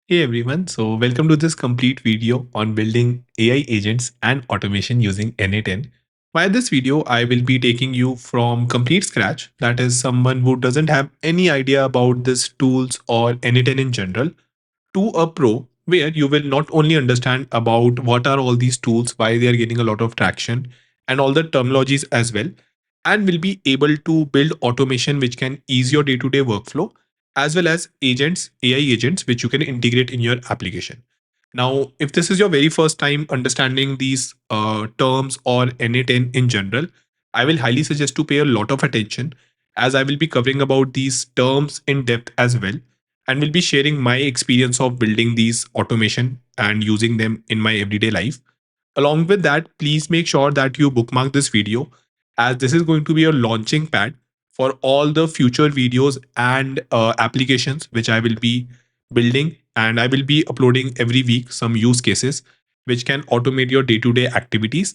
Hey everyone, so welcome to this complete video on building AI agents and automation using n8n. Via this video, I will be taking you from complete scratch, that is someone who doesn't have any idea about these tools or n8n in general, to a pro where you will not only understand about what are all these tools, why they are getting a lot of traction and all the terminologies as well, and will be able to build automation which can ease your day-to-day workflow as well as agents, AI agents which you can integrate in your application. Now, if this is your very first time understanding these terms or n8n in general, I will highly suggest to pay a lot of attention as I will be covering about these terms in depth as well and will be sharing my experience of building these automation and using them in my everyday life. Along with that, please make sure that you bookmark this video as this is going to be a launching pad for all the future videos and applications which I will be building, and I will be uploading every week some use cases which can automate your day-to-day activities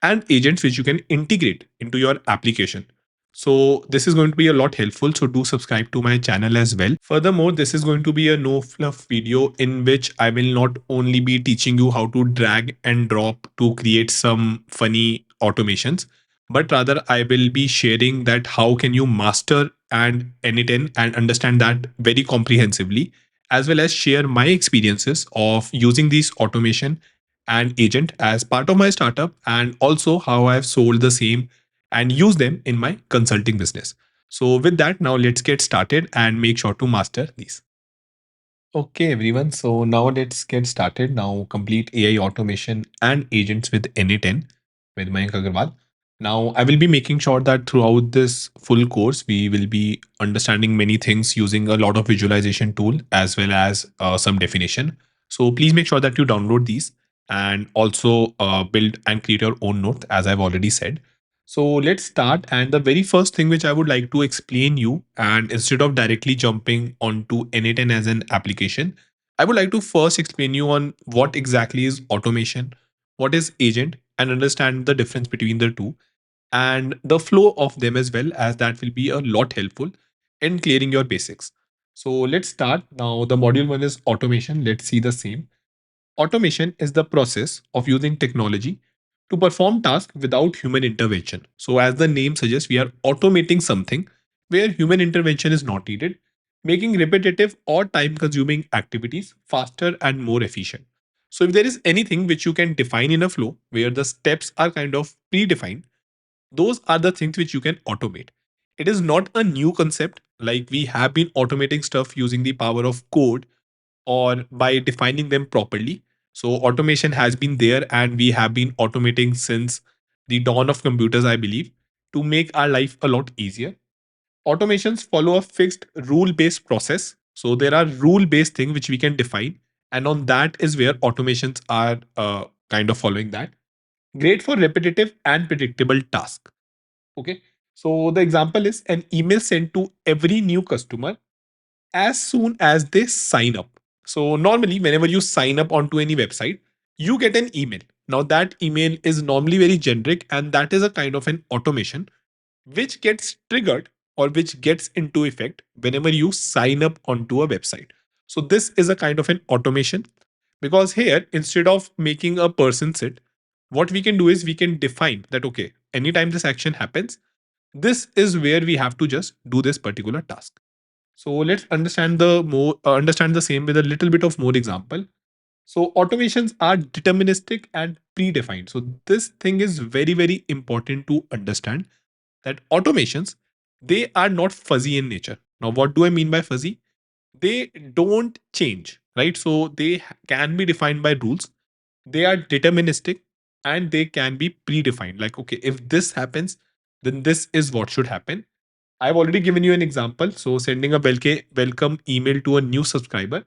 and agents which you can integrate into your application. So this is going to be a lot helpful. So do subscribe to my channel as well. Furthermore, this is going to be a no fluff video in which I will not only be teaching you how to drag and drop to create some funny automations, but rather I will be sharing that how can you master and n8n and understand that very comprehensively, as well as share my experiences of using these automation and agent as part of my startup, and also how I've sold the same and use them in my consulting business. So, with that, now let's get started and make sure to master these. Okay, everyone. So, now let's get started. Now, complete AI automation and agents with n8n with Mayank Agarwal. Now, I will be making sure that throughout this full course, we will be understanding many things using a lot of visualization tool as well as some definition. So, please make sure that you download these and also build and create your own notes, as I've already said. So let's start. And the very first thing which I would like to explain you, and instead of directly jumping onto n8n as an application, I would like to first explain you on what exactly is automation, what is agent, and understand the difference between the two and the flow of them as well, as that will be a lot helpful in clearing your basics. So let's start. Now the module one is automation. Let's see the same. Automation is the process of using technology to perform tasks without human intervention. So, as the name suggests, we are automating something where human intervention is not needed, making repetitive or time consuming activities faster and more efficient. So, if there is anything which you can define in a flow where the steps are kind of predefined, those are the things which you can automate. It is not a new concept, like we have been automating stuff using the power of code or by defining them properly. So automation has been there and we have been automating since the dawn of computers, I believe, to make our life a lot easier. Automations follow a fixed rule based process. So there are rule based things which we can define. And on that is where automations are kind of following that. Great for repetitive and predictable tasks. Okay. So the example is an email sent to every new customer as soon as they sign up. So normally, whenever you sign up onto any website, you get an email. Now that email is normally very generic, and that is a kind of an automation which gets triggered or which gets into effect whenever you sign up onto a website. So this is a kind of an automation, because here, instead of making a person sit, what we can do is we can define that, okay, anytime this action happens, this is where we have to just do this particular task. So let's understand the same with a little bit of more example. So automations are deterministic and predefined. So this thing is very, very important to understand, that automations, they are not fuzzy in nature. Now, what do I mean by fuzzy? They don't change, right? So they can be defined by rules. They are deterministic and they can be predefined. Like, okay, if this happens, then this is what should happen. I've already given you an example. So sending a welcome email to a new subscriber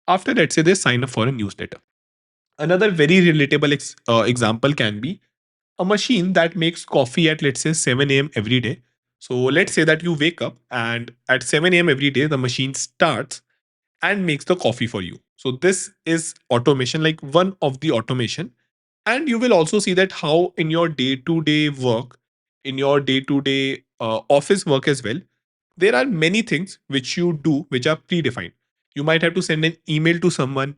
after, let's say, they sign up for a newsletter. Another very relatable example can be a machine that makes coffee at, let's say, 7 a.m. every day. So let's say that you wake up and at 7 a.m. every day, the machine starts and makes the coffee for you. So this is automation, like one of the automation. And you will also see that how in your day-to-day work, in your day-to-day office work as well, there are many things which you do which are predefined. You might have to send an email to someone,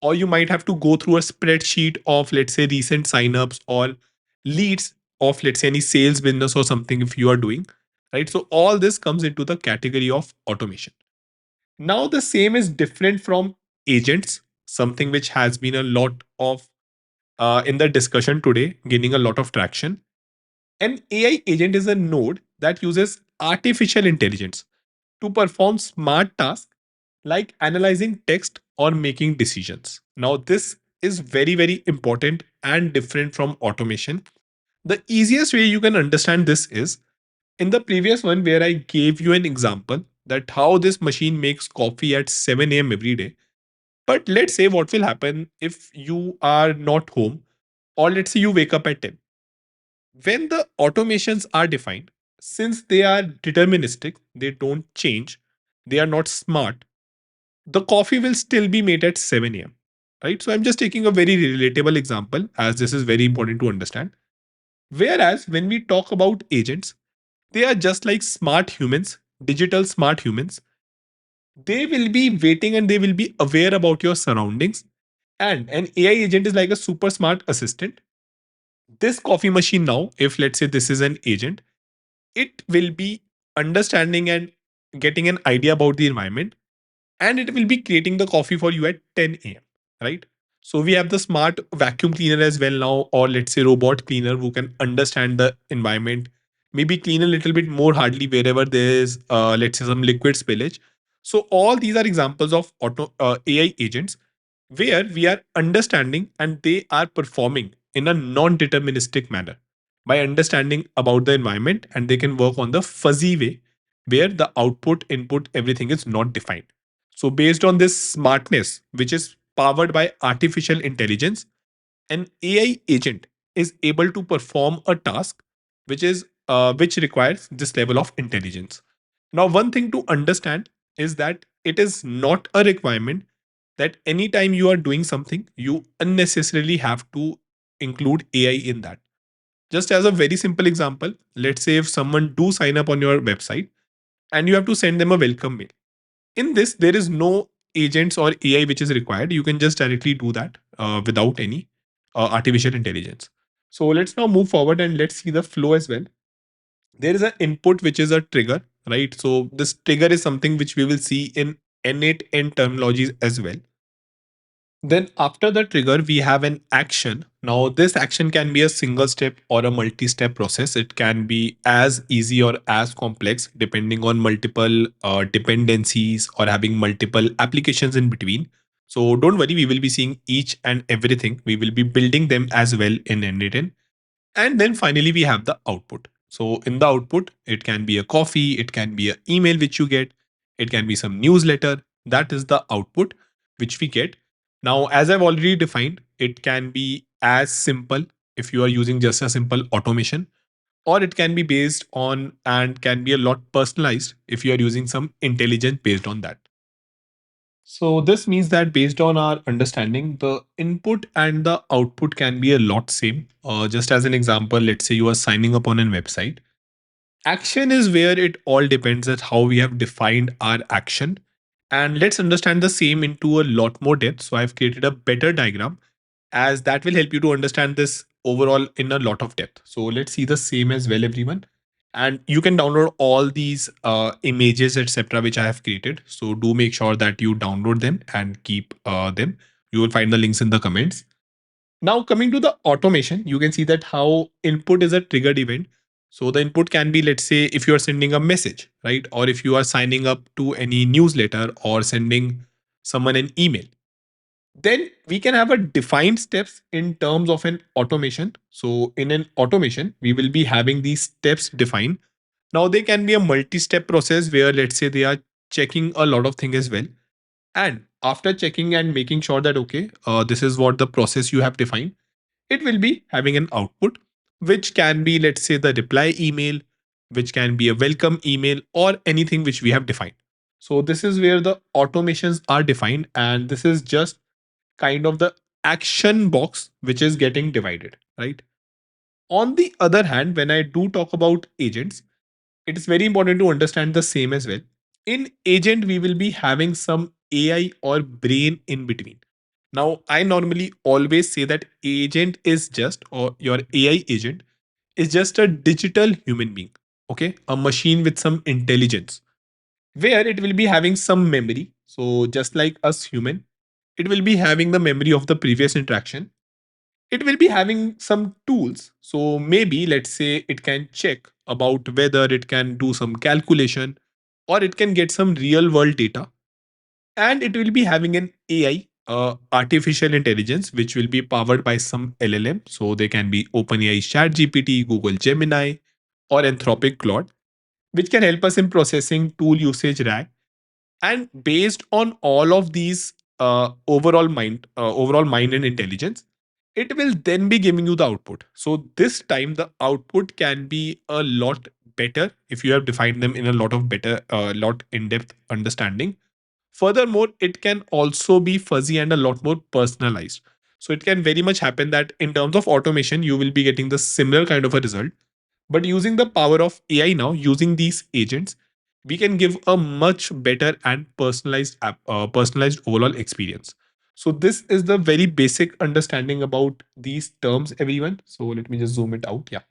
or you might have to go through a spreadsheet of, let's say, recent signups or leads of, let's say, any sales business or something if you are doing, right? So all this comes into the category of automation. Now, the same is different from agents, something which has been a lot of in the discussion today, gaining a lot of traction. An AI agent is a node that uses artificial intelligence to perform smart tasks like analyzing text or making decisions. Now, this is very, very important and different from automation. The easiest way you can understand this is in the previous one, where I gave you an example that how this machine makes coffee at 7 a.m. every day. But let's say what will happen if you are not home, or let's say you wake up at 10. When the automations are defined, since they are deterministic, they don't change, they are not smart, the coffee will still be made at 7 a.m. Right? So I'm just taking a very relatable example as this is very important to understand. Whereas when we talk about agents, they are just like smart humans, digital smart humans. They will be waiting and they will be aware about your surroundings. And an AI agent is like a super smart assistant. This coffee machine now, if let's say this is an agent, it will be understanding and getting an idea about the environment, and it will be creating the coffee for you at 10 a.m. Right? So we have the smart vacuum cleaner as well now, or let's say robot cleaner who can understand the environment, maybe clean a little bit more hardly wherever there is, let's say, some liquid spillage. So all these are examples of auto AI agents where we are understanding and they are performing in a non-deterministic manner by understanding about the environment, and they can work on the fuzzy way where the output input everything is not defined. So based on this smartness which is powered by artificial intelligence, an AI agent is able to perform a task which requires this level of intelligence. Now, one thing to understand is that it is not a requirement that anytime you are doing something, you unnecessarily have to include AI in that. Just as a very simple example, let's say if someone do sign up on your website and you have to send them a welcome mail. In this, there is no agents or AI which is required. You can just directly do that without any artificial intelligence. So let's now move forward and let's see the flow as well. There is an input which is a trigger, right? So this trigger is something which we will see in n8n terminologies as well. Then after the trigger, we have an action. Now, this action can be a single step or a multi-step process. It can be as easy or as complex depending on multiple dependencies or having multiple applications in between. So don't worry, we will be seeing each and everything. We will be building them as well in n8n. And then finally, we have the output. So in the output, it can be a coffee, it can be an email which you get, it can be some newsletter. That is the output which we get. Now, as I've already defined, it can be as simple if you are using just a simple automation, or it can be based on and can be a lot personalized if you are using some intelligence based on that. So this means that based on our understanding, the input and the output can be a lot same. Just as an example, let's say you are signing up on a website. Action is where it all depends at how we have defined our action. And let's understand the same into a lot more depth. So I've created a better diagram as that will help you to understand this overall in a lot of depth. So let's see the same as well, everyone. And you can download all these images, etc., which I have created. So do make sure that you download them and keep them. You will find the links in the comments. Now, coming to the automation, you can see that how input is a triggered event. So the input can be, let's say, if you are sending a message, right? Or if you are signing up to any newsletter or sending someone an email, then we can have a defined steps in terms of an automation. So in an automation, we will be having these steps defined. Now they can be a multi-step process where let's say they are checking a lot of things as well. And after checking and making sure that okay, this is what the process you have defined, it will be having an output, which can be let's say the reply email, which can be a welcome email or anything which we have defined. So this is where the automations are defined, and this is just kind of the action box which is getting divided, right? On the other hand, when I do talk about agents, it is very important to understand the same as well. In agent, we will be having some AI or brain in between. Now, I normally always say that agent is just, or your AI agent is just a digital human being, okay? A machine with some intelligence, where it will be having some memory. So, just like us human, it will be having the memory of the previous interaction. It will be having some tools. So, maybe let's say it can check about whether it can do some calculation or it can get some real world data, and it will be having an AI, artificial intelligence, which will be powered by some LLM. So they can be OpenAI, ChatGPT, Google Gemini, or Anthropic Claude, which can help us in processing, tool usage, RAG. And based on all of these overall mind and intelligence, it will then be giving you the output. So this time the output can be a lot better if you have defined them in a lot of better, lot in-depth understanding. Furthermore, it can also be fuzzy and a lot more personalized. So it can very much happen that in terms of automation, you will be getting the similar kind of a result. But using the power of AI now, using these agents, we can give a much better and personalized overall experience. So this is the very basic understanding about these terms, everyone. So let me just zoom it out. Yeah.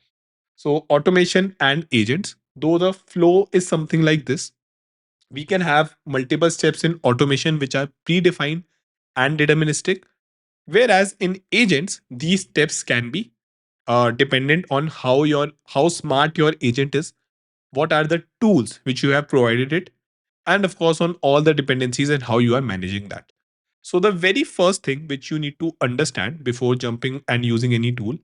So automation and agents, though the flow is something like this, we can have multiple steps in automation which are predefined and deterministic, whereas in agents these steps can be dependent on how smart your agent is, what are the tools which you have provided it, and of course on all the dependencies and how you are managing that. So the very first thing which you need to understand before jumping and using any tool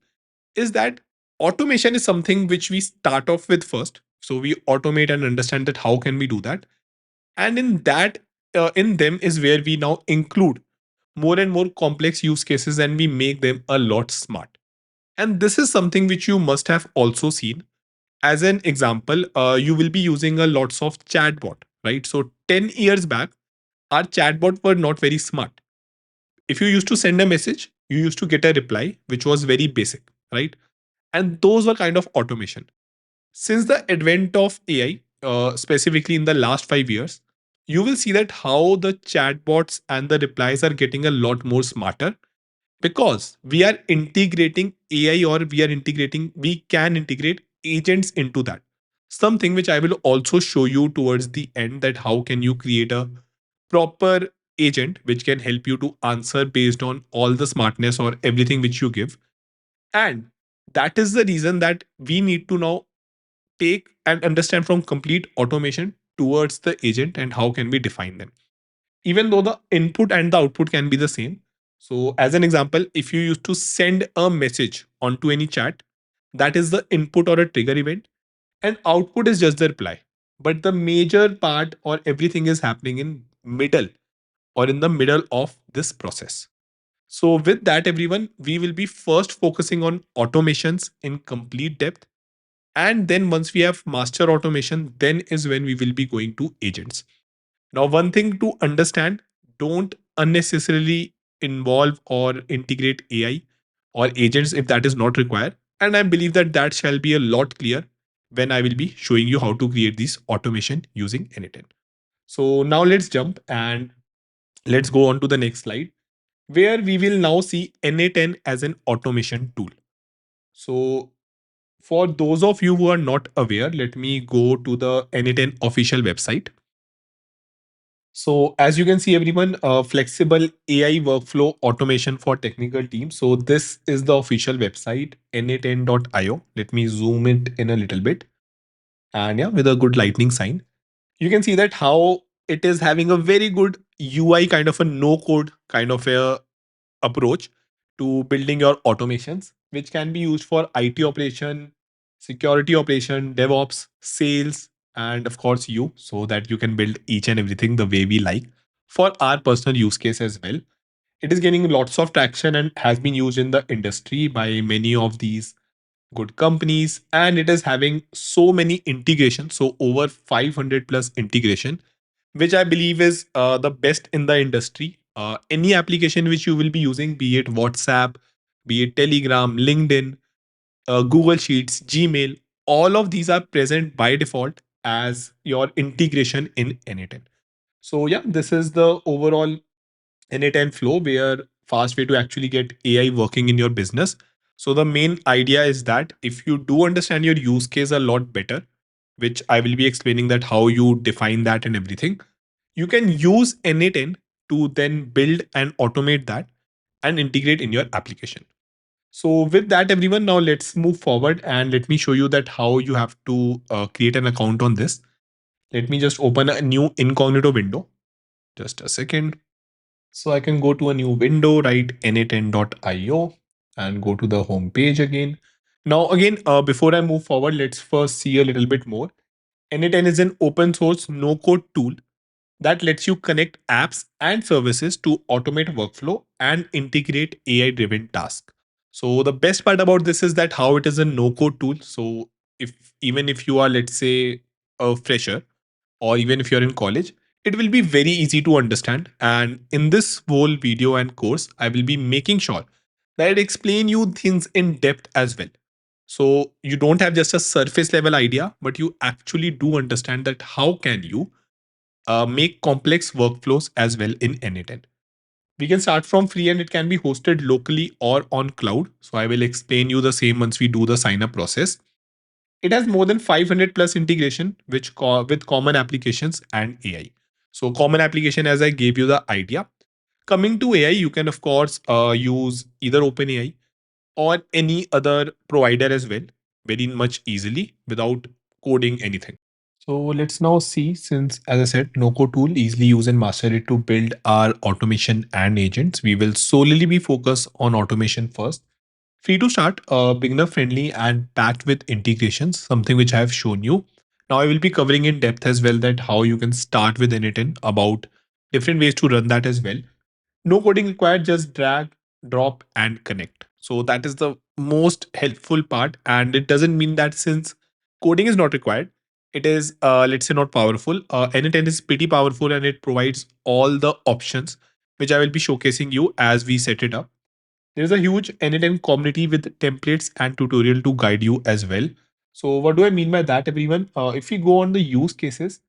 is that automation is something which we start off with first. So we automate and understand that how can we do that, and in them is where we now include more and more complex use cases and we make them a lot smart. And this is something which you must have also seen. As an example, you will be using a lots of chatbot, right? So 10 years back, our chatbot were not very smart. If you used to send a message, you used to get a reply which was very basic, right? And those were kind of automation. Since the advent of AI, specifically in the last 5 years, you will see that how the chatbots and the replies are getting a lot more smarter, because we are integrating AI, or we can integrate agents into that. Something which I will also show you towards the end, that how can you create a proper agent which can help you to answer based on all the smartness or everything which you give. And that is the reason that we need to now take and understand from complete automation towards the agent and how can we define them, even though the input and the output can be the same. So as an example, if you used to send a message onto any chat, that is the input or a trigger event, and output is just the reply. But the major part or everything is happening in middle, or in the middle of this process. So with that, everyone, we will be first focusing on automations in complete depth, and then once we have master automation, then is when we will be going to agents. Now, one thing to understand, don't unnecessarily involve or integrate AI or agents if that is not required. And I believe that that shall be a lot clear when I will be showing you how to create this automation using n8n. So now let's jump and let's go on to the next slide, where we will now see n8n as an automation tool. So for those of you who are not aware, let me go to the n8n official website. So as you can see, everyone, flexible AI workflow automation for technical teams. So this is the official website, n8n.io. Let me zoom it in a little bit. And yeah, with a good lightning sign, you can see that how it is having a very good UI, kind of a no code kind of a approach to building your automations, which can be used for IT operation, security operation, DevOps, sales, and of course you, so that you can build each and everything the way we like for our personal use case as well. It is gaining lots of traction and has been used in the industry by many of these good companies, and it is having so many integrations, so over 500 plus integration, which I believe is the best in the industry. Any application which you will be using, be it WhatsApp, be it Telegram, LinkedIn, Google Sheets, Gmail, all of these are present by default as your integration in n8n. So yeah, this is the overall n8n flow, where fast way to actually get AI working in your business. So the main idea is that if you do understand your use case a lot better, which I will be explaining that how you define that and everything, you can use n8n to then build and automate that and integrate in your application. So with that, everyone, now let's move forward and let me show you that how you have to create an account on this. Let me just open a new incognito window. Just a second. So I can go to a new window, write n8n.io and go to the home page again. Now, again, before I move forward, let's first see a little bit more. n8n is an open source no code tool that lets you connect apps and services to automate workflow and integrate AI driven tasks. So the best part about this is that how it is a no code tool. So if even if you are, let's say, a fresher, or even if you're in college, it will be very easy to understand. And in this whole video and course, I will be making sure that I explain you things in depth as well. So you don't have just a surface level idea, but you actually do understand that how can you make complex workflows as well in n8n. We can start from free and it can be hosted locally or on cloud. So I will explain you the same once we do the sign up process. It has more than 500 plus integration with common applications and AI. So common application, as I gave you the idea. Coming to AI, you can of course use either OpenAI or any other provider as well, very much easily without coding anything. So let's now see, since as I said, no code tool easily use and master it to build our automation and agents. We will solely be focused on automation first. Free to start, beginner friendly and packed with integrations, something which I have shown you. Now I will be covering in depth as well that how you can start with n8n, about different ways to run that as well. No coding required, just drag, drop, and connect. So that is the most helpful part. And it doesn't mean that since coding is not required, it is, let's say, not powerful. N8n is pretty powerful and it provides all the options, which I will be showcasing you as we set it up. There's a huge n8n community with templates and tutorial to guide you as well. So what do I mean by that, everyone? If we go on the use cases,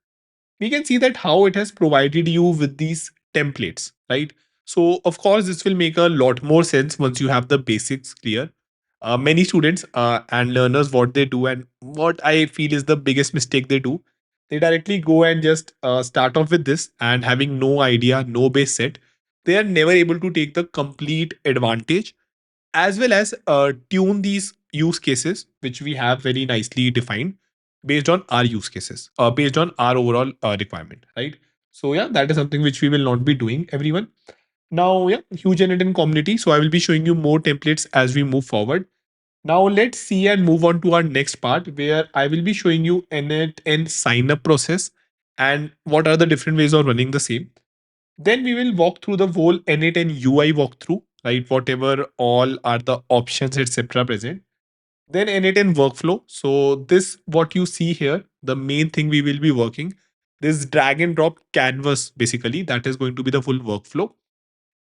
we can see that how it has provided you with these templates, right? So of course this will make a lot more sense once you have the basics clear. Many students and learners, what they do and what I feel is the biggest mistake they do, they directly go and just start off with this and having no idea, no base set, they are never able to take the complete advantage as well as tune these use cases which we have very nicely defined based on our use cases, based on our overall requirement, right? So yeah, that is something which we will not be doing, everyone. Now yeah, huge n8n community, so I will be showing you more templates as we move forward. Now let's see and move on to our next part, where I will be showing you n8n sign up process and what are the different ways of running the same. Then we will walk through the whole n8n UI walkthrough, right? Whatever all are the options, etc. present. Then n8n workflow. So this, what you see here, the main thing we will be working, this drag and drop canvas, basically, that is going to be the full workflow.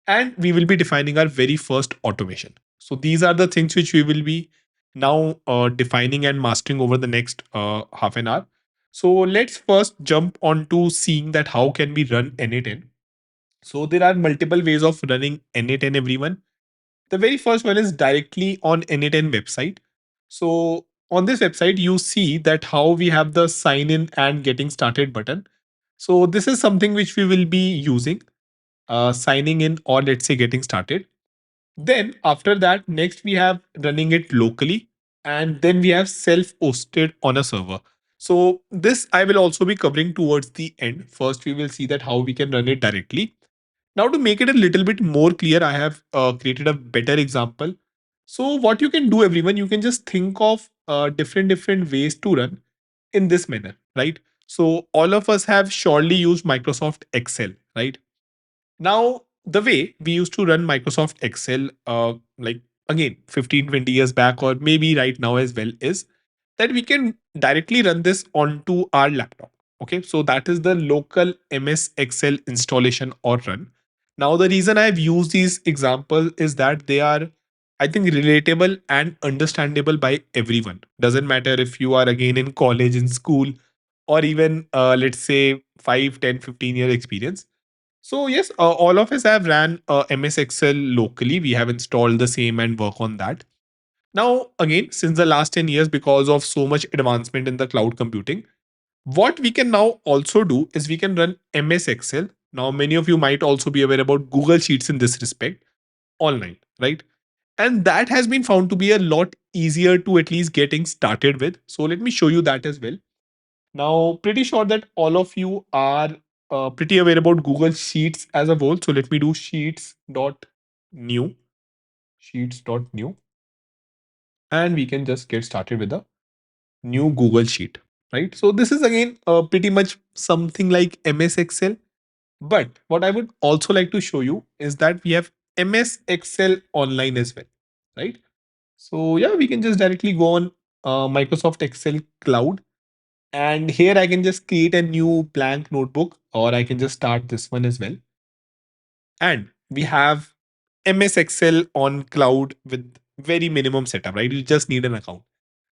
And we will be defining our very first automation. So these are the things which we will be now defining and mastering over the next half an hour. So let's first jump on to seeing that how can we run n8n. So there are multiple ways of running n8n, everyone. The very first one is directly on n8n website. So on this website, you see that how we have the sign in and getting started button. So this is something which we will be using, signing in or let's say getting started. Then after that, next we have running it locally, and then we have self-hosted on a server. So this I will also be covering towards the end. First, we will see that how we can run it directly. Now, to make it a little bit more clear, I have created a better example. So, what you can do, everyone, you can just think of different ways to run in this manner, right? So, all of us have surely used Microsoft Excel, right? Now, the way we used to run Microsoft Excel, like again, 15, 20 years back, or maybe right now as well, is that we can directly run this onto our laptop. Okay, so that is the local MS Excel installation or run. Now, the reason I've used these examples is that they are, I think, relatable and understandable by everyone. Doesn't matter if you are again in college, in school, or even let's say 5, 10, 15 year experience. So yes, all of us have ran MS Excel locally. We have installed the same and work on that. Now, again, since the last 10 years, because of so much advancement in the cloud computing, what we can now also do is we can run MS Excel. Now, many of you might also be aware about Google Sheets in this respect online, right? And that has been found to be a lot easier to at least getting started with. So let me show you that as well. Now, pretty sure that all of you are pretty aware about Google Sheets as a whole. So let me do sheets.new, sheets.new, and we can just get started with the new Google Sheet, right? So this is again pretty much something like MS Excel. But what I would also like to show you is that we have MS Excel online as well, right? So yeah, we can just directly go on Microsoft Excel Cloud. And here I can just create a new blank notebook, or I can just start this one as well. And we have MS Excel on cloud with very minimum setup, right? You just need an account.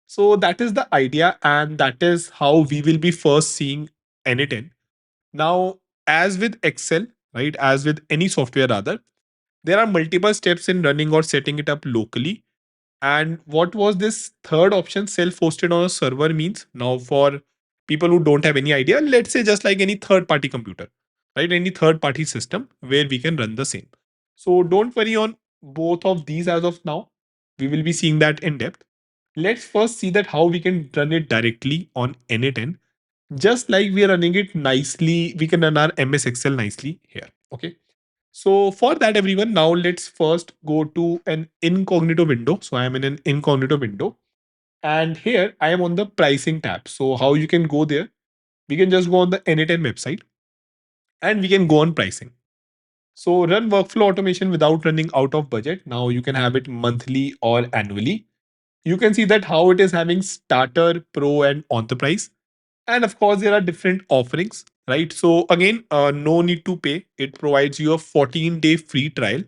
So that is the idea, and that is how we will be first seeing n8n. Now, as with Excel, right, as with any software rather, there are multiple steps in running or setting it up locally. And what was this third option, self hosted on a server, means? Now, for people who don't have any idea, let's say just like any third party computer, right? Any third party system where we can run the same. So, don't worry on both of these as of now. We will be seeing that in depth. Let's first see that how we can run it directly on n8n. Just like we are running it nicely, we can run our MS Excel nicely here. Okay. So for that, everyone, now let's first go to an incognito window. So I am in an incognito window, and here I am on the pricing tab. So how you can go there? We can just go on the n8n website and we can go on pricing. So run workflow automation without running out of budget. Now you can have it monthly or annually. You can see that how it is having starter, pro, and enterprise. And of course, there are different offerings, right? So again, no need to pay. It provides you a 14-day free trial.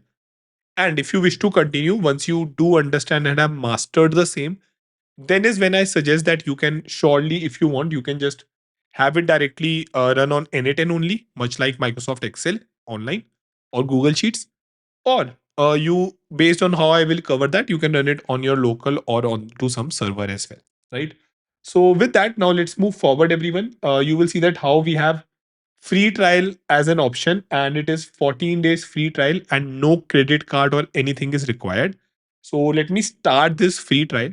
And if you wish to continue, once you do understand and have mastered the same, then is when I suggest that you can surely, if you want, you can just have it directly run on n8n only, much like Microsoft Excel online or Google Sheets. Or you, based on how I will cover that, you can run it on your local or onto some server as well, right? So with that, now let's move forward, everyone. You will see that how we have free trial as an option, and it is 14 days free trial and no credit card or anything is required. So let me start this free trial,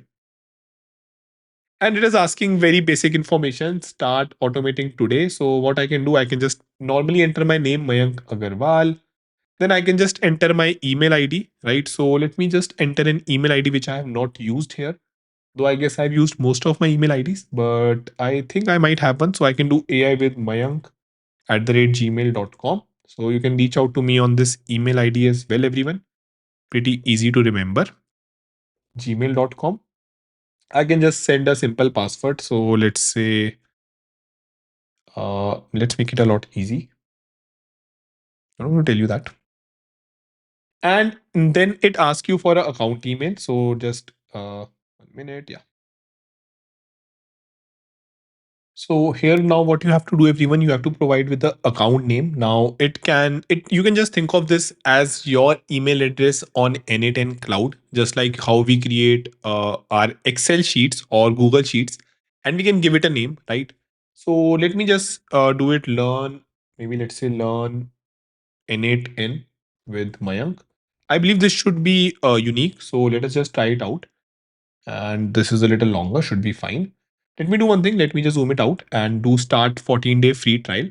and it is asking very basic information, start automating today. So what I can do, I can just normally enter my name, Mayank Agarwal. Then I can just enter my email ID, right? So let me just enter an email ID which I have not used here, though I guess I've used most of my email IDs, but I think I might have one. So I can do AI with Mayank at the rate gmail.com. So you can reach out to me on this email ID as well, everyone. Pretty easy to remember. Gmail.com. I can just send a simple password. So let's say, let's make it a lot easy. I'm going to tell you that. And then it asks you for an account email. So just 1 minute. Yeah. So here now what you have to do, everyone, you have to provide with the account name. Now it you can just think of this as your email address on n8n cloud, just like how we create our Excel sheets or Google Sheets, and we can give it a name, right? So let me just do it learn, maybe let's say learn n8n with Mayank. I believe this should be unique. So let us just try it out. And this is a little longer, should be fine. Let me do one thing. Let me just zoom it out and do start 14-day free trial.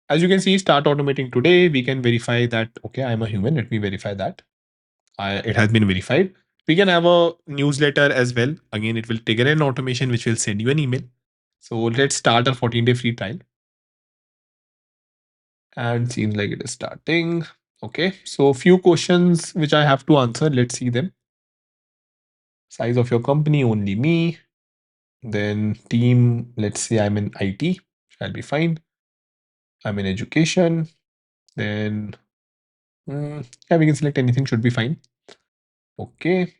As you can see, start automating today. We can verify that, okay, I'm a human. Let me verify that. It has been verified. We can have a newsletter as well. Again, it will trigger an automation which will send you an email. So let's start a 14-day free trial. And seems like it is starting. Okay, so few questions which I have to answer. Let's see them. Size of your company, only me. Then team, let's say I'm in IT, shall be fine. I'm in education. Then, yeah, we can select anything, should be fine. Okay.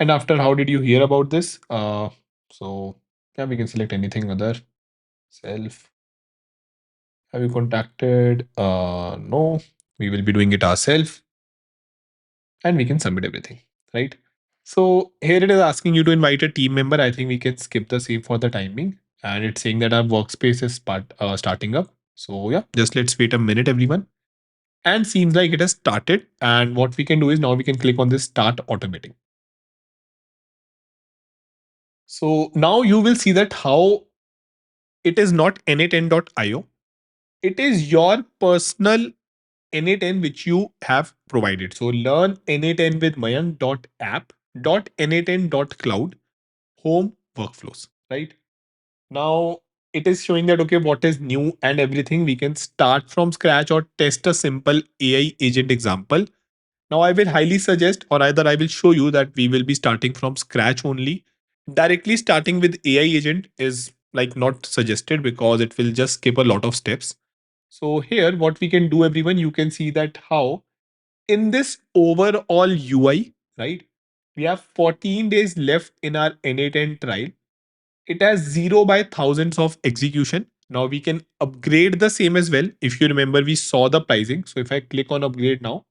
And after, how did you hear about this? So, yeah, we can select anything other. Self. Have you contacted? No. We will be doing it ourselves, and we can submit everything, right? So here it is asking you to invite a team member. I think we can skip the save for the timing, and it's saying that our workspace is starting up. So yeah, just let's wait a minute, everyone. And seems like it has started. And what we can do is now we can click on this start automating. So now you will see that how it is not n8n.io. It is your personal n8n which you have provided. So learn n8n with mayank.app.n8n.cloud home workflows, right? Now it is showing that, okay, what is new and everything. We can start from scratch or test a simple AI agent example. Now I will highly suggest, or either I will show you that we will be starting from scratch only. Directly starting with AI agent is like not suggested because it will just skip a lot of steps. So here, what we can do, everyone, you can see that how in this overall UI, right? We have 14 days left in our n8n trial. It has 0 by thousands of execution. Now we can upgrade the same as well. If you remember, we saw the pricing. So if I click on upgrade now,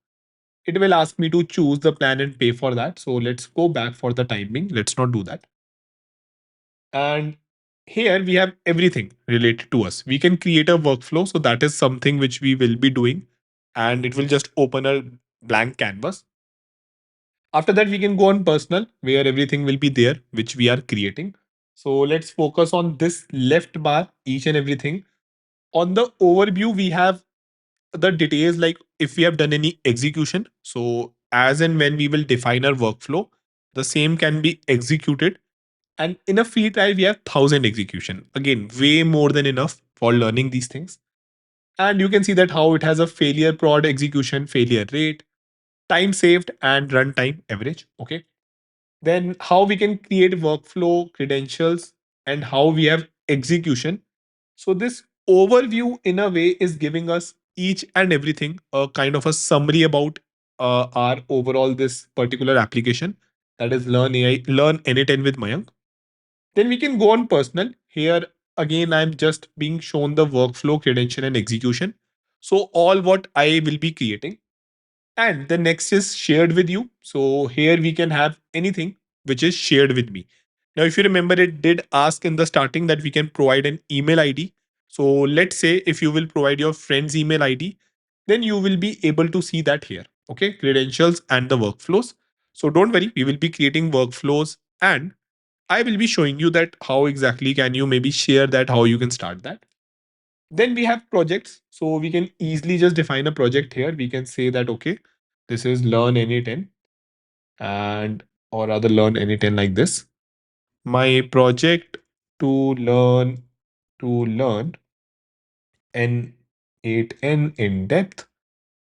it will ask me to choose the plan and pay for that. So let's go back for the timing. Let's not do that. And here we have everything related to us. We can create a workflow. So that is something which we will be doing. And it will just open a blank canvas. After that, we can go on personal, where everything will be there, which we are creating. So let's focus on this left bar, each and everything. On the overview, we have the details like if we have done any execution. So as and when we will define our workflow, the same can be executed. And in a free trial, we have 1,000 execution. Again, way more than enough for learning these things. And you can see that how it has a failure prod execution, failure rate, time saved, and runtime average. Okay. Then how we can create workflow credentials and how we have execution. So this overview in a way is giving us each and everything a kind of a summary about our overall this particular application, that is learn AI, learn n8n with Mayank. Then we can go on personal. Here again, I'm just being shown the workflow credential and execution. So all what I will be creating. And the next is shared with you. So here we can have anything which is shared with me. Now, if you remember, it did ask in the starting that we can provide an email ID. So let's say if you will provide your friend's email ID, then you will be able to see that here. Okay, credentials and the workflows. So don't worry, we will be creating workflows and I will be showing you that how exactly can you maybe share that, how you can start that. Then we have projects. So we can easily just define a project here. We can say that, okay, this is learn n8n and or rather learn n8n like this. My project to learn n8n in depth.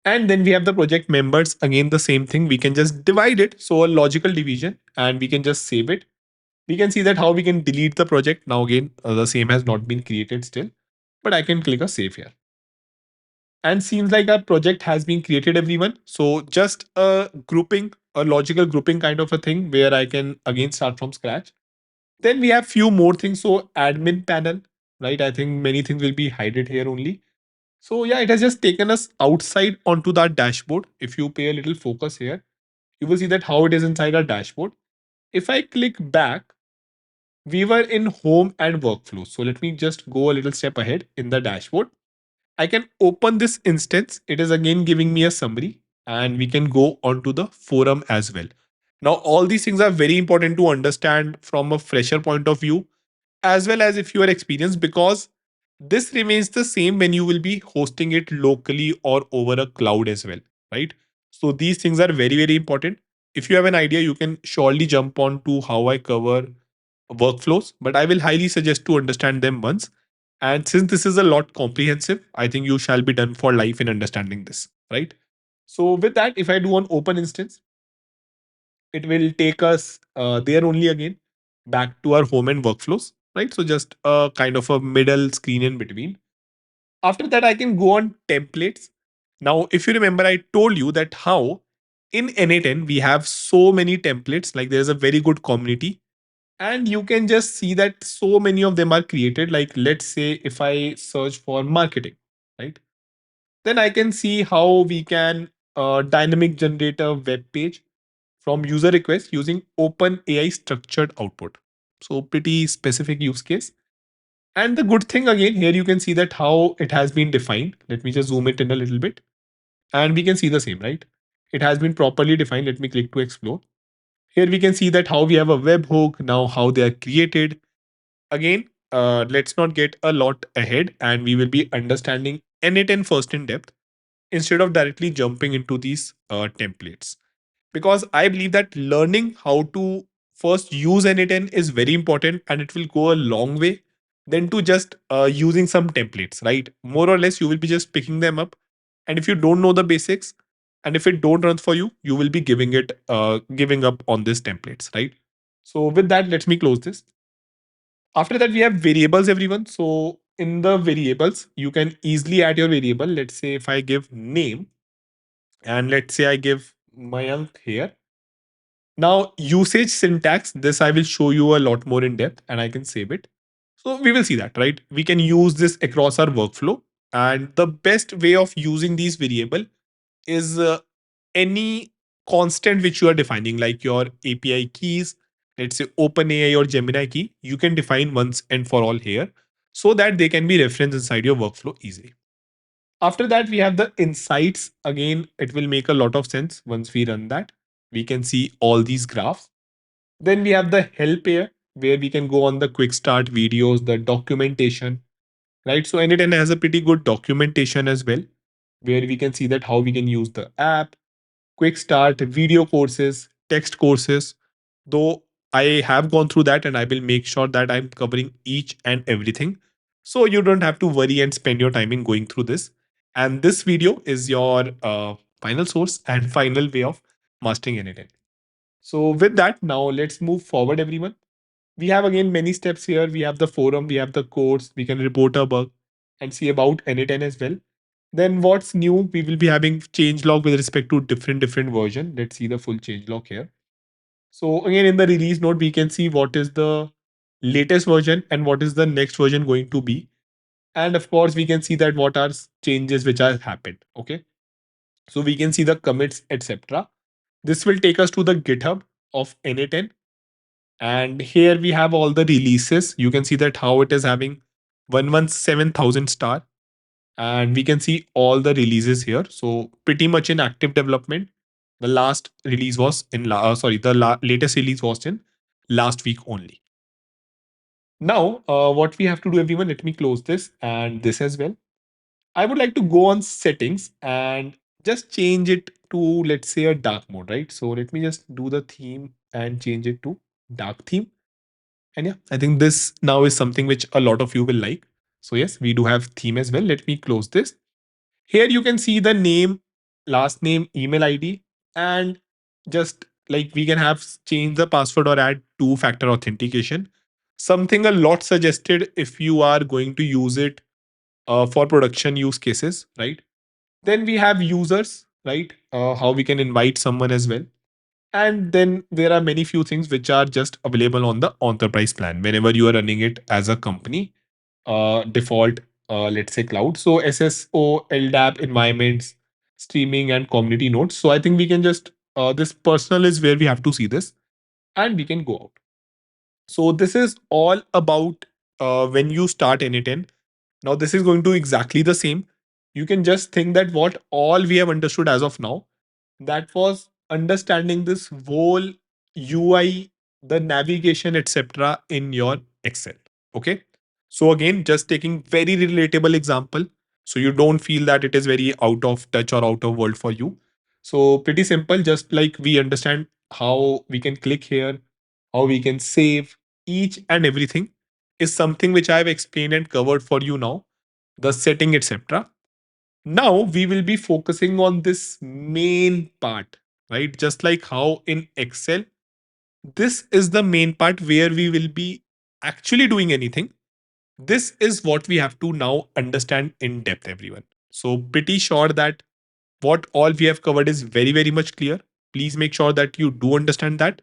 And then we have the project members. Again, the same thing. We can just divide it. So a logical division and we can just save it. We can see that how we can delete the project. Now again, the same has not been created still, but I can click a save here. And seems like our project has been created, everyone. So just a grouping, a logical grouping kind of a thing where I can again start from scratch. Then we have few more things. So admin panel, right? I think many things will be hidden here only. So yeah, it has just taken us outside onto that dashboard. If you pay a little focus here, you will see that how it is inside our dashboard. If I click back, we were in home and workflow. So let me just go a little step ahead in the dashboard. I can open this instance. It is again giving me a summary and we can go onto the forum as well. Now, all these things are very important to understand from a fresher point of view, as well as if you are experienced, because this remains the same when you will be hosting it locally or over a cloud as well, right? So these things are very, very important. If you have an idea, you can surely jump on to how I cover workflows, but I will highly suggest to understand them once. And since this is a lot comprehensive, I think you shall be done for life in understanding this, right? So with that, if I do an open instance, it will take us there only again back to our home and workflows, right? So just a kind of a middle screen in between. After that, I can go on templates. Now, if you remember, I told you that how in n8n we have so many templates, like there's a very good community. And you can just see that so many of them are created. Like, let's say if I search for marketing, right? Then I can see how we can dynamic generate a web page from user request using open AI structured output. So pretty specific use case. And the good thing again, here you can see that how it has been defined. Let me just zoom it in a little bit. And we can see the same, right? It has been properly defined. Let me click to explore. Here we can see that how we have a webhook, now how they are created. Again, let's not get a lot ahead, and we will be understanding n8n first in depth instead of directly jumping into these templates. Because I believe that learning how to first use n8n is very important, and it will go a long way than to just using some templates, right? More or less, you will be just picking them up, and if you don't know the basics, and if it don't run for you, you will be giving up on these templates, right? So with that, let me close this. After that, we have variables, everyone. So in the variables, you can easily add your variable. Let's say if I give name, and let's say I give Mayank here. Now, usage syntax, this I will show you a lot more in depth, and I can save it. So we will see that, right? We can use this across our workflow. And the best way of using these variable is any constant which you are defining, like your API keys, let's say OpenAI or Gemini key, you can define once and for all here so that they can be referenced inside your workflow easily. After that, we have the insights. Again, it will make a lot of sense once we run that. We can see all these graphs. Then we have the help here where we can go on the quick start videos, the documentation, right? So n8n has a pretty good documentation as well, where we can see that how we can use the app, quick start, video courses, text courses. Though I have gone through that and I will make sure that I'm covering each and everything. So you don't have to worry and spend your time in going through this. And this video is your final source and final way of mastering anything. So with that, now let's move forward, everyone. We have again many steps here. We have the forum, we have the course, we can report a bug and see about n8n as well. Then what's new? We will be having change log with respect to different version. Let's see the full change log here. So again, in the release note, we can see what is the latest version and what is the next version going to be. And of course, we can see that what are changes which have happened. Okay. So we can see the commits, etc. This will take us to the GitHub of n8n. And here we have all the releases. You can see that how it is having 117,000 star. And we can see all the releases here. So pretty much in active development. The last release was in latest release was in last week only. Now, what we have to do, everyone, let me close this and this as well. I would like to go on settings and just change it to, let's say, a dark mode, right? So let me just do the theme and change it to dark theme. And yeah, I think this now is something which a lot of you will like. So yes, we do have theme as well. Let me close this. Here you can see the name, last name, email ID, and just like we can have change the password or add two-factor authentication. Something a lot suggested if you are going to use it for production use cases, right? Then we have users, right? How we can invite someone as well. And then there are many few things which are just available on the enterprise plan whenever you are running it as a company default, let's say cloud. So SSO, LDAP environments, streaming, and community nodes. So I think we can just, this personal is where we have to see this and we can go out. So this is all about when you start n8n. Now this is going to exactly the same. You can just think that what all we have understood as of now, that was understanding this whole UI, the navigation, etc. in your Excel. Okay. So again, just taking very relatable example. So you don't feel that it is very out of touch or out of world for you. So pretty simple, just like we understand how we can click here, how we can save each and everything is something which I've explained and covered for you now, the setting, etc. Now we will be focusing on this main part, right? Just like how in Excel, this is the main part where we will be actually doing anything. This is what we have to now understand in depth, everyone. So, pretty sure that what all we have covered is very, very much clear. Please make sure that you do understand that.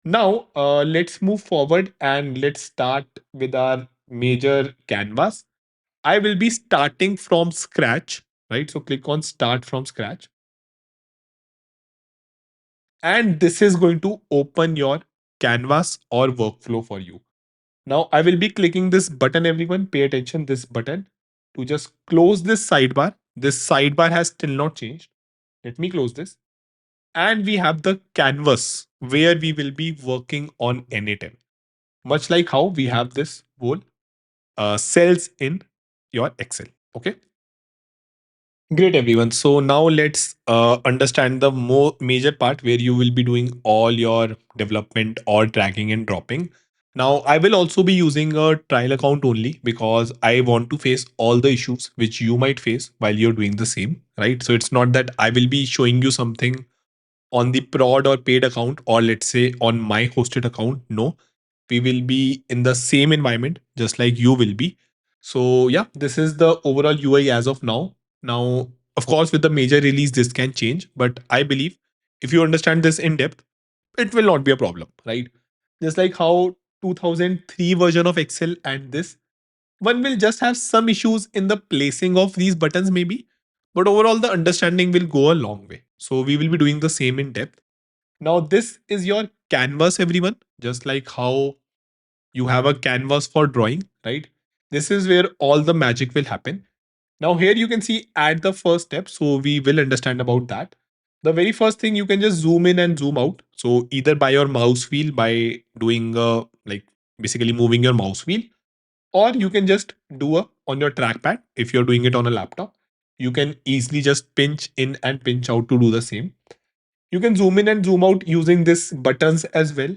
Now, let's move forward and let's start with our major canvas. I will be starting from scratch, right? So click on start from scratch. And this is going to open your canvas or workflow for you. Now I will be clicking this button, everyone. Pay attention, this button to just close this sidebar. This sidebar has still not changed. Let me close this. And we have the canvas where we will be working on n8n. Much like how we have this whole cells in your Excel. Okay. Great, everyone. So now let's understand the more major part where you will be doing all your development or dragging and dropping. Now, I will also be using a trial account only because I want to face all the issues which you might face while you're doing the same, right? So it's not that I will be showing you something on the prod or paid account, or let's say on my hosted account. No, we will be in the same environment just like you will be. So yeah, this is the overall UI as of now. Now, of course, with the major release this can change, but I believe if you understand this in depth, it will not be a problem, right? Just like how 2003 version of Excel and this one will just have some issues in the placing of these buttons maybe, but overall the understanding will go a long way. So we will be doing the same in depth. Now this is your canvas, everyone. Just like how you have a canvas for drawing, right? This is where all the magic will happen. Now here you can see at the first step, so we will understand about that. The very first thing, you can just zoom in and zoom out. So either by your mouse wheel, by doing like basically moving your mouse wheel, or you can just do a on your trackpad. If you're doing it on a laptop, you can easily just pinch in and pinch out to do the same. You can zoom in and zoom out using this buttons as well.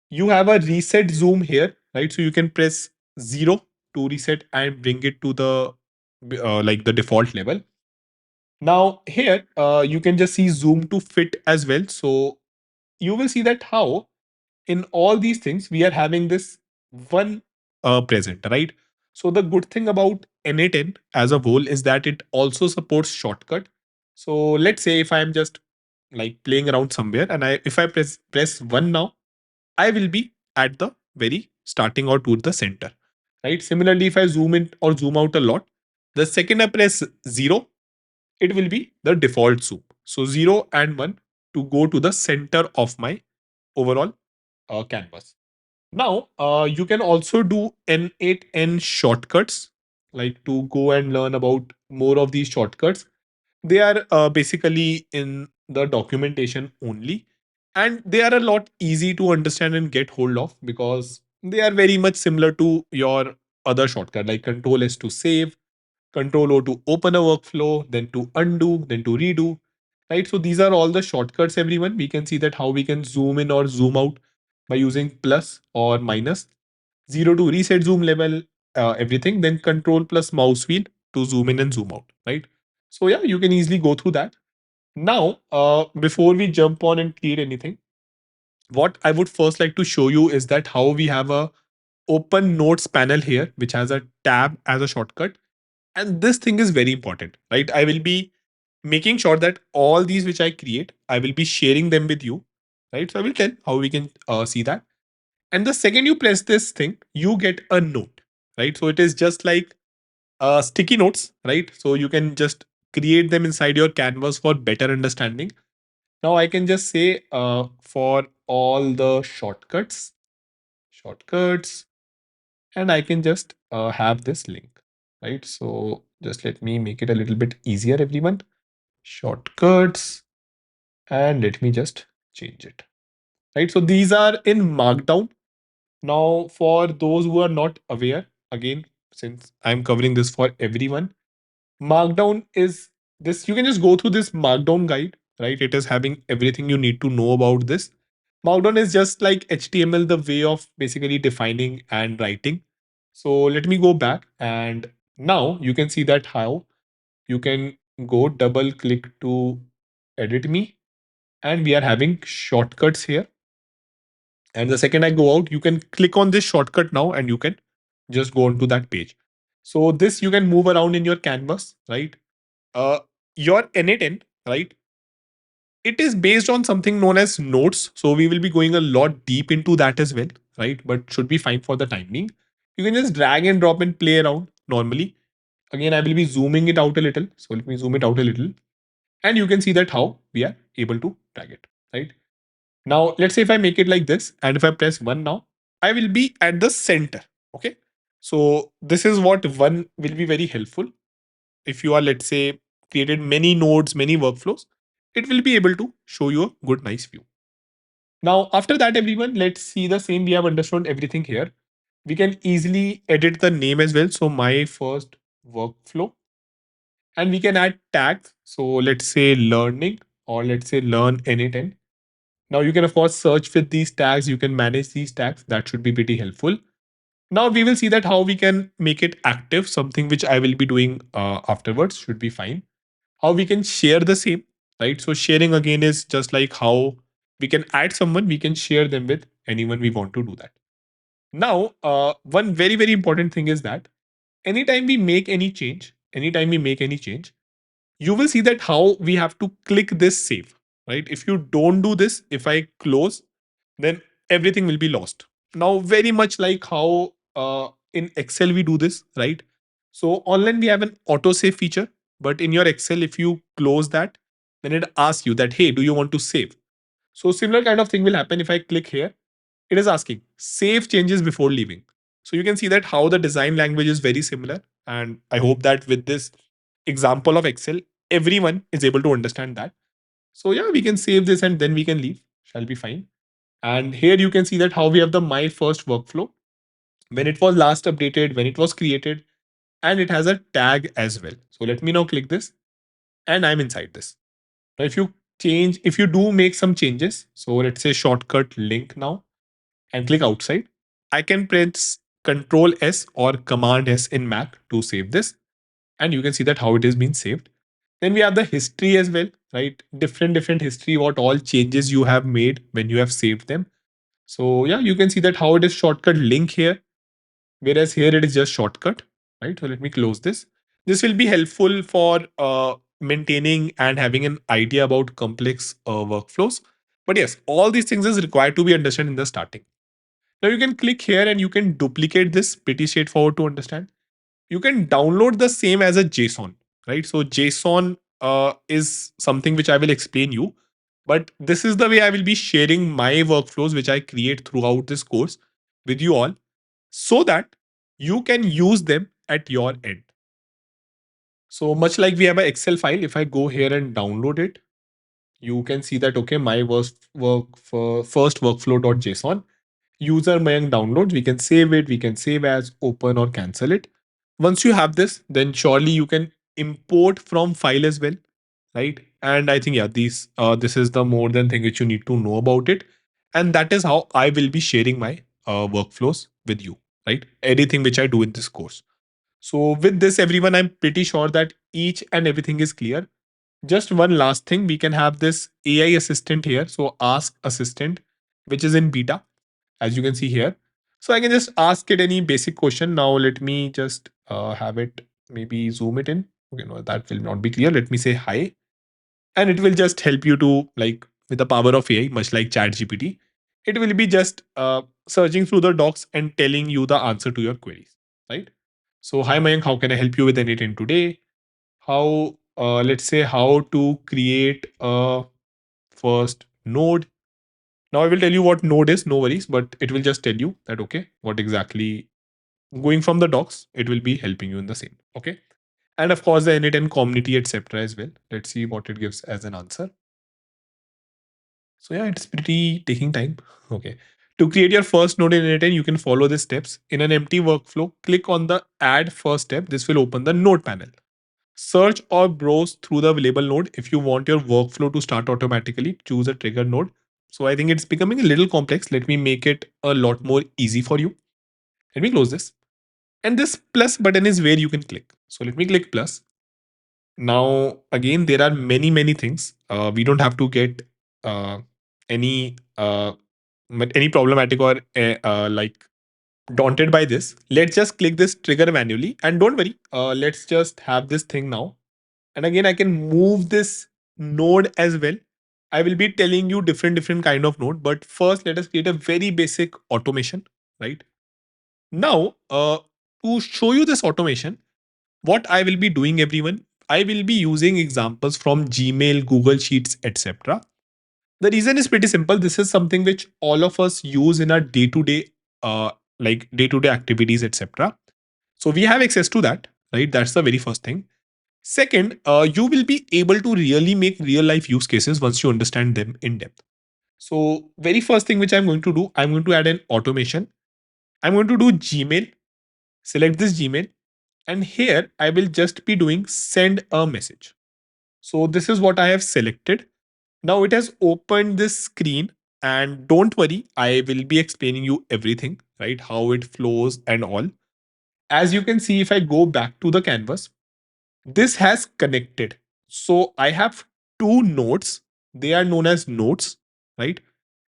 You have a reset zoom here, right? So you can press 0 to reset and bring it to the like the default level. Now here you can just see zoom to fit as well. So you will see that how in all these things we are having this one present, right? So the good thing about n8n as a whole is that it also supports shortcut. So let's say if I'm just like playing around somewhere and I if I press 1 now, I will be at the very starting or to the center, right? Similarly, if I zoom in or zoom out a lot, the second I press 0, it will be the default zoom. So 0 and 1 to go to the center of my overall canvas. Now, you can also do n8n shortcuts, like to go and learn about more of these shortcuts. They are basically in the documentation only, and they are a lot easy to understand and get hold of because they are very much similar to your other shortcut, like Control S to save, Control O to open a workflow, then to undo, then to redo. Right. So these are all the shortcuts, everyone. We can see that how we can zoom in or zoom out by using plus or minus, 0 to reset zoom level, everything, then control plus mouse wheel to zoom in and zoom out. Right. So yeah, you can easily go through that. Now, before we jump on and create anything, what I would first like to show you is that how we have a open notes panel here, which has a tab as a shortcut. And this thing is very important, right? I will be making sure that all these which I create, I will be sharing them with you, right? So I will tell how we can see that. And the second you press this thing, you get a note, right? So it is just like sticky notes, right? So you can just create them inside your canvas for better understanding. Now I can just say for all the shortcuts, and I can just have this link, right? So just let me make it a little bit easier, everyone. Shortcuts, and let me just change it, right? So these are in Markdown. Now, for those who are not aware, again, since I'm covering this for everyone, Markdown is this. You can just go through this Markdown guide, right? It is having everything you need to know about this. Markdown is just like HTML, the way of basically defining and writing. So let me go back, and now you can see that how you can go double click to edit me, and we are having shortcuts here. And the second I go out, you can click on this shortcut now and you can just go onto that page. So this you can move around in your canvas, right? Your n8n, right? It is based on something known as nodes. So we will be going a lot deep into that as well, right? But should be fine for the time being. You can just drag and drop and play around normally. Again, I will be zooming it out a little. So let me zoom it out a little. And you can see that how we are able to drag it, right? Now, let's say if I make it like this, and if I press 1 now, I will be at the center. Okay. So this is what 1 will be very helpful. If you are, let's say, created many nodes, many workflows, it will be able to show you a good, nice view. Now, after that, everyone, let's see the same. We have understood everything here. We can easily edit the name as well. So my first workflow, and we can add tags. So let's say learning, or let's say learn n8n. Now you can of course search with these tags. You can manage these tags. That should be pretty helpful. Now we will see that how we can make it active. Something which I will be doing afterwards should be fine. How we can share the same, right? So sharing again is just like how we can add someone. We can share them with anyone we want to do that. Now, one very very important thing is that anytime we make any change, you will see that how we have to click this save, right? If you don't do this, if I close, then everything will be lost. Now, very much like how in Excel we do this, right? So online we have an auto save feature, but in your Excel, if you close that, then it asks you that, hey, do you want to save? So similar kind of thing will happen if I click here. It is asking save changes before leaving. So you can see that how the design language is very similar. And I hope that with this example of Excel, everyone is able to understand that. So yeah, we can save this and then we can leave. Shall be fine. And here you can see that how we have the my first workflow, when it was last updated, when it was created, and it has a tag as well. So let me now click this and I'm inside this. Now if you do make some changes, so let's say shortcut link now and click outside, I can press Control S or Command S in Mac to save this. And you can see that how it is being saved. Then we have the history as well, right? Different history, what all changes you have made when you have saved them. So yeah, you can see that how it is shortcut link here, whereas here it is just shortcut, right? So let me close this. This will be helpful for maintaining and having an idea about complex workflows. But yes, all these things is required to be understood in the starting. Now you can click here and you can duplicate this, pretty straightforward to understand. You can download the same as a JSON, right? So JSON is something which I will explain you, but this is the way I will be sharing my workflows which I create throughout this course with you all, so that you can use them at your end. So much like we have an Excel file, if I go here and download it, you can see that okay, my first workflow.json user Mayank downloads. We can save it, we can save as, open or cancel it. Once you have this, then surely you can import from file as well, right? And I think yeah, this is the more than thing which you need to know about it. And that is how I will be sharing my workflows with you, right? Anything which I do in this course. So with this, everyone, I'm pretty sure that each and everything is clear. Just one last thing, we can have this AI assistant here. So ask assistant, which is in beta, as you can see here. So I can just ask it any basic question. Now let me just have it, maybe zoom it in. Okay, no, that will not be clear. Let me say hi, and it will just help you to, like, with the power of AI, much like Chat GPT. It will be just searching through the docs and telling you the answer to your queries, right? So hi Mayank, how can I help you with anything today? How let's say how to create a first node. Now I will tell you what node is, no worries, but it will just tell you that okay, what exactly, going from the docs, it will be helping you in the same. Okay. And of course the n8n community, etc. as well. Let's see what it gives as an answer. So yeah, it's pretty taking time. Okay. To create your first node in n8n, you can follow the steps. In an empty workflow, click on the add first step. This will open the node panel. Search or browse through the available node. If you want your workflow to start automatically, choose a trigger node. So I think it's becoming a little complex. Let me make it a lot more easy for you. Let me close this. And this plus button is where you can click. So let me click plus. Now, again, there are many things. We don't have to get uh, any any problematic or like daunted by this. Let's just click this trigger manually. And don't worry, let's just have this thing now. And again, I can move this node as well. I will be telling you different kind of node. But first, let us create a very basic automation, right? Now, to show you this automation, what I will be doing, everyone, I will be using examples from Gmail, Google Sheets, etc. The reason is pretty simple. This is something which all of us use in our day-to-day, like day-to-day activities, etc. So we have access to that, right? That's the very first thing. Second, you will be able to really make real life use cases once you understand them in depth. So very first thing which I'm going to do, I'm going to add an automation. I'm going to do Gmail, select this Gmail, and here I will just be doing send a message. So this is what I have selected. Now it has opened this screen, and don't worry, I will be explaining you everything, right? How it flows and all. As you can see, if I go back to the canvas, this has connected. So I have two nodes. They are known as nodes, right?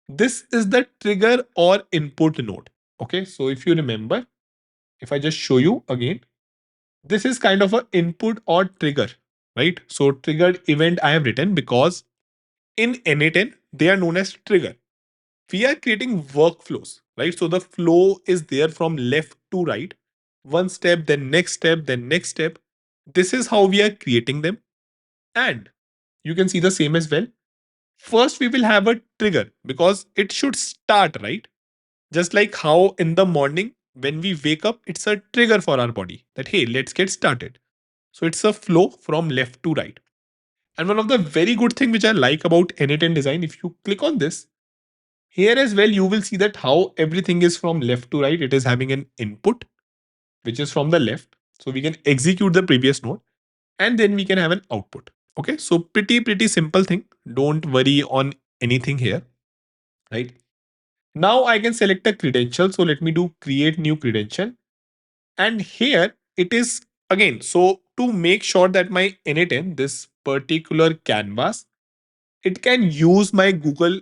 This is the trigger or input node. Okay, so if you remember, if I just show you again, this is kind of an input or trigger, right? So triggered event I have written because in n8n they are known as trigger. We are creating workflows, right? So the flow is there from left to right, one step, then next step, then next step. This is how we are creating them. And you can see the same as well. First, we will have a trigger because it should start, right? Just like how in the morning, when we wake up, it's a trigger for our body that, hey, let's get started. So it's a flow from left to right. And one of the very good thing which I like about n8n design, if you click on this, here as well, you will see that how everything is from left to right. It is having an input, which is from the left. So we can execute the previous node and then we can have an output. Okay. So pretty simple thing. Don't worry on anything here, right? Now I can select a credential. So let me do create new credential. And here it is again. So to make sure that my n8n, this particular canvas, it can use my Google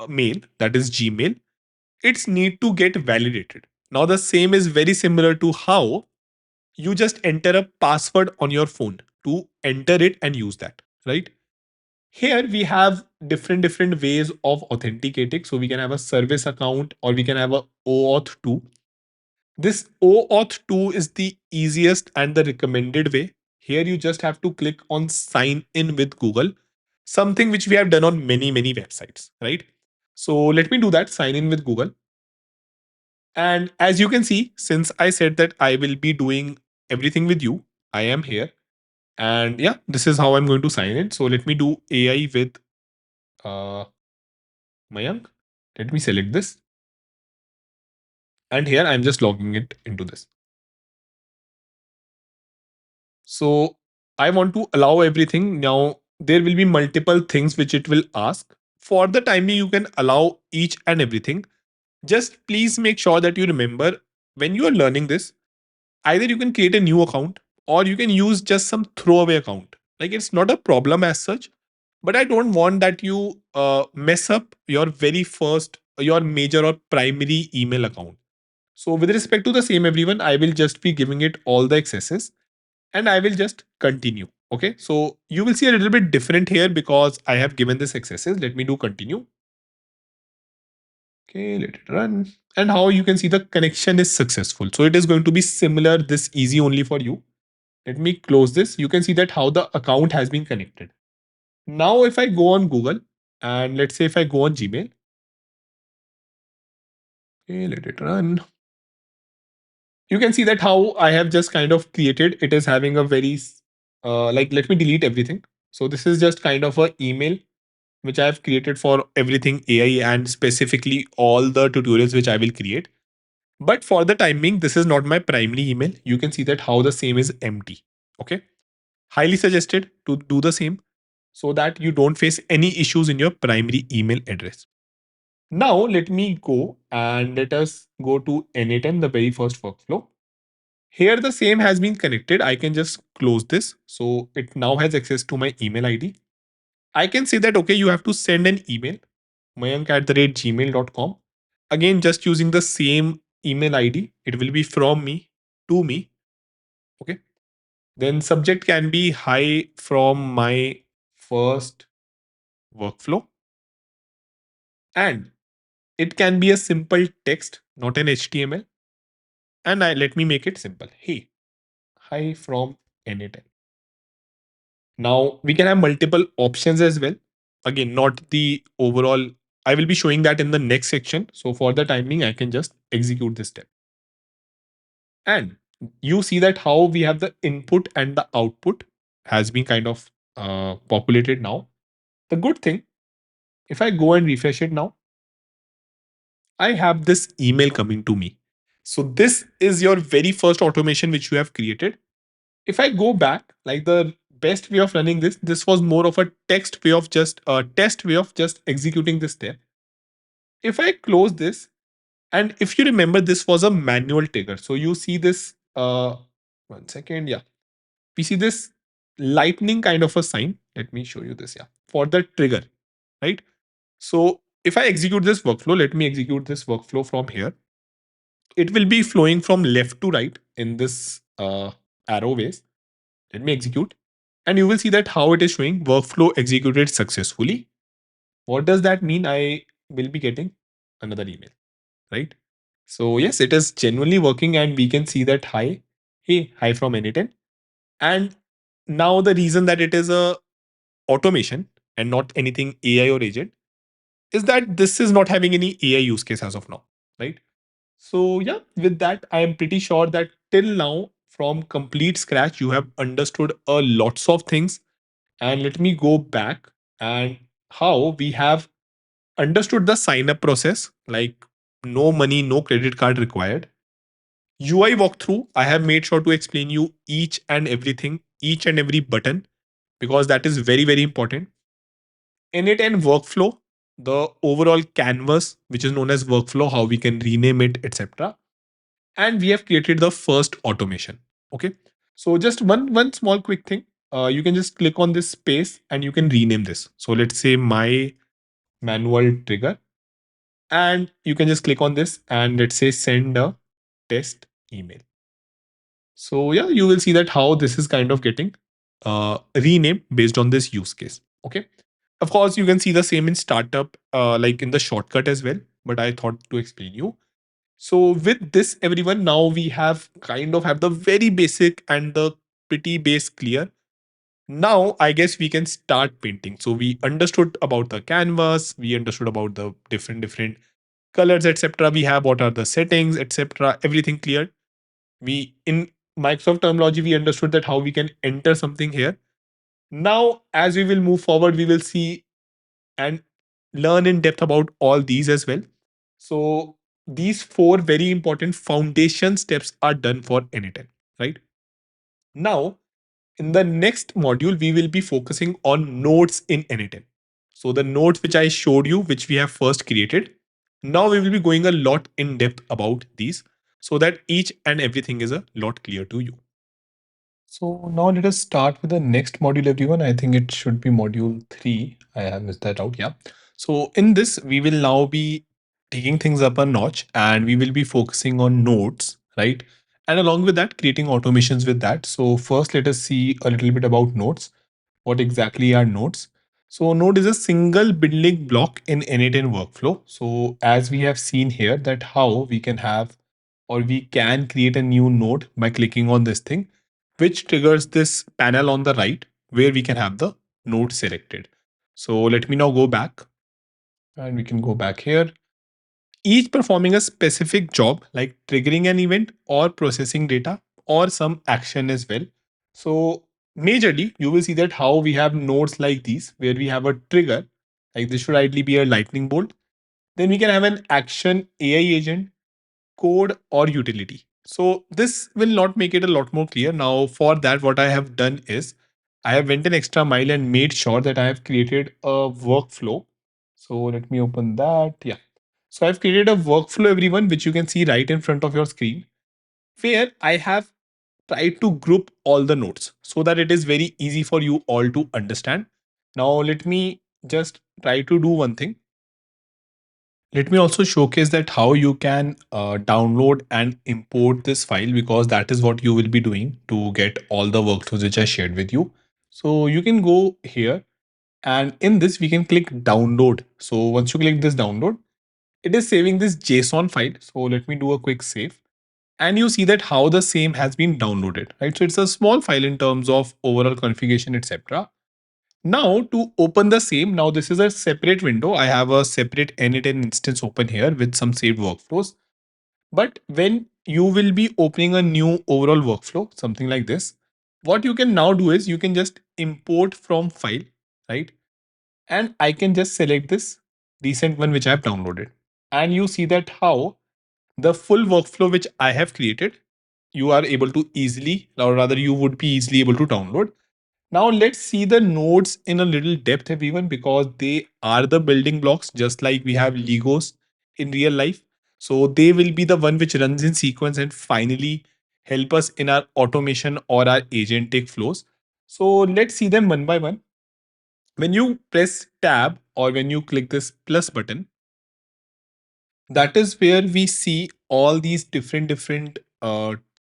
mail, that is Gmail, it's need to get validated. Now the same is very similar to how you just enter a password on your phone to enter it and use that, right? Here we have different ways of authenticating. So we can have a service account or we can have a OAuth 2. This OAuth 2 is the easiest and the recommended way. Here you just have to click on sign in with Google, something which we have done on many websites, right? So let me do that, sign in with Google. And as you can see, since I said that I will be doing everything with you, I am here. And yeah, this is how I'm going to sign in. So let me do AI with uh, Mayank. Let me select this. And here I'm just logging it into this. So I want to allow everything. Now there will be multiple things which it will ask. For the time being, you can allow each and everything. Just please make sure that you remember when you are learning this, either you can create a new account or you can use just some throwaway account. Like it's not a problem as such, but I don't want that you mess up your very first, your major or primary email account. So with respect to the same, everyone, I will just be giving it all the accesses and I will just continue. Okay, so you will see a little bit different here because I have given this accesses. Let me do continue. Okay, let it run. And how you can see the connection is successful. So it is going to be similar, this easy only for you. Let me close this. You can see that how the account has been connected. Now, if I go on Google and let's say if I go on Gmail, okay, let it run. You can see that how I have just kind of created. It is having a very, like, let me delete everything. So this is just kind of a email which I have created for everything AI and specifically all the tutorials which I will create. But for the time being, this is not my primary email. You can see that how the same is empty. Okay. Highly suggested to do the same so that you don't face any issues in your primary email address. Now, let me go and let us go to n8n, the very first workflow. Here, the same has been connected. I can just close this. So it now has access to my email ID. I can say that, okay, you have to send an email, mayank@gmail.com. Again, just using the same email ID. It will be from me to me. Okay. Then subject can be hi from my first workflow. And it can be a simple text, not an HTML. And let me make it simple. Hey, hi from n8n. Now we can have multiple options as well. Again, not the overall. I will be showing that in the next section. So for the timing, I can just execute this step. And you see that how we have the input and the output has been kind of populated now. The good thing, if I go and refresh it now, I have this email coming to me. So this is your very first automation which you have created. If I go back, like the best way of running this was more of a text way of just a test way of just executing this step. If I close this, and if you remember, this was a manual trigger. So you see this, 1 second, yeah. We see this lightning kind of a sign. Let me show you this, yeah, for the trigger, right? So if I execute this workflow, let me execute this workflow from here. It will be flowing from left to right in this arrow ways. Let me execute. And you will see that how it is showing workflow executed successfully. What does that mean? I will be getting another email, right? So yes, it is genuinely working, and we can see that hi, hey, hi from n8n. And now the reason that it is a automation and not anything AI or agent is that this is not having any AI use case as of now, right? So yeah, with that, I am pretty sure that till now, from complete scratch, you have understood a lots of things. And let me go back and how we have understood the sign up process, like no money, no credit card required. UI walkthrough, I have made sure to explain you each and everything, each and every button, because that is very, very important. n8n workflow, the overall canvas, which is known as workflow, how we can rename it, etc. And we have created the first automation. Okay. So just one small quick thing. You can just click on this space and you can rename this. So let's say my manual trigger, and you can just click on this and let's say send a test email. So yeah, you will see that how this is kind of getting renamed based on this use case. Okay. Of course, you can see the same in startup, like in the shortcut as well. But I thought to explain you. So with this, everyone, now we have kind of have the very basic and the pretty base clear. Now I guess we can start painting. So we understood about the canvas, we understood about the different colors, etc. We have what are the settings, etc. Everything clear. We in Microsoft terminology, we understood that how we can enter something here. Now, as we will move forward, we will see and learn in depth about all these as well. So these four very important foundation steps are done for n8n, right? Now, in the next module, we will be focusing on nodes in n8n. So the nodes which I showed you, which we have first created, now we will be going a lot in depth about these so that each and everything is a lot clear to you. So now let us start with the next module, everyone. I think it should be module 3. I have missed that out. Yeah. So in this, we will now be taking things up a notch and we will be focusing on nodes, right? And along with that, creating automations with that. So first, let us see a little bit about nodes. What exactly are nodes? So node is a single building block in n8n workflow. So as we have seen here that how we can have or we can create a new node by clicking on this thing, which triggers this panel on the right where we can have the node selected. So let me now go back and we can go back here. Each performing a specific job like triggering an event or processing data or some action as well. So majorly you will see that how we have nodes like these where we have a trigger, like this should ideally be a lightning bolt. Then we can have an action AI agent, code or utility. So this will not make it a lot more clear. Now for that, what I have done is I have went an extra mile and made sure that I have created a workflow. So let me open that. Yeah. So I've created a workflow, everyone, which you can see right in front of your screen, where I have tried to group all the nodes so that it is very easy for you all to understand. Now let me just try to do one thing. Let me also showcase that how you can download and import this file, because that is what you will be doing to get all the workflows which I shared with you. So you can go here And in this, we can click download. So once you click this download, it is saving this JSON file. So let me do a quick save. And you see that how the same has been downloaded, right? So it's a small file in terms of overall configuration, etc. Now to open the same, now this is a separate window. I have a separate n8n instance open here with some saved workflows. But when you will be opening a new overall workflow, something like this, what you can now do is you can just import from file, right? And I can just select this recent one which I have downloaded. And you see that how the full workflow which I have created, you are able to easily, or rather, you would be easily able to download. Now, let's see the nodes in a little depth, everyone, because they are the building blocks, just like we have Legos in real life. So, they will be the one which runs in sequence and finally help us in our automation or our agentic flows. So, let's see them one by one. When you press tab or when you click this plus button, that is where we see all these different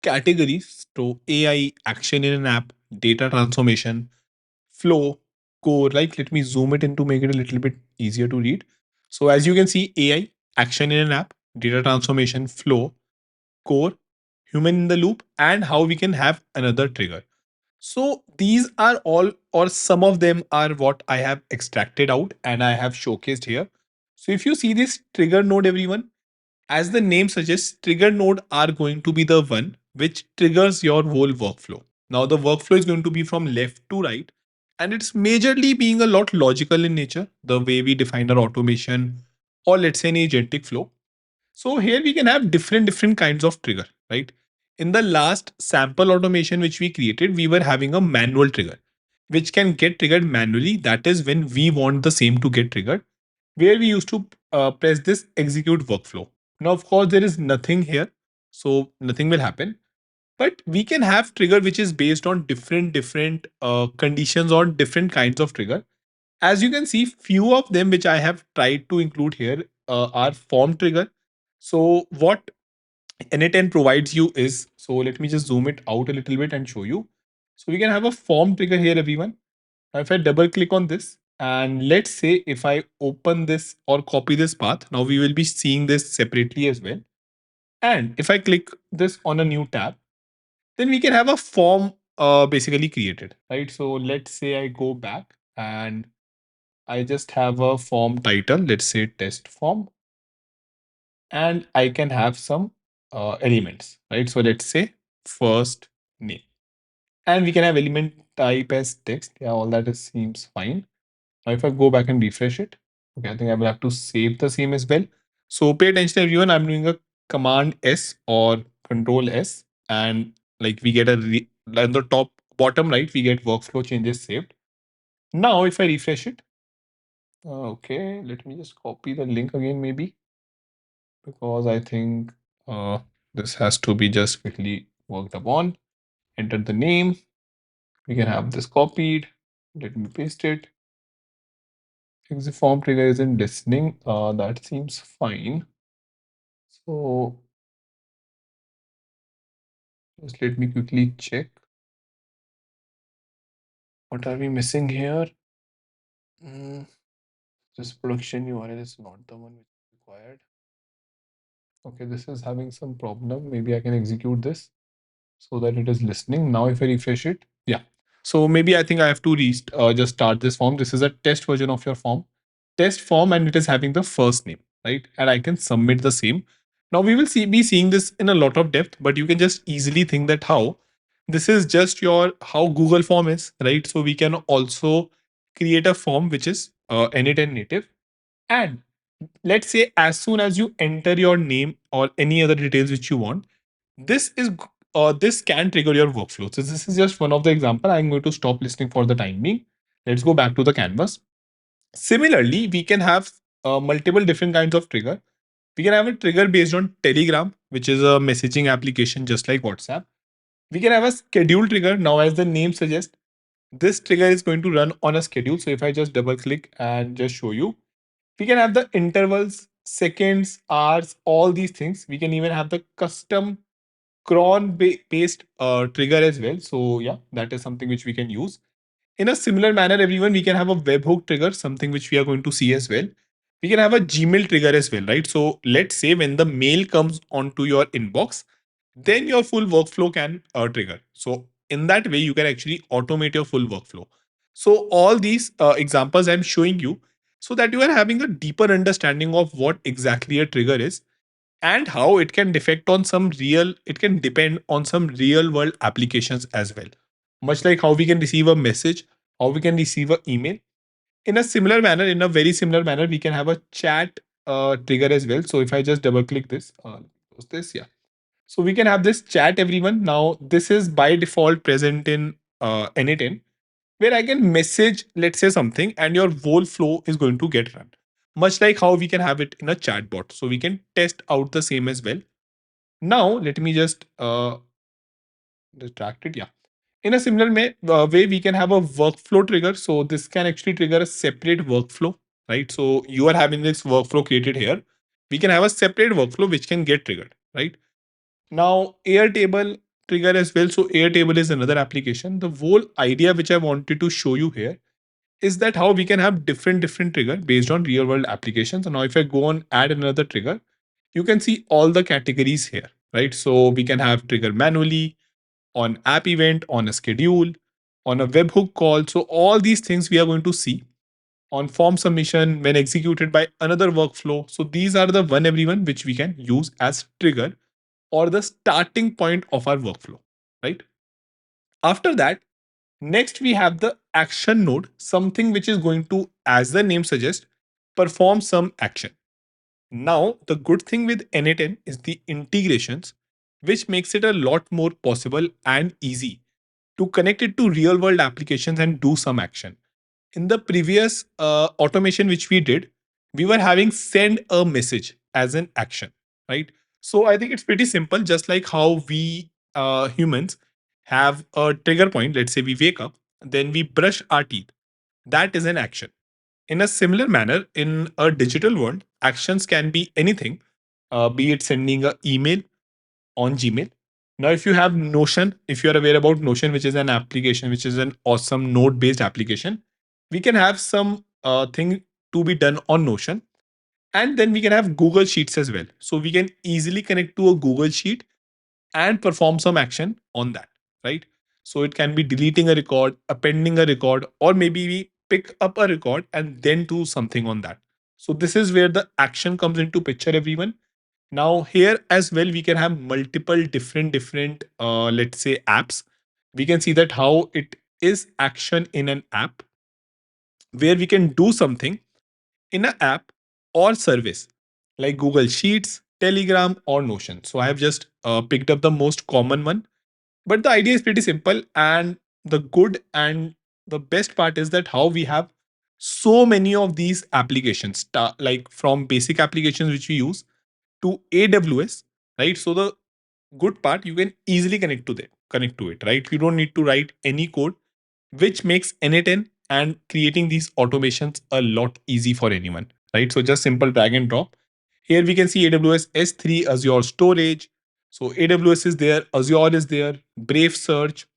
categories. So AI, action in an app, data transformation, flow, core. Like, let me zoom it in to make it a little bit easier to read. So as you can see, AI, action in an app, data transformation, flow, core, human in the loop, and how we can have another trigger. So these are all, or some of them are what I have extracted out and I have showcased here. So if you see this trigger node, everyone, as the name suggests, trigger node are going to be the one which triggers your whole workflow. Now the workflow is going to be from left to right, and it's majorly being a lot logical in nature, the way we define our automation, or let's say an agentic flow. So here we can have different kinds of trigger, right? In the last sample automation which we created, we were having a manual trigger, which can get triggered manually. That is when we want the same to get triggered, where we used to press this execute workflow. Now, of course, there is nothing here, so nothing will happen. But we can have trigger which is based on different conditions or different kinds of trigger. As you can see, few of them which I have tried to include here are form trigger. So what n8n provides you is, so let me just zoom it out a little bit and show you. So we can have a form trigger here, everyone. Now if I double click on this, and let's say if I open this or copy this path, now we will be seeing this separately as well. And if I click this on a new tab, then we can have a form basically created, right? So let's say I go back and I just have a form title, let's say test form, and I can have some elements, right? So let's say first name, and we can have element type as text. Yeah, all that is seems fine. Now, if I go back and refresh it, okay, I think I will have to save the same as well. So pay attention, everyone. I'm doing a Command S or Control S, and like we get on the top bottom right, we get workflow changes saved. Now, if I refresh it, okay, let me just copy the link again, maybe, because I think uh, this has to be just quickly worked upon. Enter the name. We can have this copied. Let me paste it. If the form trigger isn't listening, that seems fine. So just let me quickly check. What are we missing here? Mm, this production URL is not the one which is required. Okay, this is having some problem. Maybe I can execute this so that it is listening. Now, if I refresh it, yeah. So maybe I think I have to just start this form. This is a test version of your form, test form, and it is having the first name, right? And I can submit the same. Now we will be seeing this in a lot of depth, but you can just easily think that how this is just your how Google form is, right? So we can also create a form which is n8n native, and let's say as soon as you enter your name or any other details which you want, this can trigger your workflow. So this is just one of the example. I'm going to stop listening for the time being. Let's go back to the canvas. Similarly, we can have multiple different kinds of trigger. We can have a trigger based on Telegram, which is a messaging application just like WhatsApp. We can have a schedule trigger. Now, as the name suggests, this trigger is going to run on a schedule. So if I just double click and just show you, we can have the intervals, seconds, hours, all these things. We can even have the custom cron based trigger as well. So yeah, that is something which we can use. In a similar manner, everyone, we can have a webhook trigger, something which we are going to see as well. We can have a Gmail trigger as well, right? So let's say when the mail comes onto your inbox, then your full workflow can trigger. So in that way, you can actually automate your full workflow. So all these examples I'm showing you so that you are having a deeper understanding of what exactly a trigger is and how it can defect on some real, it can depend on some real world applications as well. Much like how we can receive a message, how we can receive an email. In a similar manner, in a very similar manner, we can have a chat trigger as well. So if I just double click this, close this, yeah. So we can have this chat, everyone. Now, this is by default present in n8n, where I can message, let's say something, and your whole flow is going to get run. Much like how we can have it in a chatbot. So we can test out the same as well. Now, let me just distract it. Yeah. In a similar way, we can have a workflow trigger. So this can actually trigger a separate workflow, right? So you are having this workflow created here. We can have a separate workflow which can get triggered, right? Now, Airtable trigger as well. So Airtable is another application. The whole idea which I wanted to show you here is that how we can have different trigger based on real world applications. And now if I go on add another trigger, you can see all the categories here, right? So we can have trigger manually, on app event, on a schedule, on a webhook call. So all these things we are going to see on form submission when executed by another workflow. So these are the one everyone which we can use as trigger or the starting point of our workflow, right? After that, next we have the action node, something which is going to, as the name suggests, perform some action. Now, the good thing with n8n is the integrations, which makes it a lot more possible and easy to connect it to real world applications and do some action. In the previous automation which we did, we were having send a message as an action, right? So I think it's pretty simple, just like how we humans have a trigger point. Let's say we wake up, then we brush our teeth. That is an action. In a similar manner, in a digital world, actions can be anything, be it sending an email on Gmail. Now, if you have Notion, if you are aware about Notion, which is an application, which is an awesome node based application, we can have some thing to be done on Notion. And then we can have Google Sheets as well. So we can easily connect to a Google Sheet and perform some action on that, right? So it can be deleting a record, appending a record, or maybe we pick up a record and then do something on that. So this is where the action comes into picture, everyone. Now here as well, we can have multiple different let's say apps. We can see that how it is action in an app where we can do something in an app or service like Google Sheets, Telegram, or Notion. So I have just picked up the most common one, but the idea is pretty simple. And the good and the best part is that how we have so many of these applications, like from basic applications which we use to AWS, right? So the good part, you can easily connect to it, right? You don't need to write any code, which makes n8n and creating these automations a lot easy for anyone, right? So just simple drag and drop. Here we can see AWS S3, Azure Storage. So AWS is there, Azure is there, Brave Search,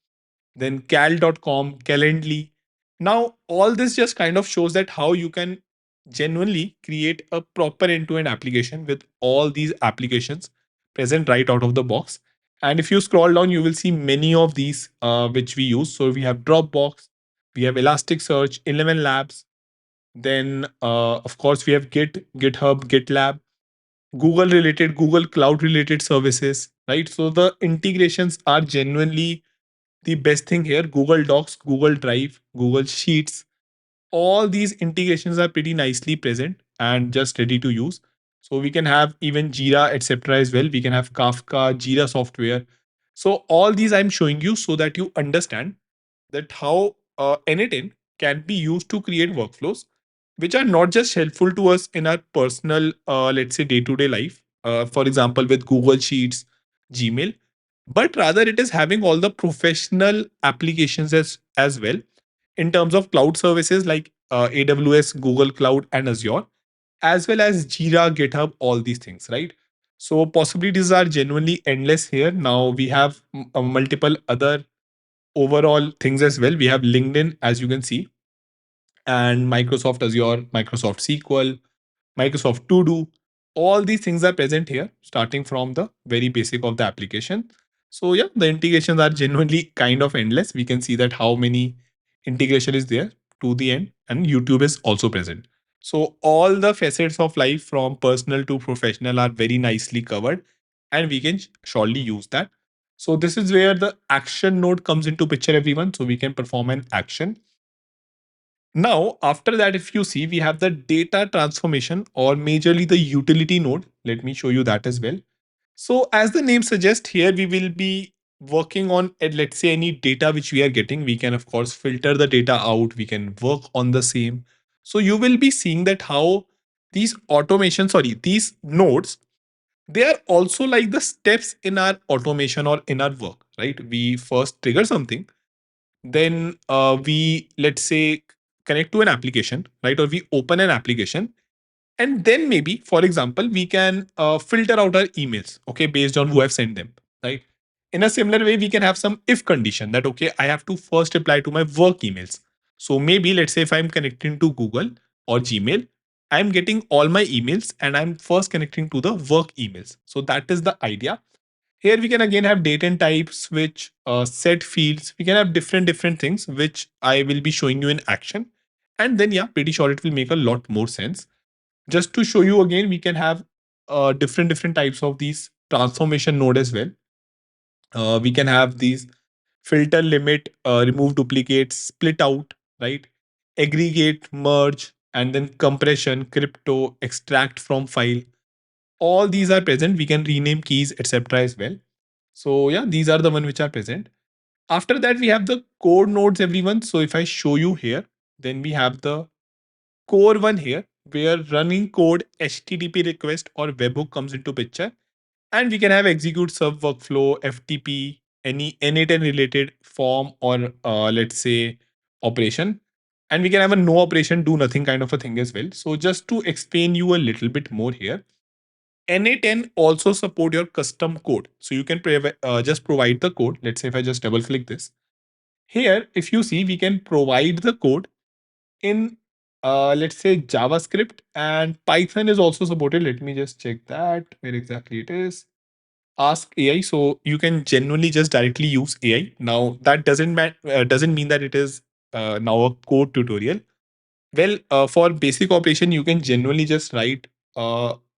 then cal.com, Calendly. Now, all this just kind of shows that how you can genuinely create a proper end-to-end application with all these applications present right out of the box. And if you scroll down, you will see many of these which we use. So we have Dropbox, we have Elasticsearch, 11 Labs, then of course we have GitHub, GitLab, Google related, Google Cloud related services, right? So the integrations are genuinely the best thing here. Google Docs, Google Drive, Google Sheets, all these integrations are pretty nicely present and just ready to use. So we can have even Jira, etc. as well. We can have Kafka, Jira software. So all these I'm showing you so that you understand that how n8n can be used to create workflows which are not just helpful to us in our personal, let's say, day-to-day life. For example, with Google Sheets, Gmail, but rather it is having all the professional applications as well in terms of cloud services like AWS, Google Cloud, and Azure, as well as Jira, GitHub, all these things, right? So possibilities are genuinely endless here. Now we have multiple other overall things as well. We have LinkedIn, as you can see, and Microsoft Azure, Microsoft SQL, Microsoft To Do. All these things are present here, starting from the very basic of the application. So yeah, the integrations are genuinely kind of endless. We can see that how many integration is there to the end, and YouTube is also present. So all the facets of life from personal to professional are very nicely covered, and we can surely use that. So this is where the action node comes into picture, everyone. So we can perform an action. Now, after that, if you see, we have the data transformation or majorly the utility node. Let me show you that as well. So as the name suggests, here we will be working on, let's say, any data which we are getting. We can, of course, filter the data out. We can work on the same. So you will be seeing that how these automation, sorry, these nodes, they are also like the steps in our automation or in our work, right? We first trigger something, then we, let's say, connect to an application, right? Or we open an application, and then maybe, for example, we can filter out our emails, okay, based on who have sent them, right? In a similar way, we can have some if condition that, okay, I have to first reply to my work emails. So maybe, let's say, if I'm connecting to Google or Gmail, I'm getting all my emails and I'm first connecting to the work emails. So that is the idea. Here we can again have date and types, which set fields. We can have different things, which I will be showing you in action. And then, yeah, pretty sure it will make a lot more sense. Just to show you again, we can have different types of these transformation node as well. We can have these filter, limit, remove duplicates, split out, right? Aggregate, merge, and then compression, crypto, extract from file. All these are present. We can rename keys, etc. as well. So yeah, these are the one which are present. After that, we have the core nodes, everyone. So if I show you here, then we have the core one here, where running code, HTTP request or webhook comes into picture. And we can have execute sub workflow, FTP, any n8n related form or let's say operation. And we can have a no operation, do nothing kind of a thing as well. So just to explain you a little bit more here, n8n also support your custom code. So you can just provide the code. Let's say if I just double click this. Here, if you see, we can provide the code in, let's say, JavaScript, and Python is also supported. Let me just check that, where exactly it is. Ask AI. So you can genuinely just directly use AI. Now, that doesn't mean that it is now a code tutorial. Well, for basic operation, you can genuinely just write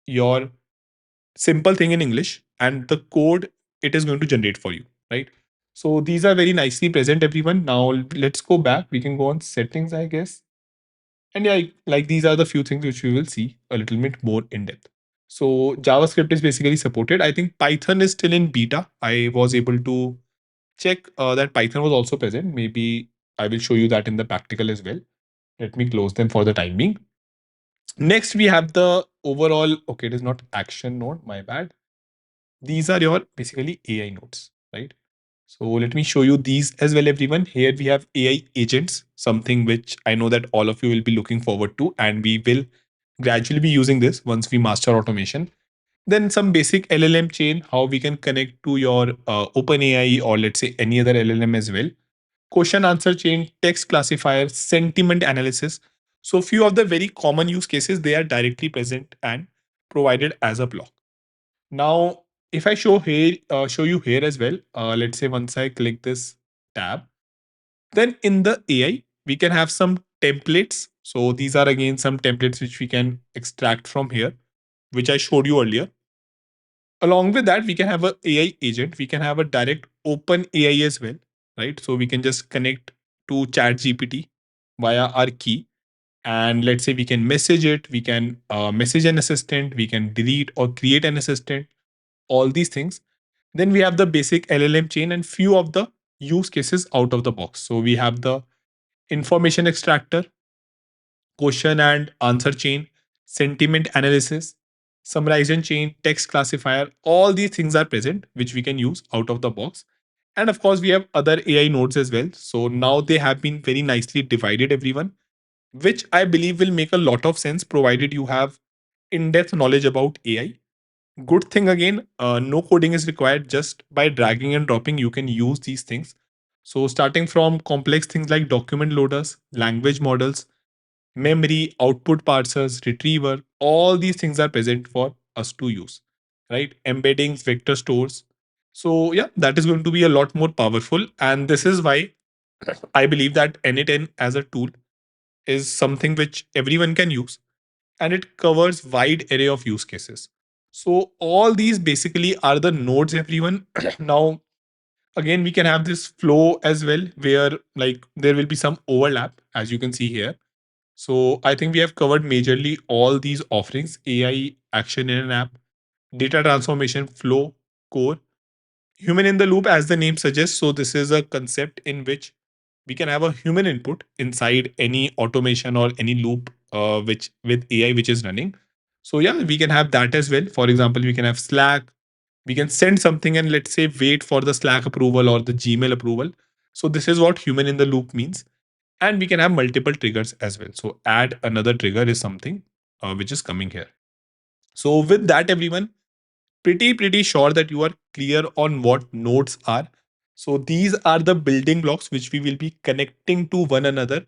your simple thing in English, and the code it is going to generate for you, right? So these are very nicely present, everyone. Now let's go back. We can go on settings, I guess. And yeah, like these are the few things which we will see a little bit more in depth. So JavaScript is basically supported. I think Python is still in beta. I was able to check that Python was also present. Maybe I will show you that in the practical as well. Let me close them for the time being. Next, we have the overall, okay, it is not action node, my bad. These are your basically AI nodes, right? So let me show you these as well, everyone. Here we have AI agents, something which I know that all of you will be looking forward to, and we will gradually be using this once we master automation. Then some basic LLM chain, how we can connect to your OpenAI or let's say any other LLM as well. Question answer chain, text classifier, sentiment analysis. So few of the very common use cases, they are directly present and provided as a block. Now, if I show you here as well, let's say once I click this tab, then in the AI, we can have some templates. So these are again some templates which we can extract from here, which I showed you earlier. Along with that, we can have a AI agent. We can have a direct open AI as well, right? So we can just connect to Chat GPT via our key. And let's say we can message it, we can message an assistant, we can delete or create an assistant, all these things. Then we have the basic LLM chain and few of the use cases out of the box. So we have the information extractor, question and answer chain, sentiment analysis, summarization chain, text classifier. All these things are present, which we can use out of the box. And of course, we have other AI nodes as well. So now they have been very nicely divided, everyone, which I believe will make a lot of sense provided you have in depth knowledge about AI. Good thing again, no coding is required. Just by dragging and dropping, you can use these things. So starting from complex things like document loaders, language models, memory, output parsers, retriever, all these things are present for us to use, right? Embeddings, vector stores. So yeah, that is going to be a lot more powerful. And this is why I believe that n8n as a tool is something which everyone can use, and it covers wide array of use cases. So all these basically are the nodes, everyone. Now again, we can have this flow as well, where like there will be some overlap, as you can see here. So I think we have covered majorly all these offerings: AI, action in an app, data transformation, flow, core, human in the loop, as the name suggests. So this is a concept in which we can have a human input inside any automation or any loop, which with AI which is running. So yeah, we can have that as well. For example, we can have Slack. We can send something and let's say wait for the Slack approval or the Gmail approval. So this is what human in the loop means. And we can have multiple triggers as well. So add another trigger is something which is coming here. So with that, everyone, pretty sure that you are clear on what nodes are. So these are the building blocks which we will be connecting to one another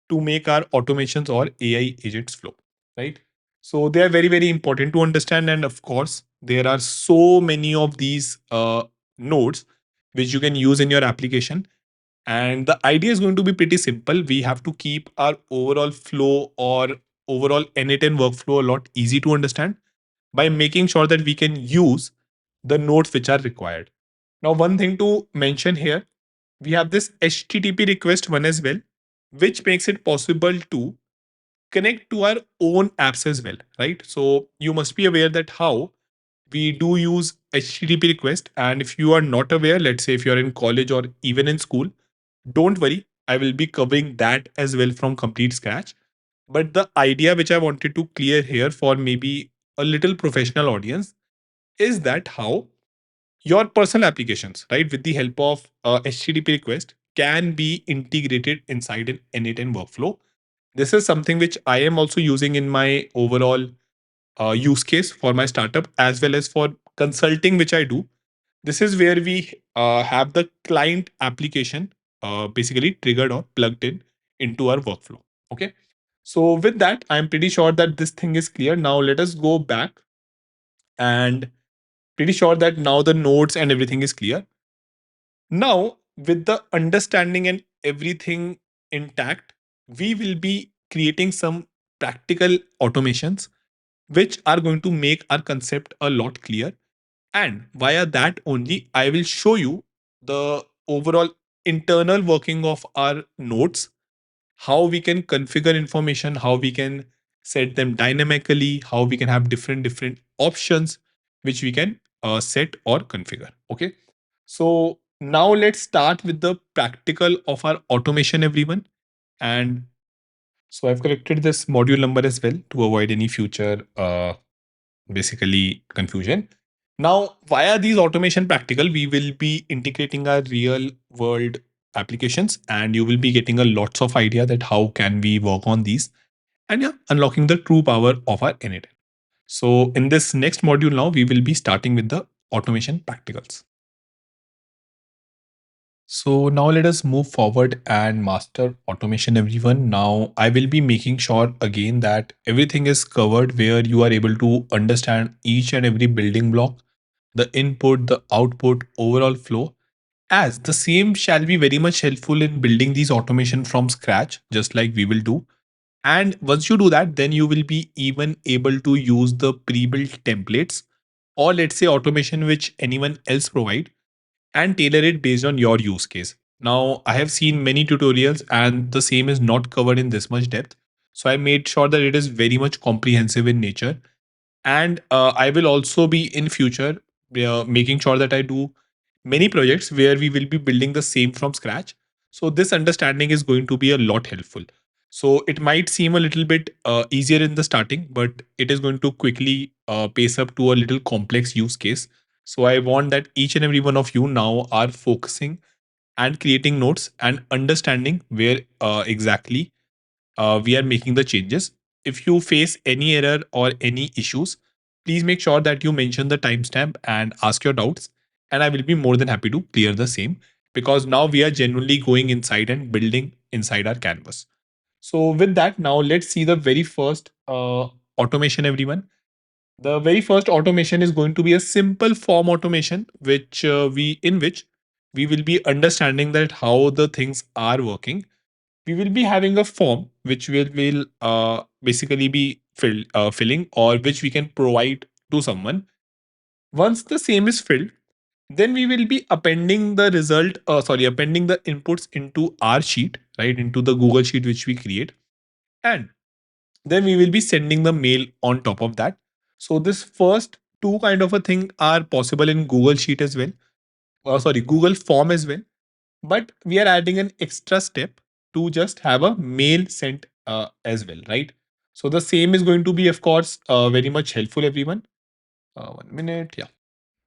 to make our automations or AI agents flow, right? So they are very important to understand, and of course there are so many of these nodes which you can use in your application. And the idea is going to be pretty simple. We have to keep our overall flow or overall n8n workflow a lot easy to understand by making sure that we can use the nodes which are required. Now, one thing to mention here, we have this HTTP request one as well, which makes it possible to connect to our own apps as well, right? So you must be aware that how we do use HTTP request. And if you are not aware, let's say if you're in college or even in school, don't worry. I will be covering that as well from complete scratch. But the idea which I wanted to clear here for maybe a little professional audience is that how your personal applications, right, with the help of HTTP request, can be integrated inside an n8n workflow. This is something which I am also using in my overall use case for my startup as well as for consulting, which I do. This is where we have the client application basically triggered or plugged in into our workflow. Okay. So with that, I'm pretty sure that this thing is clear. Now let us go back, and pretty sure that now the nodes and everything is clear. Now, with the understanding and everything intact, we will be creating some practical automations which are going to make our concept a lot clear. And via that only, I will show you the overall internal working of our nodes, how we can configure information, how we can set them dynamically, how we can have different options which we can set or configure. Okay. So now let's start with the practical of our automation, everyone. And so I've collected this module number as well to avoid any future basically confusion. Now, via these automation practical, we will be integrating our real world applications, and you will be getting a lots of idea that how can we work on these, and yeah, unlocking the true power of our n8n. So in this next module now, we will be starting with the automation practicals. So now let us move forward and master automation, everyone. Now I will be making sure again that everything is covered where you are able to understand each and every building block, the input, the output, overall flow, as the same shall be very much helpful in building these automation from scratch, just like we will do. And once you do that, then you will be even able to use the pre-built templates, or let's say automation which anyone else provide, and tailor it based on your use case. Now, I have seen many tutorials and the same is not covered in this much depth. So I made sure that it is very much comprehensive in nature. And I will also be in future making sure that I do many projects where we will be building the same from scratch. So this understanding is going to be a lot helpful. So it might seem a little bit easier in the starting, but it is going to quickly pace up to a little complex use case. So I want that each and every one of you now are focusing and creating notes and understanding where exactly we are making the changes. If you face any error or any issues, please make sure that you mention the timestamp and ask your doubts, and I will be more than happy to clear the same. because now we are genuinely going inside and building inside our canvas. So with that, now let's see the very first automation, everyone. The very first automation is going to be a simple form automation, which we will be understanding that how the things are working. We will be having a form which will basically be filling, or which we can provide to someone. Once the same is filled, then we will be appending the appending the inputs into our sheet, right, into the Google sheet which we create, and then we will be sending the mail on top of that. So this first two kind of a thing are possible in Google sheet as well, Google form as well, but we are adding an extra step to just have a mail sent as well, right? So the same is going to be, of course, very much helpful, everyone. 1 minute, yeah.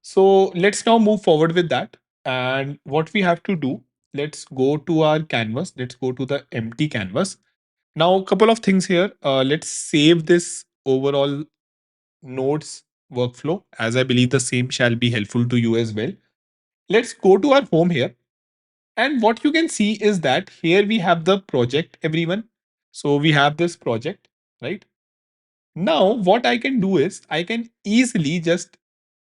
So let's now move forward with that. And what we have to do, let's go to our canvas. Let's go to the empty canvas. Now, a couple of things here. Let's save this overall nodes workflow, as I believe the same shall be helpful to you as well. Let's go to our home here. And what you can see is that here we have the project, everyone. So we have this project, right? Now, what I can do is I can easily just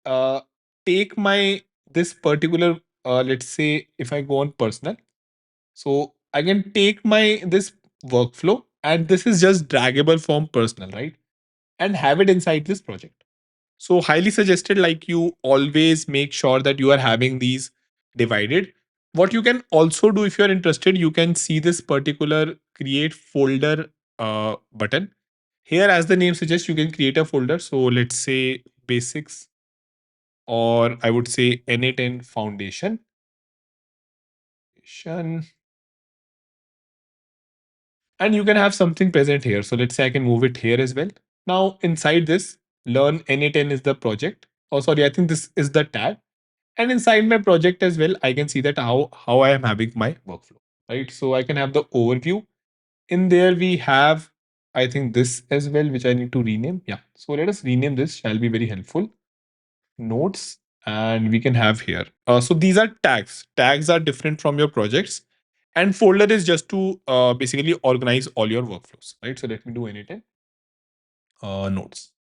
uh, take my this particular, let's say if I go on personal, so I can take my this workflow, and this is just draggable from personal, right, and have it inside this project. So highly suggested, like, you always make sure that you are having these divided. What you can also do, if you are interested, you can see this particular create folder button here. As the name suggests, you can create a folder. So let's say basics, or I would say n8n foundation. And you can have something present here. So let's say I can move it here as well. Now inside this, learn n8n is the project. Oh, sorry, I think this is the tag. And inside my project as well, I can see that how I am having my workflow, right? So I can have the overview. In there we have, I think, this as well, which I need to rename. Yeah. So let us rename this, shall be very helpful. Notes, and we can have here. So these are tags. Tags are different from your projects, and folder is just to basically organize all your workflows, right? So let me do anything. Notes.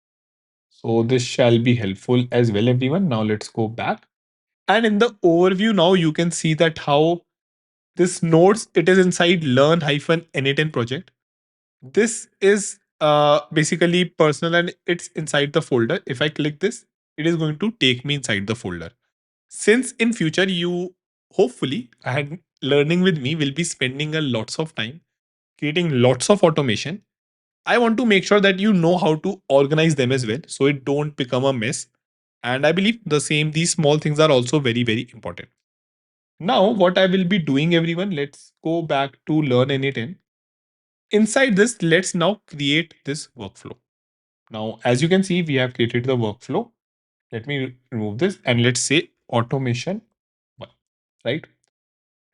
So this shall be helpful as well, everyone. Now let's go back. And in the overview, now you can see that how this notes, it is inside learn hyphen n8n project. This is basically personal, and it's inside the folder. If I click this, it is going to take me inside the folder. Since in future you hopefully and learning with me will be spending a lots of time creating lots of automation, I want to make sure that you know how to organize them as well, so it don't become a mess. And I believe the same, these small things are also very, very important. Now, what I will be doing, everyone, let's go back to learn anything. Inside this, let's now create this workflow. Now, as you can see, we have created the workflow. Let me remove this and let's say automation one, right?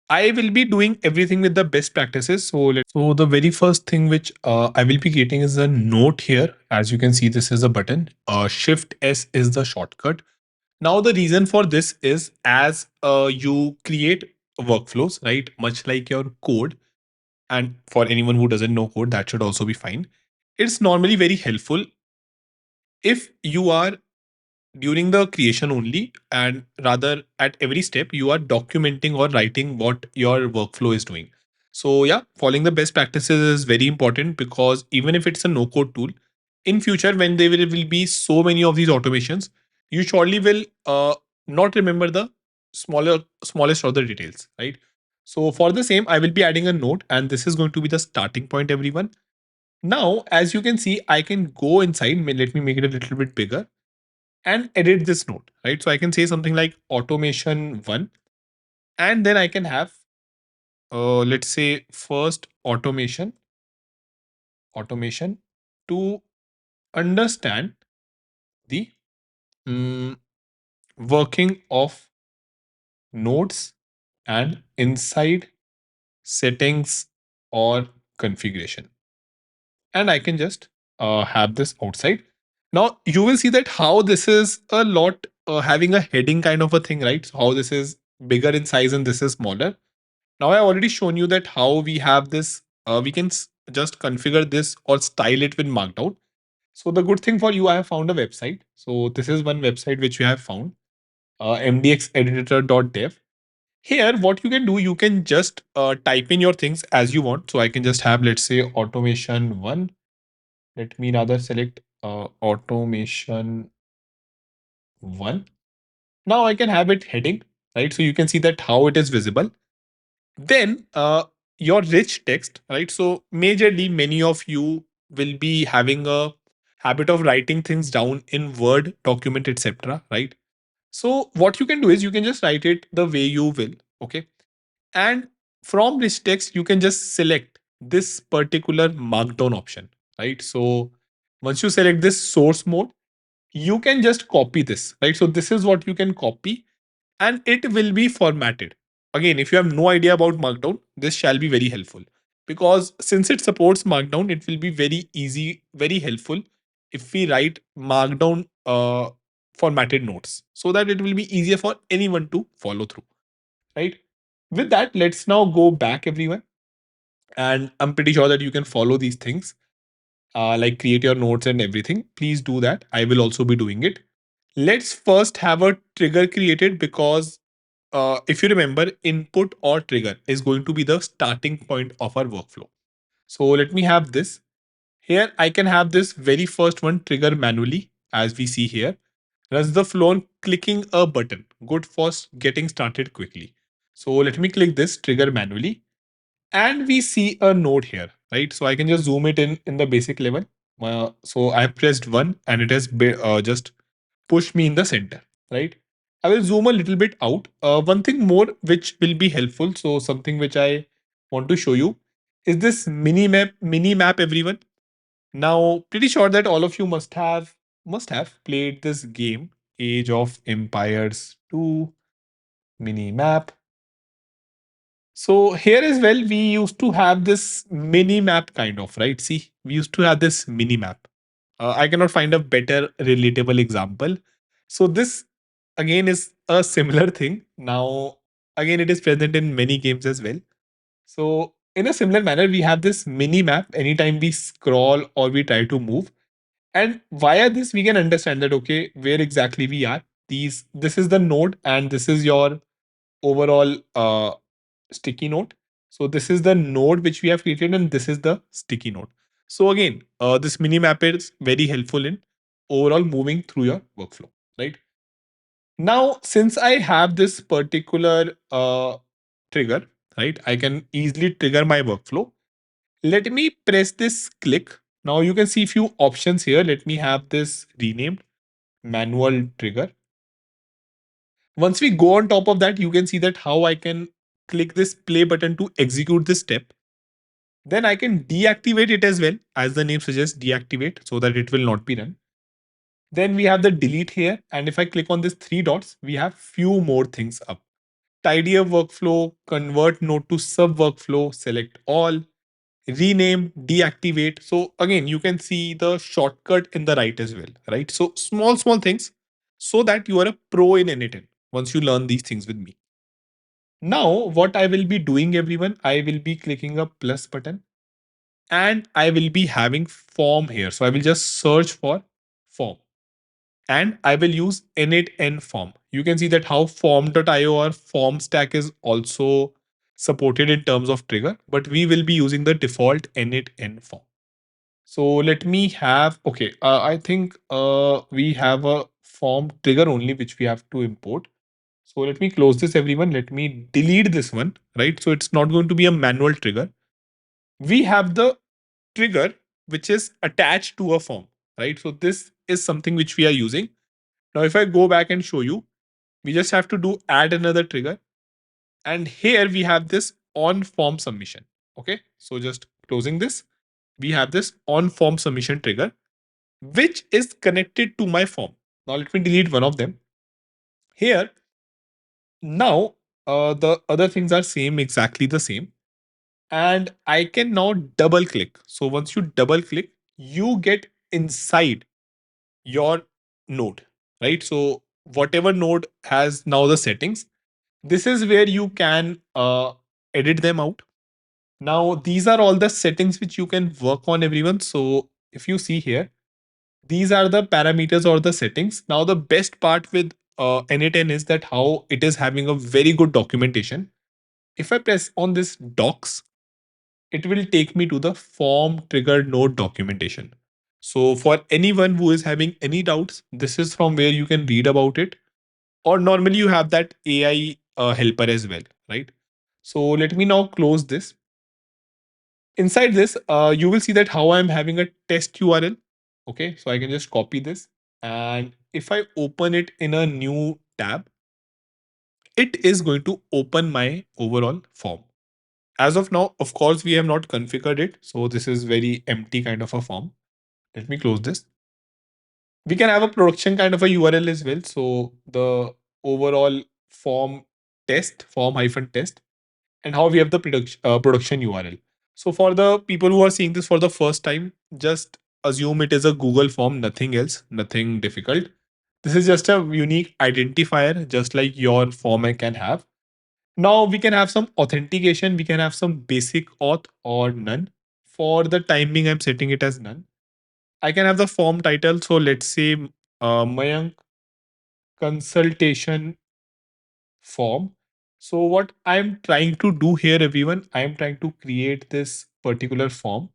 I will be doing everything with the best practices. So the very first thing which I will be creating is a note here. As you can see, this is a button. Shift S is the shortcut. Now the reason for this is, as you create workflows, right? Much like your code, and for anyone who doesn't know code, that should also be fine. It's normally very helpful if you are during the creation only, and rather at every step you are documenting or writing what your workflow is doing. So yeah, following the best practices is very important, because even if it's a no code tool, in future when there will be so many of these automations, you surely will not remember the smallest of the details, right? So for the same, I will be adding a note, and this is going to be the starting point, everyone. Now, as you can see, I can go inside. Let me make it a little bit bigger and edit this note, right? So I can say something like automation one, and then I can have, let's say, first automation to understand the mm, working of nodes and inside settings or configuration. And I can just have this outside. Now you will see that how this is a lot having a heading kind of a thing, right? So how this is bigger in size and this is smaller. Now I already shown you that how we have this, we can just configure this or style it with Markdown. So the good thing for you, I have found a website. So this is one website which we have found, mdxeditor.dev. Here, what you can do, you can just type in your things as you want. So I can just have, let's say, automation one. Let me rather select automation one. Now I can have it heading, right? So you can see that how it is visible. Then your rich text, right? So majorly many of you will be having a habit of writing things down in Word document, etc. Right? So what you can do is you can just write it the way you will. Okay. And from rich text, you can just select this particular markdown option, right? So once you select this source mode, you can just copy this, right? So this is what you can copy and it will be formatted. Again, if you have no idea about Markdown, this shall be very helpful because since it supports Markdown, it will be very easy, very helpful if we write Markdown formatted notes so that it will be easier for anyone to follow through, right? With that, let's now go back, everyone. And I'm pretty sure that you can follow these things, like create your notes and everything. Please do that. I will also be doing it. Let's first have a trigger created because if you remember, input or trigger is going to be the starting point of our workflow. So let me have this. Here I can have this very first one trigger manually as we see here. Runs the flow on clicking a button. Good for getting started quickly. So let me click this trigger manually and we see a node here, right? So I can just zoom it in the basic level. So I pressed one and it has just push me in the center, right? I will zoom a little bit out. One thing more which will be helpful, so something which I want to show you is this mini map, everyone. Now, pretty sure that all of you must have played this game, Age of Empires 2 mini map. So here as well, we used to have this mini map kind of, right? See, we used to have this mini map. I cannot find a better relatable example. So this again is a similar thing. Now, again, it is present in many games as well. So in a similar manner, we have this mini map anytime we scroll or we try to move. And via this, we can understand that, okay, where exactly we are. This is the node and this is your overall sticky note. So this is the node which we have created and this is the sticky note. So again, this mini map is very helpful in overall moving through your workflow, right? Now, since I have this particular trigger, right, I can easily trigger my workflow. Let me press this click. Now you can see a few options here. Let me have this renamed manual trigger. Once we go on top of that, you can see that how I can click this play button to execute this step. Then I can deactivate it as well, as the name suggests, deactivate so that it will not be run. Then we have the delete here. And if I click on these three dots, we have few more things up. Tidy up workflow, convert node to sub workflow, select all, rename, deactivate. So again, you can see the shortcut in the right as well, right? So small things so that you are a pro in n8n once you learn these things with me. Now, what I will be doing, everyone, I will be clicking a plus button and I will be having form here. So I will just search for form and I will use n8n form. You can see that how form.io or form stack is also supported in terms of trigger, but we will be using the default n8n form. So let me have, okay, I think we have a form trigger only, which we have to import. So let me close this, everyone. Let me delete this one, right? So it's not going to be a manual trigger. We have the trigger, which is attached to a form, right? So this is something which we are using. Now, if I go back and show you, we just have to do add another trigger. And here we have this on form submission. Okay. So just closing this, we have this on form submission trigger, which is connected to my form. Now let me delete one of them. Here, now the other things are same, exactly the same. And I can now double click. So once you double click, you get inside your node, right? So whatever node has now the settings, This is where you can edit them out. Now, these are all the settings which you can work on, everyone. So if you see here, these are the parameters or the settings. Now, the best part with n8n is that how it is having a very good documentation. If I press on this docs, it will take me to the form trigger node documentation. So for anyone who is having any doubts, this is from where you can read about it. Or normally you have that AI helper as well, right? So let me now close this. Inside this, you will see that how I'm having a test URL. Okay, so I can just copy this. And if I open it in a new tab, it is going to open my overall form. As of now, of course, we have not configured it. So this is very empty kind of a form. Let me close this. We can have a production kind of a URL as well. So the overall form test, form hyphen test, and how we have the production URL. So for the people who are seeing this for the first time, just assume it is a Google form, nothing else, nothing difficult. This is just a unique identifier, just like your form I can have. Now we can have some authentication. We can have some basic auth or none. For the timing, I'm setting it as none. I can have the form title. So let's say Mayank consultation form. So what I'm trying to do here, everyone, I'm trying to create this particular form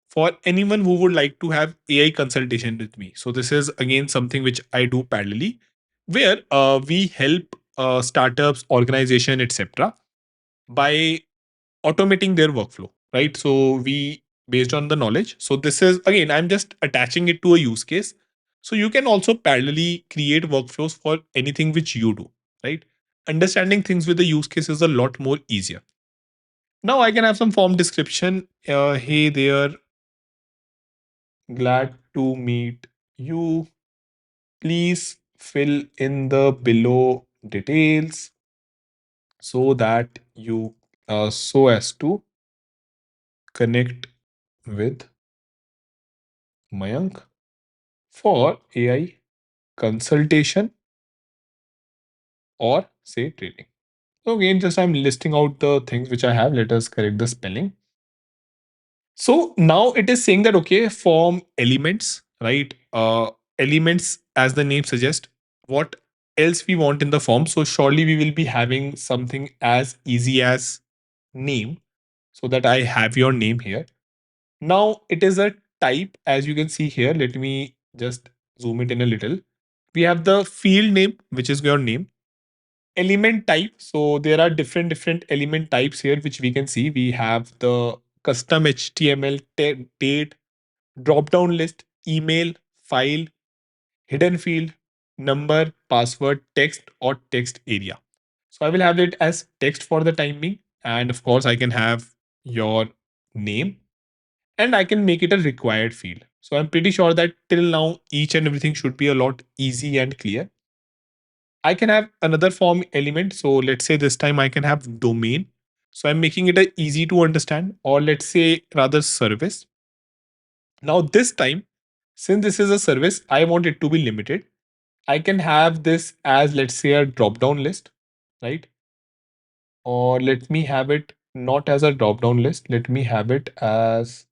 for anyone who would like to have AI consultation with me. So this is again something which I do parallelly, where we help startups, organization, etc. by automating their workflow, right? So we based on the knowledge. So this is again, I'm just attaching it to a use case. So you can also parallelly create workflows for anything which you do, right? Understanding things with the use case is a lot more easier. Now I can have some form description. Hey there, glad to meet you. Please fill in the below details so that you so as to connect with Mayank for AI consultation or say training. So again, just I'm listing out the things which I have. Let us correct the spelling. So now it is saying that okay, form elements, right? Elements, as the name suggests, what else we want in the form. So surely we will be having something as easy as name, so that I have your name here. Now it is a type, as you can see here. Let me just zoom it in a little. We have the field name, which is your name. Element type. So there are different element types here, which we can see. We have the custom HTML, date, drop down list, email, file, hidden field, number, password, text, or text area. So I will have it as text for the time being. And of course, I can have your name and I can make it a required field. So I'm pretty sure that till now, each and everything should be a lot easy and clear. I can have another form element. So let's say this time I can have domain. So I'm making it a easy to understand, or let's say rather service. Now this time, since this is a service, I want it to be limited. I can have this as let's say a drop down list, right? Or let me have it not as a drop down list. Let me have it as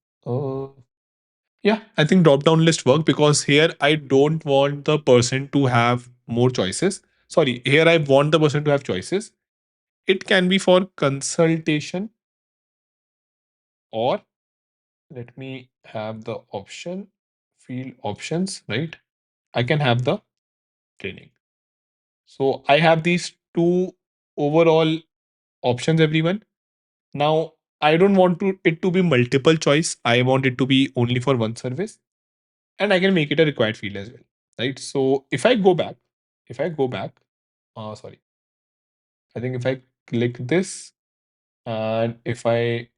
yeah, I think drop down list work because here I don't want the person to have more choices. Sorry, here I want the person to have choices. It can be for consultation or let me have the option field options, right? I can have the training. So I have these two overall options, everyone. Now I don't want it to be multiple choice. I want it to be only for one service and I can make it a required field as well, right? So if I go back, sorry, I think if I click this and if I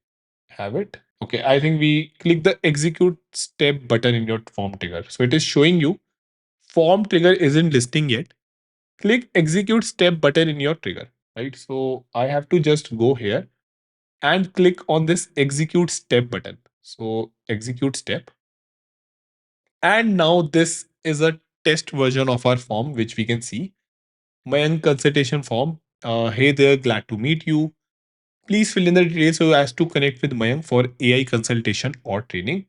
have it, okay, I think we click the execute step button in your form trigger. So it is showing you form trigger isn't listing yet. Click execute step button in your trigger, right? So I have to just go here and click on this execute step button. So execute step. And now this is a test version of our form, which we can see. My consultation form. Hey there, glad to meet you. Please fill in the details so as to connect with Mayank for AI consultation or training.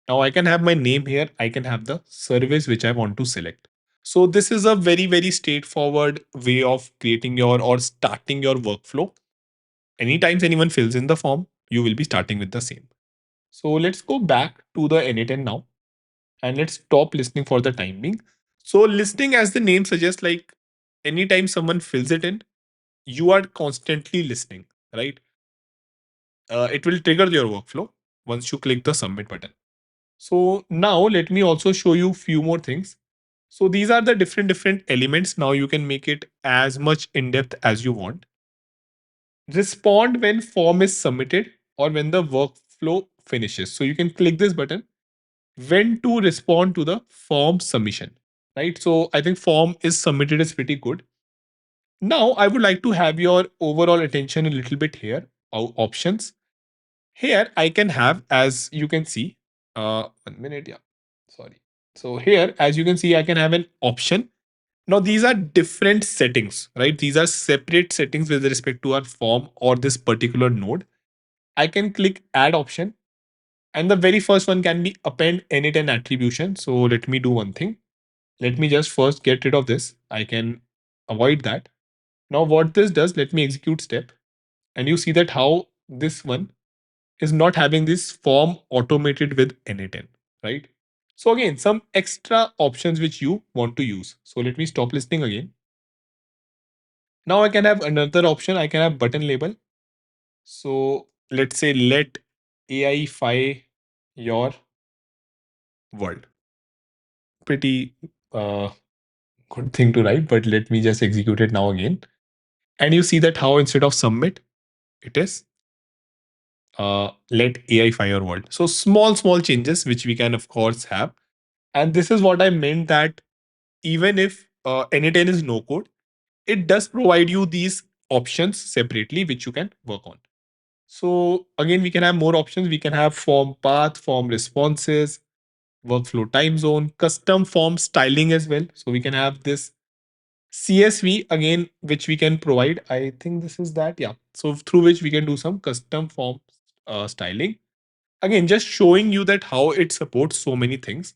Now I can have my name here. I can have the service which I want to select. So this is a very straightforward way of creating your or starting your workflow. Anytime anyone fills in the form, you will be starting with the same. So let's go back to the n8n now and let's stop listening for the time being. So listening, as the name suggests, like anytime someone fills it in, you are constantly listening, right? It will trigger your workflow once you click the submit button. So now let me also show you few more things. So these are the different elements. Now you can make it as much in depth as you want. Respond when form is submitted or when the workflow finishes. So you can click this button when to respond to the form submission, right? So I think form is submitted is pretty good. Now I would like to have your overall attention a little bit here. Options. Here I can have, as you can see, 1 minute, yeah, sorry. So here, as you can see, I can have an option. Now these are different settings, right? These are separate settings with respect to our form or this particular node. I can click add option, and the very first one can be append init and attribution. So let me do one thing. Let me just first get rid of this. I can avoid that. Now what this does, let me execute step, and you see that how this one is not having this form automated with n8n, right? So again, some extra options which you want to use. So let me stop listening again. Now I can have another option. I can have button label. So let's say let AIfy your world. Pretty good thing to write, but let me just execute it now again. And you see that how instead of submit, it is let AIfy your world. So small changes which we can of course have. And this is what I meant, that even if n8n is no code, it does provide you these options separately which you can work on. So again, we can have more options. We can have form path, form responses, workflow time zone, custom form styling as well. So we can have this CSV again, which we can provide. I think this is that. Yeah. So through which we can do some custom form styling. Again, just showing you that how it supports so many things.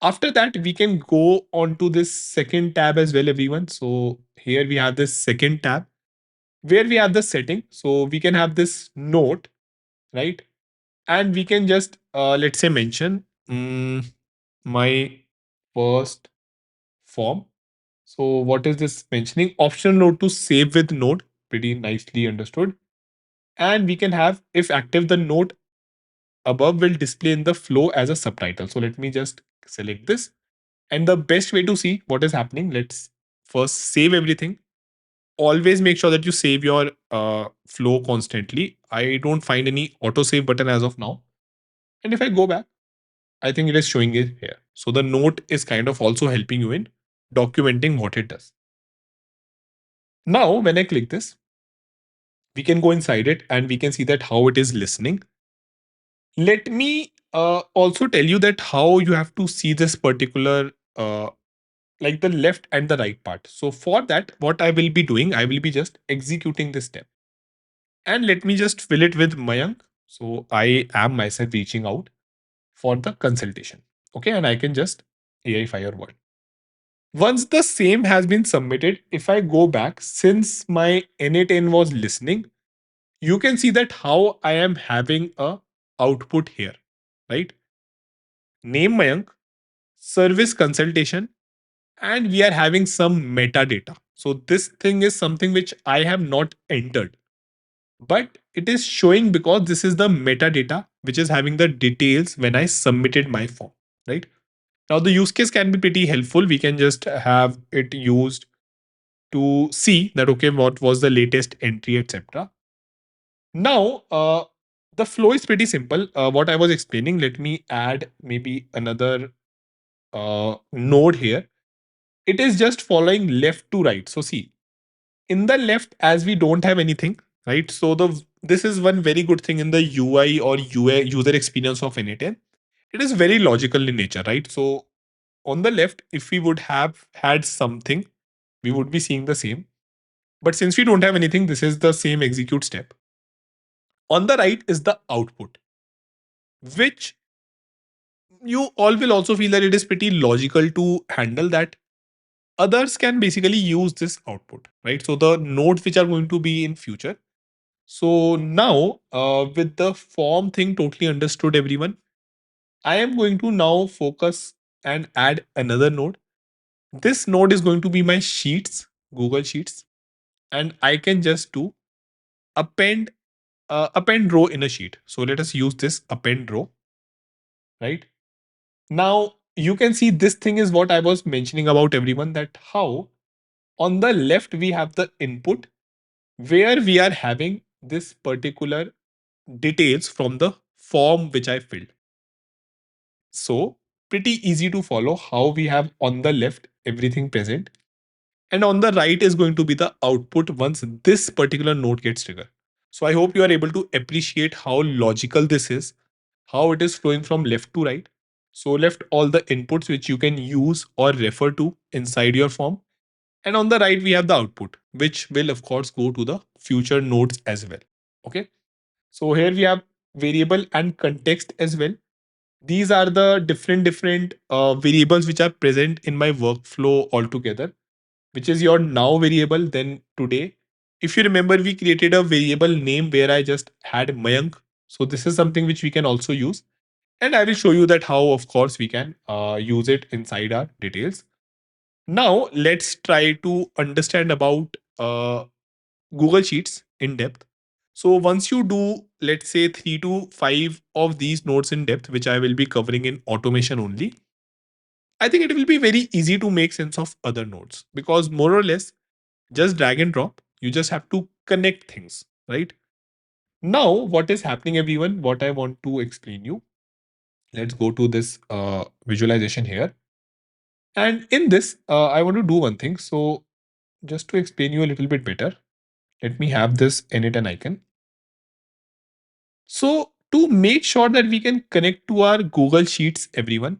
After that, we can go on to this second tab as well, everyone. So here we have this second tab where we have the setting. So we can have this note, right? And we can just, let's say, mention my first form. So what is this mentioning? Optional note to save with note. Pretty nicely understood. And we can have, if active, the note above will display in the flow as a subtitle. So let me just select this. And the best way to see what is happening, let's first save everything. Always make sure that you save your flow constantly. I don't find any auto save button as of now. And if I go back, I think it is showing it here. So the note is kind of also helping you in documenting what it does. Now, when I click this, we can go inside it and we can see that how it is listening. Let me also tell you that how you have to see this particular like the left and the right part. So for that, what I will be doing, I will be just executing this step. And let me just fill it with Mayank. So I am myself reaching out for the consultation. Okay, and I can just AI firewall. Once the same has been submitted, if I go back, since my n8n was listening, you can see that how I am having a output here, right? Name Mayank, service consultation, and we are having some metadata. So this thing is something which I have not entered, but it is showing because this is the metadata which is having the details when I submitted my form, right? Now the use case can be pretty helpful. We can just have it used to see that okay, what was the latest entry, etc. Now the flow is pretty simple. What I was explaining, let me add maybe another node here. It is just following left to right. So see, in the left, as we don't have anything, right? So the this is one very good thing in the UI or UA user experience of n8n. It is very logical in nature, right? So on the left, if we would have had something, we would be seeing the same. But since we don't have anything, this is the same execute step. On the right is the output, which you all will also feel that it is pretty logical to handle that. Others can basically use this output, right? So the nodes which are going to be in future. So now, with the form thing totally understood, everyone, I am going to now focus and add another node. This node is going to be my sheets, Google Sheets, and I can just do append append row in a sheet. So let us use this append row, right? Now you can see this thing is what I was mentioning about, everyone, that how on the left we have the input where we are having this particular details from the form which I filled. So pretty easy to follow how we have on the left everything present, and on the right is going to be the output once this particular node gets triggered. So I hope you are able to appreciate how logical this is, how it is flowing from left to right. So left all the inputs which you can use or refer to inside your form, and on the right we have the output which will of course go to the future nodes as well. Okay, so here we have variable and context as well. These are the different variables which are present in my workflow altogether, which is your now variable. Then today, if you remember, we created a variable name where I just had Mayank. So this is something which we can also use, and I will show you that how of course we can use it inside our details. Now let's try to understand about Google Sheets in depth. So once you do, let's say 3 to 5 of these nodes in depth, which I will be covering in automation only, I think it will be very easy to make sense of other nodes, because more or less just drag and drop. You just have to connect things, right? Now, what is happening, everyone? What I want to explain you. Let's go to this visualization here. And in this, I want to do one thing. So just to explain you a little bit better, let me have this n8n icon. So to make sure that we can connect to our Google Sheets, everyone,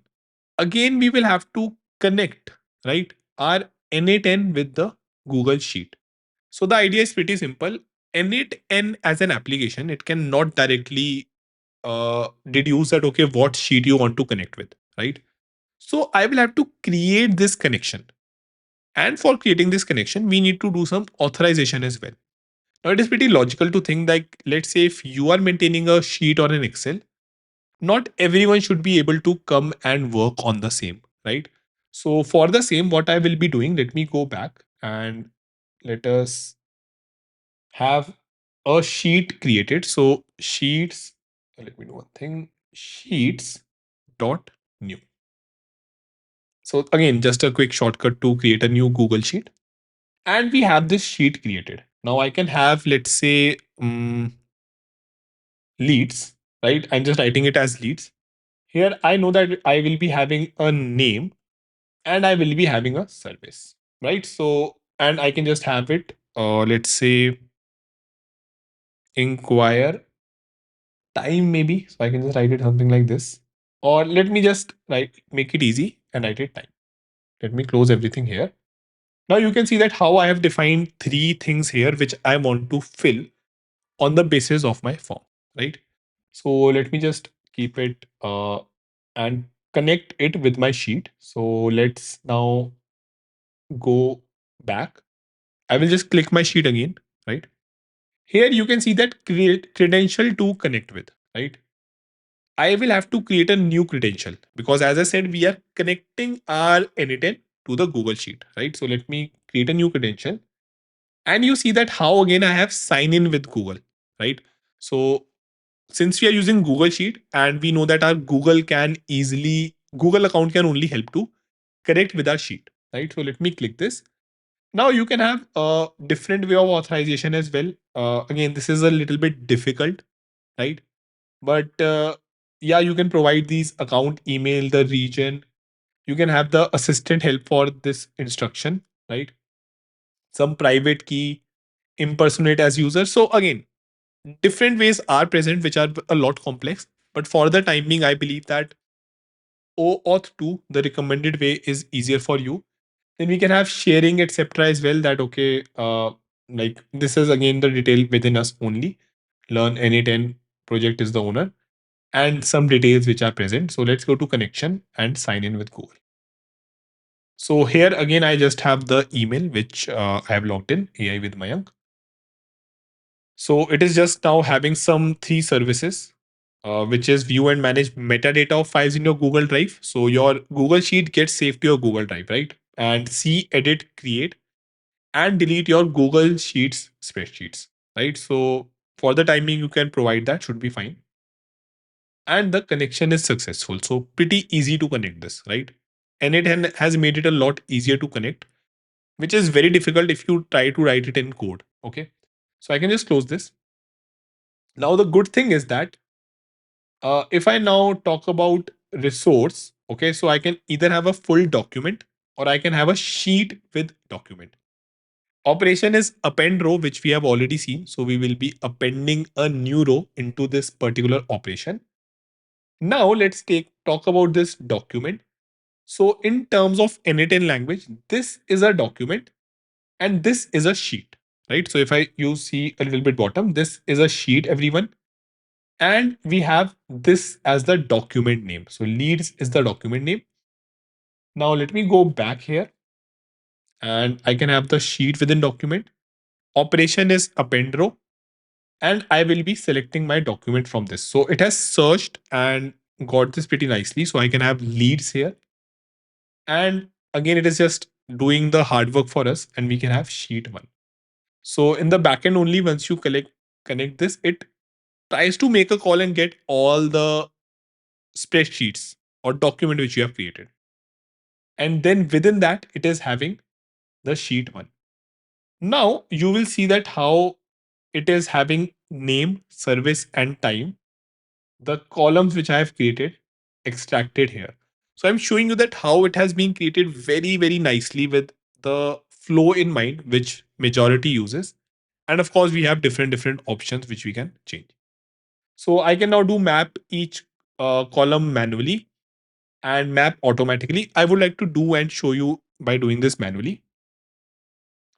again, we will have to connect, right, our n8n with the Google Sheet. So the idea is pretty simple. n8n as an application, it cannot directly deduce that, okay, what sheet you want to connect with, right? So I will have to create this connection. And for creating this connection, we need to do some authorization as well. Now, it is pretty logical to think like, let's say if you are maintaining a sheet or an Excel, not everyone should be able to come and work on the same, right? So for the same, what I will be doing, let me go back and let us have a sheet created. So sheets, let me do one thing, sheets dot new. So again, just a quick shortcut to create a new Google Sheet. And we have this sheet created. Now I can have, let's say, leads, right? I'm just writing it as leads. Here I know that I will be having a name and I will be having a service, right? So, and I can just have it, let's say, inquire time maybe. So I can just write it something like this. Or let me just write, make it easy and write it time. Let me close everything here. Now you can see that how I have defined 3 things here, which I want to fill on the basis of my form, right? So let me just keep it and connect it with my sheet. So let's now go back. I will just click my sheet again, right? Here you can see that create credential to connect with, right? I will have to create a new credential because as I said, we are connecting our n8n to the Google Sheet, right? So let me create a new credential. And you see that how again I have sign in with Google, right? So since we are using Google Sheet and we know that our Google account can only help to connect with our sheet, right? So let me click this. Now you can have a different way of authorization as well. Again, this is a little bit difficult, right? But yeah, you can provide these account email, the region. You can have the assistant help for this instruction, right? Some private key, impersonate as user. So again, different ways are present, which are a lot complex. But for the time being, I believe that OAuth 2, the recommended way, is easier for you. Then we can have sharing, etc. as well. That okay, like this is again the detail within us only. Learn n8n project is the owner and some details which are present. So let's go to connection and sign in with Google. So here again, I just have the email which I have logged in AI with Mayank. So it is just now having some three services, which is view and manage metadata of files in your Google Drive. So your Google Sheet gets saved to your Google Drive, right? And see, edit, create, and delete your Google Sheets spreadsheets, right? So for the timing, you can provide that, should be fine. And the connection is successful. So pretty easy to connect this, right? And it has made it a lot easier to connect, which is very difficult if you try to write it in code. Okay. So I can just close this. Now, the good thing is that if I now talk about resource, okay, so I can either have a full document or I can have a sheet with document. Operation is append row, which we have already seen. So we will be appending a new row into this particular operation. Now let's talk about this document. So in terms of n8n language, this is a document and this is a sheet, right? So if you see a little bit bottom, this is a sheet, everyone. And we have this as the document name. So leads is the document name. Now let me go back here and I can have the sheet within document. Operation is append row and I will be selecting my document from this. So it has searched and got this pretty nicely. So I can have leads here. And again, it is just doing the hard work for us and we can have sheet one. So in the backend only, once you connect this, it tries to make a call and get all the spreadsheets or document which you have created. And then within that, it is having the sheet one. Now you will see that how it is having name, service, and time. The columns which I have created extracted here. So I'm showing you that how it has been created very, very nicely with the flow in mind, which majority uses. And of course, we have different options which we can change. So I can now do map each column manually and map automatically. I would like to do and show you by doing this manually.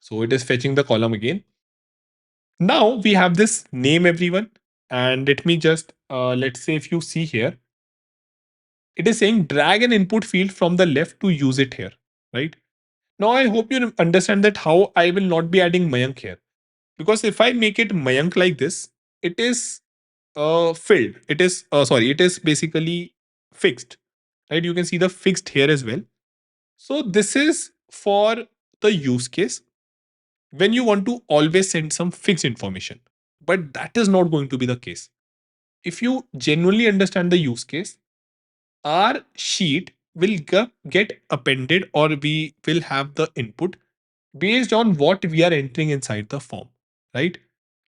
So it is fetching the column again. Now we have this name, everyone. And let me just, let's say if you see here, it is saying drag an input field from the left to use it here, right? Now I hope you understand that how I will not be adding Mayank here. Because if I make it Mayank like this, it is filled. It is, sorry, it is basically fixed, right? You can see the fixed here as well. So this is for the use case when you want to always send some fixed information. But that is not going to be the case. If you genuinely understand the use case, our sheet will get appended or we will have the input based on what we are entering inside the form, right?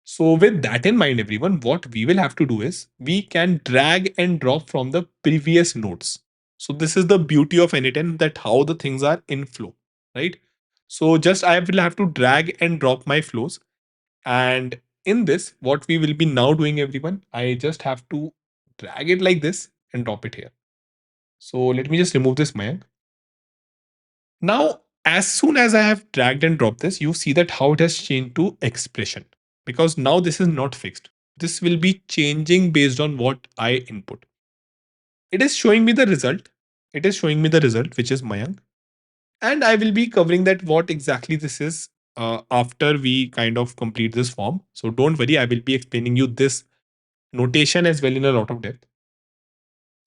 So with that in mind, everyone, what we will have to do is we can drag and drop from the previous nodes. So this is the beauty of n8n, that how the things are in flow, right? So just I will have to drag and drop my flows. And in this, what we will be now doing, everyone, I just have to drag it like this and drop it here. So let me just remove this Mayank. Now, as soon as I have dragged and dropped this, you see that how it has changed to expression, because now this is not fixed. This will be changing based on what I input. It is showing me the result. It is showing me the result, which is Mayank. And I will be covering that what exactly this is after we kind of complete this form. So don't worry, I will be explaining you this notation as well in a lot of depth.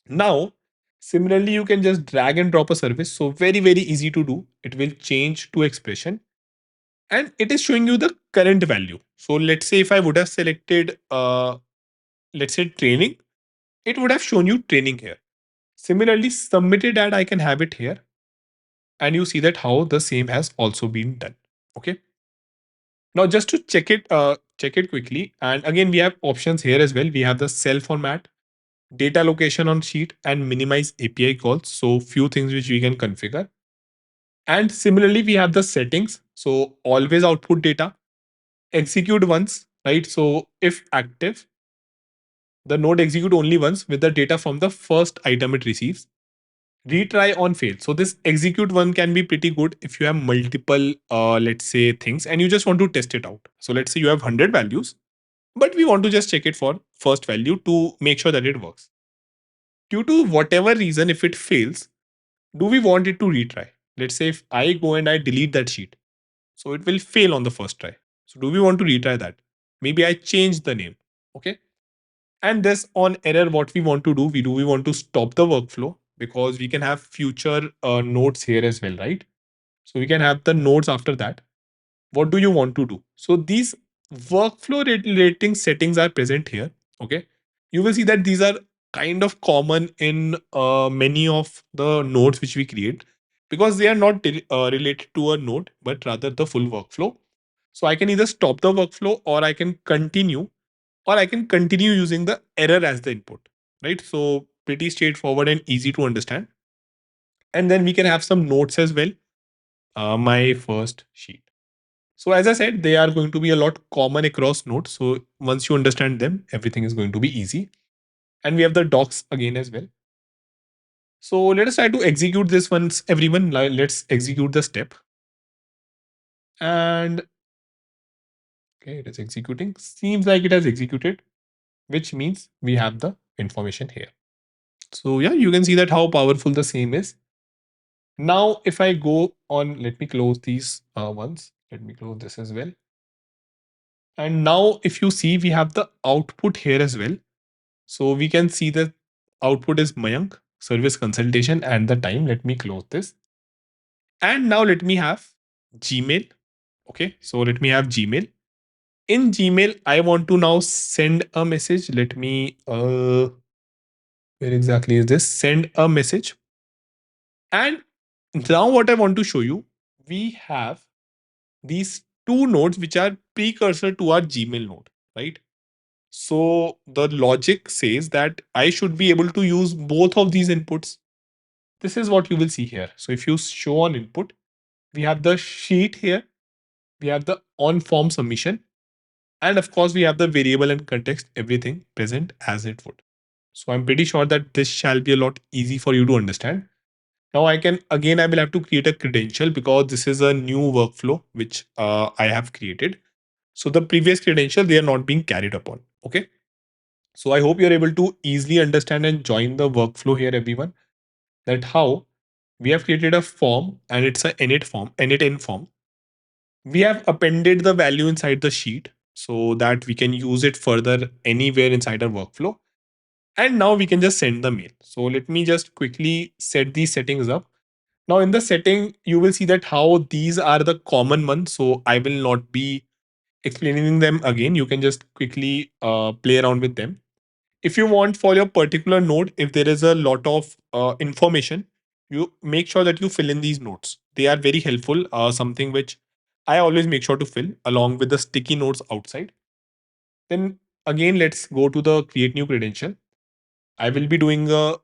Now, similarly, you can just drag and drop a service. So very, very easy to do. It will change to expression and it is showing you the current value. So let's say if I would have selected, let's say training, it would have shown you training here. Similarly, submitted ad, I can have it here. And you see that how the same has also been done. Okay. Now just to check it quickly. And again, we have options here as well. We have the cell format, data location on sheet, and minimize API calls. So few things which we can configure. And similarly, we have the settings. So always output data, execute once, right? So if active, the node execute only once with the data from the first item it receives. retry on fail. So this execute one can be pretty good if you have multiple, let's say, things and you just want to test it out. So let's say you have 100 values, but we want to just check it for first value to make sure that it works. Due to whatever reason, if it fails, do we want it to retry? Let's say if I go and I delete that sheet, so it will fail on the first try. So do we want to retry that? Maybe I change the name. Okay. And this on error, what we want to do, we want to stop the workflow because we can have future nodes here as well, right? So we can have the nodes after that. What do you want to do? So these workflow relating settings are present here. Okay. You will see that these are kind of common in many of the nodes which we create because they are not related to a node, but rather the full workflow. So I can either stop the workflow or I can continue using the error as the input, right? So pretty straightforward and easy to understand. And then we can have some notes as well. My first sheet. So as I said, they are going to be a lot common across nodes. So once you understand them, everything is going to be easy. And we have the docs again as well. So let us try to execute this once, everyone. Let's execute the step. And okay, it is executing. Seems like it has executed, which means we have the information here. So yeah, you can see that how powerful the same is. Now, if I go on, let me close these ones. Let me close this as well. And now if you see, we have the output here as well. So we can see that output is Mayank, service consultation and the time. Let me close this. And now let me have Gmail. Okay, so let me have Gmail. In Gmail, I want to now send a message. Let me, where exactly is this? Send a message. And now what I want to show you, we have these two nodes which are precursor to our Gmail node, right? So the logic says that I should be able to use both of these inputs. This is what you will see here. So if you show on input, we have the sheet here, we have the on form submission, and of course we have the variable and context, everything present as it would. So I'm pretty sure that this shall be a lot easy for you to understand. Now I will have to create a credential because this is a new workflow which I have created. So the previous credential, they are not being carried upon. Okay. So I hope you're able to easily understand and join the workflow here, everyone, that how we have created a form and it's a n8 form, n8n form. We have appended the value inside the sheet so that we can use it further anywhere inside our workflow. And now we can just send the mail. So let me just quickly set these settings up. Now in the setting, you will see that how these are the common ones. So I will not be explaining them again. You can just quickly play around with them. If you want for your particular node, if there is a lot of information, you make sure that you fill in these notes. They are very helpful. Something which I always make sure to fill along with the sticky notes outside. Then again, let's go to the create new credential. I will be doing a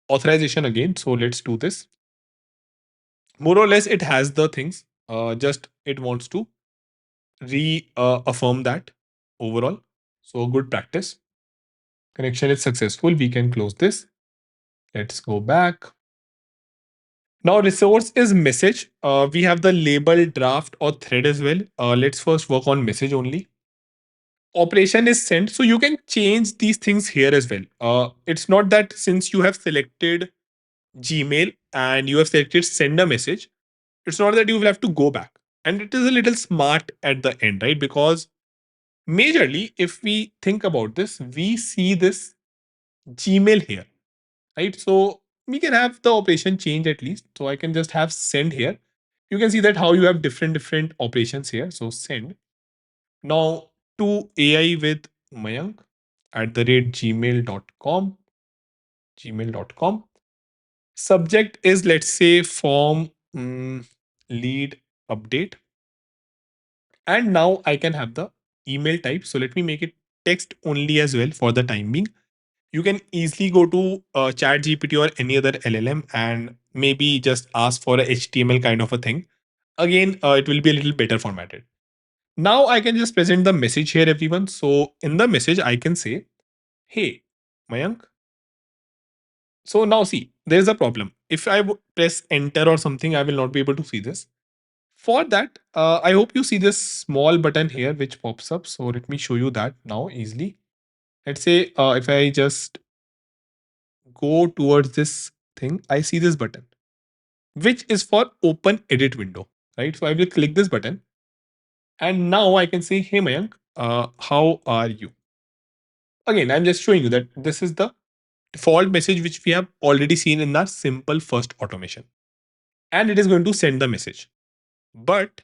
authorization again. So let's do this. More or less, it has the things. Just it wants to reaffirm that overall. So good practice. Connection is successful. We can close this. Let's go back. Now resource is message. We have the label, draft or thread as well. Let's first work on message only. Operation is sent. So you can change these things here as well. It's not that since you have selected Gmail and you have selected send a message, it's not that you will have to go back. And it is a little smart at the end, right? Because majorly, if we think about this, we see this Gmail here, right? So we can have the operation change at least. So I can just have send here. You can see that how you have different operations here. So send. Now to AI with Mayank at the rate gmail.com. Gmail.com. Subject is, let's say, form lead update. And now I can have the email type. So let me make it text only as well for the time being. You can easily go to chat gpt or any other llm and maybe just ask for a html kind of a thing. Again, it will be a little better formatted. Now I can just present the message here, everyone. So in the message I can say, hey Mayank. So now see, there's a problem. if I press enter or something, I will not be able to see this. For that, I hope you see this small button here which pops up. So let me show you that now easily. Let's say if I just go towards this thing, I see this button, which is for open edit window, right? So I will click this button and now I can say, hey Mayank, how are you? Again, I'm just showing you that this is the default message which we have already seen in our simple first automation. And it is going to send the message. But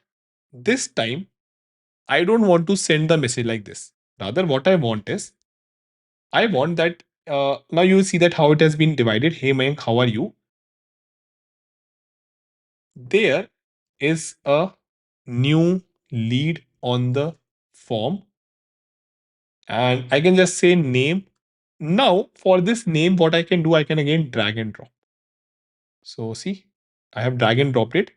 this time, I don't want to send the message like this. Rather, what I want is, I want that now you see that how it has been divided. Hey Mayank, how are you? There is a new lead on the form, and I can just say name. Now, for this name, what I can do, I can again drag and drop. So, see, I have drag and dropped it,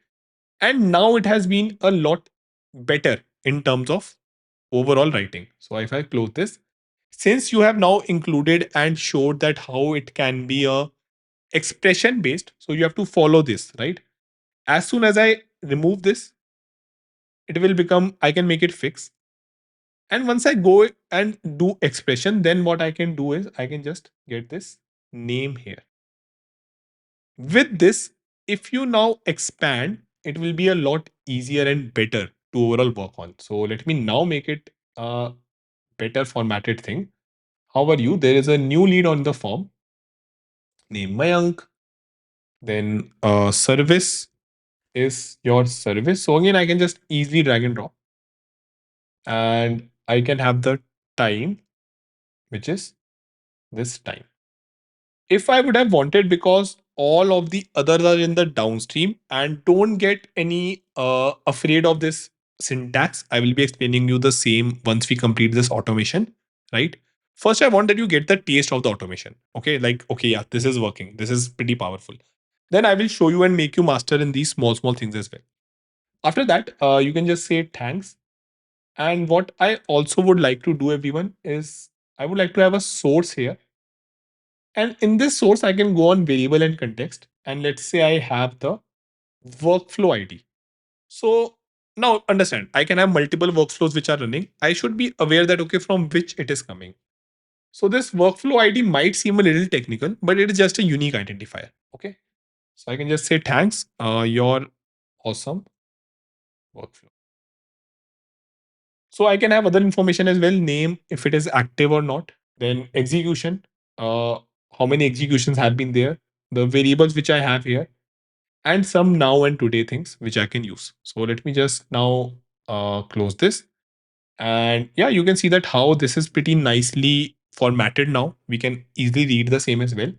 and now it has been a lot better in terms of overall writing. So, if I close this, since you have now included and showed that how it can be a expression based, so you have to follow this, right? As soon as I remove this, it will become, I can make it fixed. And once I go and do expression, then what I can do is I can just get this name here. With this, if you now expand, it will be a lot easier and better to overall work on. So let me now make it a better formatted thing. How are you? There is a new lead on the form, name Mayank. Then service is your service. So again, I can just easily drag and drop. And I can have the time, which is this time. If I would have wanted, because all of the others are in the downstream and don't get any afraid of this syntax, I will be explaining you the same once we complete this automation, right? First, I want that you get the taste of the automation. Okay, like, okay, yeah, this is working. This is pretty powerful. Then I will show you and make you master in these small things as well. After that, you can just say thanks. And what I also would like to do, everyone, is I would like to have a source here. And in this source, I can go on variable and context. And let's say I have the workflow ID. So now understand, I can have multiple workflows which are running. I should be aware that, okay, from which it is coming. So this workflow ID might seem a little technical, but it is just a unique identifier. Okay. So I can just say, thanks, your awesome workflow. So I can have other information as well, name, if it is active or not, then execution, uh, how many executions have been there, the variables which I have here, and some now and today things which I can use. So let me just now close this. And yeah, you can see that how this is pretty nicely formatted now. We can easily read the same as well.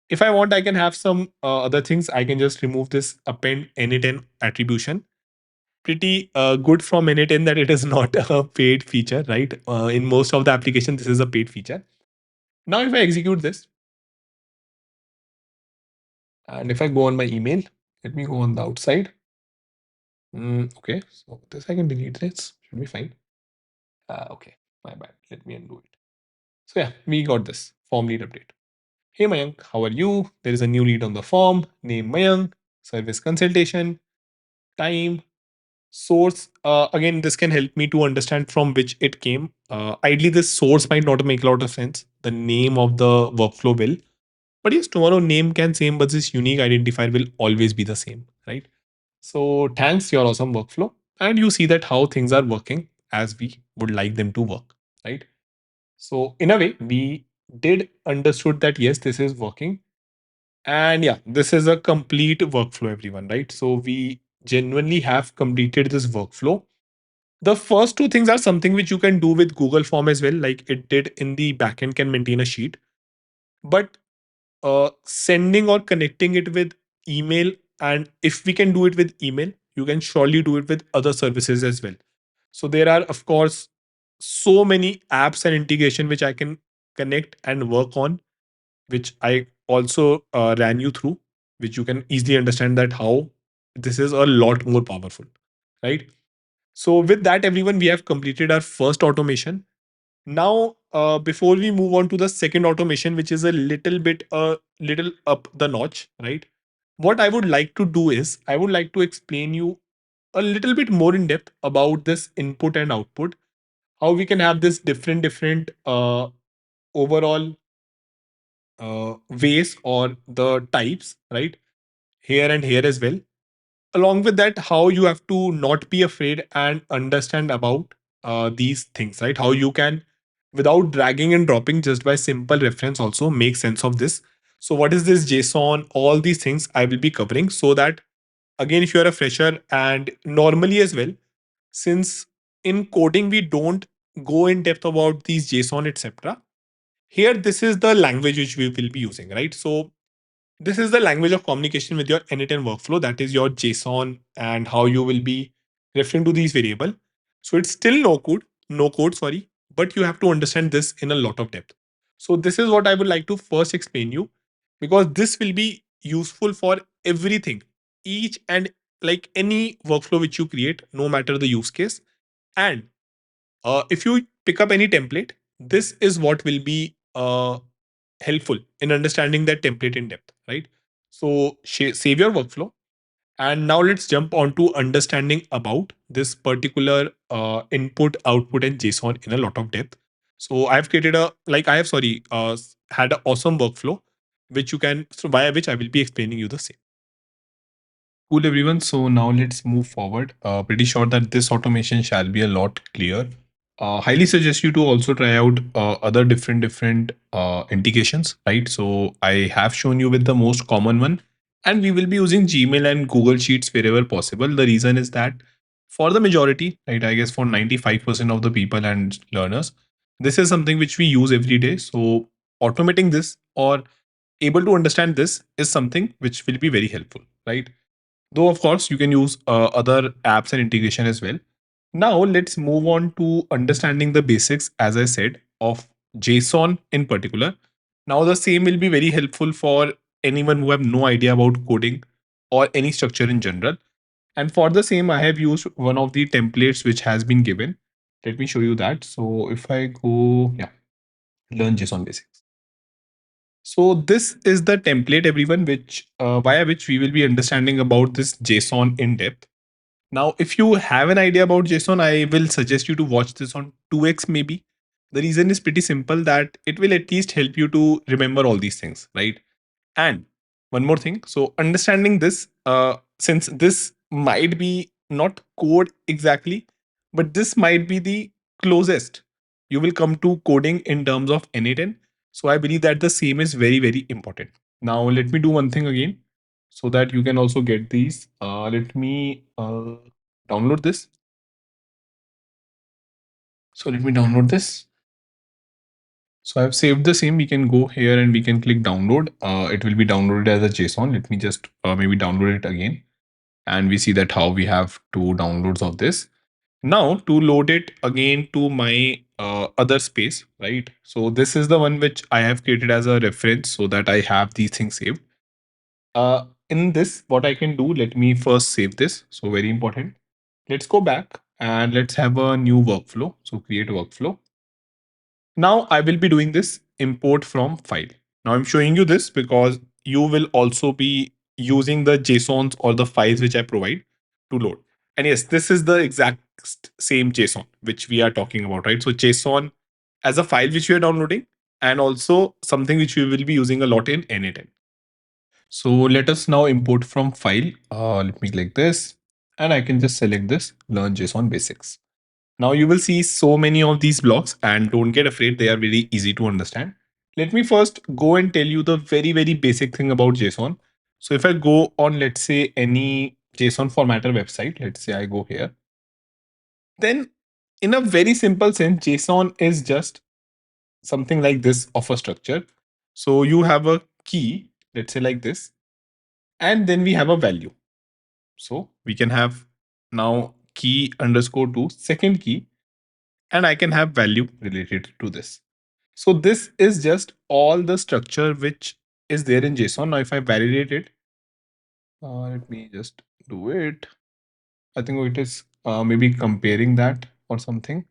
If I want, I can have some other things. I can just remove this append n8n attribution. Pretty good from n8n that it is not a paid feature, right? In most of the application, this is a paid feature. Now, if I execute this, and if I go on my email, let me go on the outside. Okay, so this I can delete this. Should be fine. Okay, my bad. Let me undo it. So yeah, we got this form lead update. Hey Mayank, how are you? There is a new lead on the form. Name Mayank. Service consultation. Time. Source. Again, this can help me to understand from which it came. Ideally, this source might not make a lot of sense. The name of the workflow will. But yes, tomorrow name can same, but this unique identifier will always be the same, right? So thanks, your awesome workflow. And you see that how things are working as we would like them to work, right? So in a way, we did understood that yes, this is working. And yeah, this is a complete workflow, everyone, right? So we genuinely have completed this workflow. The first two things are something which you can do with Google Form as well, like it did in the backend can maintain a sheet. But sending or connecting it with email, and if we can do it with email, you can surely do it with other services as well. So there are, of course, so many apps and integration which I can connect and work on, which I also ran you through, which you can easily understand that how this is a lot more powerful, right? So with that, everyone, we have completed our first automation. Now, before we move on to the second automation, which is a little bit, a little up the notch, right? what I would like to do is I would like to explain you a little bit more in depth about this input and output, how we can have this different overall ways or the types, right? Here and here as well. Along with that, how you have to not be afraid and understand about these things, right? How you can, without dragging and dropping, just by simple reference, also make sense of this. So, what is this JSON? All these things I will be covering so that, again, if you are a fresher and normally as well, since in coding we don't go in depth about these JSON, etc. Here, this is the language which we will be using, right? So, this is the language of communication with your n8n workflow. That is your JSON and how you will be referring to these variable. So it's still no code, sorry, but you have to understand this in a lot of depth. So this is what I would like to first explain you because this will be useful for everything, each and like any workflow which you create, no matter the use case. And if you pick up any template, this is what will be helpful in understanding that template in depth, right? So save your workflow. And now let's jump on to understanding about this particular input, output, and JSON in a lot of depth. So I've created a, like I have, sorry, had an awesome workflow, which you can, so via which I will be explaining you the same. Cool, everyone. So now let's move forward. Pretty sure that this automation shall be a lot clear. Highly suggest you to also try out other different integrations, right? So I have shown you with the most common one, and we will be using Gmail and Google Sheets wherever possible. The reason is that for the majority, right, I guess for 95% of the people and learners, this is something which we use every day. So automating this or able to understand this is something which will be very helpful, right? Though, of course, you can use other apps and integration as well. Now, let's move on to understanding the basics, as I said, of JSON in particular. Now, the same will be very helpful for anyone who have no idea about coding or any structure in general. And for the same, I have used one of the templates which has been given. Let me show you that. So if I go, yeah, learn JSON basics. So this is the template, everyone, which via which we will be understanding about this JSON in depth. Now, if you have an idea about JSON, I will suggest you to watch this on 2x maybe. The reason is pretty simple that it will at least help you to remember all these things, right? And one more thing. So, understanding this, since this might be not code exactly, but this might be the closest you will come to coding in terms of n8n. So, I believe that the same is very important. Now, let me do one thing again so that you can also get these. Let me download this. So, let me download this. So I've saved the same. We can go here and we can click download. It will be downloaded as a JSON. Let me just maybe download it again. And we see that how we have two downloads of this. Now to load it again to my other space, right? So this is the one which I have created as a reference so that I have these things saved. In this, what I can do, let me first save this. So very important. Let's go back and let's have a new workflow. So create a workflow. Now I will be doing this import from file. Now I'm showing you this because you will also be using the JSONs or the files which I provide to load. And yes, this is the exact same JSON which we are talking about, right? So JSON as a file which we are downloading and also something which we will be using a lot in n8n. So let us now import from file. Let me click this and I can just select this learn JSON basics. Now you will see so many of these blocks and don't get afraid, they are very easy to understand. Let me first go and tell you the very basic thing about JSON. So if I go on, let's say any JSON formatter website, let's say I go here, then in a very simple sense, JSON is just something like this of a structure. So you have a key, let's say like this, and then we have a value. So we can have now key underscore to second key, and I can have value related to this. So this is just all the structure which is there in JSON. Now, if I validate it, let me just do it. I think it is maybe comparing that or something.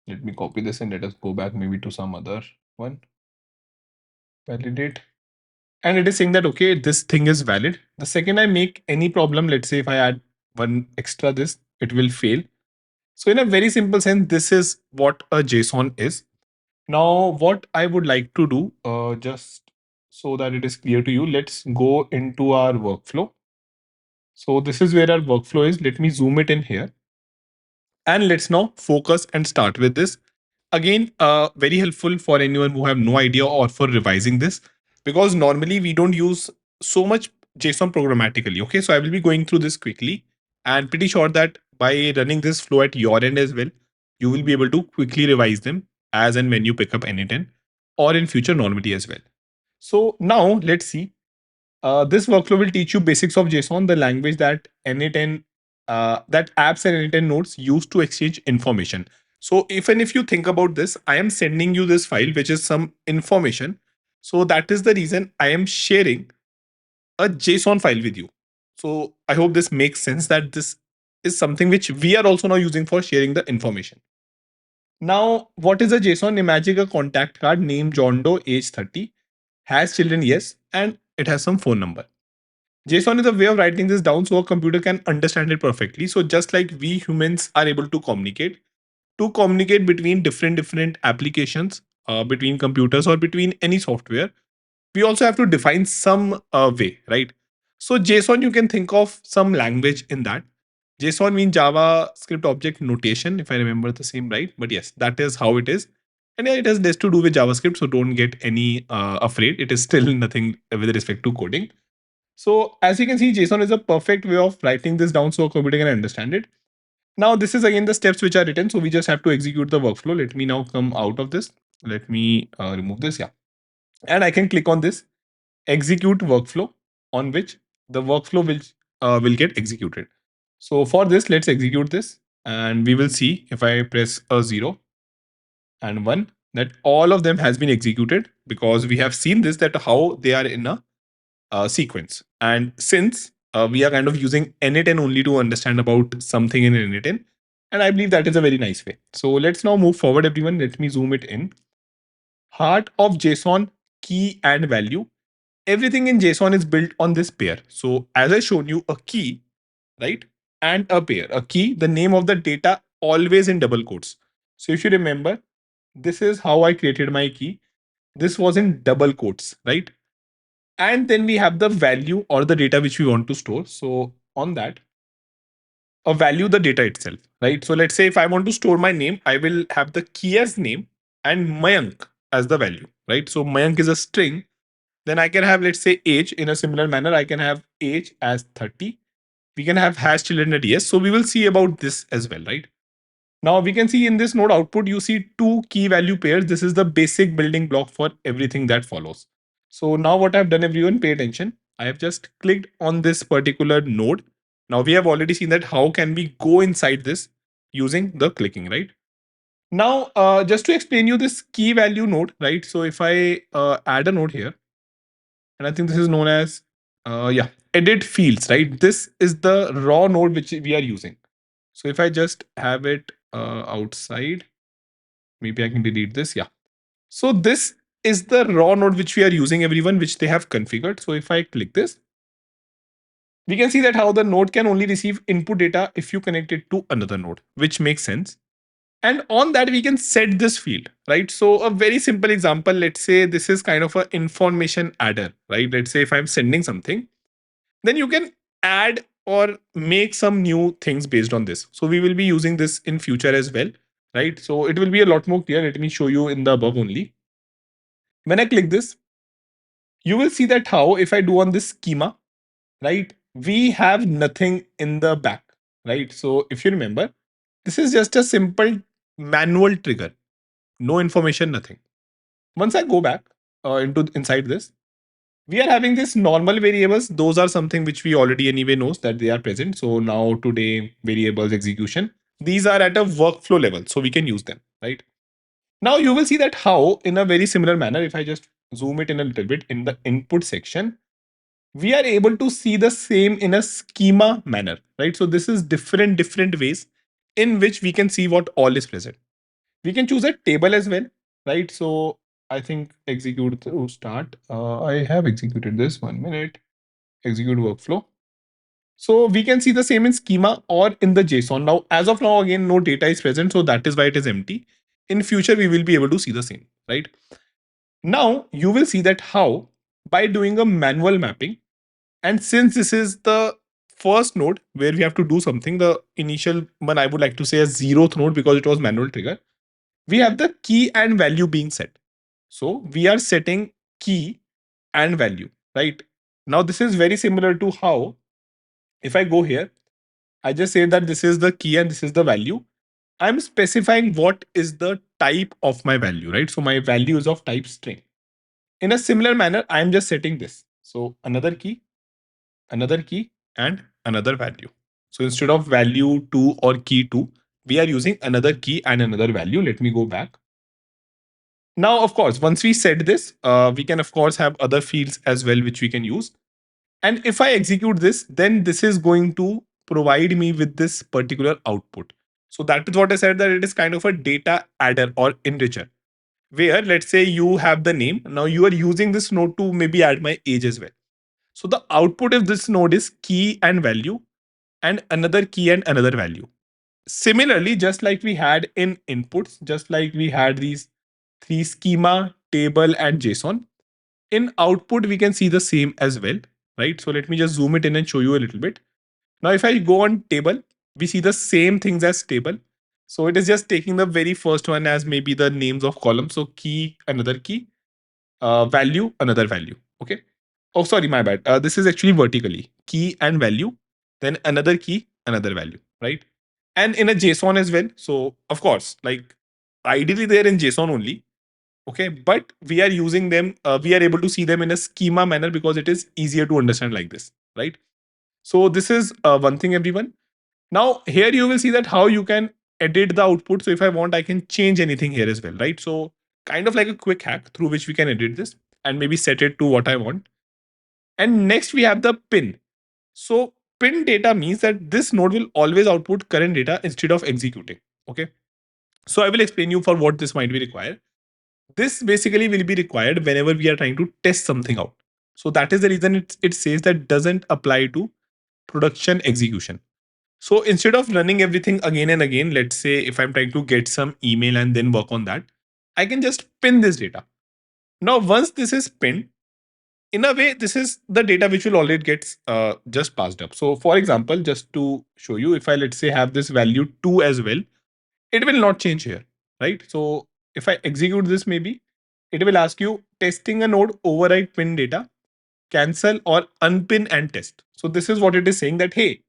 Let me copy this and let us go back maybe to some other one. Validate. and it is saying that, okay, this thing is valid. The second I make any problem, let's say if I add one extra this, it will fail. So in a very simple sense, this is what a JSON is. Now, what I would like to do, just so that it is clear to you, let's go into our workflow. So this is where our workflow is. Let me zoom it in here. And let's now focus and start with this. Again, very helpful for anyone who have no idea or for revising this, because normally we don't use so much JSON programmatically. Okay, so I will be going through this quickly and pretty sure that by running this flow at your end as well, you will be able to quickly revise them as and when you pick up n8n or in future normally as well. So now let's see. This workflow will teach you basics of JSON, the language that n8n, that apps and n8n nodes use to exchange information. So if you think about this, I am sending you this file, which is some information. So that is the reason I am sharing a JSON file with you. So I hope this makes sense that this is something which we are also now using for sharing the information. Now, what is a JSON? Imagine a contact card named John Doe, age 30, has children, yes, and it has some phone number. JSON is a way of writing this down so a computer can understand it perfectly. So just like we humans are able to communicate between different applications, between computers or between any software, we also have to define some way, right? So JSON, you can think of some language in that. JSON means JavaScript object notation, if I remember the same right. But yes, that is how it is. And yeah, it has less to do with JavaScript, so don't get any afraid. It is still nothing with respect to coding. So as you can see, JSON is a perfect way of writing this down so a computer can understand it. Now, this is again the steps which are written. So we just have to execute the workflow. Let me now come out of this. Let me remove this. Yeah. And I can click on this execute workflow, on which the workflow will get executed. So for this, let's execute this. And we will see if I press a 0 and 1 that all of them has been executed, because we have seen this that how they are in a sequence. And since we are kind of using n8n only to understand about something in n8n, and I believe that is a very nice way. So let's now move forward, everyone. Let me zoom it in. Heart of JSON, key and value. Everything in JSON is built on this pair. So as I showed you, a key, right, and a pair. A key, the name of the data, always in double quotes. So if you remember, this is how I created my key. This was in double quotes, right? And then we have the value or the data which we want to store. So on that, a value the data itself, right? So let's say if I want to store my name, I will have the key as name and Mayank as the value, right? So Mayank is a string. Then I can have, let's say, age in a similar manner. I can have age as 30. We can have hash children at yes. So we will see about this as well, right? Now we can see in this node output, you see two key value pairs. This is the basic building block for everything that follows. So now what I've done, everyone, pay attention. I have just clicked on this particular node. Now we have already seen that how can we go inside this using the clicking, right? Now, just to explain you this key value node, right? So if I add a node here, and I think this is known as, yeah, edit fields, right? This is the raw node which we are using. So if I just have it outside, maybe I can delete this. Yeah. So this is the raw node which we are using, everyone, which they have configured. So if I click this, we can see that how the node can only receive input data if you connect it to another node, which makes sense. And on that, we can set this field, right? So a very simple example, let's say this is kind of an information adder, right? Let's say if I'm sending something, then you can add or make some new things based on this. So we will be using this in future as well, right? So it will be a lot more clear. Let me show you in the above only. When I click this, you will see that how if I do on this schema, right, we have nothing in the back, right? So if you remember, this is just a simple manual trigger, no information, nothing. Once I go back into inside this, we are having this normal variables. Those are something which we already anyway knows that they are present. So now today variables execution, these are at a workflow level, so we can use them, right? Now you will see that how in a very similar manner, if I just zoom it in a little bit in the input section, we are able to see the same in a schema manner, right? So this is different ways in which we can see what all is present. We can choose a table as well, right? So I think execute to start. I have executed this 1 minute. Execute workflow. So we can see the same in schema or in the JSON. Now, as of now, again, no data is present. So that is why it is empty. In future, we will be able to see the same, right? Now, you will see that how by doing a manual mapping. And since this is the first node where we have to do something, the initial one I would like to say a zeroth node because it was manual trigger, we have the key and value being set. So we are setting key and value, right? Now, this is very similar to how if I go here, I just say that this is the key and this is the value. I'm specifying what is the type of my value, right? So my value is of type string. In a similar manner, I'm just setting this. So another key, and another value. So instead of value 2 or key 2, we are using another key and another value. Let me go back. Now, of course, once we set this, we can, of course, have other fields as well, which we can use. And if I execute this, then this is going to provide me with this particular output. So that is what I said, that it is kind of a data adder or enricher, where let's say you have the name. Now you are using this node to maybe add my age as well. So the output of this node is key and value and another key and another value. Similarly, just like we had in inputs, just like we had these three schema, table, and JSON, in output, we can see the same as well, right? So let me just zoom it in and show you a little bit. Now, if I go on table, we see the same things as table. So it is just taking the very first one as maybe the names of columns. So key, another key, value, another value. Okay. Oh, sorry, my bad. This is actually vertically key and value, then another key, another value, right? And in a JSON as well. So, of course, like ideally they're in JSON only. Okay. But we are using them, we are able to see them in a schema manner because it is easier to understand like this, right? So, this is one thing, everyone. Now, here you will see that how you can edit the output. So, if I want, I can change anything here as well, right? So, kind of like a quick hack through which we can edit this and maybe set it to what I want. And next we have the pin. So pin data means that this node will always output current data instead of executing. Okay. So I will explain you for what this might be required. This basically will be required whenever we are trying to test something out. So that is the reason it says that doesn't apply to production execution. So instead of running everything again and again, let's say if I'm trying to get some email and then work on that, I can just pin this data. Now, once this is pinned, in a way, this is the data which will already gets just passed up. So for example, just to show you, if I let's say have this value 2 as well, it will not change here, right? So if I execute this, maybe it will ask you testing a node override pin data, cancel or unpin and test. So this is what it is saying, that hey,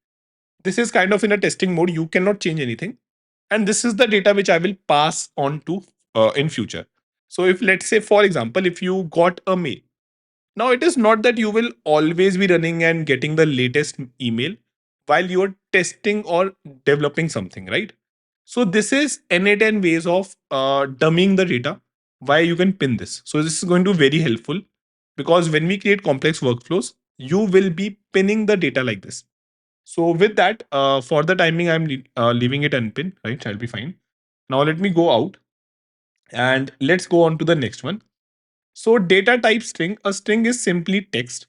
this is kind of in a testing mode, you cannot change anything, and this is the data which I will pass on to in future. So if let's say for example, if you got a mail, now, it is not that you will always be running and getting the latest email while you are testing or developing something, right? So, this is n8n ways of dumbing the data, why you can pin this. So, this is going to be very helpful because when we create complex workflows, you will be pinning the data like this. So, with that, for the timing, I'm leaving it unpinned, right? I'll be fine. Now, let me go out and let's go on to the next one. So, data type string, a string is simply text.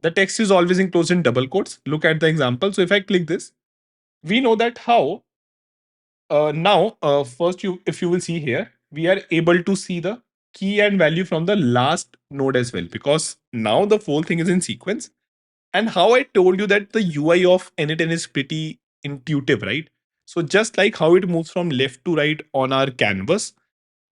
The text is always enclosed in double quotes. Look at the example. So if I click this, we know that how now first you if you will see here, we are able to see the key and value from the last node as well, because now the whole thing is in sequence. And how I told you that the UI of n8n is pretty intuitive, right? So just like how it moves from left to right on our canvas,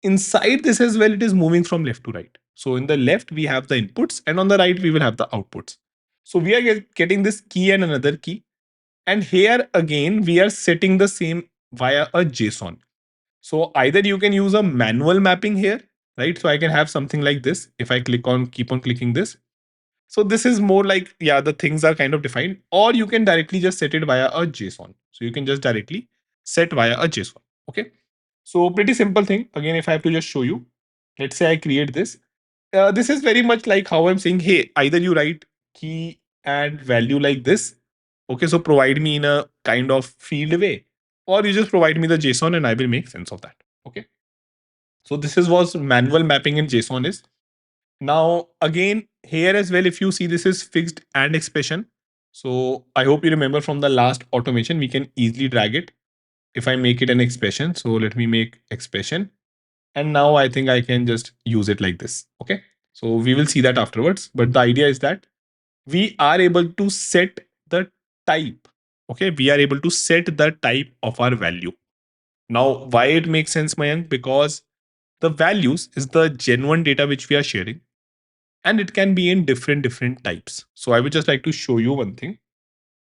inside this as well, it is moving from left to right. So in the left, we have the inputs, and on the right, we will have the outputs. So we are getting this key and another key. And here again, we are setting the same via a JSON. So either you can use a manual mapping here, right? So I can have something like this. If I keep on clicking this. So this is more like, yeah, the things are kind of defined, or you can directly just set it via a JSON. So you can just directly set via a JSON. Okay. So pretty simple thing. Again, if I have to just show you, let's say I create this. This is very much like how I'm saying, hey, either you write key and value like this. Okay, so provide me in a kind of field way, or you just provide me the JSON and I will make sense of that. Okay. So this is was manual mapping in JSON is. Now again here as well, if you see this is fixed and expression. So I hope you remember from the last automation, we can easily drag it. If I make it an expression, so let me make expression. And now I think I can just use it like this. Okay. So we will see that afterwards. But the idea is that we are able to set the type. Okay. We are able to set the type of our value. Now, why it makes sense, Mayank? Because the values is the genuine data which we are sharing, and it can be in different types. So I would just like to show you one thing.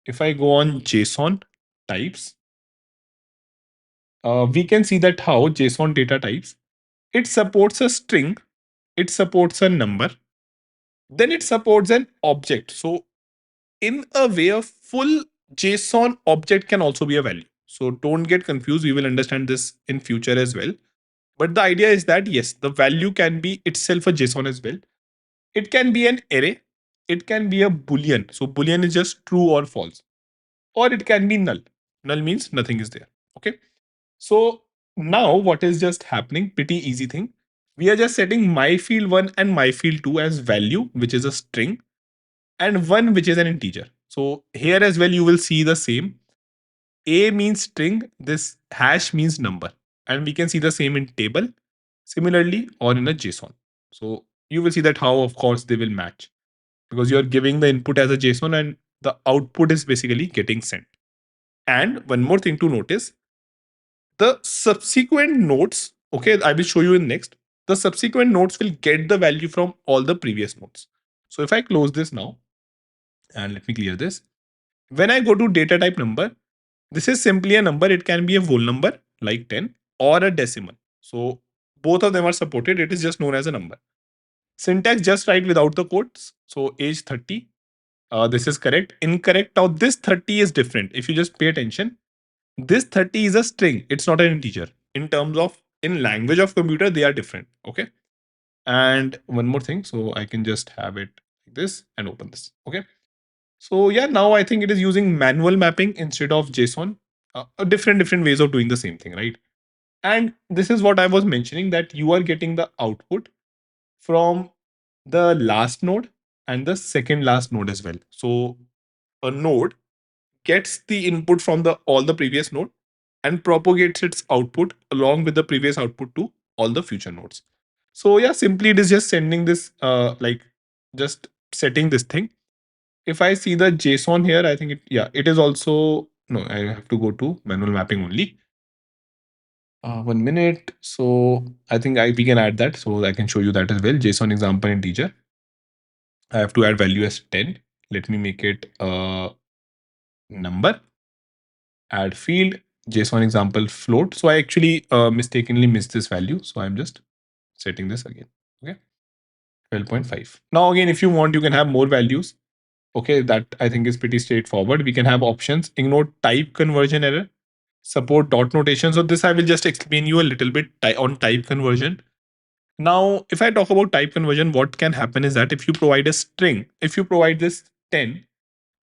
If I go on JSON types, we can see that how JSON data types, it supports a string, it supports a number, then it supports an object. So in a way, a full JSON object can also be a value. So don't get confused. We will understand this in future as well. But the idea is that yes, the value can be itself a JSON as well. It can be an array. It can be a boolean. So boolean is just true or false, or it can be null. Null means nothing is there. Okay. So now what is just happening? Pretty easy thing. We are just setting my field one and my field two as value, which is a string, and one which is an integer. So here as well, you will see the same. A means string, this hash means number. And we can see the same in table, similarly, or in a JSON. So you will see that how, of course, they will match because you're giving the input as a JSON and the output is basically getting sent. And one more thing to notice, the subsequent nodes, okay, I will show you in next. The subsequent nodes will get the value from all the previous nodes. So if I close this now, and let me clear this. When I go to data type number, this is simply a number. It can be a whole number like 10 or a decimal. So both of them are supported. It is just known as a number. Syntax just write without the quotes. So age 30. This is correct. Incorrect. Now this 30 is different. If you just pay attention, this 30 is a string. It's not an integer. In terms of in language of computer, they are different. Okay. And one more thing. So I can just have it like this and open this. Okay. So yeah, now I think it is using manual mapping instead of JSON. Different ways of doing the same thing, right? And this is what I was mentioning, that you are getting the output from the last node and the second last node as well. So a node gets the input from the all the previous node and propagates its output along with the previous output to all the future nodes. So yeah, simply it is just sending this like just setting this thing. If I see the JSON here, I think it, yeah, it is also, no, I have to go to manual mapping only. 1 minute. So I think we can add that. So I can show you that as well. JSON example integer. I have to add value as 10. Let me make it a number. Add field. JSON example float. So I actually mistakenly missed this value. So I'm just setting this again. Okay. 12.5. Now again, if you want, you can have more values. Okay, that I think is pretty straightforward. We can have options. Ignore type conversion error. Support dot notation. So this I will just explain you a little bit on type conversion. Now, if I talk about type conversion, what can happen is that if you provide a string, if you provide this 10,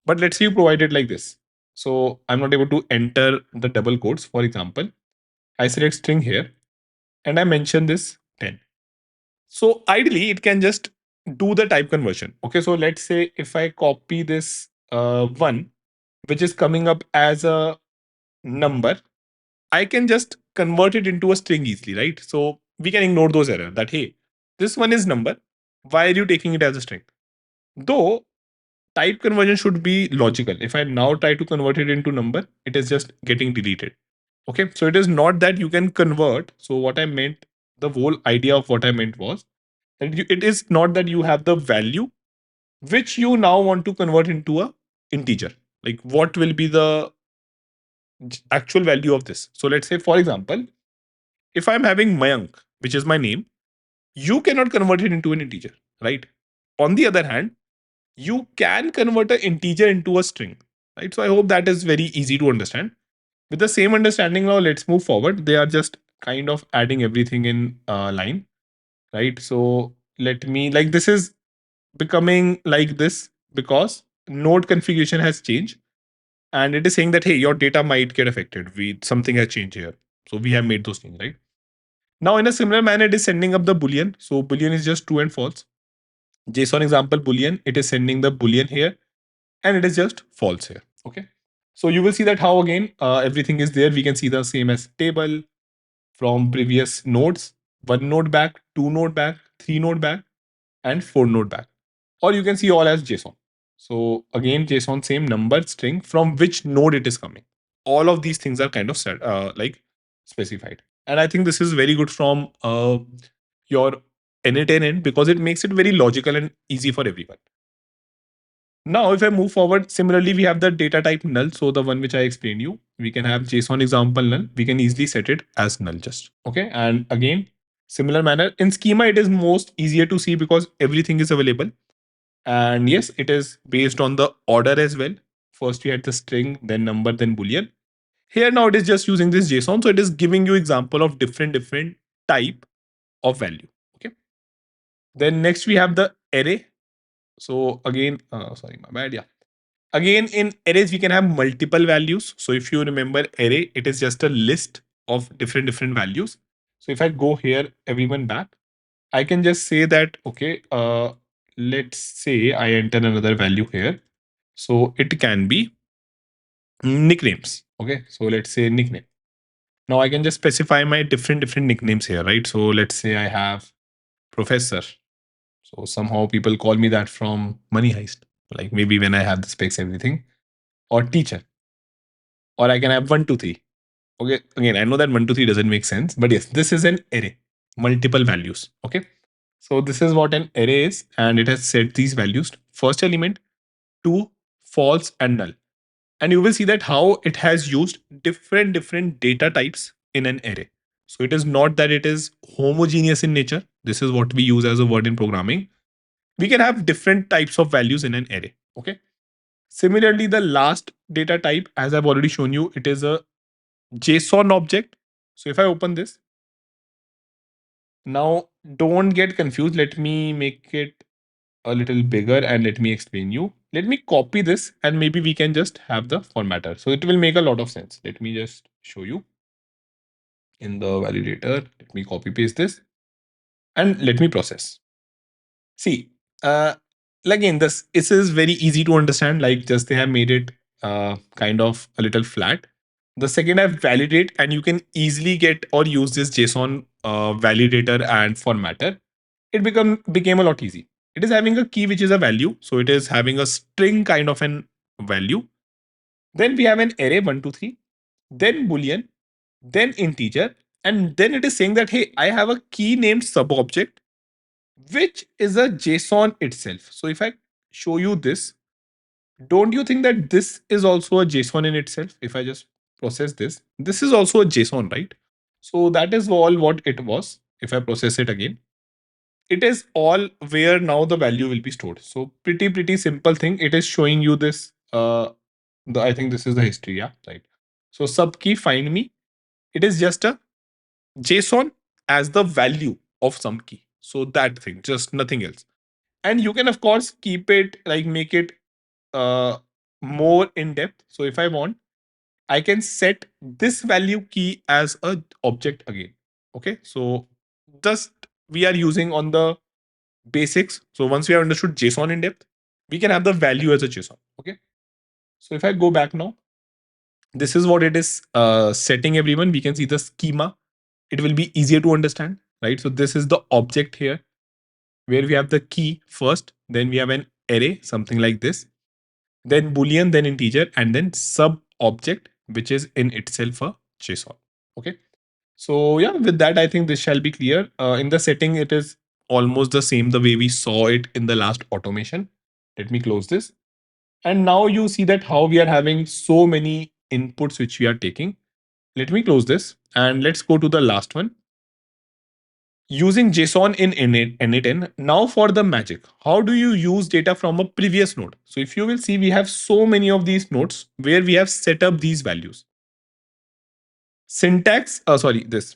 but let's say you provide it like this. So I'm not able to enter the double quotes. For example, I select string here and I mention this 10. So ideally, it can just do the type conversion. Okay, so let's say if I copy this one, which is coming up as a number, I can just convert it into a string easily, right? So we can ignore those errors that, hey, this one is number. Why are you taking it as a string? Though type conversion should be logical. If I now try to convert it into number, it is just getting deleted. Okay, so it is not that you can convert. So what I meant, the whole idea of what I meant was that it is not that you have the value which you now want to convert into a integer. Like what will be the actual value of this? So let's say, for example, if I'm having Mayank, which is my name, you cannot convert it into an integer, right? On the other hand, you can convert an integer into a string, right? So I hope that is very easy to understand. With the same understanding now, let's move forward. They are just kind of adding everything in line, right? So let me, like, this is becoming like this because node configuration has changed and it is saying that, hey, your data might get affected. Something has changed here. So we have made those things, right? Now, in a similar manner, it is sending up the boolean. So boolean is just true and false. JSON example boolean, it is sending the boolean here, and it is just false here. Okay. So you will see that how again everything is there. We can see the same as table from previous nodes, one node back, two node back, three node back, and four node back. Or you can see all as JSON. So again, JSON same number string from which node it is coming. All of these things are kind of set, like specified. And I think this is very good from your n8n end because it makes it very logical and easy for everyone. Now, if I move forward, similarly, we have the data type null. So the one which I explained you, we can have JSON example null. We can easily set it as null just. Okay. And again, similar manner in schema, it is most easier to see because everything is available. And yes, it is based on the order as well. First we had the string, then number, then boolean. Here now it is just using this JSON. So it is giving you example of different type of value. Okay. Then next we have the array. So again, sorry, my bad. Yeah. Again, in arrays, we can have multiple values. So if you remember array, it is just a list of different values. So if I go here, everyone back, I can just say that, okay, let's say I enter another value here. So it can be nicknames. Okay. So let's say nickname. Now I can just specify my different nicknames here, right? So let's say I have professor. So somehow people call me that from Money Heist. Like maybe when I have the specs, everything. Or teacher. Or I can have 1, 2, 3. Okay, again, I know that 1, 2, 3 doesn't make sense, but yes, this is an array, multiple values. Okay, so this is what an array is, and it has set these values. First element, true, false, and null. And you will see that how it has used different data types in an array. So it is not that it is homogeneous in nature. This is what we use as a word in programming. We can have different types of values in an array. Okay. Similarly, the last data type, as I've already shown you, it is a JSON object. So if I open this, now don't get confused. Let me make it a little bigger and let me explain you. Let me copy this and maybe we can just have the formatter. So it will make a lot of sense. Let me just show you in the validator. Let me copy paste this and let me process. See, uh, again, this is very easy to understand. Like just they have made it kind of a little flat. The second I validate, and you can easily get or use this JSON validator and formatter. It became a lot easy. It is having a key which is a value, so it is having a string kind of an value. Then we have an array 1, 2, 3, then boolean, then integer, and then it is saying that hey, I have a key named sub object which is a JSON itself. So if I show you this, don't you think that this is also a JSON in itself? If I just process this is also a JSON, right? So that is all what it was. If I process it again, it is all where now the value will be stored. So pretty simple thing. It is showing you this. I think this is the history. Yeah, right. So sub key find me. It is just a JSON as the value of some key. So that thing, just nothing else. And you can of course keep it like make it more in depth. So if I want, I can set this value key as a object again. Okay, so just we are using on the basics. So once we have understood JSON in depth, we can have the value as a JSON. Okay, so if I go back now, this is what it is setting everyone. We can see the schema. It will be easier to understand, right? So this is the object here where we have the key first, then we have an array, something like this, then boolean, then integer, and then sub object, which is in itself a JSON. Okay. So yeah, with that, I think this shall be clear. In the setting, it is almost the same the way we saw it in the last automation. Let me close this. And now you see that how we are having so many inputs which we are taking. Let me close this and let's go to the last one. Using JSON in n8n. Now for the magic. How do you use data from a previous node? So if you will see, we have so many of these nodes where we have set up these values. Syntax, sorry, this.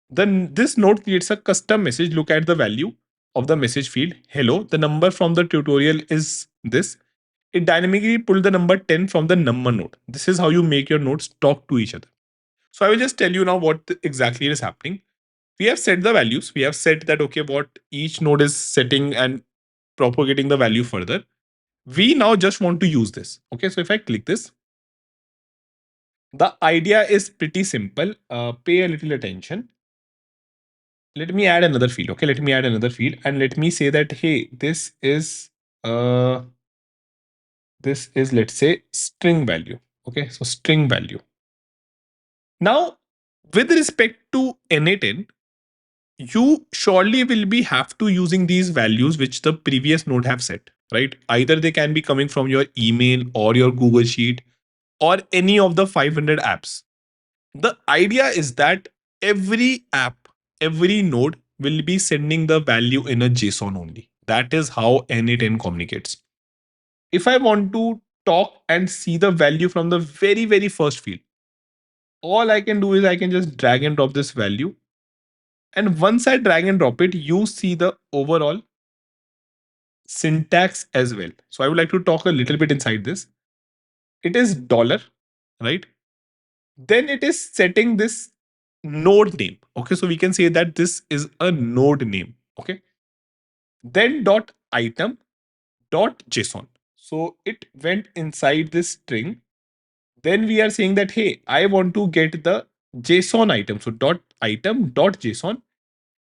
Then this node creates a custom message. Look at the value of the message field. Hello, the number from the tutorial is this. It dynamically pulled the number 10 from the number node. This is how you make your nodes talk to each other. So I will just tell you now what exactly is happening. We have set the values. We have set that, okay, what each node is setting and propagating the value further. We now just want to use this. Okay, so if I click this, the idea is pretty simple. Pay a little attention. Let me add another field. Okay, let me add another field and let me say that, hey, uh this is, let's say, string value. Okay, so string value. Now, with respect to n8n, you surely will be have to using these values which the previous node have set, right? Either they can be coming from your email or your Google Sheet or any of the 500 apps. The idea is that every app, every node will be sending the value in a JSON only. That is how n8n communicates. If I want to talk and see the value from the very, very first field, all I can do is I can just drag and drop this value. And once I drag and drop it, you see the overall syntax as well. So I would like to talk a little bit inside this. It is dollar, right? Then it is setting this node name. Okay, so we can say that this is a node name. Okay, then dot item dot JSON. So it went inside this string. Then we are saying that, hey, I want to get the JSON item. So dot item dot JSON,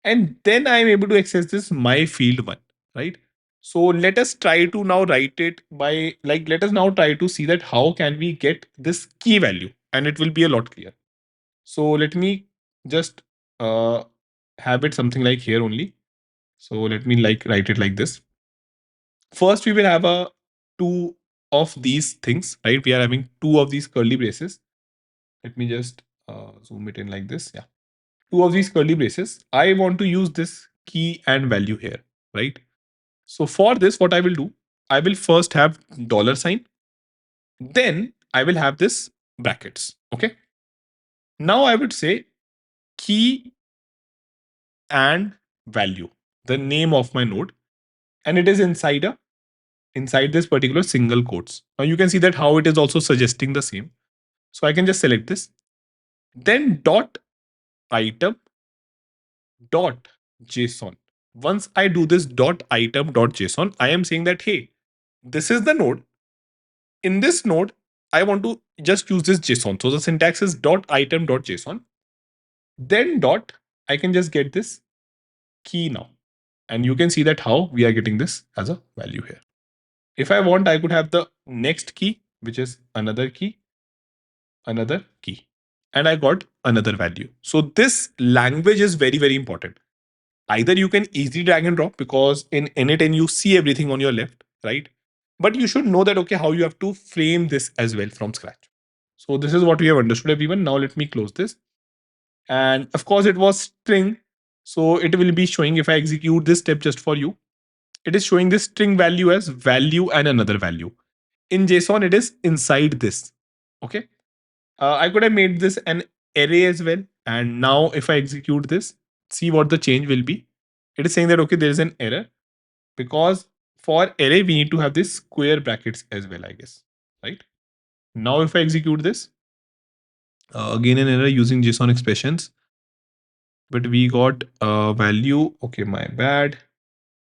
and then I am able to access this my field one, right? So let us try to now write it by, like, let us now try to see that how can we get this key value, and it will be a lot clear. So let me just uh, have it something like here only. So let me like write it like this. First, we will have a two of these things, right? We are having two of these curly braces. Let me just zoom it in like this. Yeah. Two of these curly braces. I want to use this key and value here, right? So for this, what I will do, I will first have dollar sign. Then I will have this brackets. Okay. Now I would say key and value, the name of my node, and it is inside this particular single quotes. Now you can see that how it is also suggesting the same. So I can just select this, then dot item dot JSON. Once I do this dot item dot JSON, I am saying that, hey, this is the node. In this node, I want to just use this JSON. So the syntax is dot item dot JSON. Then dot, I can just get this key now. And you can see that how we are getting this as a value here. If I want, I could have the next key, which is another key, and I got another value. So this language is very, very important. Either you can easily drag and drop because in n8n you see everything on your left, right? But you should know that, okay, how you have to frame this as well from scratch. So this is what we have understood, everyone. Now let me close this. And of course, it was string. So it will be showing, if I execute this step just for you, it is showing this string value as value and another value. In JSON, it is inside this. Okay. I could have made this an array as well. And now if I execute this, see what the change will be. It is saying that, okay, there is an error because for array, we need to have this square brackets as well, I guess. Right. Now, if I execute this, again, an error using JSON expressions, but we got a value. Okay, my bad.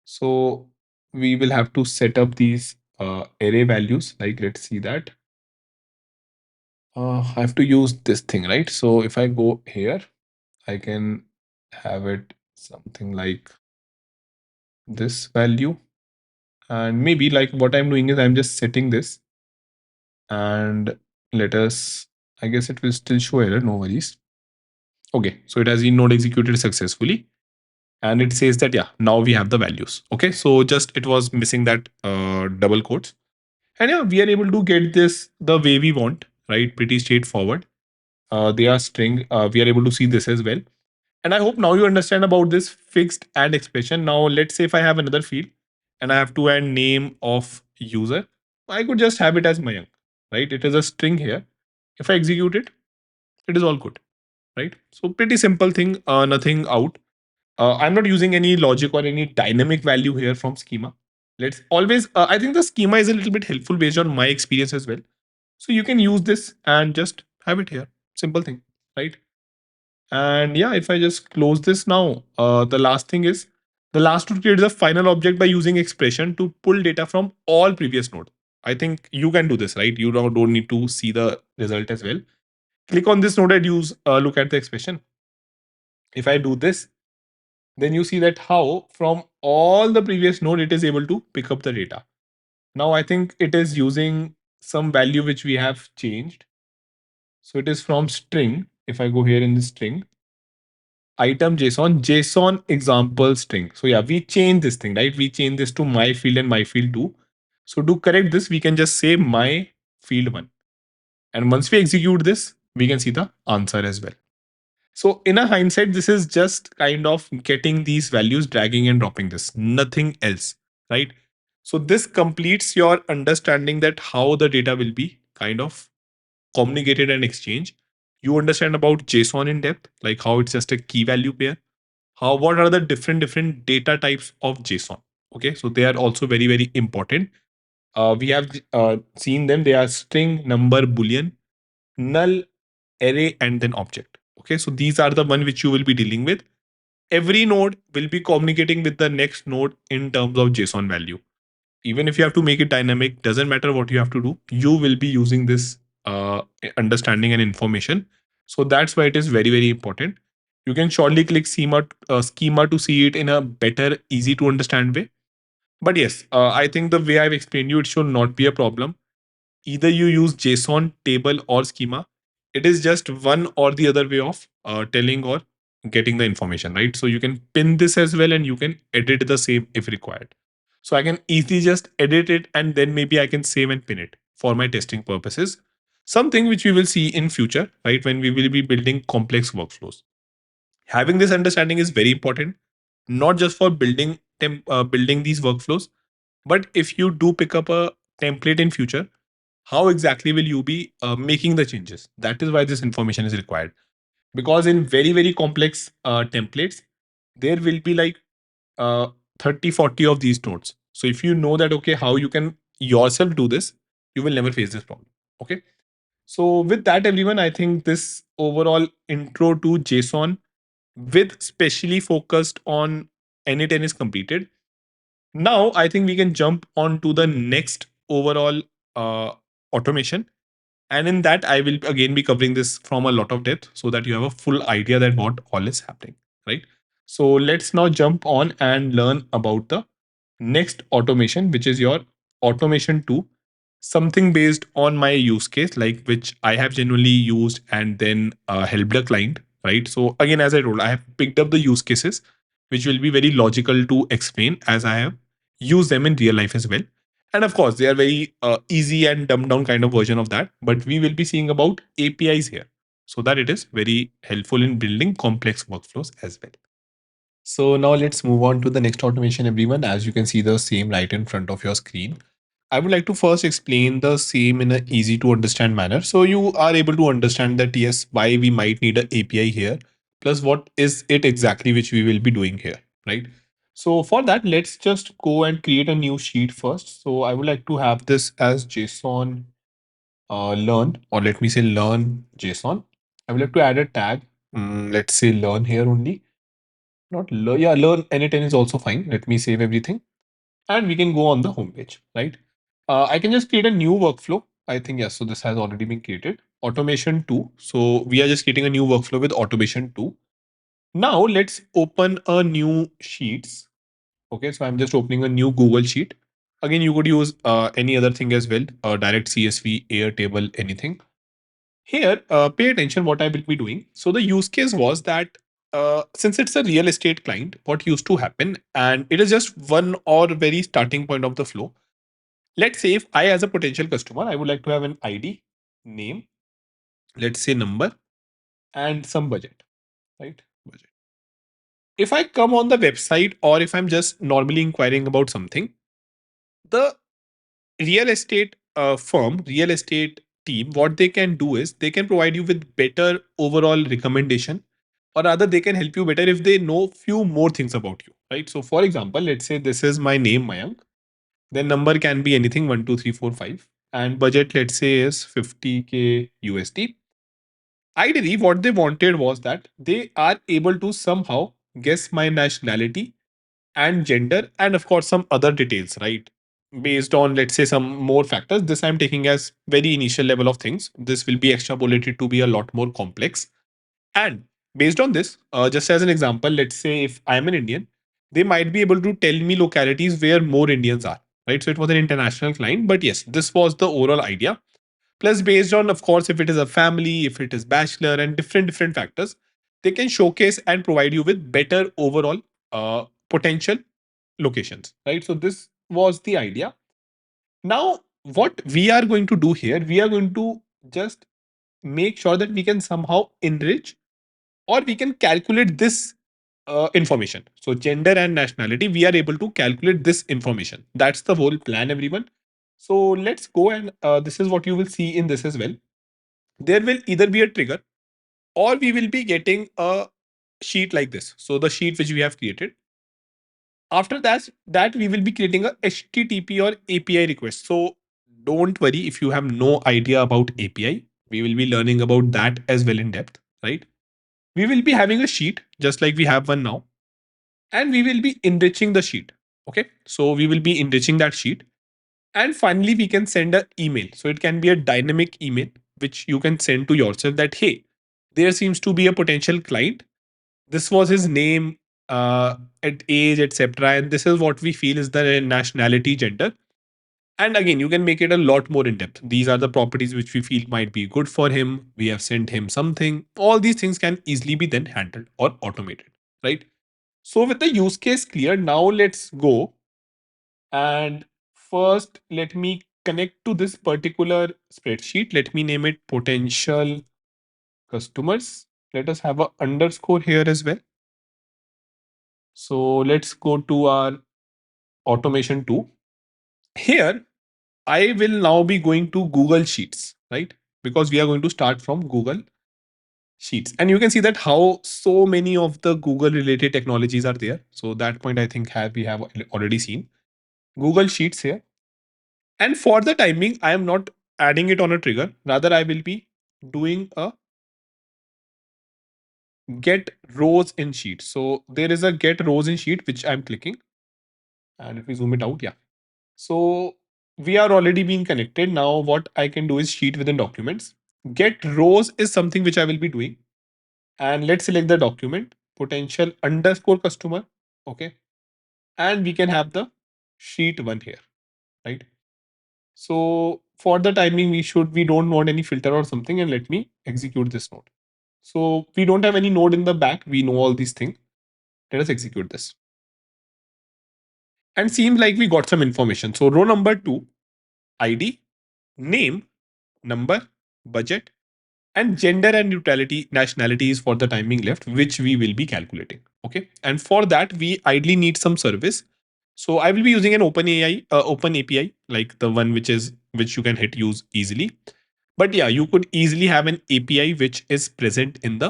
So we will have to set up these array values. Like, let's see that. I have to use this thing, right? So if I go here, I can have it something like this value. And maybe like what I'm doing is I'm just setting this and let us, I guess it will still show error, no worries. Okay, so it has been node executed successfully. And it says that, yeah, now we have the values. Okay, so just it was missing that double quotes. And yeah, we are able to get this the way we want, right? Pretty straightforward. They are string. We are able to see this as well. And I hope now you understand about this fixed and expression. Now, let's say if I have another field and I have to add name of user, I could just have it as Mayank, right? It is a string here. If I execute it, it is all good, right? So pretty simple thing, nothing out. I'm not using any logic or any dynamic value here from schema. Let's always, I think the schema is a little bit helpful based on my experience as well. So you can use this and just have it here. Simple thing, right? And yeah, if I just close this now, the last thing is the last to create the final object by using expression to pull data from all previous node. I think you can do this, right? You don't need to see the result as well. Click on this node and use look at the expression. If I do this, then you see that how from all the previous node it is able to pick up the data. Now I think it is using some value which we have changed. So it is from string. If I go here in the string, item JSON example string. So yeah, we change this thing, right? We change this to my field and my field too. So to correct this, we can just say my field one. And once we execute this, we can see the answer as well. So in a hindsight, this is just kind of getting these values, dragging and dropping this, nothing else, right? So this completes your understanding that how the data will be kind of communicated and exchanged. You understand about JSON in depth, like how it's just a key value pair. How what are the different data types of JSON? Okay, so they are also very important. We have seen them. They are string, number, boolean, null, array, and then object. Okay, so these are the one which you will be dealing with. Every node will be communicating with the next node in terms of JSON value. Even if you have to make it dynamic, doesn't matter what you have to do, you will be using this understanding and information. So that's why it is very important. You can surely click schema to see it in a better, easy to understand way. But yes, I think the way I've explained you, it should not be a problem. Either you use JSON, table, or schema. It is just one or the other way of telling or getting the information, right? So you can pin this as well and you can edit the same if required. So I can easily just edit it and then maybe I can save and pin it for my testing purposes. Something which we will see in future, right? When we will be building complex workflows. Having this understanding is very important, not just for building these workflows, but if you do pick up a template in future, how exactly will you be making the changes? That is why this information is required. Because in very complex templates, there will be like uh, 30 40 of these nodes. So if you know that okay how you can yourself do this, you will never face this problem. Okay, so with that everyone, I think this overall intro to JSON with specially focused on n8n is completed. Now I think we can jump on to the next overall uh, automation, and in that I will again be covering this from a lot of depth so that you have a full idea that what all is happening, right? So let's now jump on and learn about the next automation, which is your automation 2, something based on my use case, like which I have genuinely used and then helped the client, right? So again, as I told, I have picked up the use cases which will be very logical to explain as I have used them in real life as well. And of course, they are very easy and dumbed down kind of version of that. But we will be seeing about APIs here so that it is very helpful in building complex workflows as well. So now let's move on to the next automation, everyone. As you can see the same right in front of your screen, I would like to first explain the same in an easy to understand manner. So you are able to understand that yes, why we might need an API here, plus what is it exactly which we will be doing here, right? So for that, let's just go and create a new sheet first. So I would like to have this as JSON learn, or let me say learn JSON. I would like to add a tag. Let's say learn here only. Not learn. Yeah, learn n8n is also fine. Let me save everything and we can go on the home page, right? I can just create a new workflow. I think, yes, so this has already been created. Automation 2. So we are just creating a new workflow with automation 2. Now let's open a new sheets. Okay, so I'm just opening a new Google sheet. Again, you could use any other thing as well, direct CSV, Airtable, anything. Here, pay attention what I will be doing. So the use case was that since it's a real estate client, what used to happen, and it is just one or very starting point of the flow. Let's say if I, as a potential customer, I would like to have an ID, name, let's say number, and some budget, right? Budget. If I come on the website or if I'm just normally inquiring about something, the real estate firm, real estate team, what they can do is they can provide you with better overall recommendation, or rather they can help you better if they know few more things about you, right? So for example, let's say this is my name, Mayank. Then number can be anything 1, 2, 3, 4, 5, and budget let's say is 50K USD. Ideally, what they wanted was that they are able to somehow guess my nationality and gender, and of course, some other details, right? Based on, let's say, some more factors. This I'm taking as very initial level of things. This will be extrapolated to be a lot more complex. And based on this, just as an example, let's say if I'm an Indian, they might be able to tell me localities where more Indians are, right? So it was an international client, but yes, this was the overall idea. Plus, based on, of course, if it is a family, if it is bachelor, and different factors, they can showcase and provide you with better overall potential locations, right? So this was the idea. Now, what we are going to do here, we are going to just make sure that we can somehow enrich or we can calculate this information. So, gender and nationality, we are able to calculate this information. That's the whole plan, everyone. So, let's go and this is what you will see in this as well. There will either be a trigger or we will be getting a sheet like this. So, the sheet which we have created. After that we will be creating a HTTP or API request. So, don't worry if you have no idea about API. We will be learning about that as well in depth, right? We will be having a sheet just like we have one now, and we will be enriching the sheet. Okay, so we will be enriching that sheet, and finally we can send an email. So it can be a dynamic email which you can send to yourself that, hey, there seems to be a potential client. This was his name, at age, etc., and this is what we feel is the nationality, gender. And again, you can make it a lot more in depth. These are the properties which we feel might be good for him. We have sent him something. All these things can easily be then handled or automated, right? So, with the use case clear, now let's go and first let me connect to this particular spreadsheet. Let me name it potential customers. Let us have a underscore here as well. So, let's go to our automation 2. Here, I will now be going to Google Sheets, right? Because we are going to start from Google Sheets. And you can see that how so many of the Google related technologies are there. So that point I think we have already seen. Google Sheets here. And for the timing, I am not adding it on a trigger. Rather, I will be doing a get rows in sheet. So there is a get rows in sheet, which I'm clicking. And if we zoom it out, yeah. So we are already being connected. Now what I can do is sheet within documents. Get rows is something which I will be doing. And let's select the document, potential underscore customer. Okay. And we can have the sheet one here, right? So for the timing, we don't want any filter or something. And let me execute this node. So we don't have any node in the back. We know all these things. Let us execute this. And seems like we got some information. So row number 2, ID, name, number, budget, and gender and neutrality nationality is for the timing left, which we will be calculating. Okay. And for that, we ideally need some service. So I will be using an open API, like the one which you can hit use easily. But yeah, you could easily have an API which is present in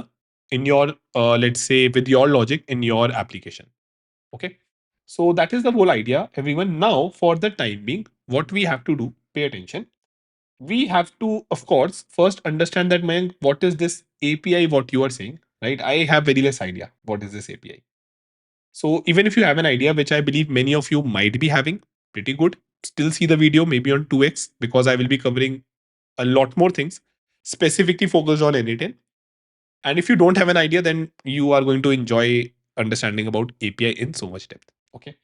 your let's say with your logic in your application. Okay. So that is the whole idea, everyone. Now, for the time being, what we have to do, pay attention. We have to, of course, first understand that, man, what is this API, what you are saying, right? I have very less idea. What is this API? So even if you have an idea, which I believe many of you might be having, pretty good, still see the video maybe on 2x because I will be covering a lot more things, specifically focused on n8n. And if you don't have an idea, then you are going to enjoy understanding about API in so much depth. Okay.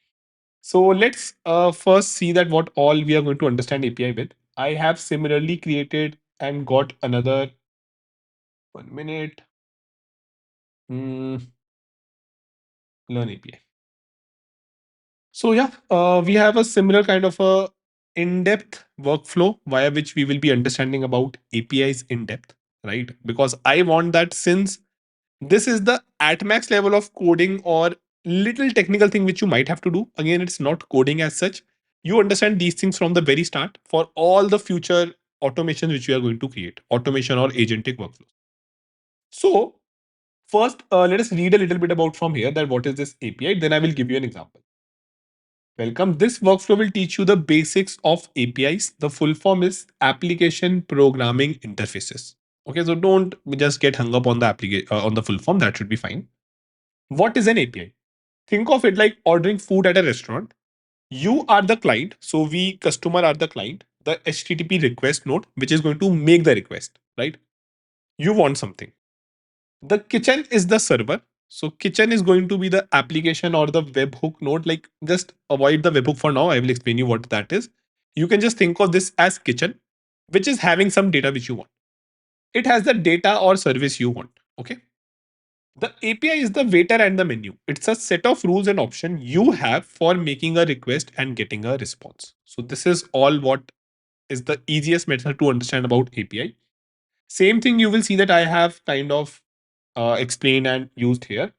So let's first see that what all we are going to understand API with. I have similarly created and got another 1 minute. Learn API. So yeah, we have a similar kind of a in-depth workflow via which we will be understanding about APIs in depth, right? Because I want that, since this is the at max level of coding or little technical thing which you might have to do. Again, it's not coding as such. You understand these things from the very start for all the future automations which we are going to create, automation or agentic workflows. So first, let us read a little bit about from here that what is this API. Then I will give you an example. Welcome. This workflow will teach you the basics of APIs. The full form is Application Programming Interfaces. Okay, so don't just get hung up on the application on the full form. That should be fine. What is an API? Think of it like ordering food at a restaurant. You are the client, so we customer are the client. The HTTP request node, which is going to make the request, right? You want something. The kitchen is the server. So kitchen is going to be the application or the webhook node. Like just avoid the webhook for now. I will explain you what that is. You can just think of this as kitchen, which is having some data which you want. It has the data or service you want. Okay. The API is the waiter and the menu. It's a set of rules and options you have for making a request and getting a response. So this is all what is the easiest method to understand about API. Same thing you will see that I have kind of explained and used here.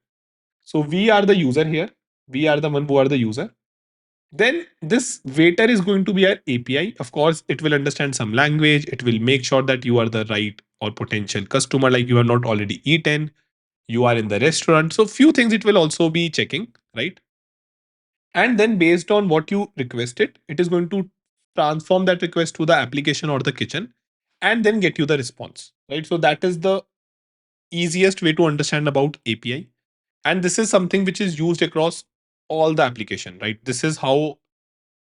So we are the user here. We are the one who are the user. Then this waiter is going to be our API. Of course, it will understand some language. It will make sure that you are the right or potential customer, like you have not already eaten. You are in the restaurant. So few things it will also be checking, right? And then based on what you requested, it is going to transform that request to the application or the kitchen and then get you the response, right? So that is the easiest way to understand about API. And this is something which is used across all the application, right? This is how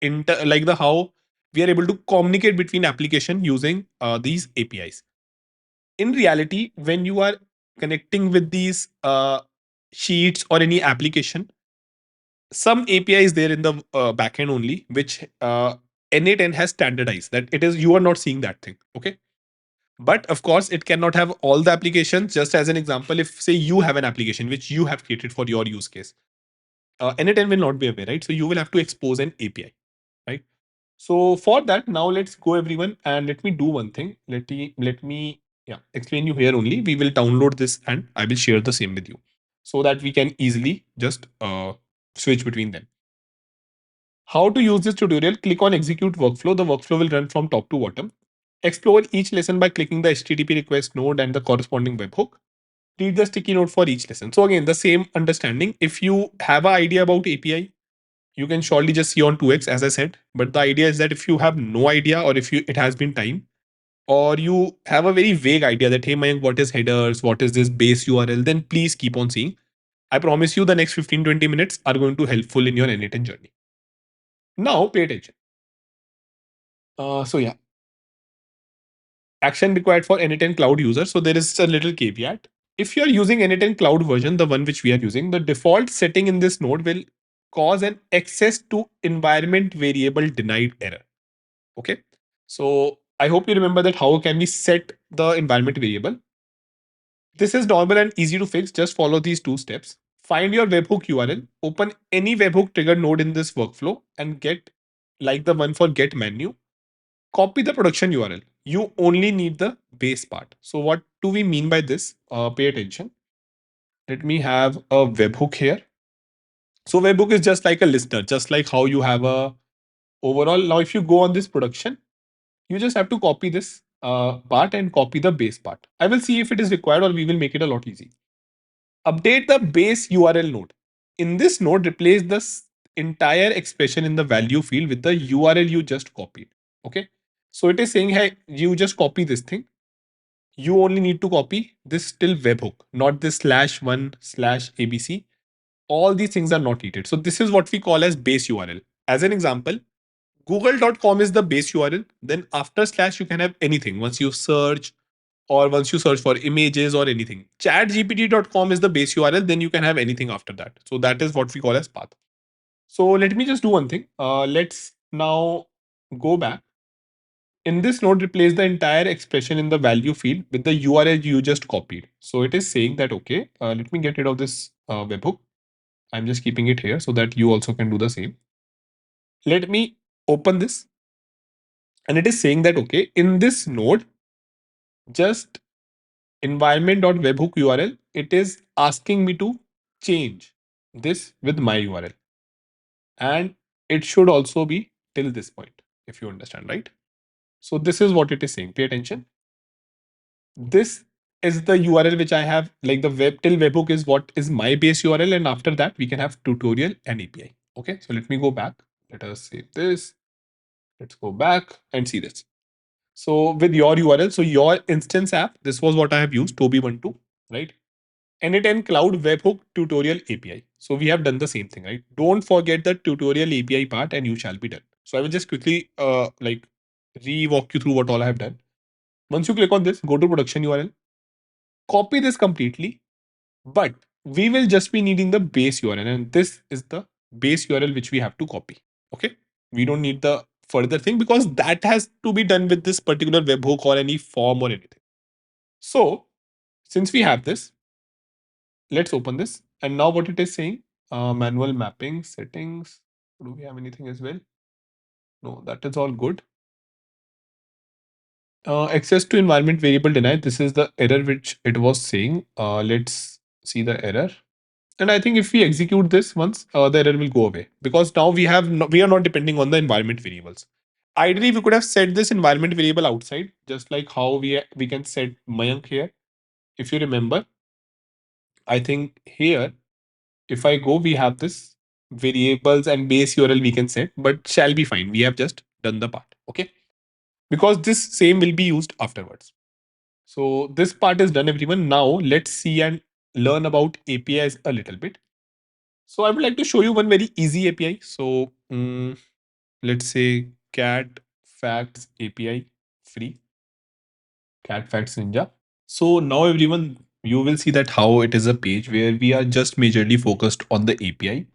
like the how we are able to communicate between application using these APIs. In reality, when you are connecting with these sheets or any application, some API is there in the backend only, which n8n has standardized that it is you are not seeing that thing. Okay. But of course, it cannot have all the applications. Just as an example, if say you have an application which you have created for your use case, n8n will not be aware, right? So you will have to expose an API, right? So for that, now let's go everyone and let me do one thing. Let me yeah explain you here only. We will download this and I will share the same with you so that we can easily just switch between them. How to use this tutorial? Click on execute workflow. The workflow will run from top to bottom. Explore each lesson by clicking the HTTP request node and the corresponding webhook. Read the sticky note for each lesson. So again, the same understanding. If you have an idea about API, you can surely just see on 2x as I said. But the idea is that if you have no idea or if you it has been time or you have a very vague idea that hey Mayank, what is headers, what is this base URL, then please keep on seeing. I promise you the next 15-20 minutes are going to helpful in your n8n journey. Now pay attention. So yeah, action required for n8n cloud users. So there is a little caveat. If you are using n8n cloud version, the one which we are using, the default setting in this node will cause an access to environment variable denied error. Okay. So I hope you remember that how can we set the environment variable. This is normal and easy to fix. Just follow these two steps. Find your webhook URL, open any webhook trigger node in this workflow and get like the one for get menu. Copy the production URL. You only need the base part. So what do we mean by this? Pay attention. Let me have a webhook here. So webhook is just like a listener, just like how you have a overall. Now, if you go on this production, you just have to copy this part and copy the base part. I will see if it is required or we will make it a lot easy. Update the base URL node. In this node, replace this entire expression in the value field with the URL you just copied. Okay. So it is saying, hey, you just copy this thing. You only need to copy this till webhook, not this /1/abc. All these things are not needed. So this is what we call as base URL. As an example, google.com is the base URL. Then after slash, you can have anything. Once you search or once you search for images or anything. Chatgpt.com is the base URL. Then you can have anything after that. So that is what we call as path. So let me just do one thing. Let's now go back. In this node, replace the entire expression in the value field with the URL you just copied. So it is saying that, okay, let me get rid of this webhook. I'm just keeping it here so that you also can do the same. Let me open this. And it is saying that, okay, in this node, just environment.webhook URL, it is asking me to change this with my URL. And it should also be till this point, if you understand, right? So this is what it is saying. Pay attention. This is the URL which I have, like the web till webhook is what is my base URL. And after that, we can have tutorial and API. Okay, so let me go back. Let us save this. Let's go back and see this. So with your URL, so your instance app, this was what I have used, Toby12, right? n8n Cloud Webhook Tutorial API. So we have done the same thing, right? Don't forget the tutorial API part and you shall be done. So I will just quickly re-walk you through what all I have done. Once you click on this, go to production URL, copy this completely, but we will just be needing the base URL, and this is the base URL which we have to copy. Okay. We don't need the further thing because that has to be done with this particular webhook or any form or anything. So since we have this, let's open this. And now what it is saying, manual mapping settings. Do we have anything as well? No, that is all good. Access to environment variable denied. This is the error which it was saying. Let's see the error. And I think if we execute this once, the error will go away because now we are not depending on the environment variables. Ideally, we could have set this environment variable outside, just like how we can set Mayank here. If you remember, I think here, if I go, we have this variables and base URL we can set, but shall be fine. We have just done the part, okay? Because this same will be used afterwards. So this part is done, everyone. Now let's see and learn about APIs a little bit. So I would like to show you one very easy API. So let's say cat facts API free, cat facts ninja. So now everyone, you will see that how it is a page where we are just majorly focused on the API.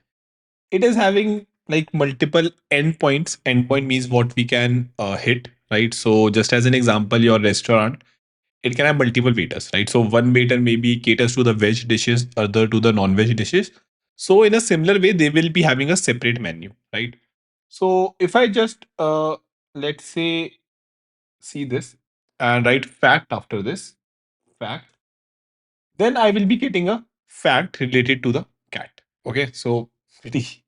It is having like multiple endpoints. Endpoint means what we can hit, right? So just as an example, your restaurant, it can have multiple waiters, right? So one waiter maybe caters to the veg dishes, other to the non-veg dishes. So in a similar way, they will be having a separate menu, right? So if I just let's say see this and write fact after this fact, then I will be getting a fact related to the cat. Okay, so pretty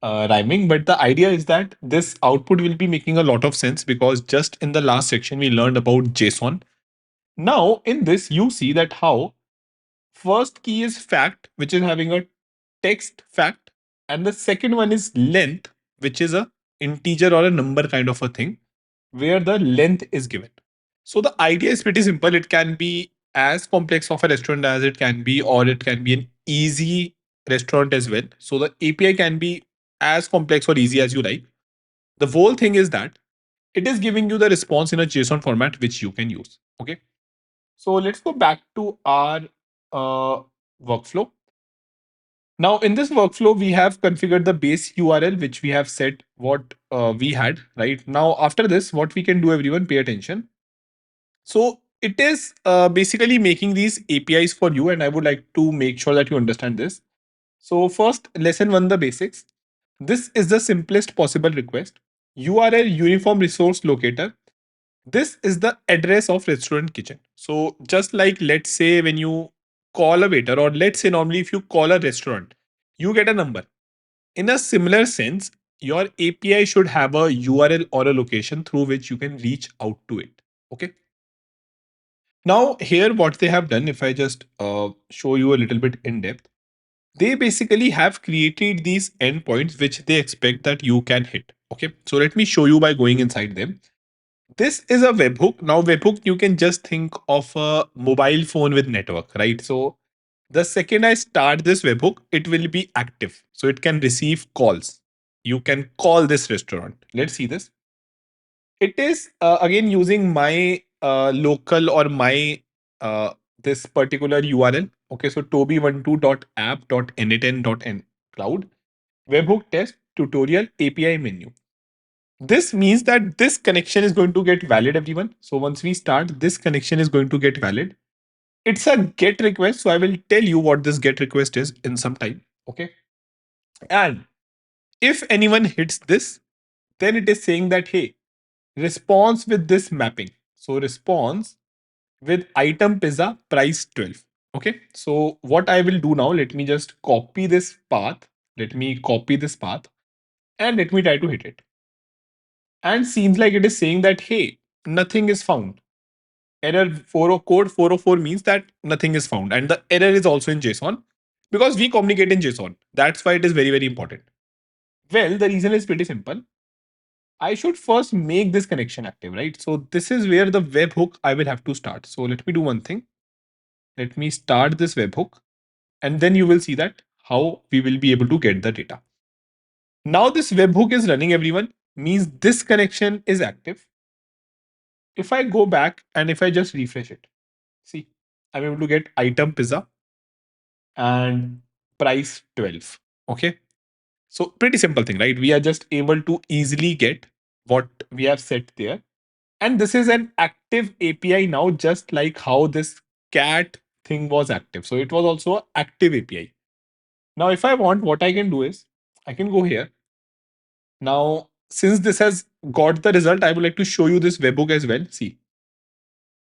rhyming, but the idea is that this output will be making a lot of sense because just in the last section we learned about JSON. Now in this you see that how first key is fact, which is having a text fact, and the second one is length, which is a integer or a number kind of a thing where the length is given. So the idea is pretty simple. It can be as complex of a restaurant as it can be, or it can be an easy restaurant as well. So the API can be as complex or easy as you like. The whole thing is that it is giving you the response in a JSON format which you can use. Okay. So let's go back to our uh, workflow. Now in this workflow, we have configured the base URL, which we have set what we had, right? Now after this, what we can do, everyone, pay attention. So it is basically making these APIs for you, and I would like to make sure that you understand this. So first, lesson one, the basics. This is the simplest possible request. URL uniform resource locator. This is the address of restaurant kitchen. So just like let's say when you call a waiter, or let's say normally if you call a restaurant, you get a number. In a similar sense, your API should have a URL or a location through which you can reach out to it. Okay. Now, here, what they have done, if I just show you a little bit in depth, they basically have created these endpoints which they expect that you can hit. Okay, so let me show you by going inside them. This is a webhook. Now, webhook, you can just think of a mobile phone with network, right? So, the second I start this webhook, it will be active. So, it can receive calls. You can call this restaurant. Let's see this. It is again using my local or my this particular URL. Okay, so toby12.app.n8n.n cloud webhook test tutorial API menu. This means that this connection is going to get valid, everyone. So once we start, this connection is going to get valid. It's a get request. So I will tell you what this get request is in some time. Okay. And if anyone hits this, then it is saying that, hey, response with this mapping. So response with item pizza price 12. Okay. So what I will do now, let me just copy this path. Let me copy this path and let me try to hit it. And seems like it is saying that, hey, nothing is found. Error 40 code 404 means that nothing is found. And the error is also in JSON because we communicate in JSON. That's why it is very, very important. Well, the reason is pretty simple. I should first make this connection active, right? So this is where the webhook I will have to start. So let me do one thing. Let me start this webhook, and then you will see that how we will be able to get the data. Now this webhook is running, everyone, means this connection is active. If I go back and if I just refresh it, see, I'm able to get item pizza and price 12. Okay. So pretty simple thing, right? We are just able to easily get what we have set there. And this is an active API now, just like how this cat thing was active. So it was also an active API. Now, if I want, what I can do is I can go here. Now, since this has got the result, I would like to show you this webhook as well. See,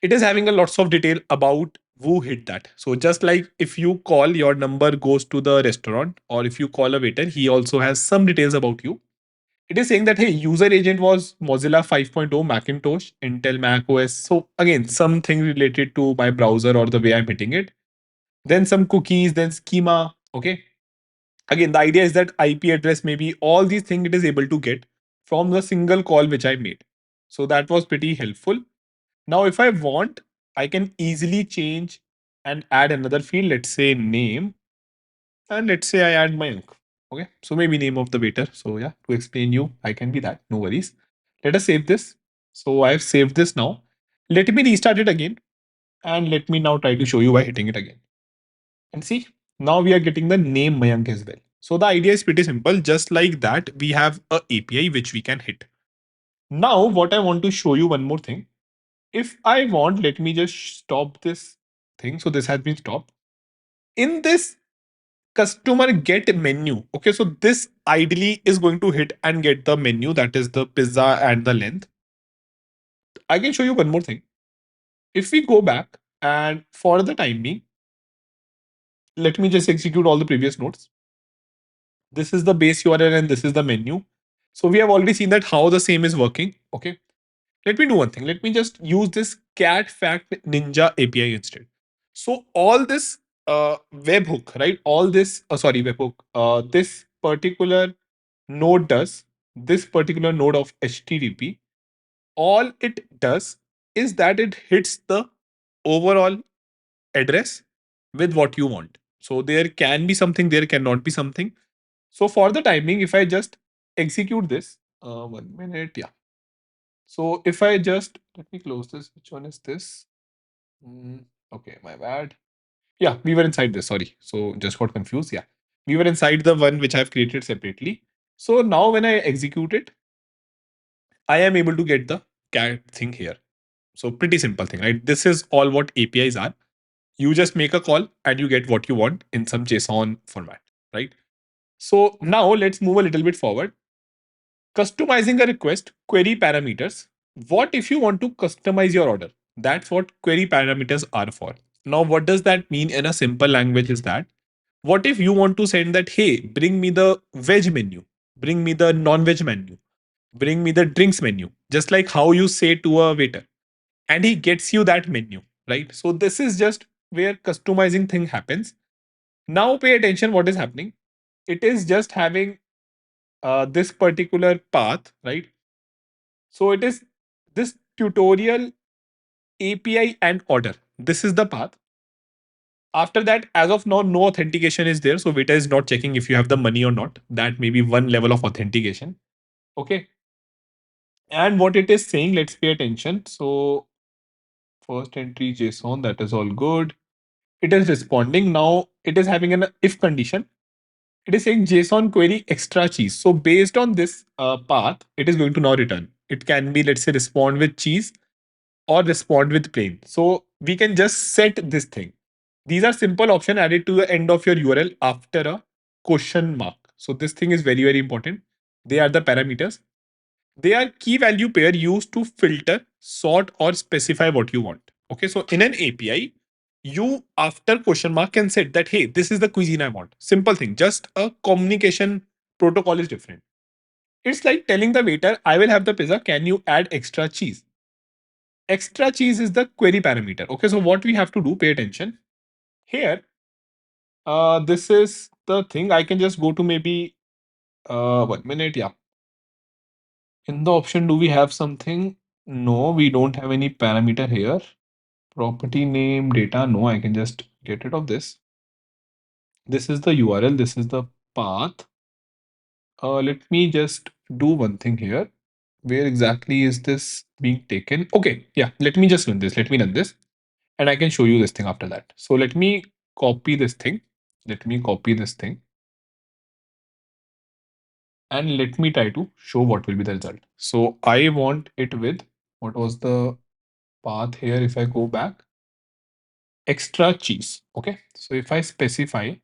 it is having a lots of detail about who hit that. So just like if you call, your number goes to the restaurant, or if you call a waiter, he also has some details about you. It is saying that, hey, user agent was Mozilla 5.0, Macintosh, Intel, Mac OS. So again, something related to my browser or the way I'm hitting it. Then some cookies, then schema. Okay. Again, the idea is that IP address, maybe all these things it is able to get from the single call which I made. So that was pretty helpful. Now, if I want, I can easily change and add another field. Let's say name, and let's say I add my uncle. Okay, so maybe name of the waiter. So yeah, to explain you, I can be that. No worries. Let us save this. So I've saved this now. Let me restart it again, and let me now try to show you by hitting it again. And see, now we are getting the name Mayank as well. So the idea is pretty simple. Just like that, we have a API which we can hit. Now, what I want to show you one more thing. If I want, let me just stop this thing. So this has been stopped. In this customer get menu. Okay, so this ideally is going to hit and get the menu, that is the pizza and the length. I can show you one more thing. If we go back and for the time being, let me just execute all the previous nodes. This is the base URL and this is the menu. So we have already seen that how the same is working. Okay. Let me do one thing. Let me just use this cat fact ninja API instead. So all this webhook, right? All this, sorry, webhook, this particular node does, this particular node of HTTP, all it does is that it hits the overall address with what you want. So there can be something, there cannot be something. So for the timing, if I just execute this, 1 minute, yeah. So if I just, let me close this, which one is this? Okay, my bad. Yeah, we were inside this, sorry. So just got confused. Yeah, we were inside the one which I've created separately. So now when I execute it, I am able to get the cat thing here. So pretty simple thing, right? This is all what APIs are. You just make a call and you get what you want in some JSON format, right? So now let's move a little bit forward. Customizing a request, query parameters. What if you want to customize your order? That's what query parameters are for. Now, what does that mean in a simple language is that what if you want to send that, hey, bring me the veg menu, bring me the non veg menu, bring me the drinks menu, just like how you say to a waiter, and he gets you that menu, right? So, this is just where customizing thing happens. Now, pay attention what is happening. It is just having this particular path, right? So it is this tutorial API and order. This is the path. After that, as of now, no authentication is there. So Vita is not checking if you have the money or not. That may be one level of authentication. Okay. And what it is saying, let's pay attention. So first entry JSON, that is all good. It is responding. Now it is having an if condition. It is saying JSON query extra cheese. So based on this path, it is going to now return. It can be, let's say, respond with cheese or respond with plain. So we can just set this thing. These are simple option added to the end of your URL after a question mark. So this thing is very, very important. They are the parameters. They are key value pair used to filter, sort, or specify what you want. Okay, so in an API, you after question mark can set that, hey, this is the cuisine I want. Simple thing, just a communication protocol is different. It's like telling the waiter, I will have the pizza, can you add extra cheese? Extra cheese is the query parameter. Okay, so what we have to do, pay attention. Here, this is the thing. I can just go to maybe 1 minute. Yeah. In the option, do we have something? No, we don't have any parameter here. Property name, data. No, I can just get rid of this. This is the URL. This is the path. Let me just do one thing here. Where exactly is this being taken? Okay, yeah, let me just run this. Let me run this and I can show you this thing after that. So let me copy this thing. Let me copy this thing and let me try to show what will be the result. So I want it with what was the path here if I go back? Extra cheese. Okay, so if I specify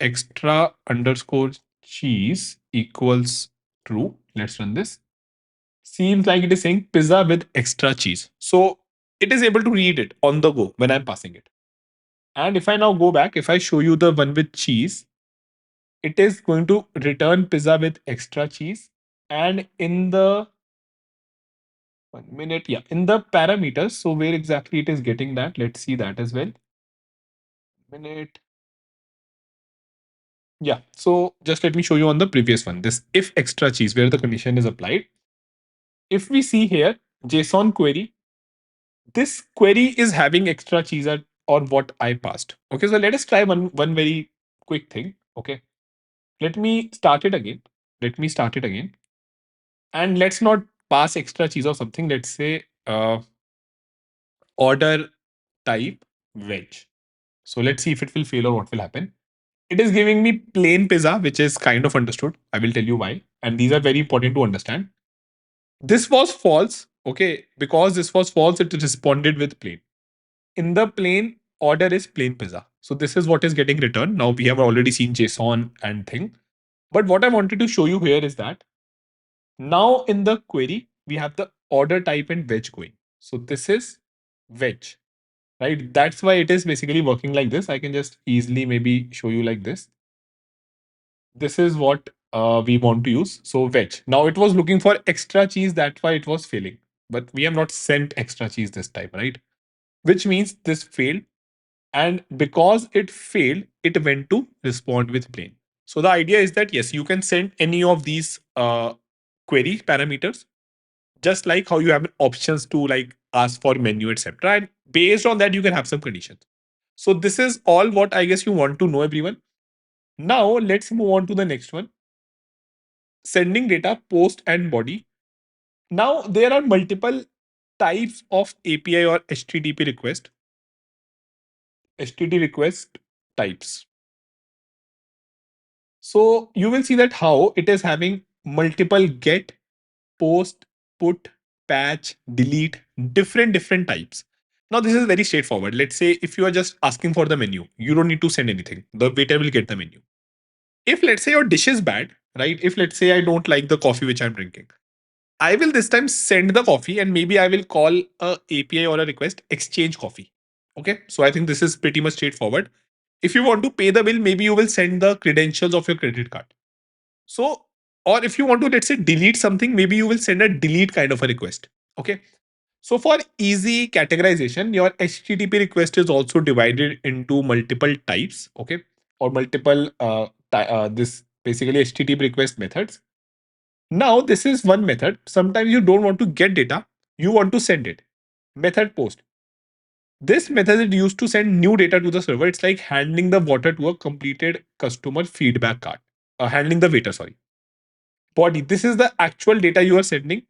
extra underscore cheese equals true, let's run this. Seems like it is saying pizza with extra cheese. So it is able to read it on the go when I'm passing it. And if I now go back, if I show you the one with cheese, it is going to return pizza with extra cheese. And in the 1 minute, yeah, in the parameters, so where exactly it is getting that, let's see that as well. Minute. Yeah, so just let me show you on the previous one, this if extra cheese, where the condition is applied. If we see here, JSON query, this query is having extra cheese or what I passed. Okay, so let us try one very quick thing. Okay, let me start it again. Let me start it again. And let's not pass extra cheese or something. Let's say order type veg. So let's see if it will fail or what will happen. It is giving me plain pizza, which is kind of understood. I will tell you why. And these are very important to understand. This was false. Okay, because this was false, it responded with plain. In the plain, order is plain pizza. So this is what is getting returned. Now we have already seen JSON and thing. But what I wanted to show you here is that now in the query, we have the order type and veg going. So this is veg, right? That's why it is basically working like this. I can just easily maybe show you like this. This is what we want to use. So veg. Now it was looking for extra cheese. That's why it was failing. But we have not sent extra cheese this time, right? Which means this failed. And because it failed, it went to respond with plain. So the idea is that yes, you can send any of these query parameters, just like how you have options to like ask for menu, etc. And based on that, you can have some conditions. So this is all what I guess you want to know, everyone. Now let's move on to the next one. Sending data, post and body. Now there are multiple types of API or HTTP request. HTTP request types. So you will see that how it is having multiple get, post, put, patch, delete, different types. Now this is very straightforward. Let's say if you are just asking for the menu, you don't need to send anything. The waiter will get the menu. If let's say your dish is bad, right? If let's say I don't like the coffee which I'm drinking, I will this time send the coffee and maybe I will call a API or a request exchange coffee. Okay. So I think this is pretty much straightforward. If you want to pay the bill, maybe you will send the credentials of your credit card. So, or if you want to, let's say, delete something, maybe you will send a delete kind of a request. Okay. So for easy categorization, your HTTP request is also divided into multiple types. Okay. Or multiple, this basically HTTP request methods. Now, this is one method. Sometimes you don't want to get data, you want to send it. Method post. This method is used to send new data to the server. It's like handling the water to a completed customer feedback card. Handling the waiter, sorry. Body. This is the actual data you are sending.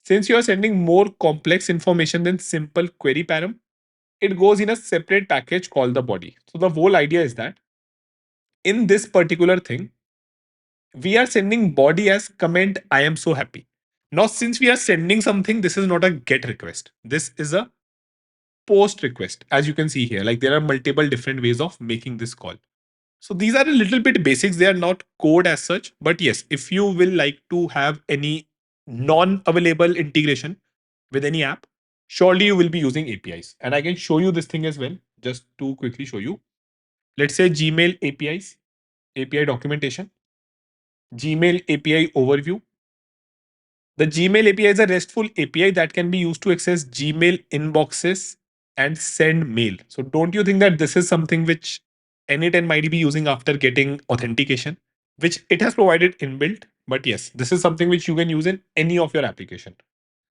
Since you are sending more complex information than simple query param, it goes in a separate package called the body. So the whole idea is that in this particular thing, we are sending body as comment, I am so happy. Now, since we are sending something, this is not a get request. This is a post request. As you can see here, like there are multiple different ways of making this call. So these are a little bit basics. They are not code as such, but yes, if you will like to have any non-available integration with any app, surely you will be using APIs. And I can show you this thing as well, just to quickly show you. Let's say Gmail APIs, API documentation, Gmail API overview. The Gmail API is a RESTful API that can be used to access Gmail inboxes and send mail. So don't you think that this is something which n8n might be using after getting authentication? which it has provided inbuilt. But yes, this is something which you can use in any of your application.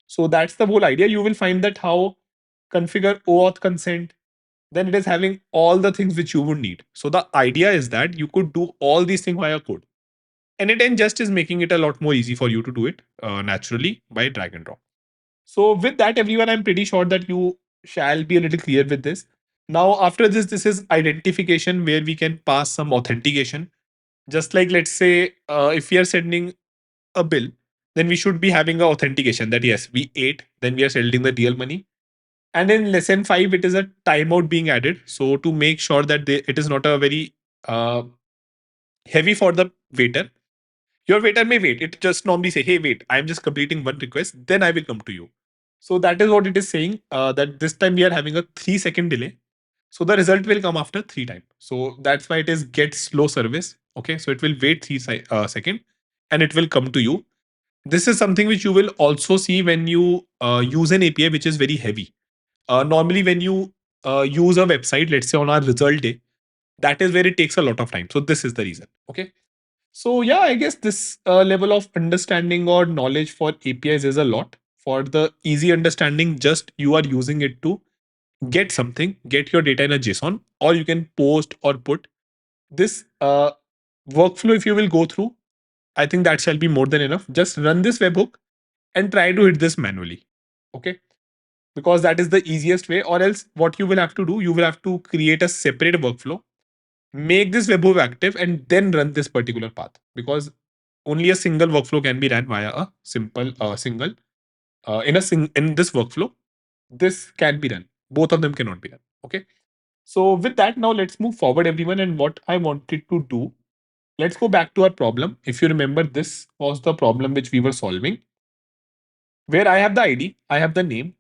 So that's the whole idea. You will find that how configure OAuth consent, then it is having all the things which you would need. So the idea is that you could do all these things via code. And it just is making it a lot more easy for you to do it naturally by drag and drop. So with that, everyone, I'm pretty sure that you shall be a little clear with this. Now, after this, this is identification where we can pass some authentication. Just like, let's say, if we are sending a bill, then we should be having a authentication that yes, we ate, then we are sending the real money. And in lesson 5, it is a timeout being added. So to make sure that it is not a very heavy for the waiter, your waiter may wait. It just normally say, hey, wait, I'm just completing one request, then I will come to you. So that is what it is saying, that this time we are having a 3-second delay. So the result will come after 3 times. So that's why it is get slow service. Okay, so it will wait 3 seconds and it will come to you. This is something which you will also see when you use an API which is very heavy. Normally, when you use a website, let's say on our result day, that is where it takes a lot of time. So this is the reason. Okay. So yeah, I guess this level of understanding or knowledge for APIs is a lot. For the easy understanding, just you are using it to get something, get your data in a JSON, or you can post or put this workflow. If you will go through, I think that shall be more than enough. Just run this webhook and try to hit this manually. Okay, because that is the easiest way. Or else, what you will have to do, you will have to create a separate workflow, make this webhook active, and then run this particular path. Because only a single workflow can be ran via a simple single in this workflow. This can be done. Both of them cannot be done. Okay. So with that, now let's move forward, everyone. And what I wanted to do, let's go back to our problem. If you remember, this was the problem which we were solving, where I have the ID, I have the name,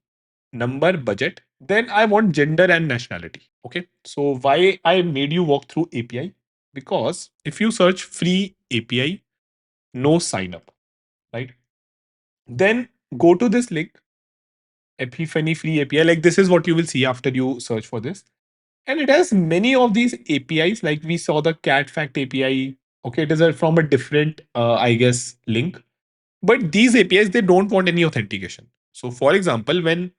number, budget. Then I want gender and nationality. Okay. So why I made you walk through API? Because if you search free API, no sign up, right? Then go to this link, Epiphany free API. Like this is what you will see after you search for this. And it has many of these APIs. Like we saw the cat fact API. Okay, it is from a different, I guess, link. But these APIs, they don't want any authentication. So for example, when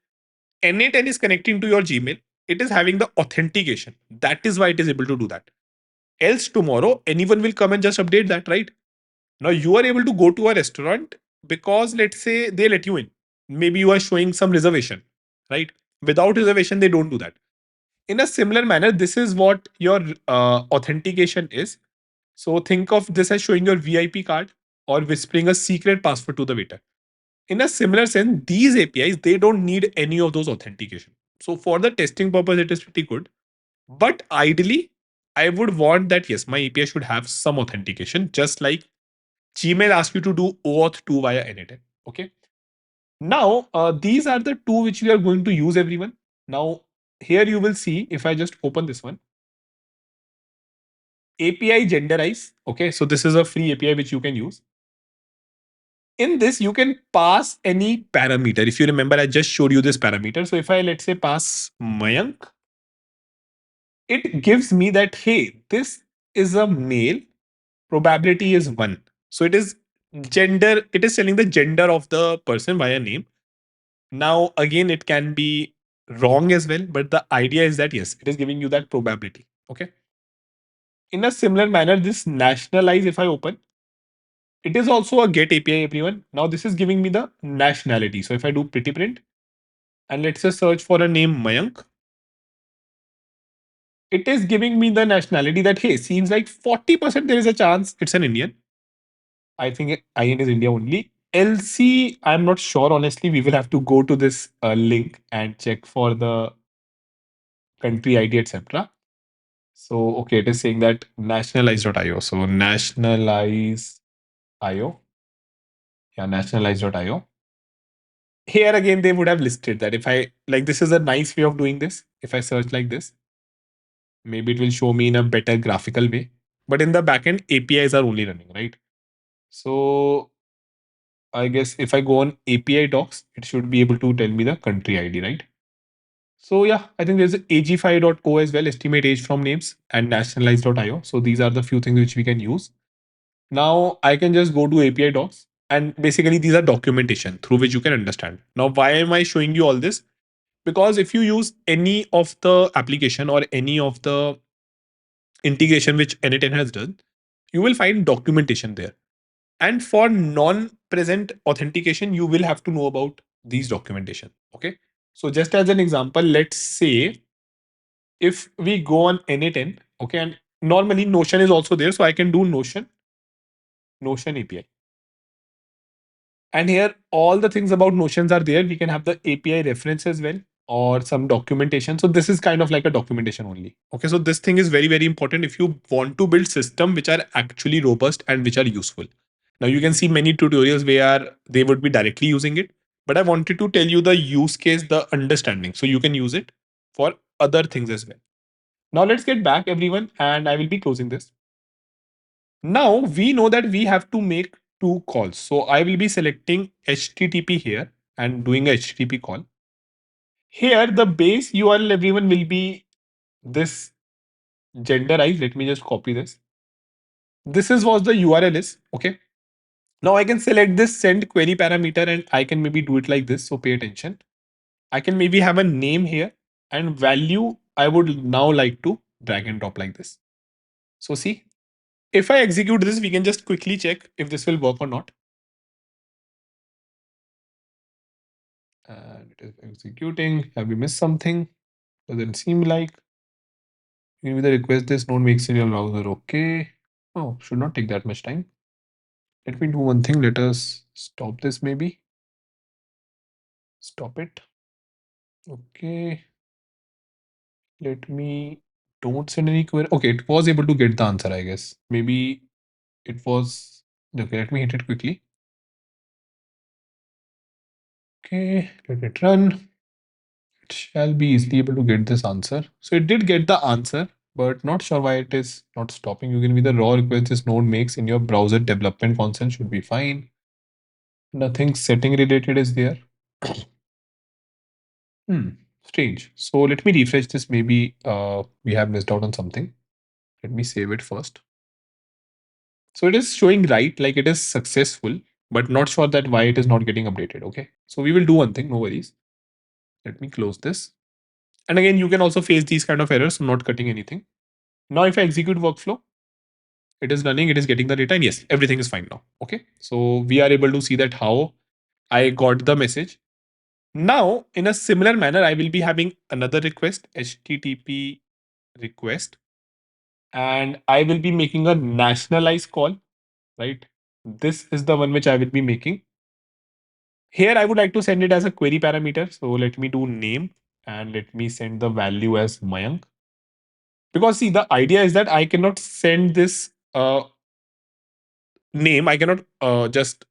n8n is connecting to your Gmail, it is having the authentication. That is why it is able to do that. Else tomorrow, anyone will come and just update that, right? Now you are able to go to a restaurant because let's say they let you in. Maybe you are showing some reservation, right? Without reservation, they don't do that. In a similar manner, this is what your authentication is. So think of this as showing your VIP card or whispering a secret password to the waiter. In a similar sense, these APIs, they don't need any of those authentication. So for the testing purpose, it is pretty good. But ideally, I would want that yes, my API should have some authentication, just like Gmail asks you to do OAuth 2 via n8n. Okay. Now, these are the two which we are going to use, everyone. Now, here you will see if I just open this one, API genderize. Okay. So this is a free API which you can use. In this, you can pass any parameter. If you remember, I just showed you this parameter. So if I, let's say, pass Mayank, it gives me that, hey, this is a male, probability is 1. So it is gender, it is telling the gender of the person via name. Now, again, it can be wrong as well, but the idea is that yes, it is giving you that probability. Okay. In a similar manner, this nationalize, if I open, it is also a get API, everyone. Now, this is giving me the nationality. So if I do pretty print and let's just search for a name Mayank, it is giving me the nationality that, hey, seems like 40% there is a chance it's an Indian. I think IN is India only. LC, I'm not sure, honestly. We will have to go to this link and check for the country ID, etc. So, okay, it is saying that nationalize.io. So, nationalize.io. Yeah, nationalize.io. Here again, they would have listed that if I like, this is a nice way of doing this. If I search like this, maybe it will show me in a better graphical way. But in the backend, APIs are only running, right? So, I guess if I go on API docs, it should be able to tell me the country ID, right? So yeah, I think there's ag5.o as well, estimate age from names, and nationalize.io. So these are the few things which we can use. Now I can just go to API docs, and basically these are documentation through which you can understand. Now, why am I showing you all this? Because if you use any of the application or any of the integration which n8n has done, you will find documentation there. And for non-present authentication, you will have to know about these documentation. Okay. So just as an example, let's say if we go on n8n, okay, and normally Notion is also there. So I can do Notion API. And here, all the things about Notions are there. We can have the API reference as well or some documentation. So this is kind of like a documentation only. Okay, so this thing is very, very important if you want to build system which are actually robust and which are useful. Now you can see many tutorials where they would be directly using it, but I wanted to tell you the use case, the understanding, so you can use it for other things as well. Now let's get back everyone, and I will be closing this. Now we know that we have to make two calls. So I will be selecting HTTP here and doing a HTTP call. Here the base URL everyone will be this genderized. Let me just copy this. This is what the URL is. Okay. Now I can select this send query parameter and I can maybe do it like this. So pay attention. I can maybe have a name here and value I would now like to drag and drop like this. So see, if I execute this, we can just quickly check if this will work or not. And it is executing. Have we missed something? Doesn't seem like. Maybe the request this node makes in your browser. Okay. Oh, should not take that much time. Let me do one thing. Let us stop this maybe. Stop it. Okay. Let me don't send any query. Okay, it was able to get the answer, I guess. Maybe it was. Okay, let me hit it quickly. Okay, let it run. It shall be easily able to get this answer. So it did get the answer, but not sure why it is not stopping. You can be the raw request this node makes in your browser development console should be fine. Nothing setting related is there. Strange. So let me refresh this. Maybe we have missed out on something. Let me save it first. So it is showing right, like it is successful, but not sure that why it is not getting updated. Okay. So we will do one thing, no worries. Let me close this. And again, you can also face these kind of errors. I'm not cutting anything. Now, if I execute workflow, it is running, it is getting the data, and yes, everything is fine now. Okay. So we are able to see that how I got the message. Now, in a similar manner, I will be having another request, HTTP request, and I will be making a nationalize call, right? This is the one which I will be making. Here, I would like to send it as a query parameter. So let me do name and let me send the value as Mayank. Because see, the idea is that I cannot send this name. I cannot just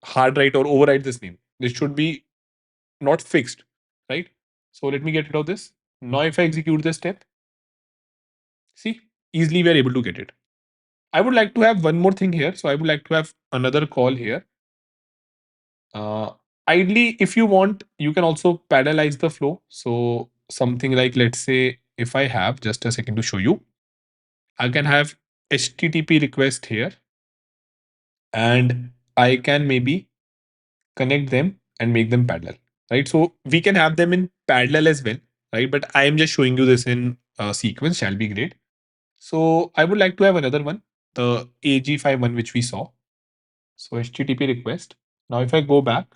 hard write or overwrite this name. This should be not fixed, right? So let me get rid of this. Now, if I execute this step, see, easily we are able to get it. I would like to have one more thing here. So I would like to have another call here. Uh, Ideally, if you want, you can also parallelize the flow. So something like, let's say, if I have just a second to show you, I can have HTTP request here and I can maybe connect them and make them parallel, right? So we can have them in parallel as well, right? But I am just showing you this in sequence, shall be great. So I would like to have another one, the AG5 one, which we saw. So HTTP request. Now, if I go back,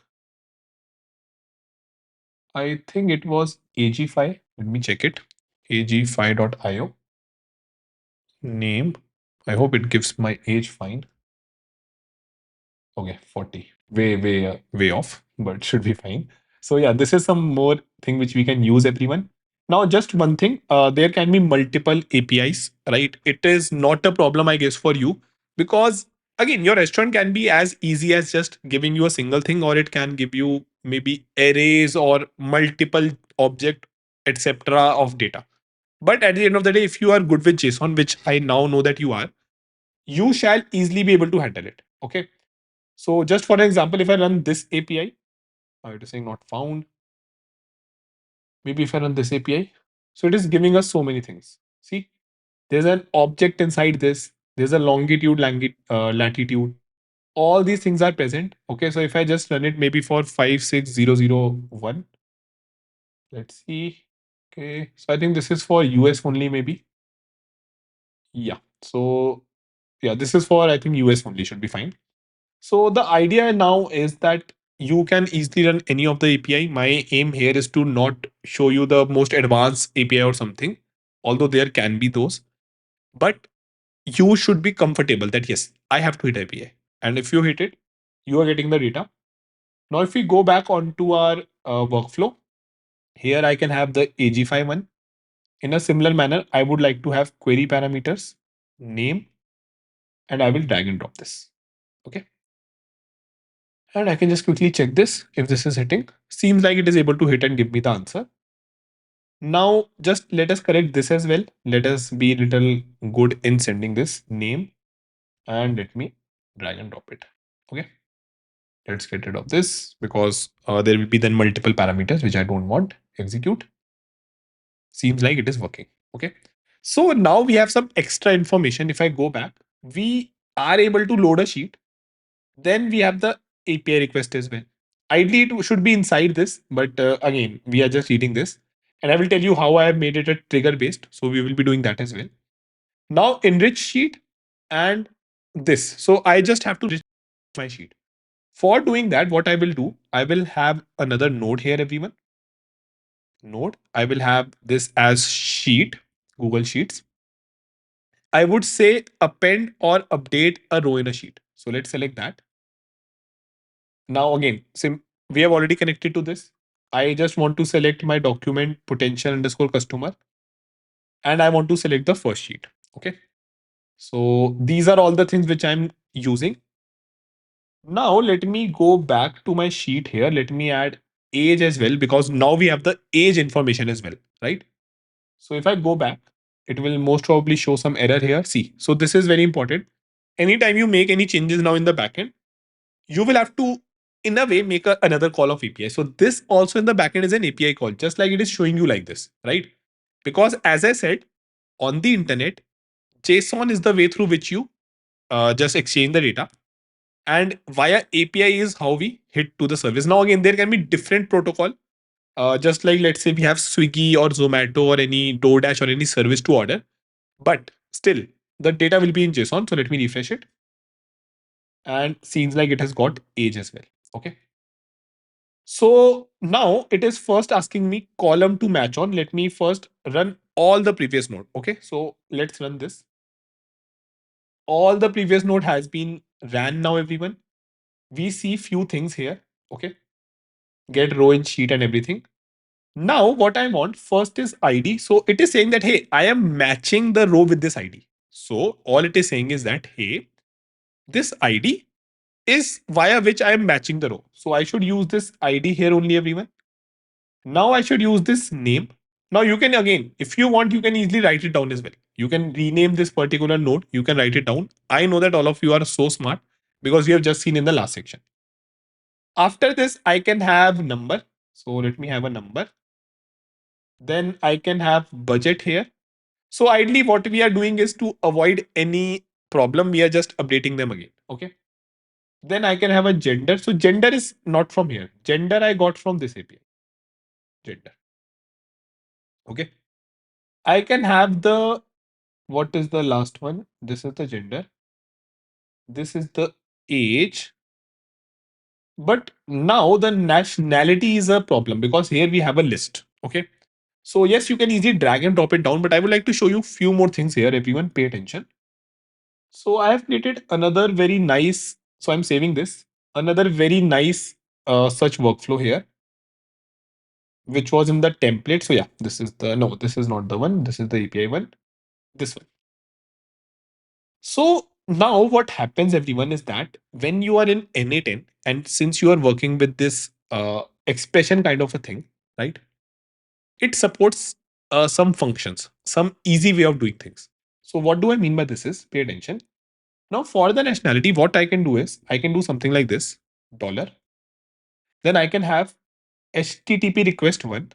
I think it was AG5. Let me check it. AG5.io. Name. I hope it gives my age fine. Okay, 40. Way off, but should be fine. So yeah, this is some more thing which we can use everyone. Now, just one thing, there can be multiple APIs, right? It is not a problem, I guess, for you because again, your restaurant can be as easy as just giving you a single thing, or it can give you maybe arrays or multiple object, etc. of data. But at the end of the day, if you are good with JSON, which I now know that you are, you shall easily be able to handle it. Okay. So just for an example, if I run this API, it is saying not found. Maybe if I run this API, so it is giving us so many things. See, there's an object inside this. There's a longitude, latitude. All these things are present. Okay, so if I just run it maybe for 56001, let's see. Okay, so I think this is for US only, maybe. Yeah. So yeah, this is for, I think, US only, should be fine. So the idea now is that you can easily run any of the API. My aim here is to not show you the most advanced API or something, although there can be those. But you should be comfortable that yes, I have to hit API. And if you hit it, you are getting the data. Now, if we go back onto our workflow, here I can have the AG5 one. In a similar manner, I would like to have query parameters, name, and I will drag and drop this. Okay. And I can just quickly check this if this is hitting. Seems like it is able to hit and give me the answer. Now, just let us correct this as well. Let us be a little good in sending this name and let me drag and drop it. Okay. Let's get rid of this because there will be then multiple parameters which I don't want. Execute. Seems like it is working. Okay. So now we have some extra information. If I go back, we are able to load a sheet. Then we have the API request as well. Ideally, it should be inside this, but again, we are just reading this. And I will tell you how I have made it a trigger based. So we will be doing that as well. Now, enrich sheet and this. So I just have to enrich my sheet. For doing that, what I will do, I will have another node here, everyone. Node. I will have this as sheet, Google Sheets. I would say append or update a row in a sheet. So let's select that. Now again, we have already connected to this. I just want to select my document potential underscore customer and I want to select the first sheet. Okay. So these are all the things which I'm using. Now let me go back to my sheet here. Let me add age as well because now we have the age information as well, right? So if I go back, it will most probably show some error here. See, so this is very important. Anytime you make any changes now in the backend, you will have to, in a way, make another call of API. So this also in the backend is an API call, just like it is showing you like this, right? Because as I said, on the internet, JSON is the way through which you just exchange the data. And via API is how we hit to the service. Now, again, there can be different protocol. Just like let's say we have Swiggy or Zomato or any DoorDash or any service to order. But still, the data will be in JSON. So let me refresh it. And seems like it has got age as well. Okay. So now it is first asking me column to match on. Let me first run all the previous node. Okay. So let's run this. All the previous node has been ran now, everyone. We see few things here. Okay. Get row and sheet and everything. Now what I want first is ID. So it is saying that, hey, I am matching the row with this ID. So all it is saying is that, hey, this ID is via which I am matching the row. So I should use this ID here only, everyone. Now I should use this name. Now you can, again, if you want, you can easily write it down as well. You can rename this particular node. You can write it down. I know that all of you are so smart because we have just seen in the last section. After this, I can have number. So let me have a number. Then I can have budget here. So ideally what we are doing is to avoid any problem. We are just updating them again. Okay. Then I can have a gender. So gender is not from here. Gender I got from this API. Gender. Okay. I can have the, what is the last one? This is the gender. This is the age. But now the nationality is a problem because here we have a list. Okay. So yes, you can easily drag and drop it down, but I would like to show you few more things here. Everyone pay attention. So I have created another very nice, so I'm saving this, another very nice search workflow here, which was in the template. So yeah, this is the, no, this is not the one. This is the API one, this one. So now what happens, everyone, is that when you are in n8n, and since you are working with this expression kind of a thing, right? It supports some functions, some easy way of doing things. So what do I mean by this is, pay attention. Now for the nationality, what I can do is I can do something like this, dollar. Then I can have HTTP request one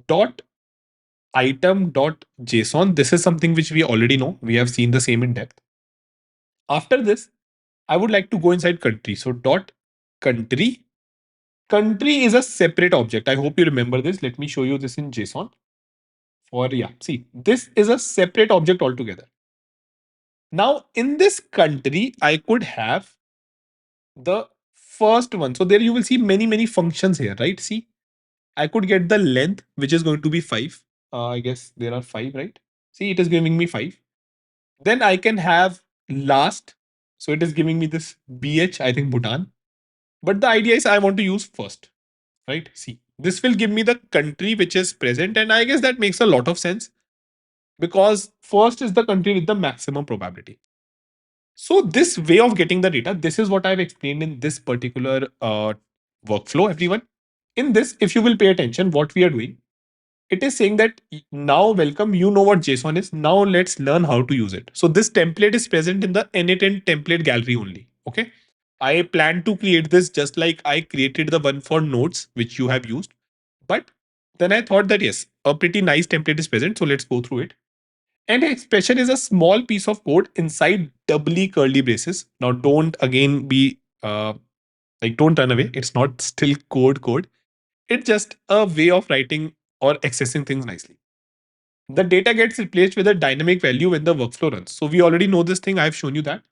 dot item dot JSON. This is something which we already know. We have seen the same in depth. After this, I would like to go inside country. So dot country. Country is a separate object. I hope you remember this. Let me show you this in JSON. For yeah, see, this is a separate object altogether. Now in this country, I could have the first one. So there you will see many functions here, right? See, I could get the length, which is going to be 5. I guess there are 5, right? See, it is giving me 5. Then I can have last. So it is giving me this BH, I think Bhutan. But the idea is I want to use first, right? See, this will give me the country which is present. And I guess that makes a lot of sense because first is the country with the maximum probability. So this way of getting the data, this is what I've explained in this particular workflow, everyone. In this, if you will pay attention, what we are doing, it is saying that now welcome, you know what JSON is. Now let's learn how to use it. So this template is present in the n8n template gallery only. Okay. I plan to create this just like I created the one for notes, which you have used. But then I thought that yes, a pretty nice template is present. So let's go through it. And expression is a small piece of code inside doubly curly braces. Now don't again be like don't run away. It's not still code. It's just a way of writing or accessing things nicely. The data gets replaced with a dynamic value when the workflow runs. So we already know this thing. I've shown you that.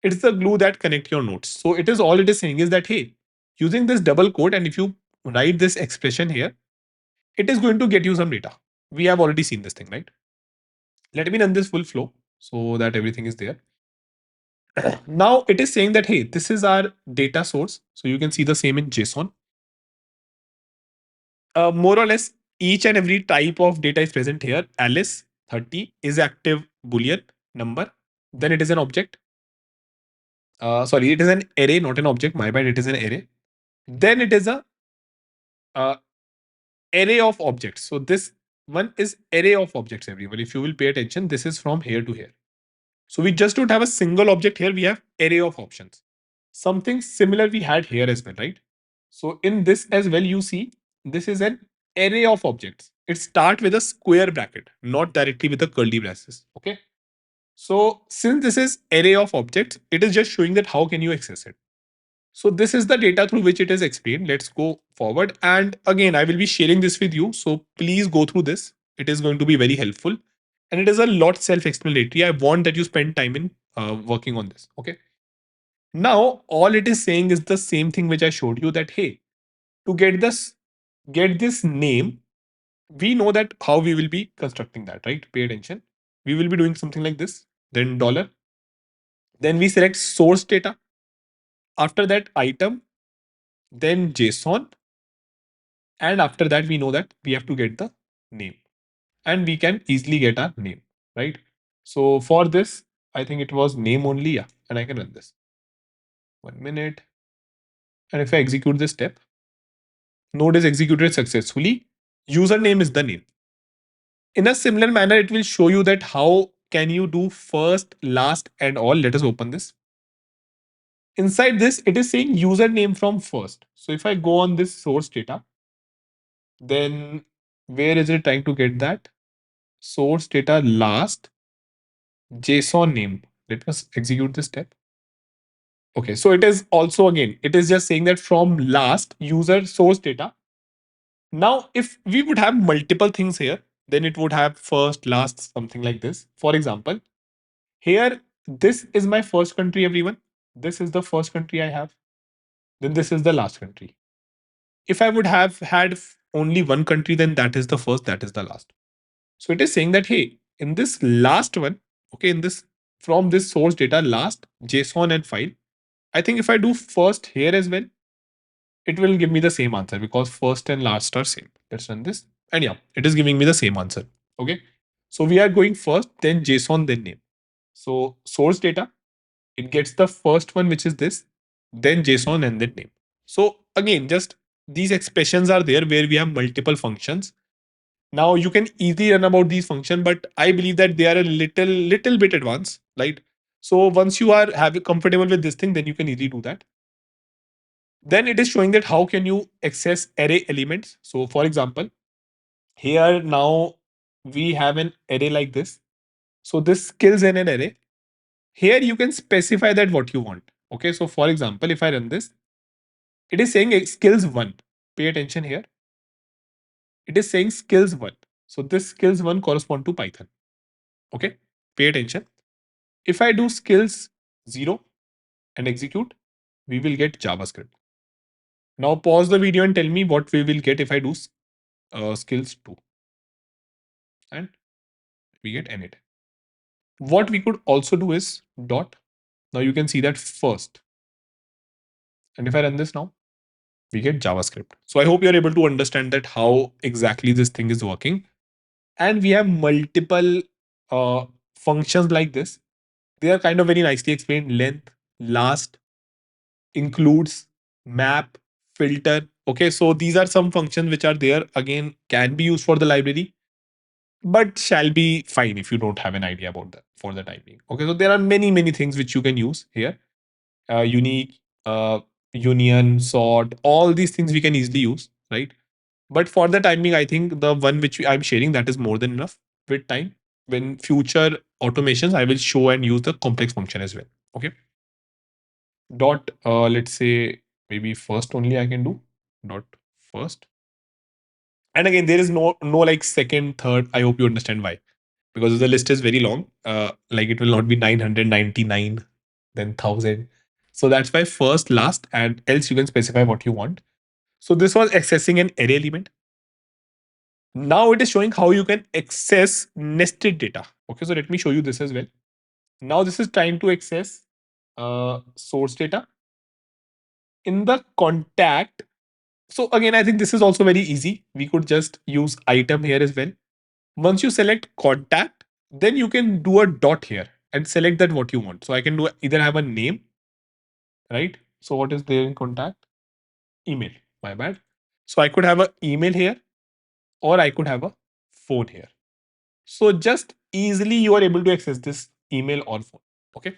It's the glue that connect your nodes. So it is all it is saying is that, hey, using this double quote, and if you write this expression here, it is going to get you some data. We have already seen this thing, right? Let me run this full flow so that everything is there. Now it is saying that, hey, this is our data source. So you can see the same in JSON. More or less, each and every type of data is present here. Alice 30 is active Boolean number. Then it is an object. Sorry, it is an array, not an object. My bad, it is an array. Then it is a uh, array of objects. So this one is array of objects, everyone. If you will pay attention, this is from here to here. So we just don't have a single object here. We have array of options. Something similar we had here as well, right? So in this as well, you see this is an array of objects. It starts with a square bracket, not directly with a curly braces. Okay. So since this is array of objects, it is just showing that how can you access it. So this is the data through which it is explained. Let's go forward. And again, I will be sharing this with you. So please go through this. It is going to be very helpful. And it is a lot self-explanatory. I want that you spend time in working on this. Okay. Now, all it is saying is the same thing which I showed you that, hey, to get this name, we know that how we will be constructing that, right? Pay attention. We will be doing something like this, then dollar. Then we select source data. After that, item, then JSON. And after that, we know that we have to get the name. And we can easily get our name, right? So for this, I think it was name only. Yeah. And I can run this. 1 minute. And if I execute this step, node is executed successfully. Username is the name. In a similar manner, it will show you that how can you do first, last, and all. Let us open this. Inside this, it is saying username from first. So if I go on this source data, then where is it trying to get that? Source data last, JSON name. Let us execute this step. Okay, so it is also again, it is just saying that from last user source data. Now, if we would have multiple things here, then it would have first, last, something like this. For example, here, this is my first country, everyone. This is the first country I have. Then this is the last country. If I would have had only one country, then that is the first, that is the last. So it is saying that, hey, in this last one, okay, in this from this source data, last JSON and file, I think if I do first here as well, it will give me the same answer because first and last are same. Let's run this. And yeah, it is giving me the same answer. Okay. So we are going first, then JSON, then name. So source data, it gets the first one, which is this, then JSON and then name. So again, just these expressions are there where we have multiple functions. Now you can easily run about these functions, but I believe that they are a little bit advanced, right? So once you are comfortable with this thing, then you can easily do that. Then it is showing that how can you access array elements. So for example, here now we have an array like this. So this kills in an array. Here you can specify that what you want. Okay, so for example, if I run this, it is saying skills 1. Pay attention here. It is saying skills 1. So this skills 1 correspond to Python. Okay, pay attention. If I do skills 0 and execute, we will get JavaScript. Now pause the video and tell me what we will get if I do skills 2 and we get n8n. What we could also do is dot. Now you can see that first. And if I run this now, we get JavaScript. So I hope you're able to understand that how exactly this thing is working. And we have multiple functions like this. They are kind of very nicely explained. Length, last, includes, map, filter. Okay, so these are some functions which are there. Again, can be used for the library, but shall be fine if you don't have an idea about that for the time being. Okay, so there are many things which you can use here. Unique, union, sort, all these things we can easily use, right? But for the time being, I think the one which I'm sharing, that is more than enough. With time, when future automations, I will show and use the complex function as well. Okay. Dot, let's say maybe first only I can do dot first. And again, there is no like second, third. I hope you understand why. Because the list is very long. Like it will not be 999, then 1000. So that's why first, last, and else you can specify what you want. So this was accessing an array element. Now it is showing how you can access nested data. Okay, so let me show you this as well. Now this is trying to access source data in the contact. So again, I think this is also very easy. We could just use item here as well. Once you select contact, then you can do a dot here and select that what you want. So I can do either have a name, right? So what is there in contact? Email. My bad. So I could have an email here, or I could have a phone here. So just easily you are able to access this email or phone. Okay.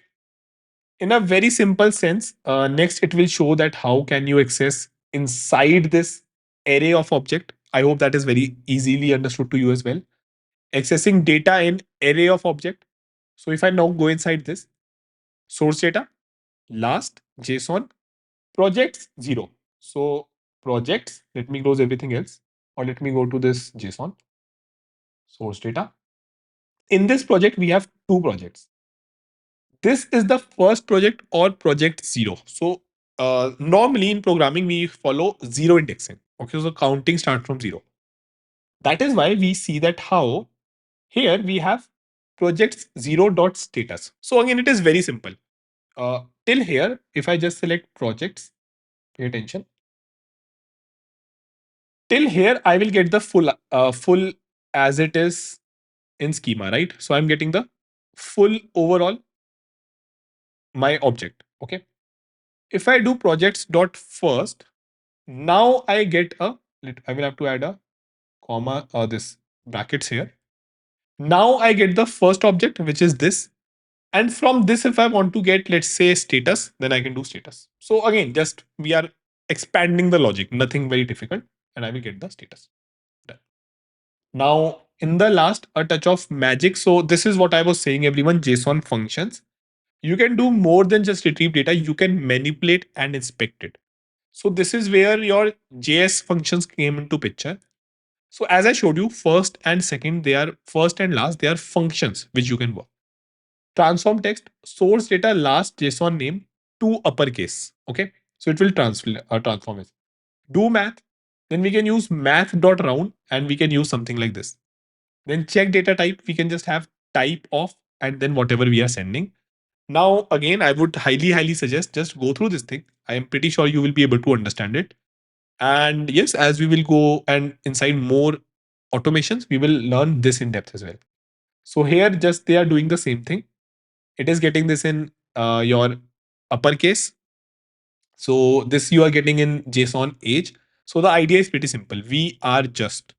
In a very simple sense, next it will show that how can you access inside this array of object. I hope that is very easily understood to you as well. Accessing data in array of object. So if I now go inside this source data, last JSON, projects 0. So projects, let me close everything else, or let me go to this JSON source data. In this project, we have two projects. This is the first project or project 0. So normally in programming, we follow zero indexing. Okay, so counting starts from 0. That is why we see that how here we have projects 0 dot status. So again, it is very simple. Till here, if I just select projects, pay attention. Till here, I will get the full as it is in schema, right? So I'm getting the full overall my object. Okay. If I do projects dot first, now I get a. I will have to add a comma or this brackets here. Now I get the first object, which is this. And from this, if I want to get, let's say, status, then I can do status. So again, just we are expanding the logic, nothing very difficult, and I will get the status. Done. Now, in the last, a touch of magic. So this is what I was saying, everyone, JSON functions. You can do more than just retrieve data. You can manipulate and inspect it. So this is where your JS functions came into picture. So as I showed you, first and second, they are first and last, they are functions which you can work. Transform text, source data, last JSON name to uppercase. Okay. So it will transform it. Do math. Then we can use math.round and we can use something like this. Then check data type. We can just have type of and then whatever we are sending. Now, again, I would highly suggest just go through this thing. I am pretty sure you will be able to understand it. And yes, as we will go and inside more automations, we will learn this in depth as well. So here, just they are doing the same thing. It is getting this in your uppercase. So this you are getting in JSON age. So the idea is pretty simple. We are just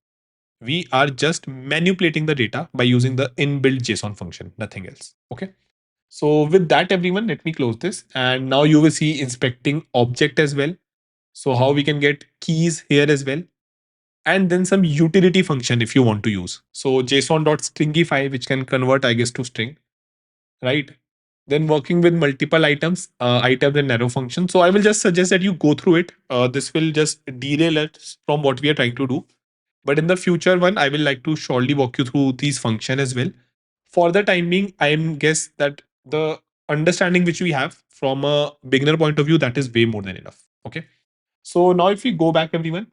manipulating the data by using the inbuilt JSON function, nothing else. Okay. So with that, everyone, let me close this. And now you will see inspecting object as well. So how we can get keys here as well. And then some utility function if you want to use. So JSON.stringify, which can convert, I guess, to string, right? Then working with multiple items and narrow functions. So I will just suggest that you go through it. This will just derail us from what we are trying to do. But in the future one, I will like to shortly walk you through these function as well. For the time being, I am guess that the understanding which we have from a beginner point of view, that is way more than enough. Okay. So now if we go back, everyone,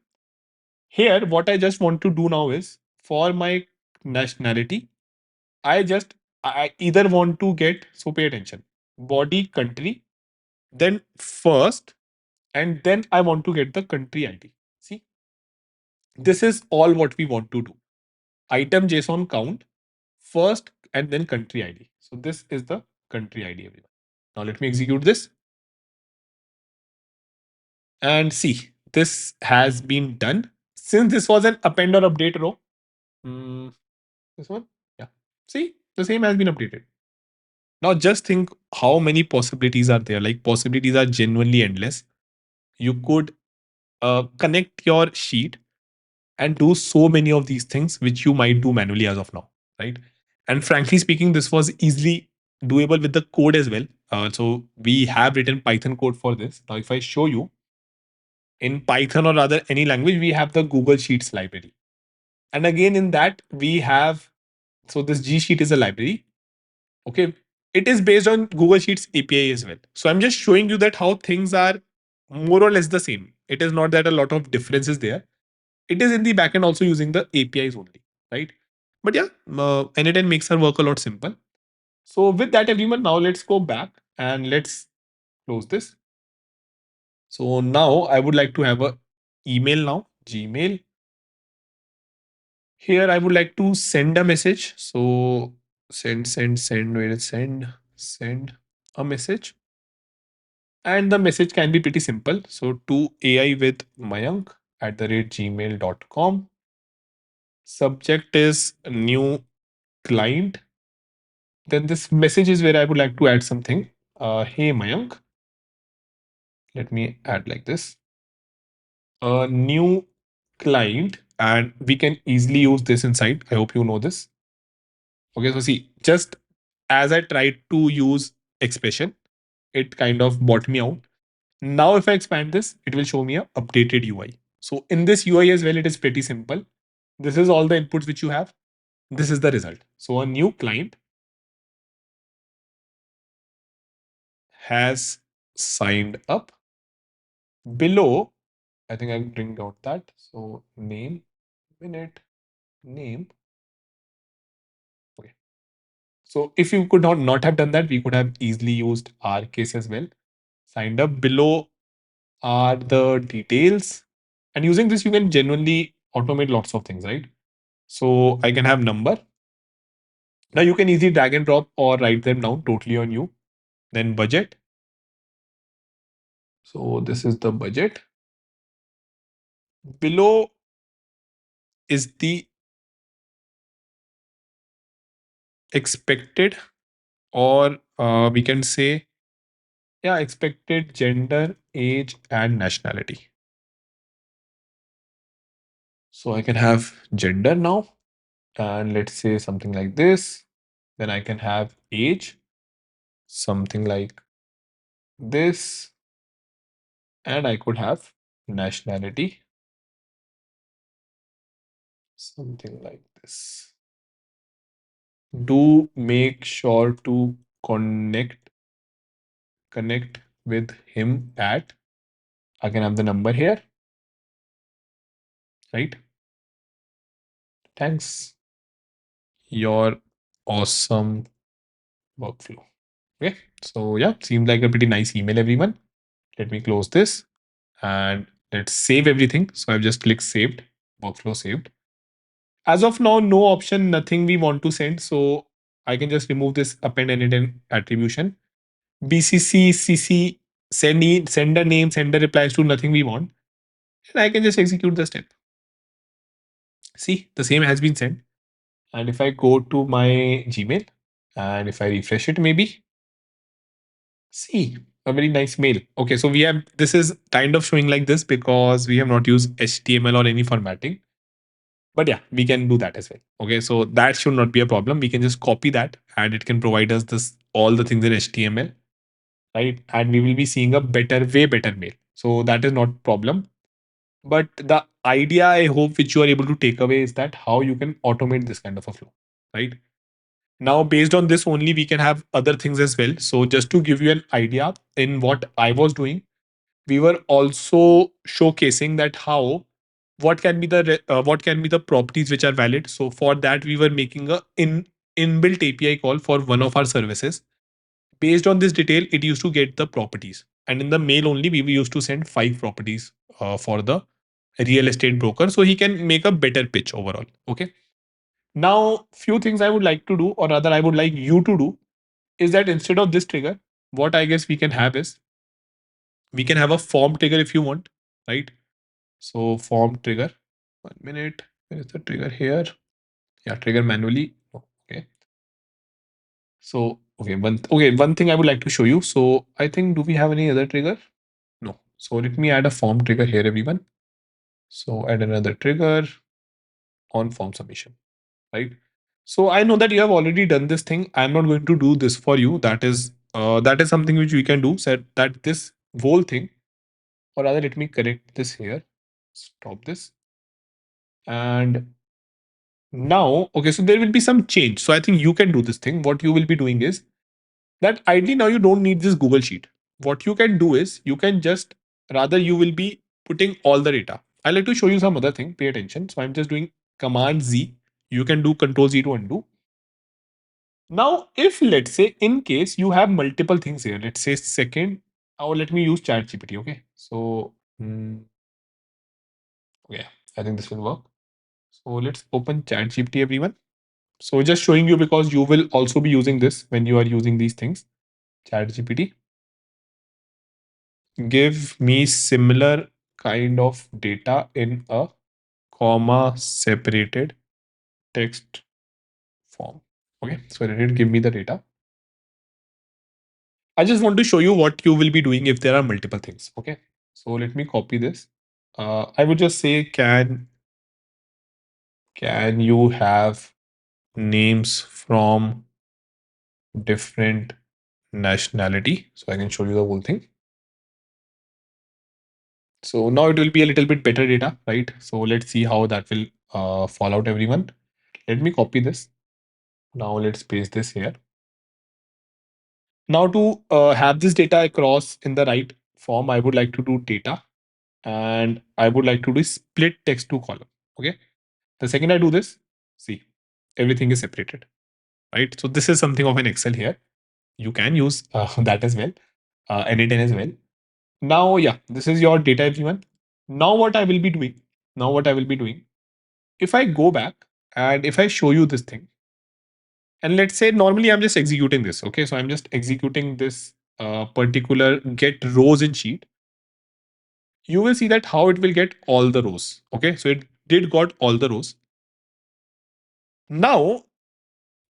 here, what I just want to do now is for my nationality, I just I either want to get, so pay attention, body country, then first, and then I want to get the country ID. See, this is all what we want to do. Item JSON count first and then country ID. So this is the country ID, everyone. Now let me execute this and see, this has been done. Since this was an append or update row, this one, yeah. See, the same has been updated. Now just think how many possibilities are there. Like possibilities are genuinely endless. You could connect your sheet and do so many of these things which you might do manually as of now, right? And frankly speaking, this was easily doable with the code as well. So we have written Python code for this. Now, if I show you in Python or rather any language, we have the Google Sheets library. And again, in that, we have, so this G Sheet is a library. Okay. It is based on Google Sheets API as well. So I'm just showing you that how things are more or less the same. It is not that a lot of differences there. It is in the backend also using the APIs only, right? But yeah, n8n makes our work a lot simple. So with that, everyone, now let's go back and let's close this. So now I would like to have a email now, Gmail. Here I would like to send a message. So where is send a message. And the message can be pretty simple. So to AI with Mayank @gmail.com. Subject is new client. Then this message is where I would like to add something. Hey Mayank, let me add like this. A new client, and we can easily use this inside. I hope you know this. Okay, so see, just as I tried to use expression, it kind of bought me out. Now, if I expand this, it will show me a updated UI. So in this UI as well, it is pretty simple. This is all the inputs which you have. This is the result. So a new client has signed up. Below, I think I'll bring out that. So name, minute, name. Okay. So if you could not have done that, we could have easily used our case as well. Signed up. Below are the details. And using this, you can genuinely automate lots of things, right? So I can have number. Now you can easily drag and drop or write them down, totally on you. Then budget. So this is the budget. Below is the expected, or we can say, yeah, expected gender, age, and nationality. So I can have gender now, and let's say something like this. Then I can have age, something like this, and I could have nationality, something like this. Do make sure to connect with him at, I can have the number here, right? Thanks. Your awesome workflow. Okay. So yeah, seems like a pretty nice email, everyone. Let me close this and let's save everything. So I've just clicked saved, workflow saved. As of now, no option, nothing we want to send. So I can just remove this append n8n attribution. BCC, CC, sender name, sender replies to nothing we want. And I can just execute the step. See, the same has been sent. And if I go to my Gmail and if I refresh it, maybe see a very nice mail. Okay, so we have, this is kind of showing like this because we have not used HTML or any formatting. But yeah, we can do that as well. Okay, so that should not be a problem. We can just copy that and it can provide us this all the things in HTML, right? And we will be seeing a better, way better mail. So that is not problem. But the idea I hope which you are able to take away is that how you can automate this kind of a flow, right? Now, based on this only, we can have other things as well. So just to give you an idea in what I was doing, we were also showcasing that how what can be the properties which are valid. So for that, we were making a inbuilt API call for one of our services. Based on this detail, it used to get the properties, and in the mail only, we used to send 5 properties for the real estate broker, so he can make a better pitch overall. Okay. Now, few things I would like to do, or rather, I would like you to do, is that instead of this trigger, what I guess we can have is we can have a form trigger if you want, right? So form trigger. 1 minute. Where is the trigger here? Yeah, trigger manually. Okay. So one thing I would like to show you. So I think do we have any other trigger? No. So let me add a form trigger here, everyone. So add another trigger on form submission, right? So I know that you have already done this thing. I'm not going to do this for you. That is something which we can do. Said that this whole thing, or rather, let me correct this here. Stop this. And now, okay, so there will be some change. So I think you can do this thing. What you will be doing is that ideally now you don't need this Google Sheet. What you can do is you can just rather you will be putting all the data. I like to show you some other thing. Pay attention. So I'm just doing Command Z. You can do Control Z to undo. Now, if let's say in case you have multiple things here, let's say second, or let me use ChatGPT. Okay, so okay, I think this will work. So let's open ChatGPT, everyone. So just showing you because you will also be using this when you are using these things. ChatGPT, give me similar kind of data in a comma separated text form. Okay, so let it give me the data. I just want to show you what you will be doing if there are multiple things. Okay, so let me copy this. I would just say, can you have names from different nationality? So I can show you the whole thing. So now it will be a little bit better data, right? So let's see how that will fall out, everyone. Let me copy this. Now let's paste this here. Now to have this data across in the right form, I would like to do data, and I would like to do split text to column. Okay. The second I do this, see, everything is separated, right? So this is something of an Excel here. You can use that as well, n8n as well. Now, yeah, this is your data, everyone. Now what I will be doing, if I go back and if I show you this thing, and let's say normally I'm just executing this. Okay, so I'm just executing this particular get rows in sheet. You will see that how it will get all the rows. Okay, so it did got all the rows. Now,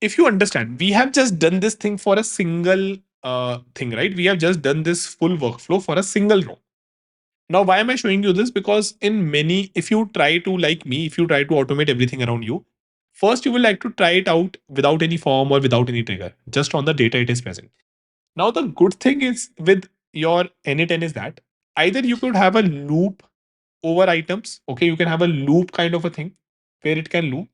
if you understand, we have just done this thing for a single thing, right? We have just done this full workflow for a single row. Now, why am I showing you this? Because in many, if you try to, like me, if you try to automate everything around you, first you will like to try it out without any form or without any trigger, just on the data it is present. Now, the good thing is with your n8n is that either you could have a loop over items. Okay, you can have a loop kind of a thing where it can loop,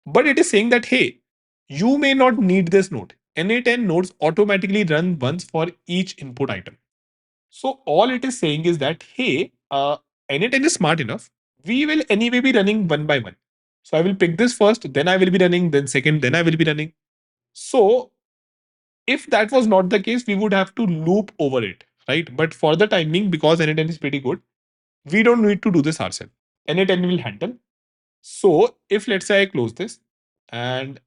but it is saying that, hey, you may not need this node. n8n nodes automatically run once for each input item. So all it is saying is that, hey, n8n is smart enough. We will anyway be running one by one. So I will pick this first, then I will be running, then second, then I will be running. So if that was not the case, we would have to loop over it, right? But for the timing, because n8n is pretty good, we don't need to do this ourselves. n8n will handle. So if let's say I close this, and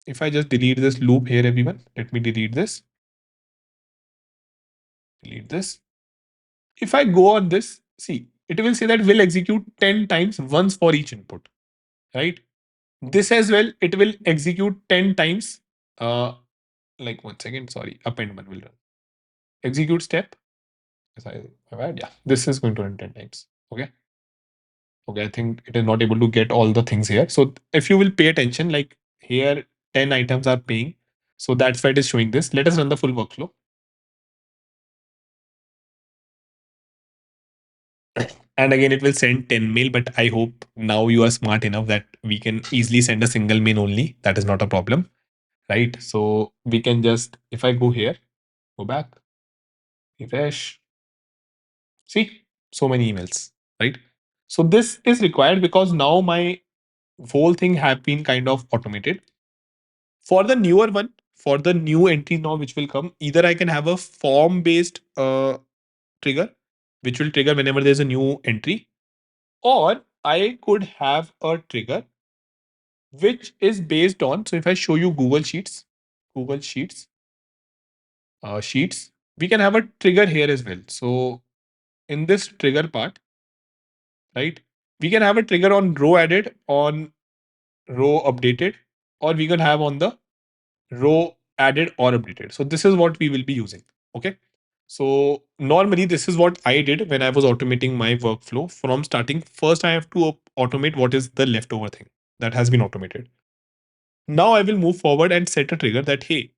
if I just delete this loop here, everyone, let me delete this. Delete this. If I go on this, see, it will say that will execute 10 times once for each input, right? This as well, it will execute 10 times. Like 1 second, sorry, append one will run. Execute step. Yes, I've had, yeah, this is going to run 10 times. Okay. Okay, I think it is not able to get all the things here. So if you will pay attention, like here, 10 items are paying. So that's why it is showing this. Let us run the full workflow. And again, it will send 10 mail, but I hope now you are smart enough that we can easily send a single mail only. That is not a problem, right? So we can just, if I go here, go back, refresh, see, so many emails, right? So this is required because now my whole thing have been kind of automated. For the newer one, for the new entry now which will come, either I can have a form based trigger, which will trigger whenever there's a new entry, or I could have a trigger which is based on. So if I show you Google Sheets, Sheets, we can have a trigger here as well. So in this trigger part, right, we can have a trigger on row added, on row updated, or we can have on the row added or updated. So this is what we will be using. Okay. So normally this is what I did when I was automating my workflow from starting. First, I have to automate what is the leftover thing that has been automated. Now I will move forward and set a trigger that, hey,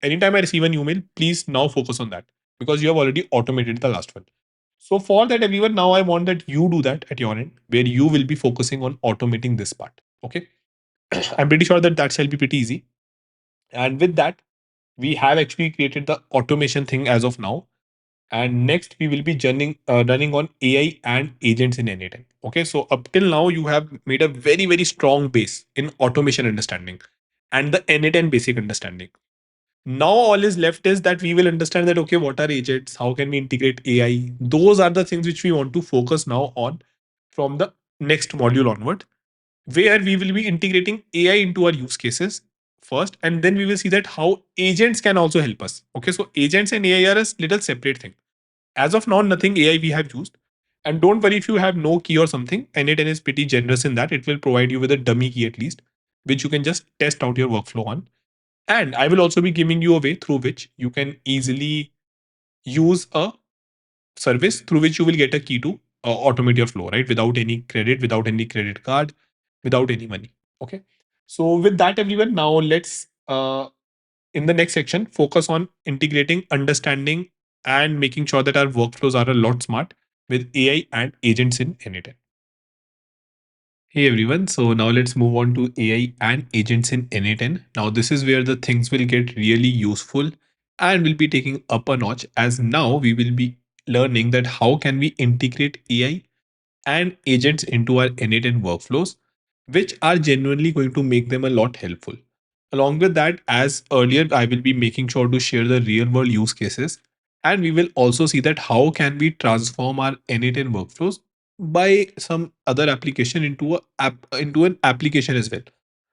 anytime I receive an email, please now focus on that because you have already automated the last one. So for that, everyone, now I want that you do that at your end where you will be focusing on automating this part. Okay. I'm pretty sure that that shall be pretty easy. And with that, we have actually created the automation thing as of now. And next, we will be running on AI and agents in n8n. Okay, so up till now, you have made a very, very strong base in automation understanding and the n8n basic understanding. Now, all is left is that we will understand that, okay, what are agents? How can we integrate AI? Those are the things which we want to focus now on from the next module onward, where we will be integrating AI into our use cases first, and then we will see that how agents can also help us. Okay, so agents and AI are a little separate thing. As of now, nothing AI we have used. And don't worry if you have no key or something, n8n is pretty generous in that. It will provide you with a dummy key at least, which you can just test out your workflow on. And I will also be giving you a way through which you can easily use a service through which you will get a key to automate your flow, right? Without any credit, without any credit card, without any money. Okay. So with that, everyone, now let's in the next section focus on integrating, understanding, and making sure that our workflows are a lot smart with AI and agents in n8n. Hey everyone, so now let's move on to AI and agents in n8n. Now this is where the things will get really useful and will be taking up a notch, as now we will be learning that how can we integrate AI and agents into our n8n workflows, which are genuinely going to make them a lot helpful. Along with that, as earlier, I will be making sure to share the real world use cases, and we will also see that how can we transform our n8n workflows by some other application into an application as well,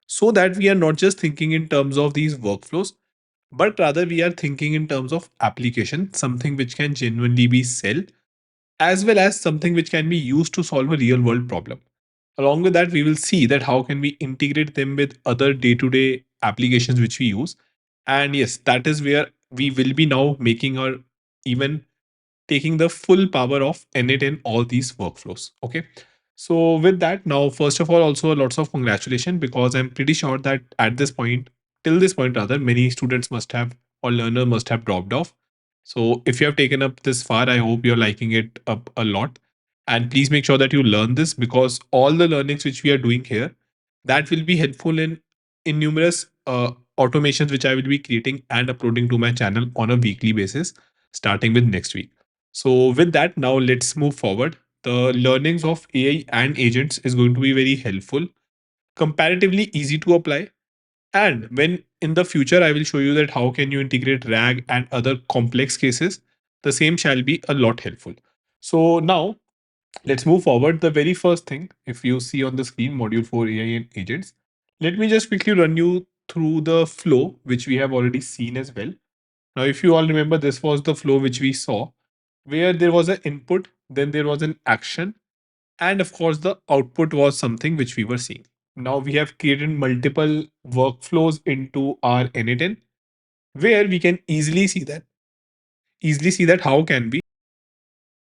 so that we are not just thinking in terms of these workflows, but rather we are thinking in terms of application, something which can genuinely be sell, as well as something which can be used to solve a real world problem. Along with that, we will see that how can we integrate them with other day-to-day applications which we use. And yes, that is where we will be now making our even taking the full power of n8 in all these workflows. Okay. So with that, now first of all, also lots of congratulations, because I'm pretty sure that at this point, till this point rather, many students must have or learner must have dropped off. So if you have taken up this far, I hope you're liking it up a lot. And please make sure that you learn this, because all the learnings which we are doing here, that will be helpful in numerous automations which I will be creating and uploading to my channel on a weekly basis, starting with next week. So with that, now let's move forward. The learnings of AI and agents is going to be very helpful, comparatively easy to apply. And when in the future, I will show you that how can you integrate RAG and other complex cases, the same shall be a lot helpful. So now let's move forward. The very first thing, if you see on the screen, module 4 AI and agents, let me just quickly run you through the flow, which we have already seen as well. Now, if you all remember, this was the flow which we saw, where there was an input, then there was an action, and of course, the output was something which we were seeing. Now, we have created multiple workflows into our n8n, where we can easily see that how can we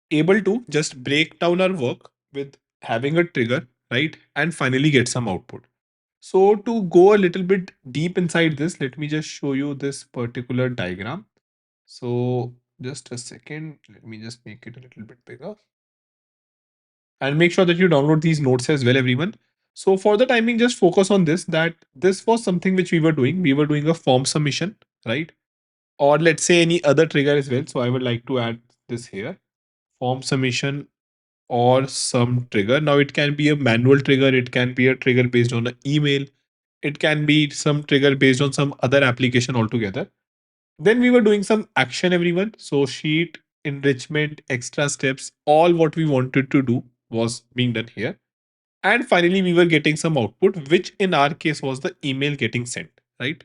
able to just break down our work with having a trigger, right? And finally get some output. So to go a little bit deep inside this, let me just show you this particular diagram. So just a second, let me just make it a little bit bigger. And make sure that you download these notes as well, everyone. So for the timing, just focus on this, that this was something which we were doing. We were doing a form submission, right? Or let's say any other trigger as well. So I would like to add this here, form submission or some trigger. Now it can be a manual trigger. It can be a trigger based on an email. It can be some trigger based on some other application altogether. Then we were doing some action, everyone. So sheet, enrichment, extra steps, all what we wanted to do was being done here. And finally, we were getting some output, which in our case was the email getting sent, right?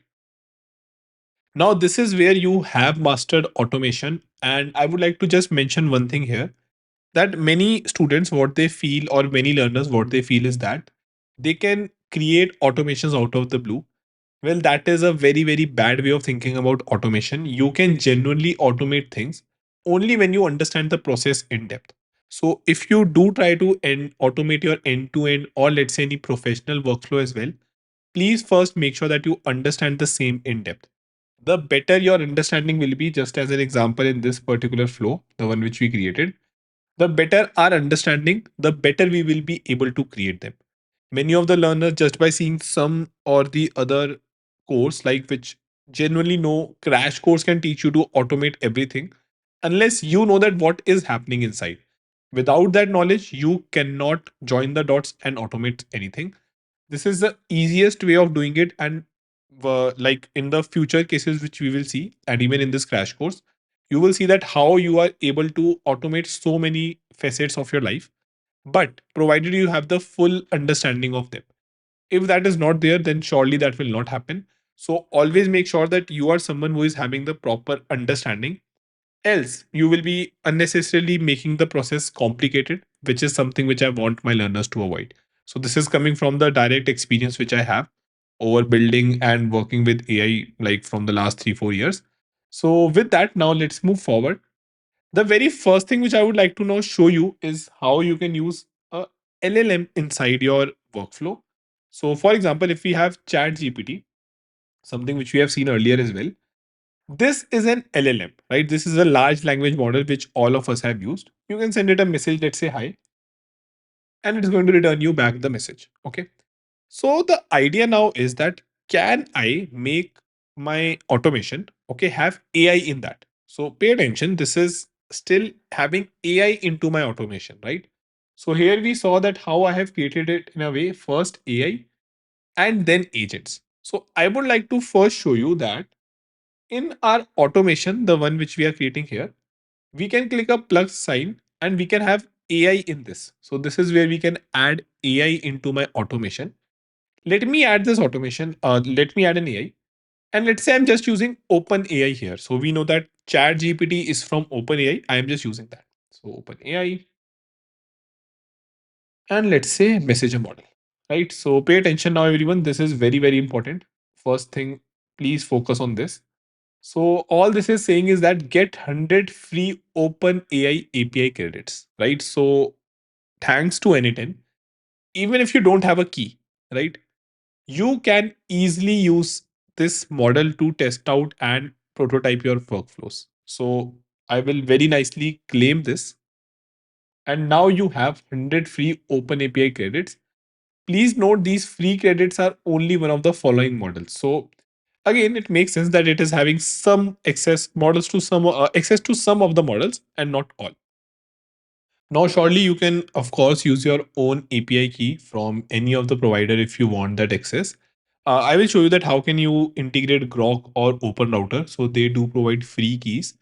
Now, this is where you have mastered automation. And I would like to just mention one thing here, that many students, what they feel, or many learners, what they feel is that they can create automations out of the blue. Well, that is a very, very bad way of thinking about automation. You can genuinely automate things only when you understand the process in depth. So, if you do try to automate your end to end, or let's say any professional workflow as well, please first make sure that you understand the same in depth. The better your understanding will be, just as an example, in this particular flow, the one which we created, the better our understanding, the better we will be able to create them. Many of the learners, just by seeing some or the other course, like which genuinely no crash course can teach you to automate everything unless you know that what is happening inside. Without that knowledge, you cannot join the dots and automate anything. This is the easiest way of doing it. And like in the future cases which we will see, and even in this crash course, you will see that how you are able to automate so many facets of your life, but provided you have the full understanding of them. If that is not there, then surely that will not happen. So always make sure that you are someone who is having the proper understanding. Else, you will be unnecessarily making the process complicated, which is something which I want my learners to avoid. So this is coming from the direct experience which I have over building and working with AI, like from the last 3 4 years. So with that, now let's move forward. The very first thing which I would like to now show you is how you can use a LLM inside your workflow. So for example, if we have Chat GPT, something which we have seen earlier as well, this is an LLM, right? This is a large language model which all of us have used. You can send it a message, let's say hi, and it's going to return you back the message. Okay. So the idea now is that, can I make my automation, okay, have AI in that? So pay attention. This is still having AI into my automation, right? So here we saw that how I have created it in a way, first AI and then agents. So I would like to first show you that in our automation, the one which we are creating here, we can click a plus sign and we can have AI in this. So this is where we can add AI into my automation. Let me add this automation. Let me add an AI. And let's say I'm just using OpenAI here. So we know that Chat GPT is from OpenAI. I am just using that. So OpenAI, and let's say messenger model, right? So pay attention now, everyone. This is very, very important. First thing, please focus on this. So all this is saying is that get 100 free OpenAI API credits, right? So thanks to n8n, even if you don't have a key, right, you can easily use this model to test out and prototype your workflows. So I will very nicely claim this. And now you have 100 free Open API credits. Please note these free credits are only one of the following models. So again, it makes sense that it is having some access to some of the models and not all. Now, surely you can, of course, use your own API key from any of the provider if you want that access. I will show you that how can you integrate Grok or Open Router. So they do provide free keys.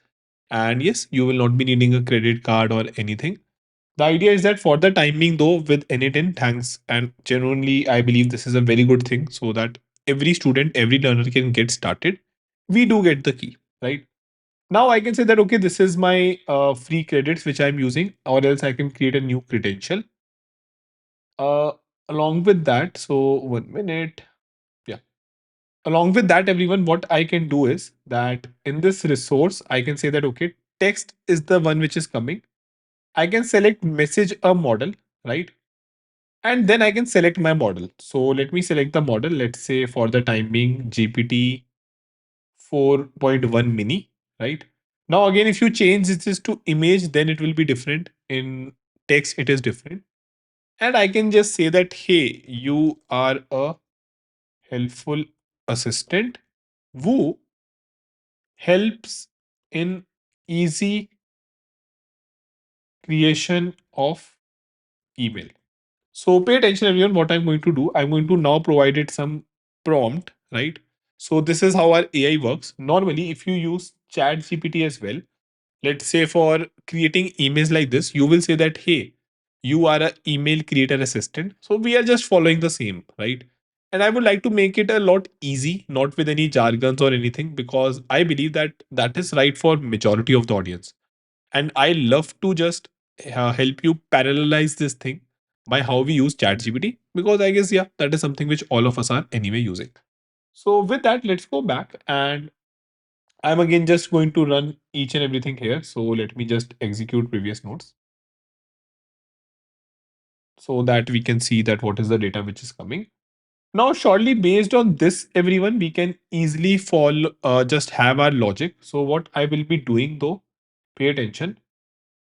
And yes, you will not be needing a credit card or anything. The idea is that for the time being, though, with n8n, thanks. And genuinely, I believe this is a very good thing so that every student, every learner can get started. We do get the key, right? Now I can say that, okay, this is my free credits which I'm using, or else I can create a new credential. Uh, Along with that, so 1 minute. Yeah. Along with that, everyone, what I can do is that in this resource, I can say that, okay, text is the one which is coming. I can select message a model, right? And then I can select my model. So let me select the model. Let's say for the time being, GPT 4.1 mini, right? Now, again, if you change this to image, then it will be different. In text, it is different. And I can just say that, hey, you are a helpful assistant who helps in easy creation of email. So pay attention, everyone, what I'm going to do. I'm going to now provide it some prompt, right? So this is how our AI works. Normally, if you use Chat GPT as well, let's say for creating emails like this, you will say that, hey, you are a email creator assistant. So we are just following the same, right? And I would like to make it a lot easy, not with any jargons or anything, because I believe that that is right for majority of the audience. And I love to just help you parallelize this thing by how we use ChatGPT, because I guess, yeah, that is something which all of us are anyway using. So with that, let's go back, and I'm again just going to run each and everything here. So let me just execute previous nodes so that we can see that what is the data which is coming. Now, shortly based on this, everyone, we can easily follow, just have our logic. So what I will be doing though, pay attention.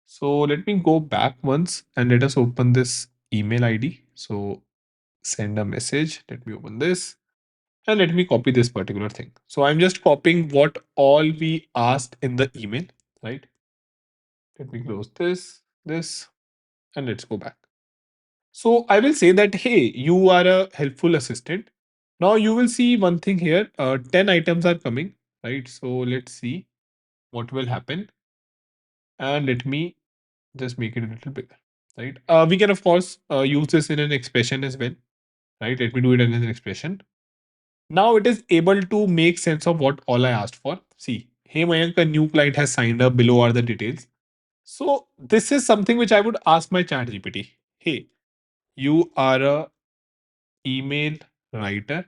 So let me go back once and let us open this email ID. So send a message. Let me open this and let me copy this particular thing. So I'm just copying what all we asked in the email, right? Let me close this, and let's go back. So I will say that, hey, you are a helpful assistant. Now you will see one thing here. 10 items are coming, right? So let's see what will happen. And let me just make it a little bigger, right? We can, of course, use this in an expression as well, right? Let me do it in an expression. Now it is able to make sense of what all I asked for. See, hey Mayank, a new client has signed up. Below are the details. So this is something which I would ask my chat GPT. Hey, you are a email writer.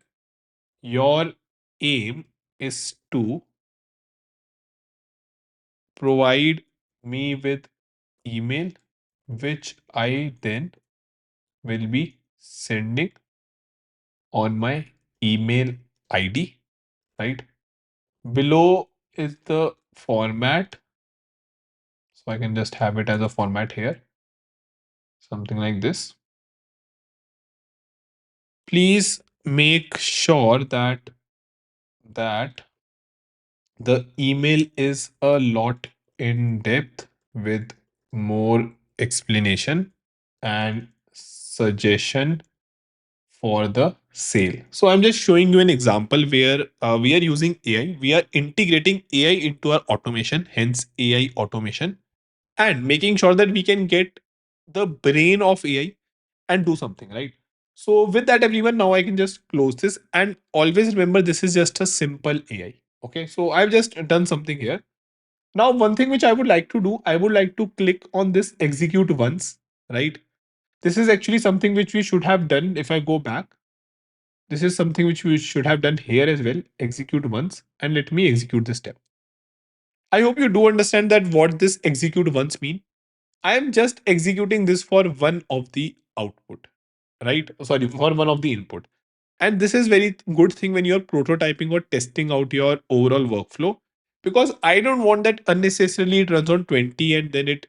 Your aim is to provide me with email, which I then will be sending on my email ID, right? Below is the format. So I can just have it as a format here, something like this. Please make sure that the email is a lot in depth with more explanation and suggestion for the sale. So I'm just showing you an example where we are using AI. We are integrating AI into our automation, hence AI automation, and making sure that we can get the brain of AI and do something, right? So with that, everyone, now I can just close this, and always remember this is just a simple AI. Okay, so I've just done something here. Now, one thing which I would like to do, I would like to click on this execute once, right? This is actually something which we should have done. If I go back, this is something which we should have done here as well. Execute once, and let me execute this step. I hope you do understand that what this execute once mean. I am just executing this for one of the output, right? Sorry, for one of the input. And this is very good thing when you're prototyping or testing out your overall workflow, because I don't want that unnecessarily it runs on 20 and then it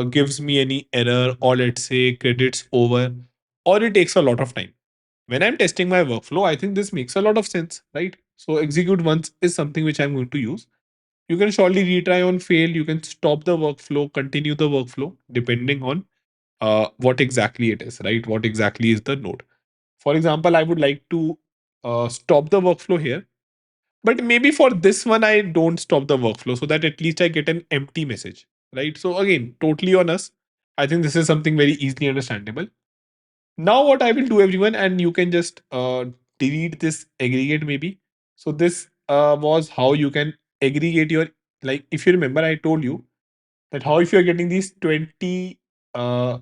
gives me any error, or let's say credits over, or it takes a lot of time. When I'm testing my workflow, I think this makes a lot of sense, right? So execute once is something which I'm going to use. You can surely retry on fail. You can stop the workflow, continue the workflow, depending on what exactly it is, right? What exactly is the node. For example, I would like to stop the workflow here, but maybe for this one, I don't stop the workflow so that at least I get an empty message, right? So again, totally on us. I think this is something very easily understandable. Now, what I will do, everyone, and you can just delete this aggregate maybe. So this was how you can aggregate your, like, if you remember, I told you that how if you're getting these 20 uh,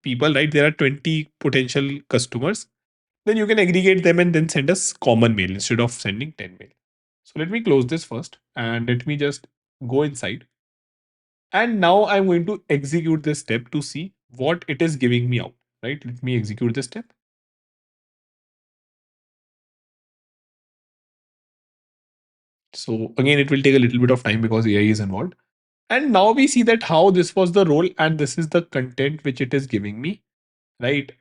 people, right? There are 20 potential customers. Then you can aggregate them and then send us common mail instead of sending 10 mail. So let me close this first and let me just go inside. And now I'm going to execute this step to see what it is giving me out. right? Let me execute this step. So again, it will take a little bit of time because AI is involved. And now we see that how this was the role and this is the content which it is giving me, right?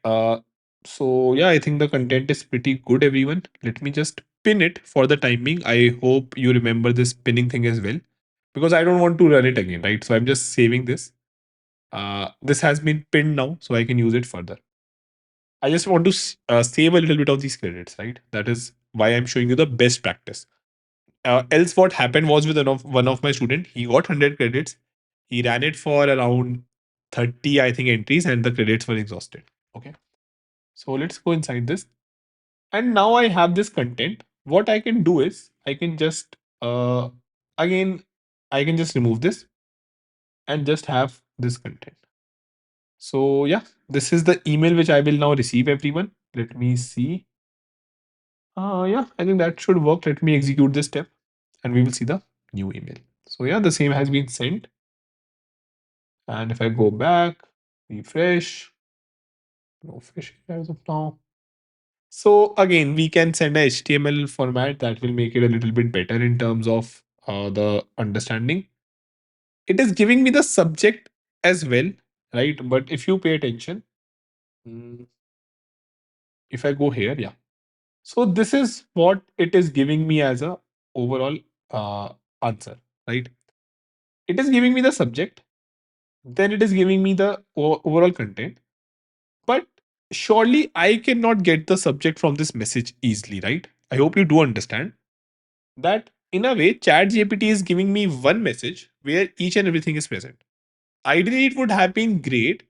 So yeah, I think the content is pretty good, everyone. Let me just pin it for the time being. I hope you remember this pinning thing as well, because I don't want to run it again, right? So I'm just saving this. This has been pinned now, so I can use it further. I just want to save a little bit of these credits, right? That is why I'm showing you the best practice. Else, what happened was with one of my student, he got 100 credits. He ran it for around 30, I think, entries, and the credits were exhausted. Okay, so let's go inside this. And now I have this content. What I can do is I can just again I can just remove this and just have this content. So yeah, this is the email which I will now receive, everyone. Let me see. Yeah, I think that should work. Let me execute this step and we will see the new email. So yeah, the same has been sent. And if I go back, refresh, no fish as of now. So again, we can send a HTML format that will make it a little bit better in terms of the understanding. It is giving me the subject as well, right? But if you pay attention, mm, if I go here, yeah. So this is what it is giving me as a overall answer, right? It is giving me the subject, then it is giving me the overall content. But surely I cannot get the subject from this message easily, right? I hope you do understand that in a way, ChatGPT is giving me one message where each and everything is present. Ideally, it would have been great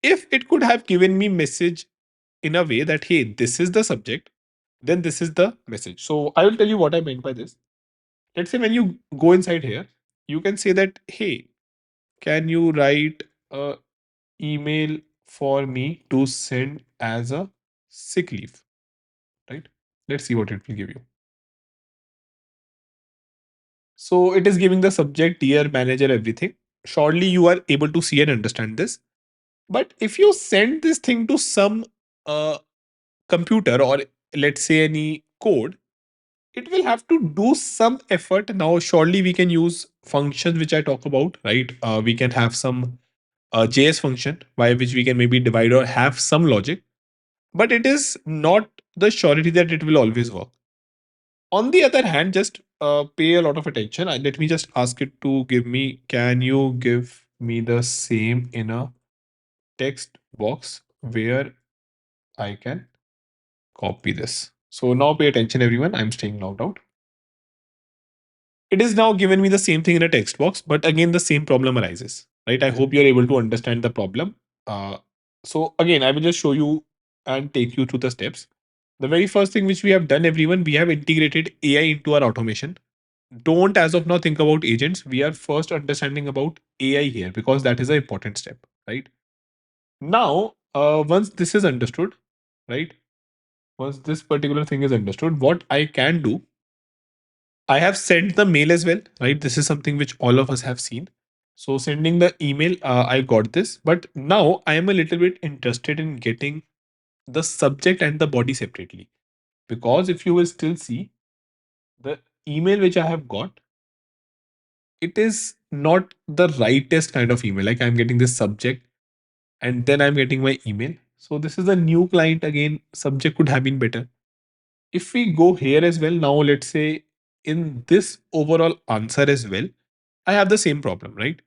if it could have given me message in a way that, hey, this is the subject, then this is the message. So I will tell you what I meant by this. Let's say when you go inside here, you can say that, hey, can you write a email for me to send as a sick leave, right? Let's see what it will give you. So it is giving the subject, dear manager, everything. Surely you are able to see and understand this. But if you send this thing to some uh, computer or let's say any code, it will have to do some effort. Now, surely we can use functions which I talk about, right? We can have some JS function by which we can maybe divide or have some logic, but it is not the surety that it will always work. On the other hand, just pay a lot of attention. Let me just ask it to give me, can you give me the same in a text box where I can copy this? So now pay attention, everyone. I'm staying logged out. It is now given me the same thing in a text box, but again, the same problem arises, right? I hope you're able to understand the problem. Uh, so again, I will just show you and take you through the steps. The very first thing which we have done, everyone, we have integrated AI into our automation. Don't as of now think about agents. We are first understanding about AI here because that is an important step, right? Now, once this is understood, right? Once this particular thing is understood, what I can do, I have sent the mail as well, right? This is something which all of us have seen. So sending the email, I got this, but now I am a little bit interested in getting the subject and the body separately, because if you will still see the email which I have got, it is not the rightest kind of email. Like I'm getting this subject and then I'm getting my email. So this is a new client again. Subject could have been better. If we go here as well, now let's say in this overall answer as well, I have the same problem, right?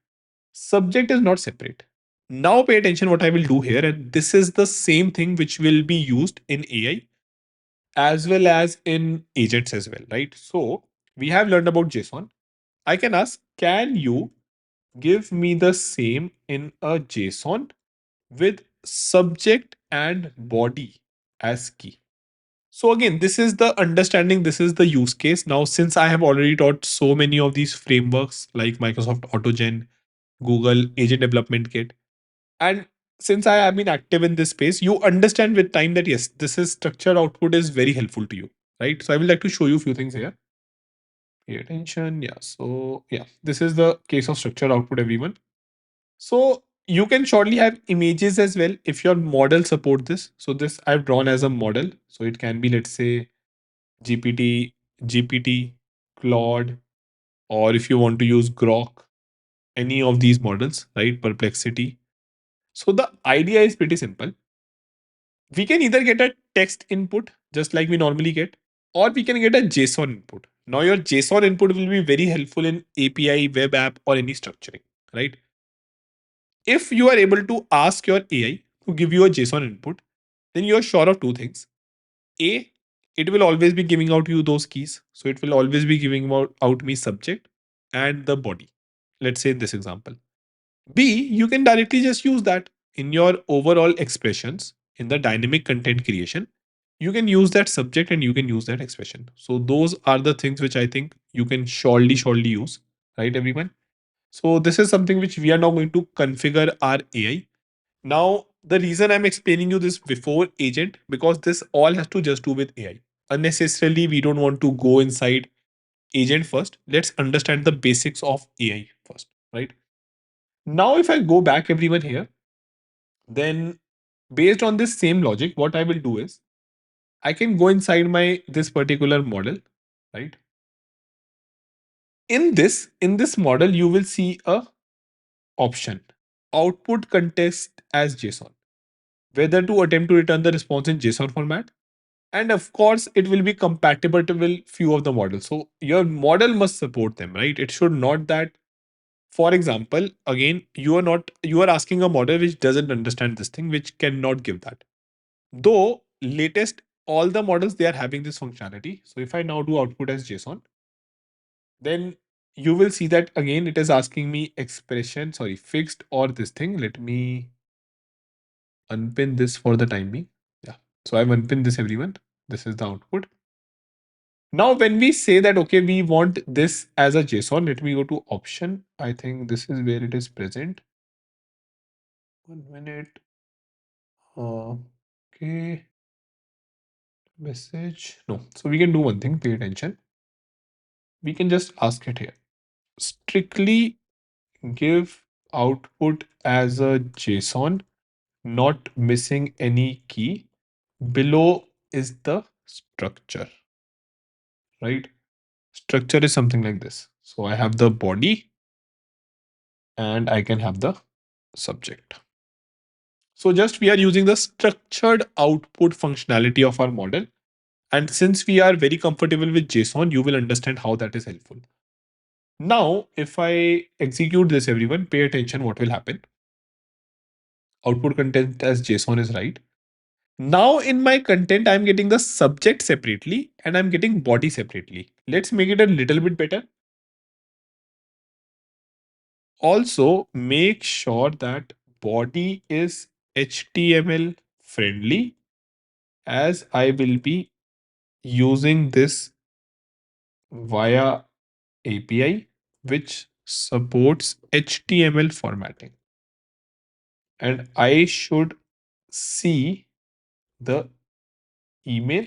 Subject is not separate. Now pay attention what I will do here, and this is the same thing which will be used in AI as well as in agents as well, right? So we have learned about JSON. I can ask, can you give me the same in a JSON with subject and body as key? So again, this is the understanding, this is the use case. Now, since I have already taught so many of these frameworks like Microsoft AutoGen, Google Agent Development Kit, and since I have been active in this space, you understand with time that yes, this is structured output is very helpful to you, right? So I will like to show you a few things here. Pay attention. Yeah. So yeah, this is the case of structured output, everyone. So You can surely have images as well if your model support this. So this I've drawn as a model. So it can be, let's say, GPT, GPT, Claude, or if you want to use Grok, any of these models, right? Perplexity. So the idea is pretty simple. We can either get a text input just like we normally get, or we can get a JSON input. Now, your JSON input will be very helpful in API, web app, or any structuring, right? If you are able to ask your AI to give you a JSON input, then you are sure of two things. A, it will always be giving out you those keys. So it will always be giving out me subject and the body. Let's say in this example. B, you can directly just use that in your overall expressions in the dynamic content creation. You can use that subject and you can use that expression. So those are the things which I think you can surely use, right, everyone? So this is something which we are now going to configure our AI. Now, the reason I'm explaining you this before agent, because this all has to just do with AI. Unnecessarily, we don't want to go inside agent first. Let's understand the basics of AI first, right? Now, if I go back everyone here, then based on this same logic, what I will do is I can go inside my this particular model, right? In this model, you will see a option output context as JSON, whether to attempt to return the response in JSON format. And of course, it will be compatible with few of the models. So your model must support them, right? It should not that, for example, again, you are asking a model which doesn't understand this thing, which cannot give that. Though latest all the models they are having this functionality. So if I now do output as JSON, then you will see that again it is asking me expression, sorry, fixed or this thing. Let me unpin this for the time being. Yeah. So I've unpinned this everyone. This is the output. Now, when we say that, okay, we want this as a JSON, let me go to option. I think this is where it is present. 1 minute. Okay. Message. No. So we can do one thing. Pay attention. We can just ask it here. Strictly give output as a JSON, not missing any key. Below is the structure, right? Structure is something like this. So I have the body and I can have the subject. So just we are using the structured output functionality of our model. And since we are very comfortable with JSON, you will understand how that is helpful. Now, if I execute this, everyone, pay attention what will happen. Output content as JSON is right. Now in my content, I'm getting the subject separately and I'm getting body separately. Let's make it a little bit better. Also, make sure that body is HTML friendly, as I will be using this via API which supports HTML formatting. And I should see the email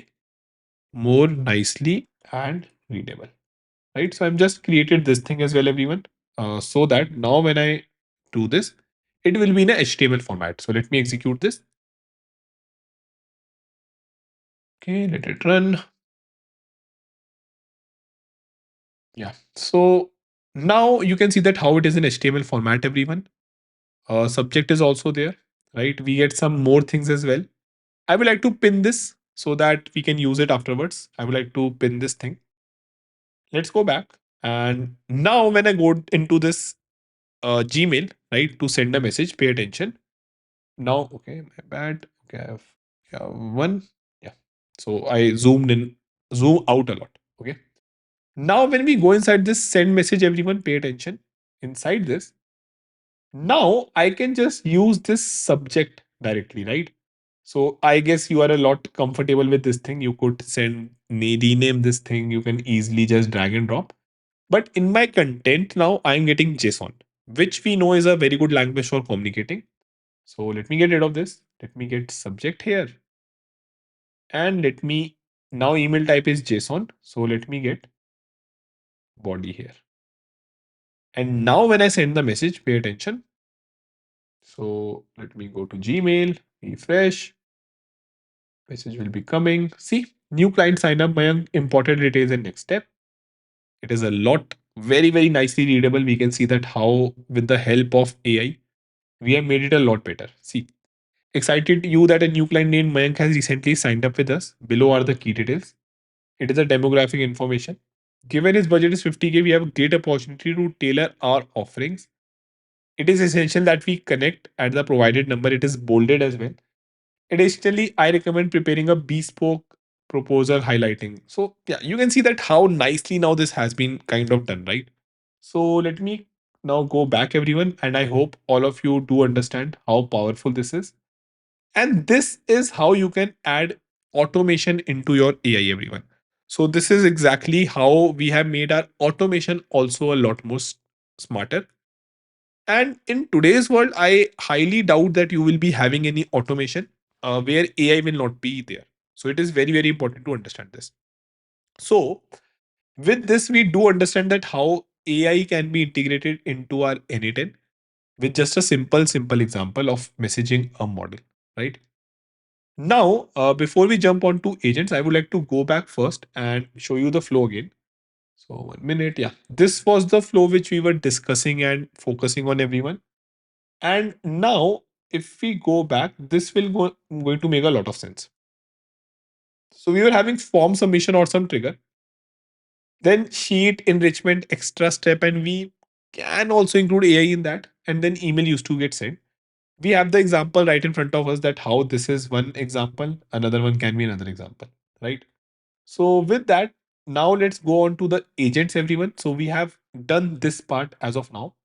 more nicely and readable. Right. So I've just created this thing as well, everyone. So that now when I do this, it will be in a HTML format. So let me execute this. Okay, let it run. Yeah. So now you can see that how it is in HTML format, everyone. Subject is also there, right? We get some more things as well. I would like to pin this so that we can use it afterwards. I would like to pin this thing. Let's go back. And now when I go into this Gmail, right, to send a message, pay attention. Now, okay, my bad. Okay, I have yeah, one. Yeah. So I zoomed in, zoom out a lot. Okay. Now when we go inside this send message, everyone pay attention. Inside this, now I can just use this subject directly, right? So I guess you are a lot comfortable with this thing. You could rename this thing. You can easily just drag and drop. But in my content now, I'm getting JSON, which we know is a very good language for communicating. So let me get rid of this. Let me get subject here. And let me now email type is JSON. So let me get body here. And now when I send the message, pay attention. So let me go to Gmail, refresh, message will be coming. See, new client sign up, my important details and next step. It is a lot, very, very nicely readable. We can see that how, with the help of AI, we have made it a lot better. See, excited you that a new client named Mayank has recently signed up with us. Below are the key details. It is a demographic information. Given his budget is 50K, we have a great opportunity to tailor our offerings. It is essential that we connect at the provided number. It is bolded as well. Additionally, I recommend preparing a bespoke proposal highlighting. So, yeah, you can see that how nicely now this has been kind of done, right? So, let me now go back, everyone, and I hope all of you do understand how powerful this is. And this is how you can add automation into your AI, everyone. So, this is exactly how we have made our automation also a lot more smarter. And in today's world, I highly doubt that you will be having any automation where AI will not be there. So it is very, very important to understand this. So with this, we do understand that how AI can be integrated into our n8n with just a simple example of messaging a model, right? Now, before we jump on to agents, I would like to go back first and show you the flow again. So 1 minute, yeah. This was the flow which we were discussing and focusing on, everyone. And now, if we go back, this will going to make a lot of sense. So we were having form submission or some trigger, then sheet enrichment, extra step, and we can also include AI in that. And then email used to get sent. We have the example right in front of us that how this is one example, another one can be another example, right? So with that, now let's go on to the agents, everyone. So we have done this part as of now.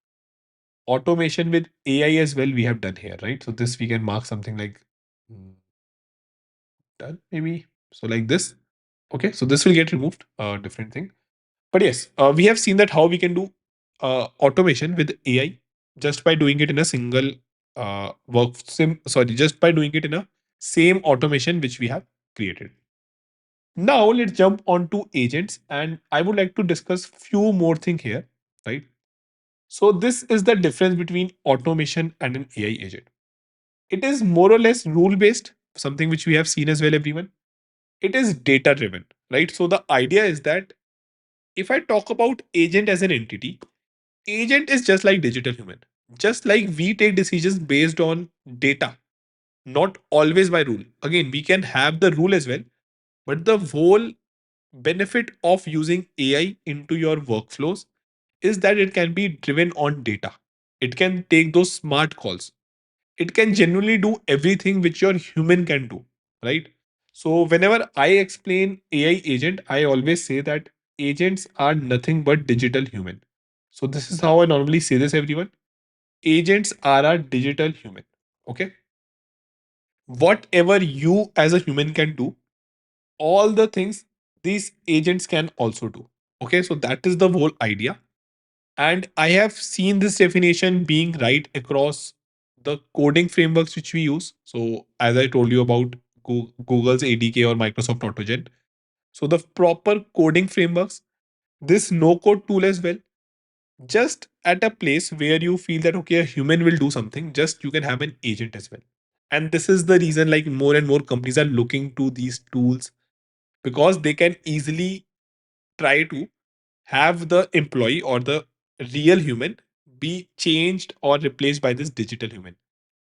Automation with AI as well, we have done here, right? So this we can mark something like done, maybe. So like this. Okay, so this will get removed, different thing. But yes, we have seen that how we can do automation with AI just by doing it in a single just by doing it in a same automation which we have created. Now let's jump on to agents, and I would like to discuss few more thing here, right? So this is the difference between automation and an AI agent. It is more or less rule based, something which we have seen as well, everyone. It is data driven, right? So the idea is that if I talk about agent as an entity, agent is just like digital human. Just like we take decisions based on data, not always by rule. Again, we can have the rule as well, but the whole benefit of using AI into your workflows is that it can be driven on data. It can take those smart calls. It can genuinely do everything which your human can do, right? So whenever I explain AI agent, I always say that agents are nothing but digital human. So this is how I normally say this, everyone. Agents are a digital human. Okay, whatever you as a human can do, all the things these agents can also do. Okay, so that is the whole idea. And I have seen this definition being right across the coding frameworks which we use. So, as I told you about Google's ADK or Microsoft AutoGen. So, the proper coding frameworks, this no code tool as well, just at a place where you feel that, okay, a human will do something, just you can have an agent as well. And this is the reason like more and more companies are looking to these tools because they can easily try to have the employee or the real human be changed or replaced by this digital human.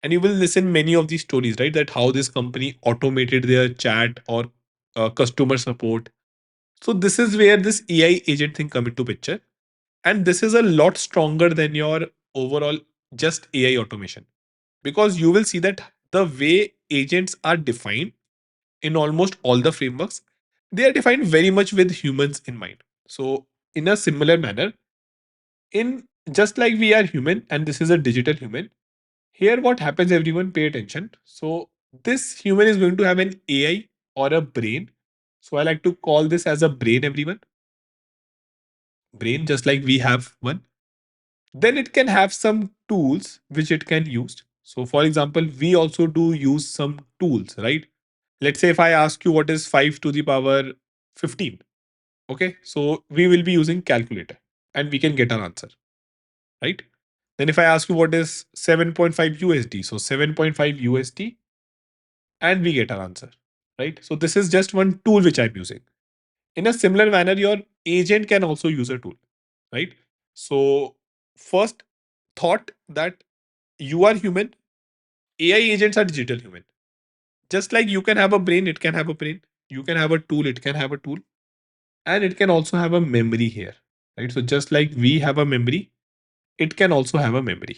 And you will listen many of these stories, right? That how this company automated their chat or customer support. So this is where this AI agent thing come into picture, and this is a lot stronger than your overall just AI automation, because you will see that the way agents are defined in almost all the frameworks, they are defined very much with humans in mind. So in a similar manner, in just like we are human and this is a digital human, here what happens, everyone pay attention. So this human is going to have an AI or a brain. So I like to call this as a brain, everyone. Brain, just like we have one. Then it can have some tools which it can use. So for example, we also do use some tools, right? Let's say if I ask you what is 5 to the power 15, okay, so we will be using calculator and we can get an answer, right? Then if I ask you what is 7.5 USD, so 7.5 USD, and we get our answer, right? So this is just one tool which I'm using. In a similar manner, your agent can also use a tool, right? So first thought that you are human, AI agents are digital human. Just like you can have a brain, it can have a brain. You can have a tool, it can have a tool. And it can also have a memory here, right? So just like we have a memory, it can also have a memory.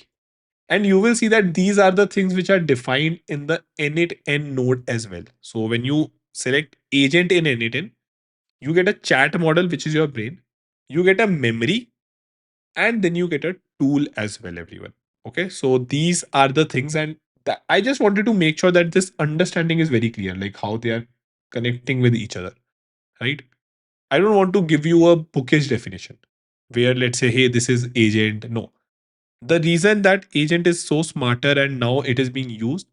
And you will see that these are the things which are defined in the n8n node as well. So when you select agent in n8n, you get a chat model, which is your brain. You get a memory, and then you get a tool as well, everyone. Okay, so these are the things, and I just wanted to make sure that this understanding is very clear, like how they are connecting with each other, right? I don't want to give you a bookish definition where let's say, hey, this is agent. No. The reason that agent is so smarter and now it is being used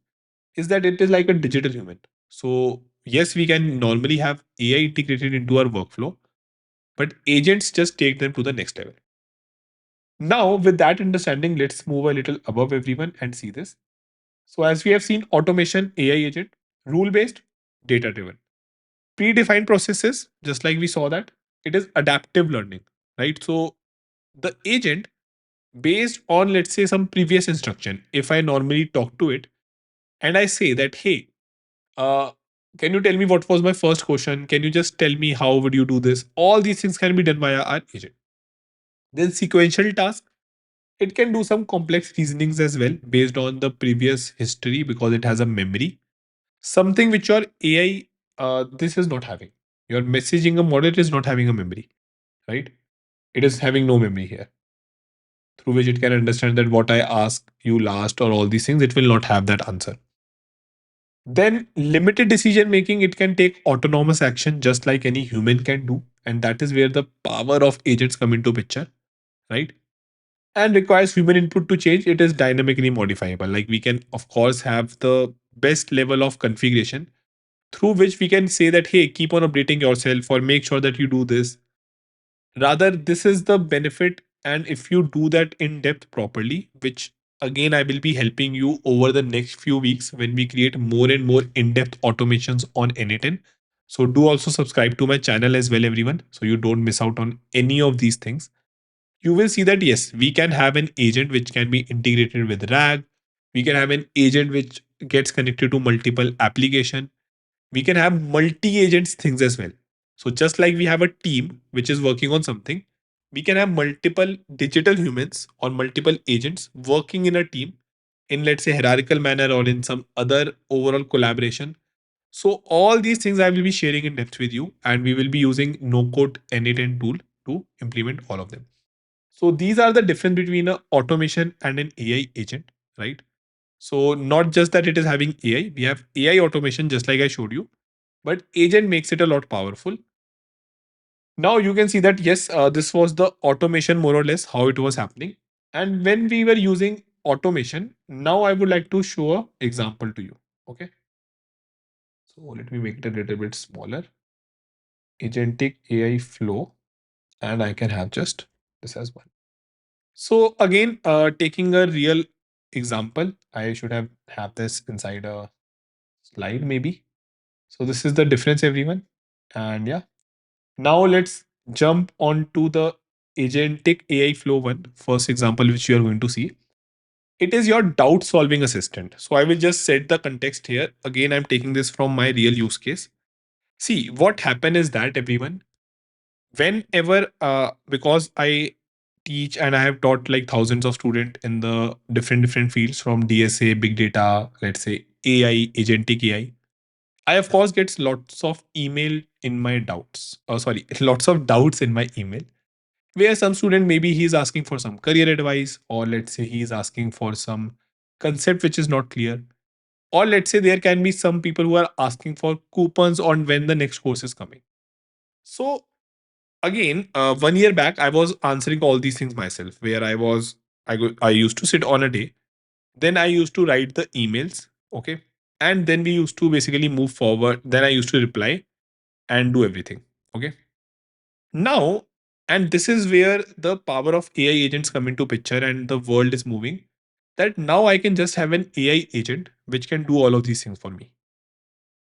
is that it is like a digital human. So, yes, we can normally have AI integrated into our workflow, but agents just take them to the next level. Now, with that understanding, let's move a little above everyone and see this. So, as we have seen, automation, AI agent, rule based, data driven. Predefined processes, just like we saw that, it is adaptive learning, right? So, the agent, based on, let's say, some previous instruction, if I normally talk to it and I say that, hey, uh, can you tell me what was my first question? Can you just tell me how would you do this? All these things can be done via our agent. Then sequential task, it can do some complex reasonings as well based on the previous history because it has a memory. Something which your AI, this is not having. Your messaging a model is not having a memory, right? It is having no memory here, through which it can understand that what I ask you last or all these things, it will not have that answer. Then limited decision making, it can take autonomous action just like any human can do. And that is where the power of agents come into picture, right? And requires human input to change, it is dynamically modifiable. Like we can, of course, have the best level of configuration through which we can say that, hey, keep on updating yourself or make sure that you do this. Rather, this is the benefit. And if you do that in depth properly, which again, I will be helping you over the next few weeks when we create more and more in depth automations on n8n. So, do also subscribe to my channel as well, everyone, so you don't miss out on any of these things. You will see that yes, we can have an agent which can be integrated with RAG. We can have an agent which gets connected to multiple application. We can have multi-agents things as well. So just like we have a team which is working on something, we can have multiple digital humans or multiple agents working in a team in, let's say, hierarchical manner or in some other overall collaboration. So all these things I will be sharing in depth with you, and we will be using no code n8n tool to implement all of them. So these are the difference between an automation and an AI agent, right? So not just that it is having AI, we have AI automation just like I showed you, but agent makes it a lot powerful. Now you can see that yes, this was the automation more or less how it was happening. And when we were using automation, now I would like to show a example to you. Okay. So let me make it a little bit smaller. Agentic AI flow, and I can have just this as one. So again, taking a real example, I should have this inside a slide maybe. So this is the difference, everyone. And yeah, now let's jump on to the agentic AI flow one, first example which you are going to see. It is your doubt solving assistant. So I will just set the context here. Again, I'm taking this from my real use case. See, what happened is that everyone, whenever, because I teach and I have taught like thousands of students in the different fields from DSA, big data, let's say AI, agentic AI. I of course gets lots of email in my doubts. Oh, sorry, lots of doubts in my email where some student maybe he's asking for some career advice, or let's say he's asking for some concept which is not clear, or let's say there can be some people who are asking for coupons on when the next course is coming. So again, 1 year back, I was answering all these things myself, where I used to sit on a day, then I used to write the emails, okay, and then we used to basically move forward. Then I used to reply and do everything. Okay. Now, And this is where the power of AI agents come into picture and the world is moving. That now I can just have an AI agent which can do all of these things for me.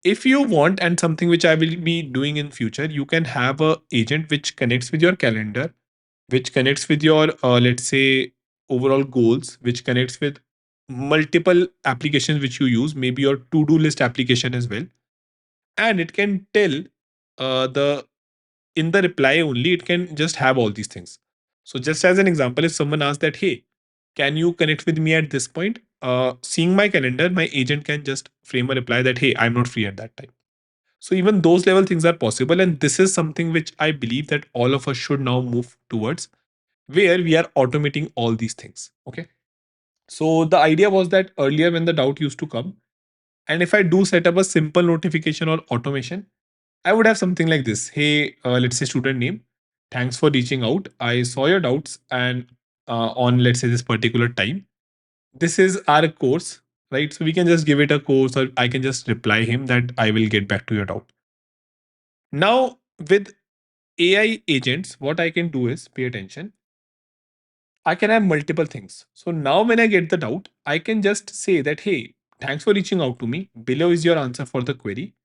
If you want, and something which I will be doing in future, you can have a agent which connects with your calendar, which connects with your let's say overall goals, which connects with multiple applications which you use, maybe your to-do list application as well, and it can tell the in the reply only, it can just have all these things. So just as an example, if someone asks that, hey, can you connect with me at this point, seeing my calendar, my agent can just frame a reply that, hey, I'm not free at that time. So even those level things are possible, and this is something which I believe that all of us should now move towards, where we are automating all these things. Okay. So the idea was that earlier when the doubt used to come, and if I do set up a simple notification or automation, I would have something like this. Hey, let's say student name. Thanks for reaching out. I saw your doubts and on let's say this particular time. This is our course, right? So we can just give it a course, or I can just reply him that I will get back to your doubt. Now with AI agents, what I can do is pay attention. I can have multiple things. So now when I get the doubt, I can just say that, hey, thanks for reaching out to me. Below is your answer for the query.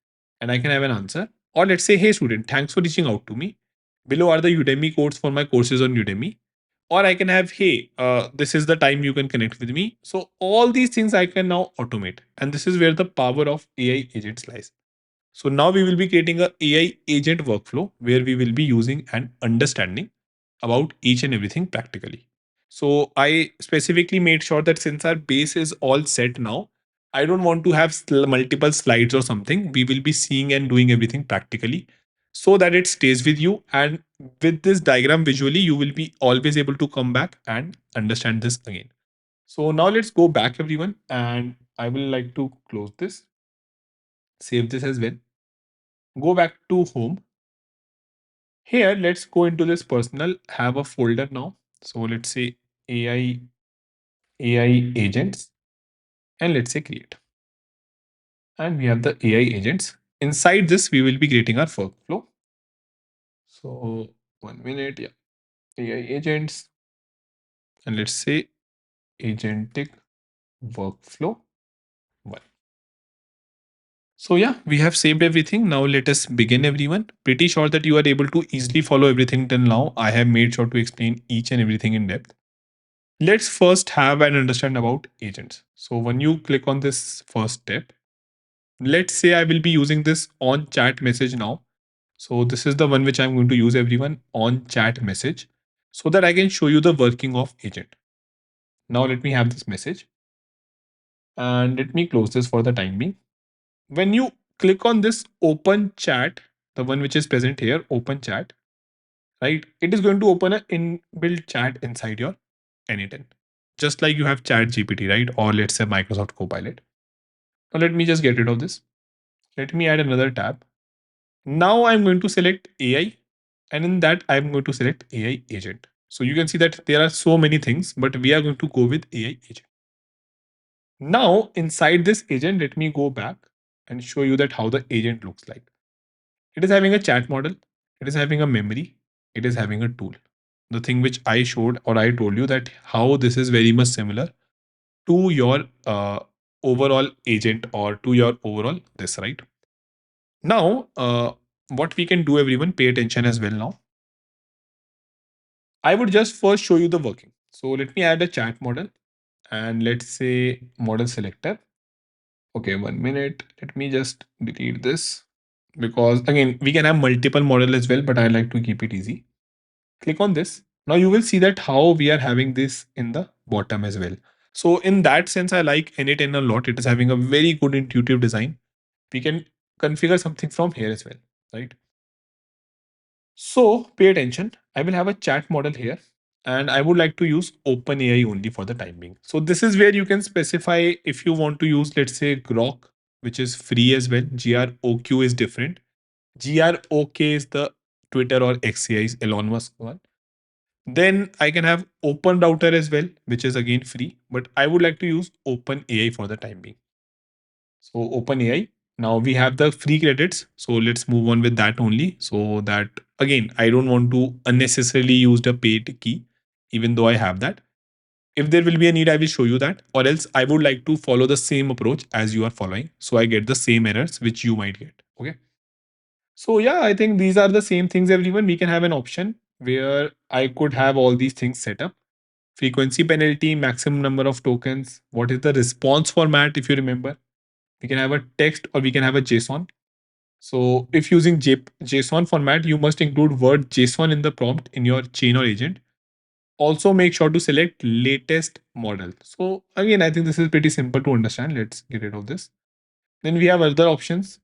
And I can have an answer. Or let's say, hey, student, thanks for reaching out to me. Below are the Udemy codes for my courses on Udemy. Or I can have, hey, this is the time you can connect with me. So all these things I can now automate. And this is where the power of AI agents lies. So now we will be creating a AI agent workflow where we will be using and understanding about each and everything practically. So I specifically made sure that since our base is all set now, I don't want to have multiple slides or something. We will be seeing and doing everything practically so that it stays with you. And with this diagram visually, you will be always able to come back and understand this again. So now let's go back, everyone. And I will like to close this, save this as well. Go back to home. Here, let's go into this personal, have a folder now. So let's say AI, AI agents, and let's say create. And we have the AI agents. Inside this, we will be creating our workflow. So 1 minute, yeah. AI agents, and let's say agentic workflow one. So yeah, we have saved everything. Now let us begin, everyone. Pretty sure that you are able to easily follow everything till now. I have made sure to explain each and everything in depth. Let's first have and understand about agents. So when you click on this first step, let's say I will be using this on chat message now. So this is the one which I'm going to use, everyone, on chat message, so that I can show you the working of agent. Now let me have this message and let me close this for the time being. When you click on this open chat, the one which is present here, open chat, right? It is going to open an inbuilt chat inside your n8n. Just like you have chat GPT, right? Or let's say Microsoft Copilot. Now let me just get rid of this. Let me add another tab. Now I'm going to select AI, and in that I'm going to select AI agent. So you can see that there are so many things, but we are going to go with AI agent. Now inside this agent, let me go back and show you that how the agent looks like. It is having a chat model. It is having a memory. It is having a tool. The thing which I showed or I told you that how this is very much similar to your overall agent or to your overall this, right? Now, what we can do, everyone, pay attention as well now. I would just first show you the working. So let me add a chat model and let's say model selector. Okay, 1 minute. Let me just delete this because again, we can have multiple model as well, but I like to keep it easy. Click on this. Now you will see that how we are having this in the bottom as well. So in that sense, I like n8n a lot. It is having a very good intuitive design. We can configure something from here as well, right? So pay attention. I will have a chat model here and I would like to use OpenAI only for the time being. So this is where you can specify if you want to use, let's say Grok, which is free as well. GROQ is different. GROK is the Twitter or XAI is Elon Musk one. Then I can have Open Router as well, which is again free, but I would like to use OpenAI for the time being. So OpenAI. Now we have the free credits. So let's move on with that only. So that again, I don't want to unnecessarily use the paid key, even though I have that. If there will be a need, I will show you that. Or else I would like to follow the same approach as you are following. So I get the same errors which you might get. Okay. So yeah, I think these are the same things, everyone. We can have an option where I could have all these things set up. Frequency penalty, maximum number of tokens. What is the response format, if you remember? We can have a text or we can have a JSON. So if using JSON format, you must include word JSON in the prompt in your chain or agent. Also make sure to select latest model. So again, I think this is pretty simple to understand. Let's get rid of this. Then we have other options.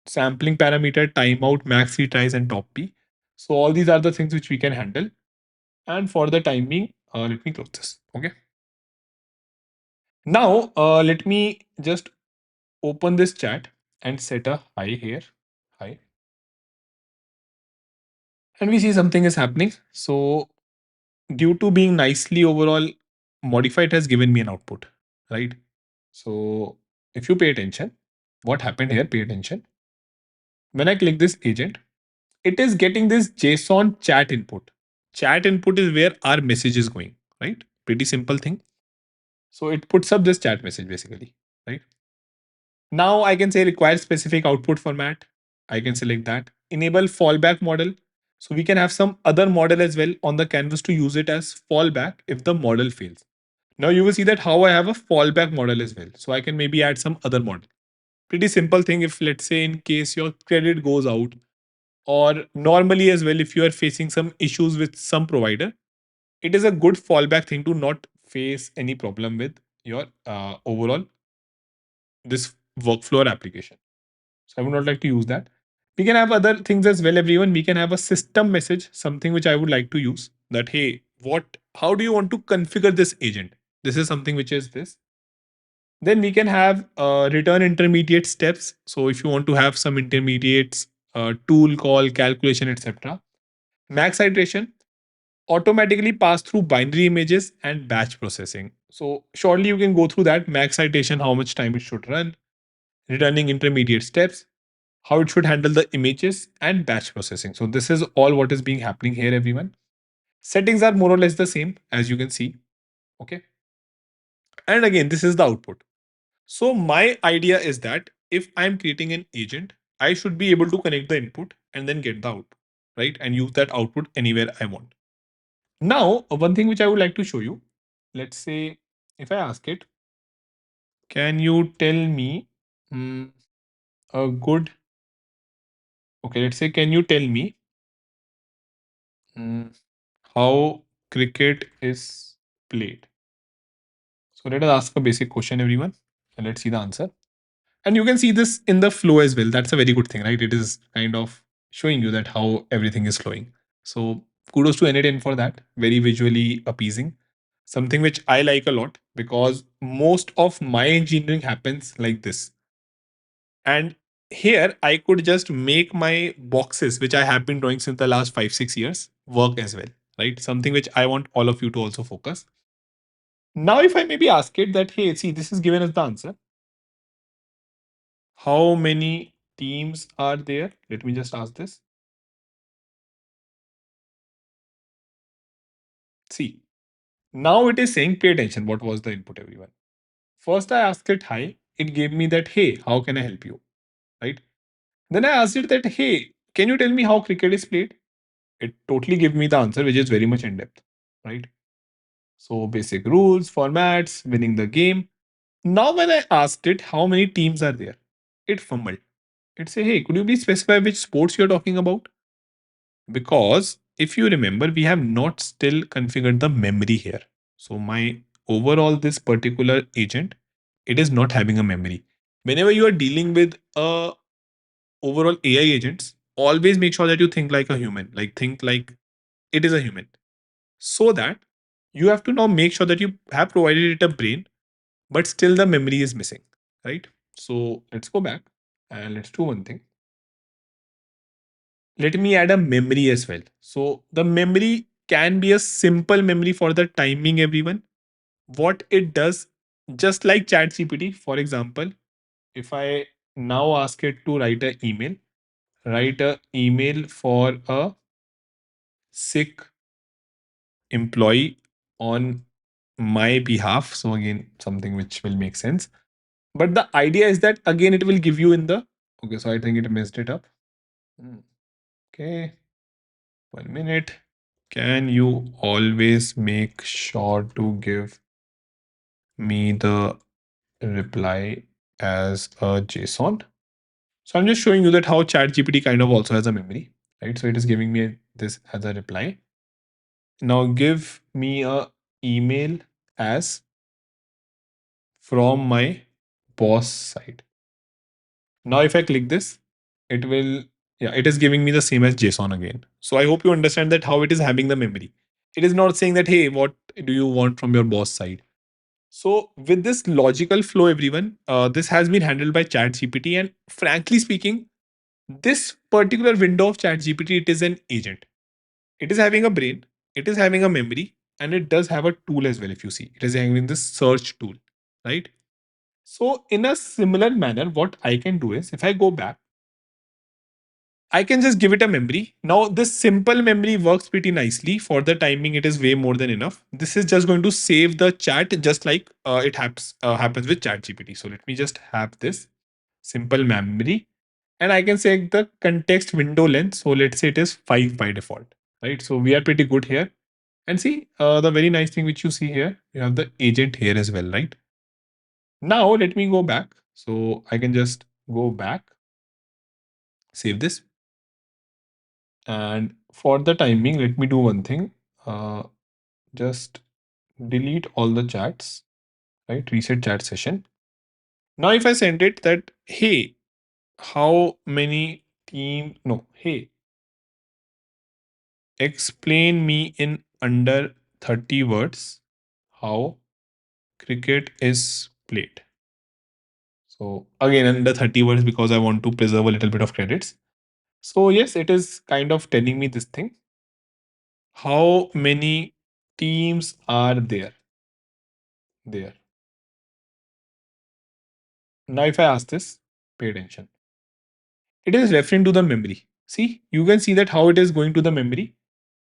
Sampling parameter, timeout, max retries, and top P. So all these are the things which we can handle. And for the timing, let me close this. Okay. Now, let me just open this chat and set a hi here. Hi. And we see something is happening. So due to being nicely overall modified, has given me an output, right? So if you pay attention, what happened here, pay attention. When I click this agent, it is getting this JSON chat input. Chat input is where our message is going, right? Pretty simple thing. So it puts up this chat message basically, right? Now I can say require specific output format. I can select that. Enable fallback model. So we can have some other model as well on the canvas to use it as fallback if the model fails. Now you will see that how I have a fallback model as well. So I can maybe add some other model. Pretty simple thing if let's say in case your credit goes out or normally as well if you are facing some issues with some provider, it is a good fallback thing to not face any problem with your overall this workflow or application. So I would not like to use that. We can have other things as well, everyone. We can have a system message, something which I would like to use that, hey, how do you want to configure this agent? This is something which is this. Then we can have return intermediate steps. So if you want to have some intermediates, tool call, calculation, etc. Max iteration, automatically pass through binary images and batch processing. So shortly you can go through that max citation, how much time it should run, returning intermediate steps, how it should handle the images and batch processing. So this is all what is being happening here, everyone. Settings are more or less the same as you can see. Okay. And again, this is the output. So my idea is that if I'm creating an agent, I should be able to connect the input and then get the output, right? And use that output anywhere I want. Now, one thing which I would like to show you, let's say if I ask it, can you tell me mm, a good, okay, let's say, can you tell me mm, how cricket is played? So let us ask a basic question, everyone, and let's see the answer. And you can see this in the flow as well. That's a very good thing, right? It is kind of showing you that how everything is flowing. So kudos to n8n for that. Very visually appeasing. Something which I like a lot because most of my engineering happens like this. And here I could just make my boxes, which I have been drawing since the last 5, 6 years, work as well, right? Something which I want all of you to also focus. Now, if I maybe ask it that, hey, see, this is given as the answer. How many teams are there? Let me just ask this. See, now it is saying, pay attention. What was the input, everyone? First, I asked it hi. It gave me that, hey, how can I help you? Right? Then I asked it that, hey, can you tell me how cricket is played? It totally gave me the answer, which is very much in depth. Right? So, basic rules, formats, winning the game. Now, when I asked it how many teams are there, it fumbled. It said, hey, could you please specify which sports you're talking about? Because if you remember, we have not still configured the memory here. So my overall this particular agent, it is not having a memory. Whenever you are dealing with overall AI agents, always make sure that you think like a human, like think like it is a human. So that you have to now make sure that you have provided it a brain, but still the memory is missing, right? So let's go back and let's do one thing. Let me add a memory as well. So the memory can be a simple memory for the timing, everyone. What it does, just like ChatGPT, for example, if I now ask it to write a email for a sick employee on my behalf. So again, something which will make sense. But the idea is that again, it will give you in the, okay, so I think it messed it up. Hmm. Okay, 1 minute. Can you always make sure to give me the reply as a JSON? So I'm just showing you that how ChatGPT kind of also has a memory, right? So it is giving me this as a reply. Now give me a email as from my boss side. Now if I click this, it will, yeah, it is giving me the same as JSON again. So I hope you understand that how it is having the memory. It is not saying that, hey, what do you want from your boss side? So with this logical flow, everyone, this has been handled by ChatGPT. And frankly speaking, this particular window of ChatGPT, it is an agent. It is having a brain, it is having a memory, and it does have a tool as well. If you see, it is having this search tool, right? So in a similar manner, what I can do is if I go back, I can just give it a memory. Now, this simple memory works pretty nicely. For the timing, it is way more than enough. This is just going to save the chat just like happens with ChatGPT. So let me just have this simple memory. And I can say the context window length. So let's say it is 5 by default, right? So we are pretty good here. And see, the very nice thing which you see here, you have the agent here as well, right? Now let me go back. So I can just go back, save this. And for the timing, let me do one thing. Uh, just delete all the chats, right? Reset chat session. Now, if I send it that, hey, how many no, hey, explain me in under 30 words how cricket is played. So, again, under 30 words because I want to preserve a little bit of credits. So, yes, it is kind of telling me this thing. How many teams are there? There. Now, if I ask this, pay attention. It is referring to the memory. See, you can see that how it is going to the memory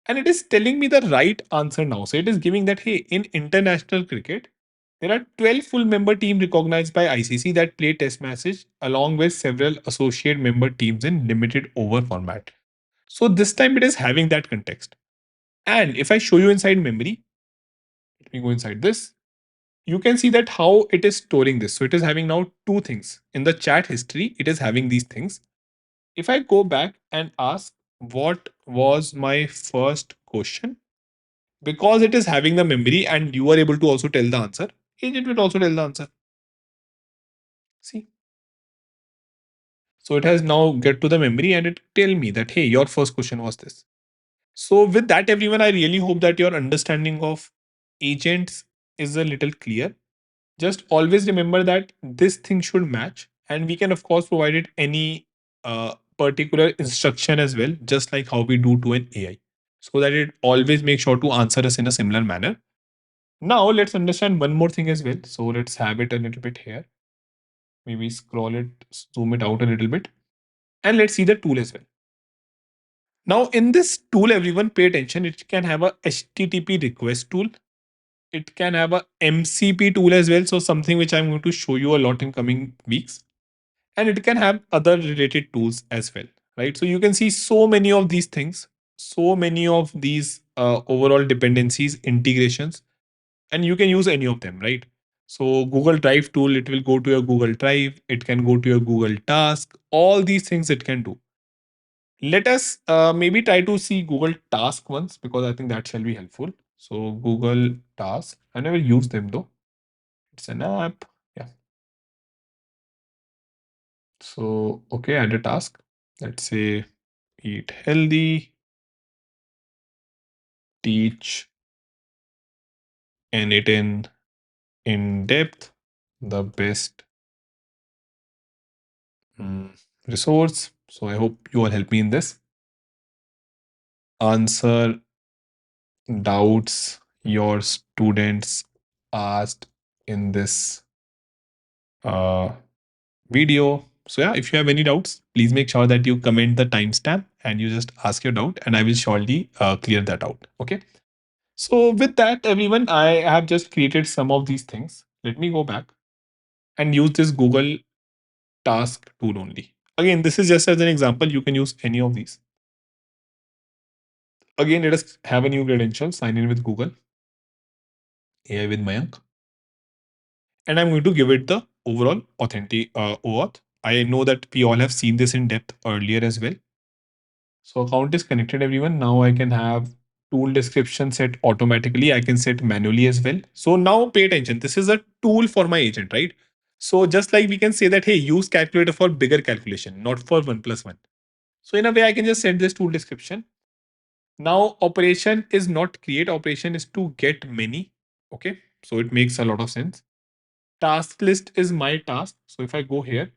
and it is telling me the right answer now. So it is giving that, hey, in international cricket, there are 12 full member teams recognized by ICC that play test matches along with several associate member teams in limited over format. So this time it is having that context. And if I show you inside memory, let me go inside this. You can see that how it is storing this. So it is having now two things. In the chat history, it is having these things. If I go back and ask, what was my first question? Because it is having the memory and you are able to also tell the answer, agent will also tell the answer. See? So it has now get to the memory and it tell me that, hey, your first question was this. So with that, everyone, I really hope that your understanding of agents is a little clear. Just always remember that this thing should match and we can of course provide it any particular instruction as well, just like how we do to an AI, so that it always makes sure to answer us in a similar manner. Now let's understand one more thing as well. So let's have it a little bit here, maybe scroll it, zoom it out a little bit, and let's see the tool as well. Now in this tool, everyone pay attention, it can have a HTTP request tool, it can have a MCP tool as well, so something which I'm going to show you a lot in coming weeks, and it can have other related tools as well, right? So you can see so many of these things, so many of these overall dependencies, integrations, and you can use any of them, right? So Google Drive tool, it will go to your Google Drive, it can go to your Google Task, all these things it can do. Let us maybe try to see Google Task once, because I think that shall be helpful. So Google Task, I never use them though, it's an app. Yeah. So okay, add a task, let's say eat healthy, teach n8n in depth, the best resource. So I hope you all help me in this. Answer doubts your students asked in this uh, video. So yeah, if you have any doubts, please make sure that you comment the timestamp and you just ask your doubt, and I will surely clear that out. Okay. So with that, everyone, I have just created some of these things. Let me go back and use this Google Task tool only. Again, this is just as an example. You can use any of these. Again, let us have a new credential. Sign in with Google AI with Mayank, and I'm going to give it the overall authentic OAuth. I know that we all have seen this in depth earlier as well. So account is connected, everyone. Now I can have tool description set automatically. I can set manually as well. So now pay attention. This is a tool for my agent, right? So just like we can say that, hey, use calculator for bigger calculation, not for 1+1. So in a way, I can just set this tool description. Now operation is not create, operation is to get many. Okay. So it makes a lot of sense. Task list is my task. So if I go here,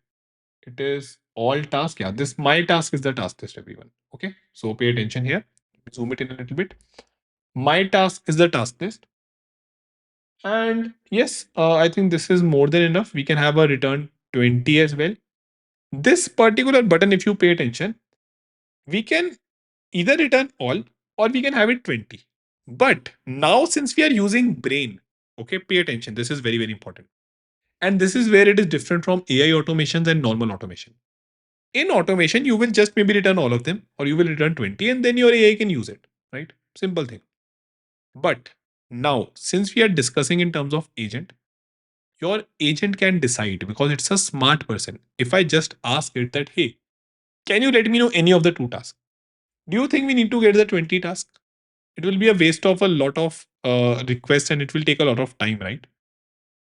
it is all task. Yeah, this my task is the task list, everyone. Okay, so pay attention here. Zoom it in a little bit. My task is the task list. And yes, I think this is more than enough. We can have a return 20 as well. This particular button, if you pay attention, we can either return all or we can have it 20. But now, since we are using brain, okay, pay attention. This is very, very important. And this is where it is different from AI automations and normal automation. In automation, you will just maybe return all of them or you will return 20 and then your AI can use it, right? Simple thing. But now, since we are discussing in terms of agent, your agent can decide because it's a smart person. If I just ask it that, hey, can you let me know any of the two tasks? Do you think we need to get the 20 tasks? It will be a waste of a lot of requests and it will take a lot of time, right?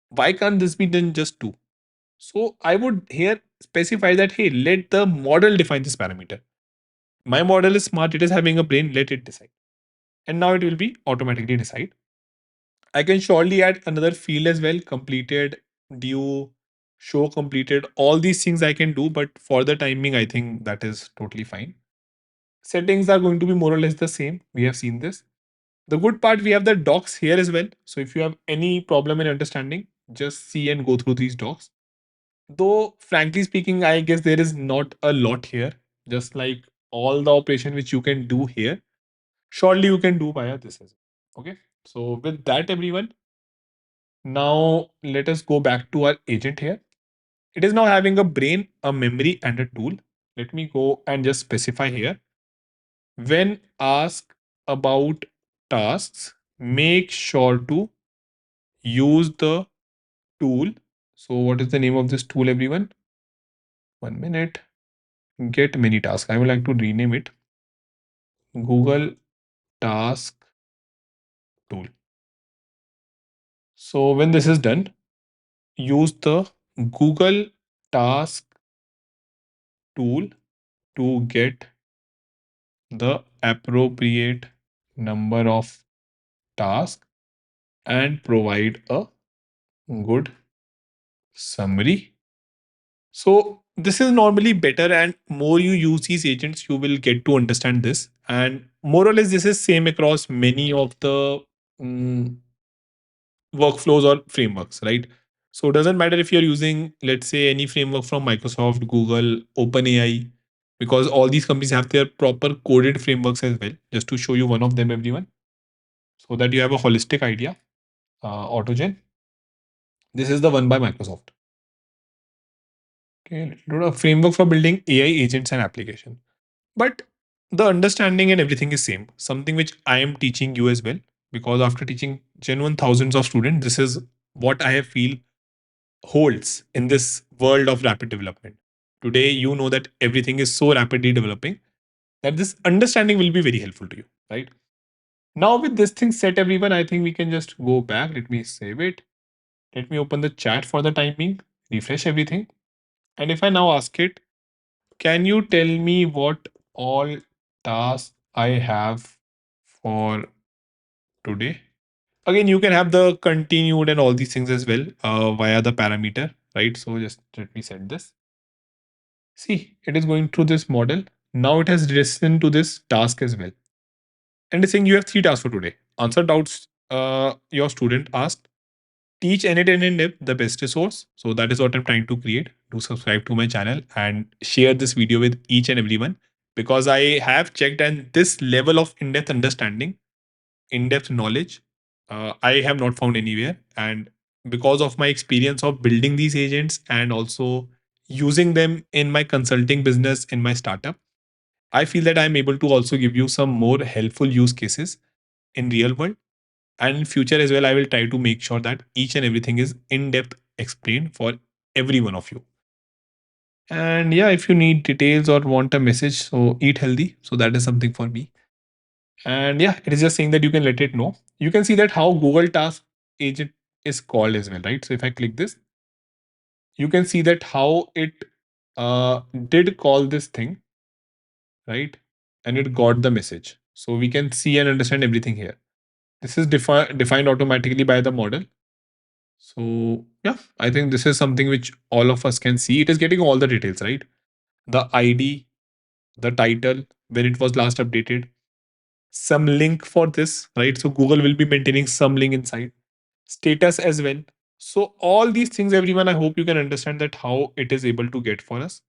Why can't this be done just two? So I would here specify that, hey, let the model define this parameter. My model is smart, it is having a brain, let it decide. And now it will be automatically decide. I can surely add another field as well, completed, due, show completed. All these things I can do, but for the timing, I think that is totally fine. Settings are going to be more or less the same. We have seen this. The good part, we have the docs here as well. So if you have any problem in understanding, just see and go through these docs. Though, frankly speaking, I guess there is not a lot here. Just like all the operation which you can do here, surely you can do via this as well. Okay. So with that, everyone, now let us go back to our agent here. It is now having a brain, a memory, and a tool. Let me go and just specify here. When asked about tasks, make sure to use the tool. So what is the name of this tool, everyone? 1 minute. Get many tasks. I would like to rename it Google Task Tool. So when this is done, use the Google Task Tool to get the appropriate number of tasks and provide a good summary. So this is normally better, and more you use these agents, you will get to understand this. And more or less, this is same across many of the mm, workflows or frameworks, right? So it doesn't matter if you're using, let's say, any framework from Microsoft, Google, OpenAI, because all these companies have their proper coded frameworks as well. Just to show you one of them, everyone, so that you have a holistic idea. Autogen. This is the one by Microsoft. Okay, a framework for building AI agents and application. But the understanding and everything is same. Something which I am teaching you as well, because after teaching genuine thousands of students, this is what I have feel holds in this world of rapid development. Today, you know that everything is so rapidly developing that this understanding will be very helpful to you, right? Now, with this thing set, everyone, I think we can just go back. Let me save it. Let me open the chat for the timing, refresh everything. And if I now ask it, can you tell me what all tasks I have for today? Again, you can have the continued and all these things as well via the parameter, right? So just let me set this. See, it is going through this model. Now it has listened to this task as well. And it's saying you have 3 tasks for today. Answer doubts your student asked. Teach n8n in depth, the best resource. So that is what I'm trying to create. do subscribe to my channel and share this video with each and everyone, because I have checked, and this level of in-depth understanding, in-depth knowledge, I have not found anywhere. And because of my experience of building these agents and also using them in my consulting business in my startup, I feel that I'm able to also give you some more helpful use cases in real world. And in future as well, I will try to make sure that each and everything is in depth explained for every one of you. And yeah, if you need details or want a message, so eat healthy. So that is something for me. And yeah, it is just saying that you can let it know. You can see that how Google Task Agent is called as well, right? So if I click this, you can see that how it did call this thing, right? And it got the message. So we can see and understand everything here. This is defined automatically by the model. So yeah, I think this is something which all of us can see. It is getting all the details, right? The ID, the title, when it was last updated, some link for this, right? So Google will be maintaining some link inside, status as well. So all these things, everyone, I hope you can understand that how it is able to get for us.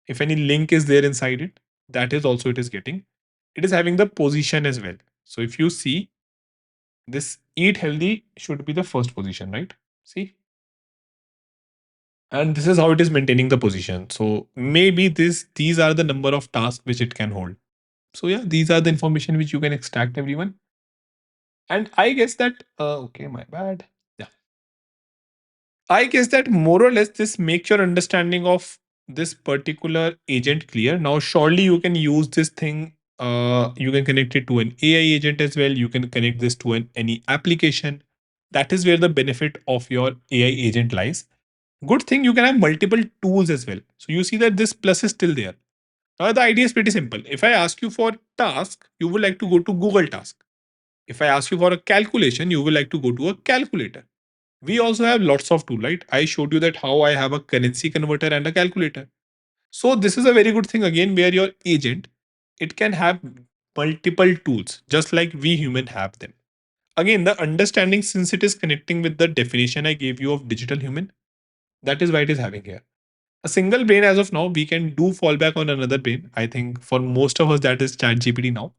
If any link is there inside it, that is also it is getting. It is having the position as well. So if you see, this eat healthy should be the first position, right? See, and this is how it is maintaining the position. So maybe these are the number of tasks which it can hold. So yeah, these are the information which you can extract, everyone. And I guess that okay, my bad. Yeah, I guess that more or less this makes your understanding of this particular agent clear. Now surely you can use this thing, you can connect it to an AI agent as well. You can connect this to any application. That is where the benefit of your AI agent lies. Good thing, you can have multiple tools as well. So you see that this plus is still there. Now the idea is pretty simple. If I ask you for task, you would like to go to Google Task. If I ask you for a calculation, you would like to go to a calculator. We also have lots of tools, right? I showed you that how I have a currency converter and a calculator. So this is a very good thing again, where your agent, it can have multiple tools just like we human have them. Again, the understanding, since it is connecting with the definition I gave you of digital human, that is why it is having here. A single brain as of now, we can do fallback on another brain. I think for most of us, that is ChatGPT now.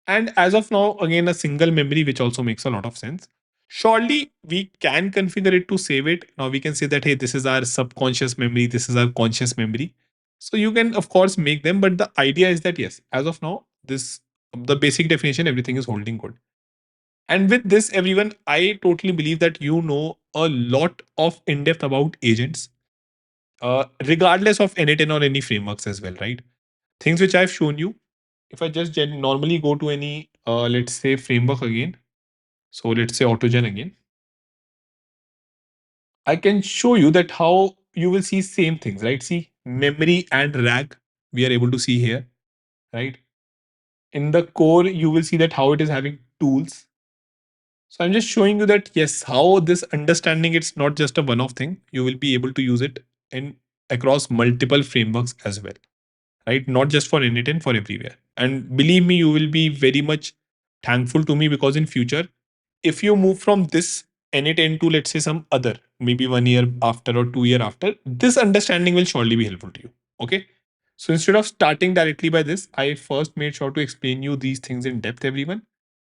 And as of now, again, a single memory, which also makes a lot of sense. Surely we can configure it to save it. Now we can say that, hey, this is our subconscious memory, this is our conscious memory. So you can, of course, make them. But the idea is that, yes, as of now, this the basic definition, everything is holding good. And with this, everyone, I totally believe that you know a lot of in depth about agents, regardless of n8n or any frameworks as well, right? Things which I've shown you. If I just normally go to any, let's say, framework again, so let's say AutoGen again, I can show you that how you will see same things, right? See, memory and RAG, we are able to see here, right? In the core, you will see that how it is having tools. So I'm just showing you that, yes, how this understanding, it's not just a one-off thing. You will be able to use it in across multiple frameworks as well, right? Not just for n8n, for everywhere. And believe me, you will be very much thankful to me, because in future, if you move from this n8n to, let's say, some other, maybe 1 year after or 2 year after, this understanding will surely be helpful to you. Okay. So instead of starting directly by this, I first made sure to explain you these things in depth, everyone,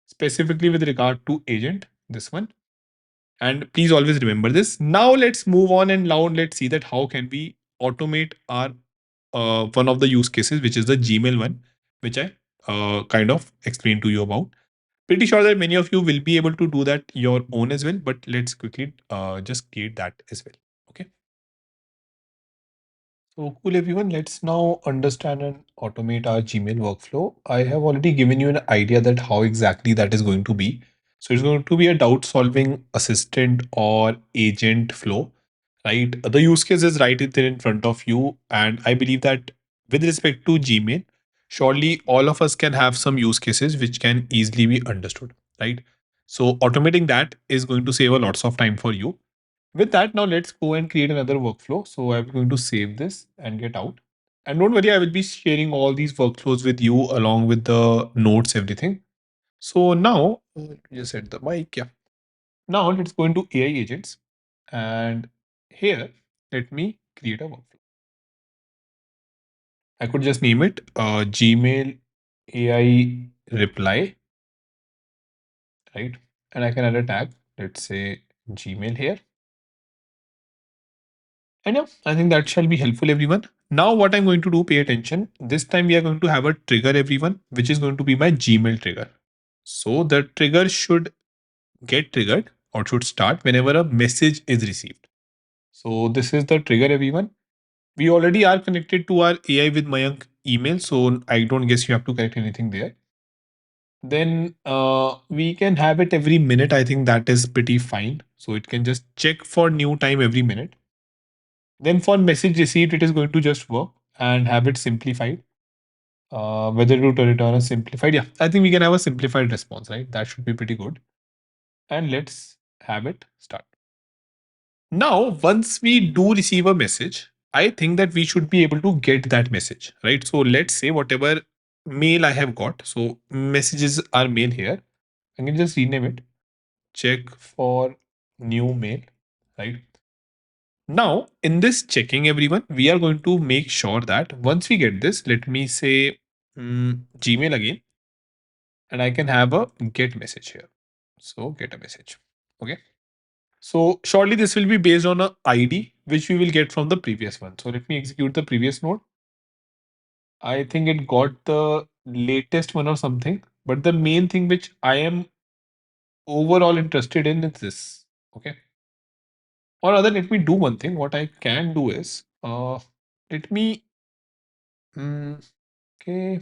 specifically with regard to agent, this one. And please always remember this. Now let's move on, and now let's see that how can we automate our one of the use cases, which is the Gmail one, which I kind of explained to you about. Pretty sure that many of you will be able to do that your own as well, but let's quickly just create that as well. Okay. So cool, everyone. Let's now understand and automate our Gmail workflow. I have already given you an idea that how exactly that is going to be. So it's going to be a doubt solving assistant or agent flow, right? The use case is right there in front of you. And I believe that with respect to Gmail, surely all of us can have some use cases which can easily be understood, right? So automating that is going to save a lots of time for you. With that, now let's go and create another workflow. So I'm going to save this and get out. And don't worry, I will be sharing all these workflows with you along with the notes, everything. So now, let me just set the mic. Yeah. Now let's go into AI agents. And here, let me create a workflow. I could just name it Gmail AI reply, right? And I can add a tag. Let's say Gmail here. And yeah, I think that shall be helpful, everyone. Now, what I'm going to do, pay attention. This time we are going to have a trigger, everyone, which is going to be my Gmail trigger. So the trigger should get triggered or should start whenever a message is received. So this is the trigger, everyone. We already are connected to our AI with Mayank email, so I don't guess you have to correct anything there. Then we can have it every minute. I think that is pretty fine. So it can just check for new time every minute. Then for message received, it is going to just work and have it simplified. Whether to return a simplified, yeah, I think we can have a simplified response, right? That should be pretty good. And let's have it start. Now, once we do receive a message, I think that we should be able to get that message, right? So let's say whatever mail I have got. So messages are mail here. I can just rename it. Check for new mail, right? Now, in this checking, everyone, we are going to make sure that once we get this, let me say Gmail again, and I can have a get message here. So get a message. Okay. So shortly, this will be based on a ID, which we will get from the previous one. So let me execute the previous node. I think it got the latest one or something, but the main thing which I am overall interested in is this. Okay. Or rather, let me do one thing. What I can do is, let me, mm, okay,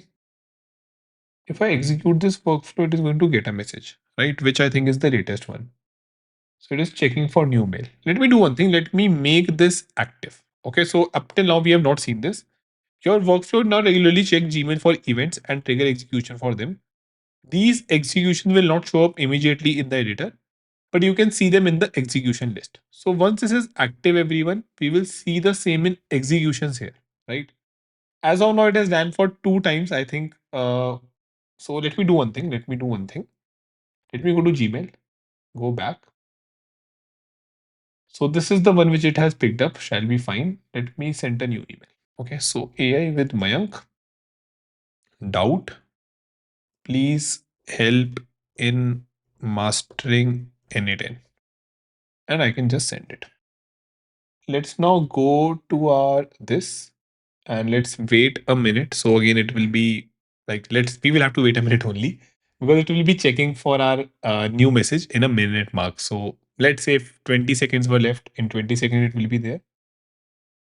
if I execute this workflow, it is going to get a message, right? Which I think is the latest one. So it is checking for new mail. Let me do one thing. Let me make this active. Okay, so up till now, we have not seen this. Your workflow now regularly check Gmail for events and trigger execution for them. These executions will not show up immediately in the editor, but you can see them in the execution list. So once this is active, everyone, we will see the same in executions here, right? As of now, it has ran for 2 times, I think. So let me do one thing. Let me do one thing. Let me go to Gmail, go back. So this is the one which it has picked up. Shall be fine. Let me send a new email. Okay, so AI with Mayank. Doubt. Please help in mastering n8n. And I can just send it. Let's now go to our this and let's wait a minute. So again, it will be like we will have to wait a minute only because it will be checking for our new message in a minute mark. So let's say if 20 seconds were left, in 20 seconds it will be there,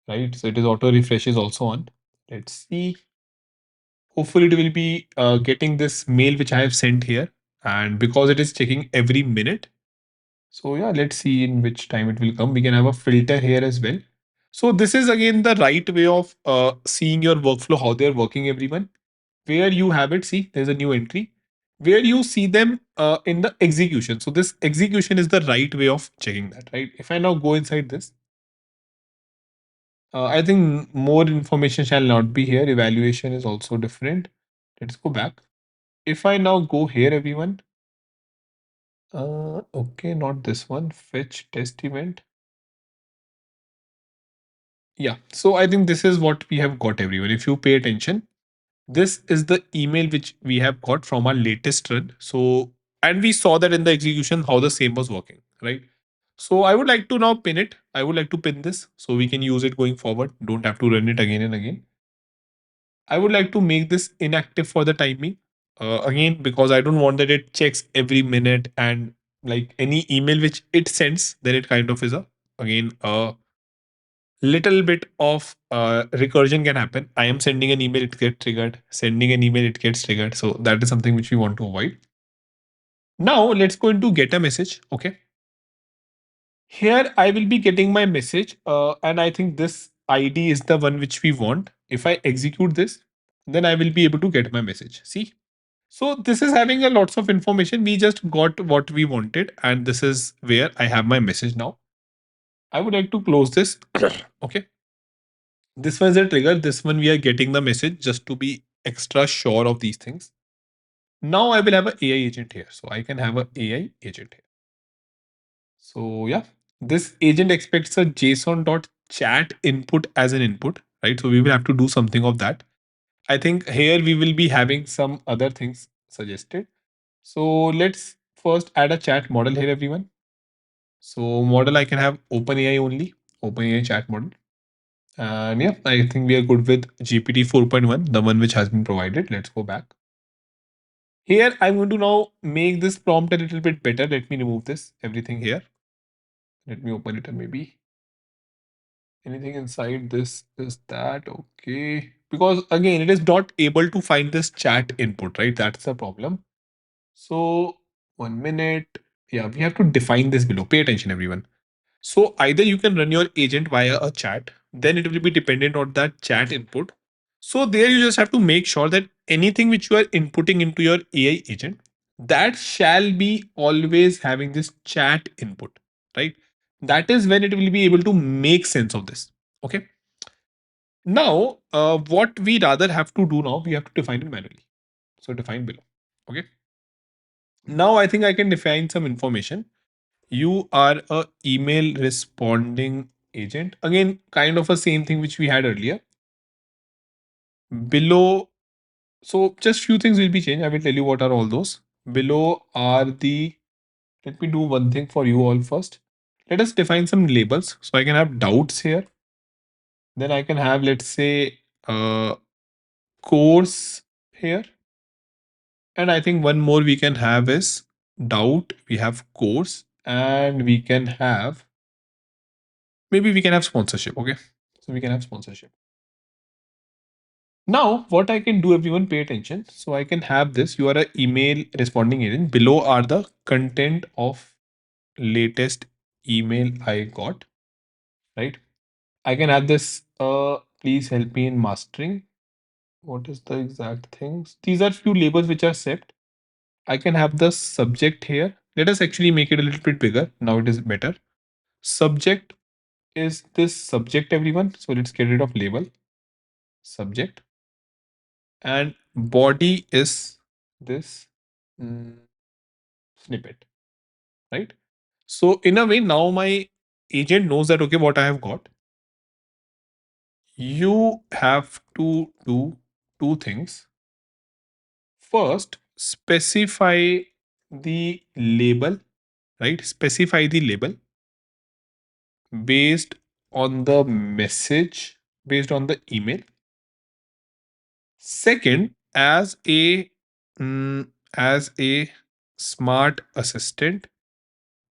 right? So it is auto refresh is also on. Let's see. Hopefully it will be getting this mail which I have sent here, and because it is checking every minute. So yeah, let's see in which time it will come. We can have a filter here as well. So this is again the right way of seeing your workflow, how they're working, everyone. Where you have it, see, there's a new entry. Where you see them in the execution. So this execution is the right way of checking that, right? If I now go inside this, I think more information shall not be here. Evaluation is also different. Let's go back. If I now go here, everyone. Okay, not this one. Fetch test event. Yeah, so I think this is what we have got, everyone. If you pay attention, this is the email which we have got from our latest run. So, and we saw that in the execution how the same was working, right? So I would like to now pin it. I would like to pin this so we can use it going forward. Don't have to run it again and again. I would like to make this inactive for the time being. Again, because I don't want that it checks every minute and like any email which it sends, then it kind of is a again little bit of recursion can happen. I am sending an email, it gets triggered. Sending an email, it gets triggered. So that is something which we want to avoid. Now let's go into get a message. Okay. Here I will be getting my message, and I think this ID is the one which we want. If I execute this, then I will be able to get my message. See. So this is having a lots of information. We just got what we wanted, and this is where I have my message now. I would like to close this. Okay. This one is a trigger. This one we are getting the message just to be extra sure of these things. Now I will have an AI agent here. So I can have an AI agent here. So yeah, this agent expects a JSON dot chat input as an input, right? So we will have to do something of that. I think here we will be having some other things suggested. So let's first add a chat model here, everyone. So model I can have OpenAI only, OpenAI chat model. And yeah, I think we are good with GPT 4.1, the one which has been provided. Let's go back. Here, I'm going to now make this prompt a little bit better. Let me remove this, everything here. Let me open it and maybe anything inside this is that. Okay. Because again, it is not able to find this chat input, right? That's the problem. So 1 minute. Yeah, we have to define this below. Pay attention, everyone. So either you can run your agent via a chat, then it will be dependent on that chat input. So there you just have to make sure that anything which you are inputting into your AI agent, that shall be always having this chat input, right? That is when it will be able to make sense of this. Okay. Now, what we rather have to do now, we have to define it manually. So define below. Okay. Now I think I can define some information. You are a email responding agent. Again, kind of a same thing which we had earlier. Below, so just few things will be changed. I will tell you what are all those. Below are the, let me do one thing for you all first. Let us define some labels. So I can have doubts here. Then I can have, let's say, course here. And I think one more we can have is doubt. We have course and we can have, maybe we can have sponsorship. Okay. So we can have sponsorship. Now, what I can do, everyone pay attention. So I can have this. You are an email responding agent. Below are the content of latest email I got, right? I can have this. Please help me in mastering. What is the exact things? These are few labels which are set. I can have the subject here. Let us actually make it a little bit bigger. Now it is better. Subject is this subject, everyone. So let's get rid of label. Subject. And body is this snippet, right? So in a way, now my agent knows that, okay, what I have got. You have to do two things. First, specify the label, right? Specify the label based on the message, based on the email. Second, mm, as a smart assistant,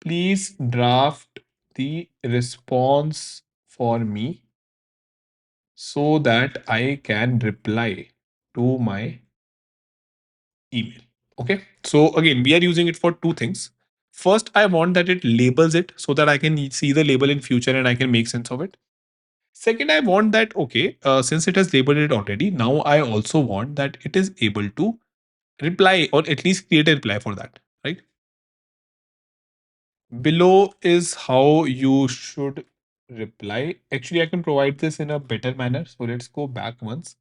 please draft the response for me so that I can reply to my email. Okay. So again, we are using it for two things. First, I want that it labels it so that I can see the label in future and I can make sense of it. Second, I want that, okay, since it has labeled it already, now I also want that it is able to reply or at least create a reply for that, right? Below is how you should reply. Actually, I can provide this in a better manner. So let's go back once.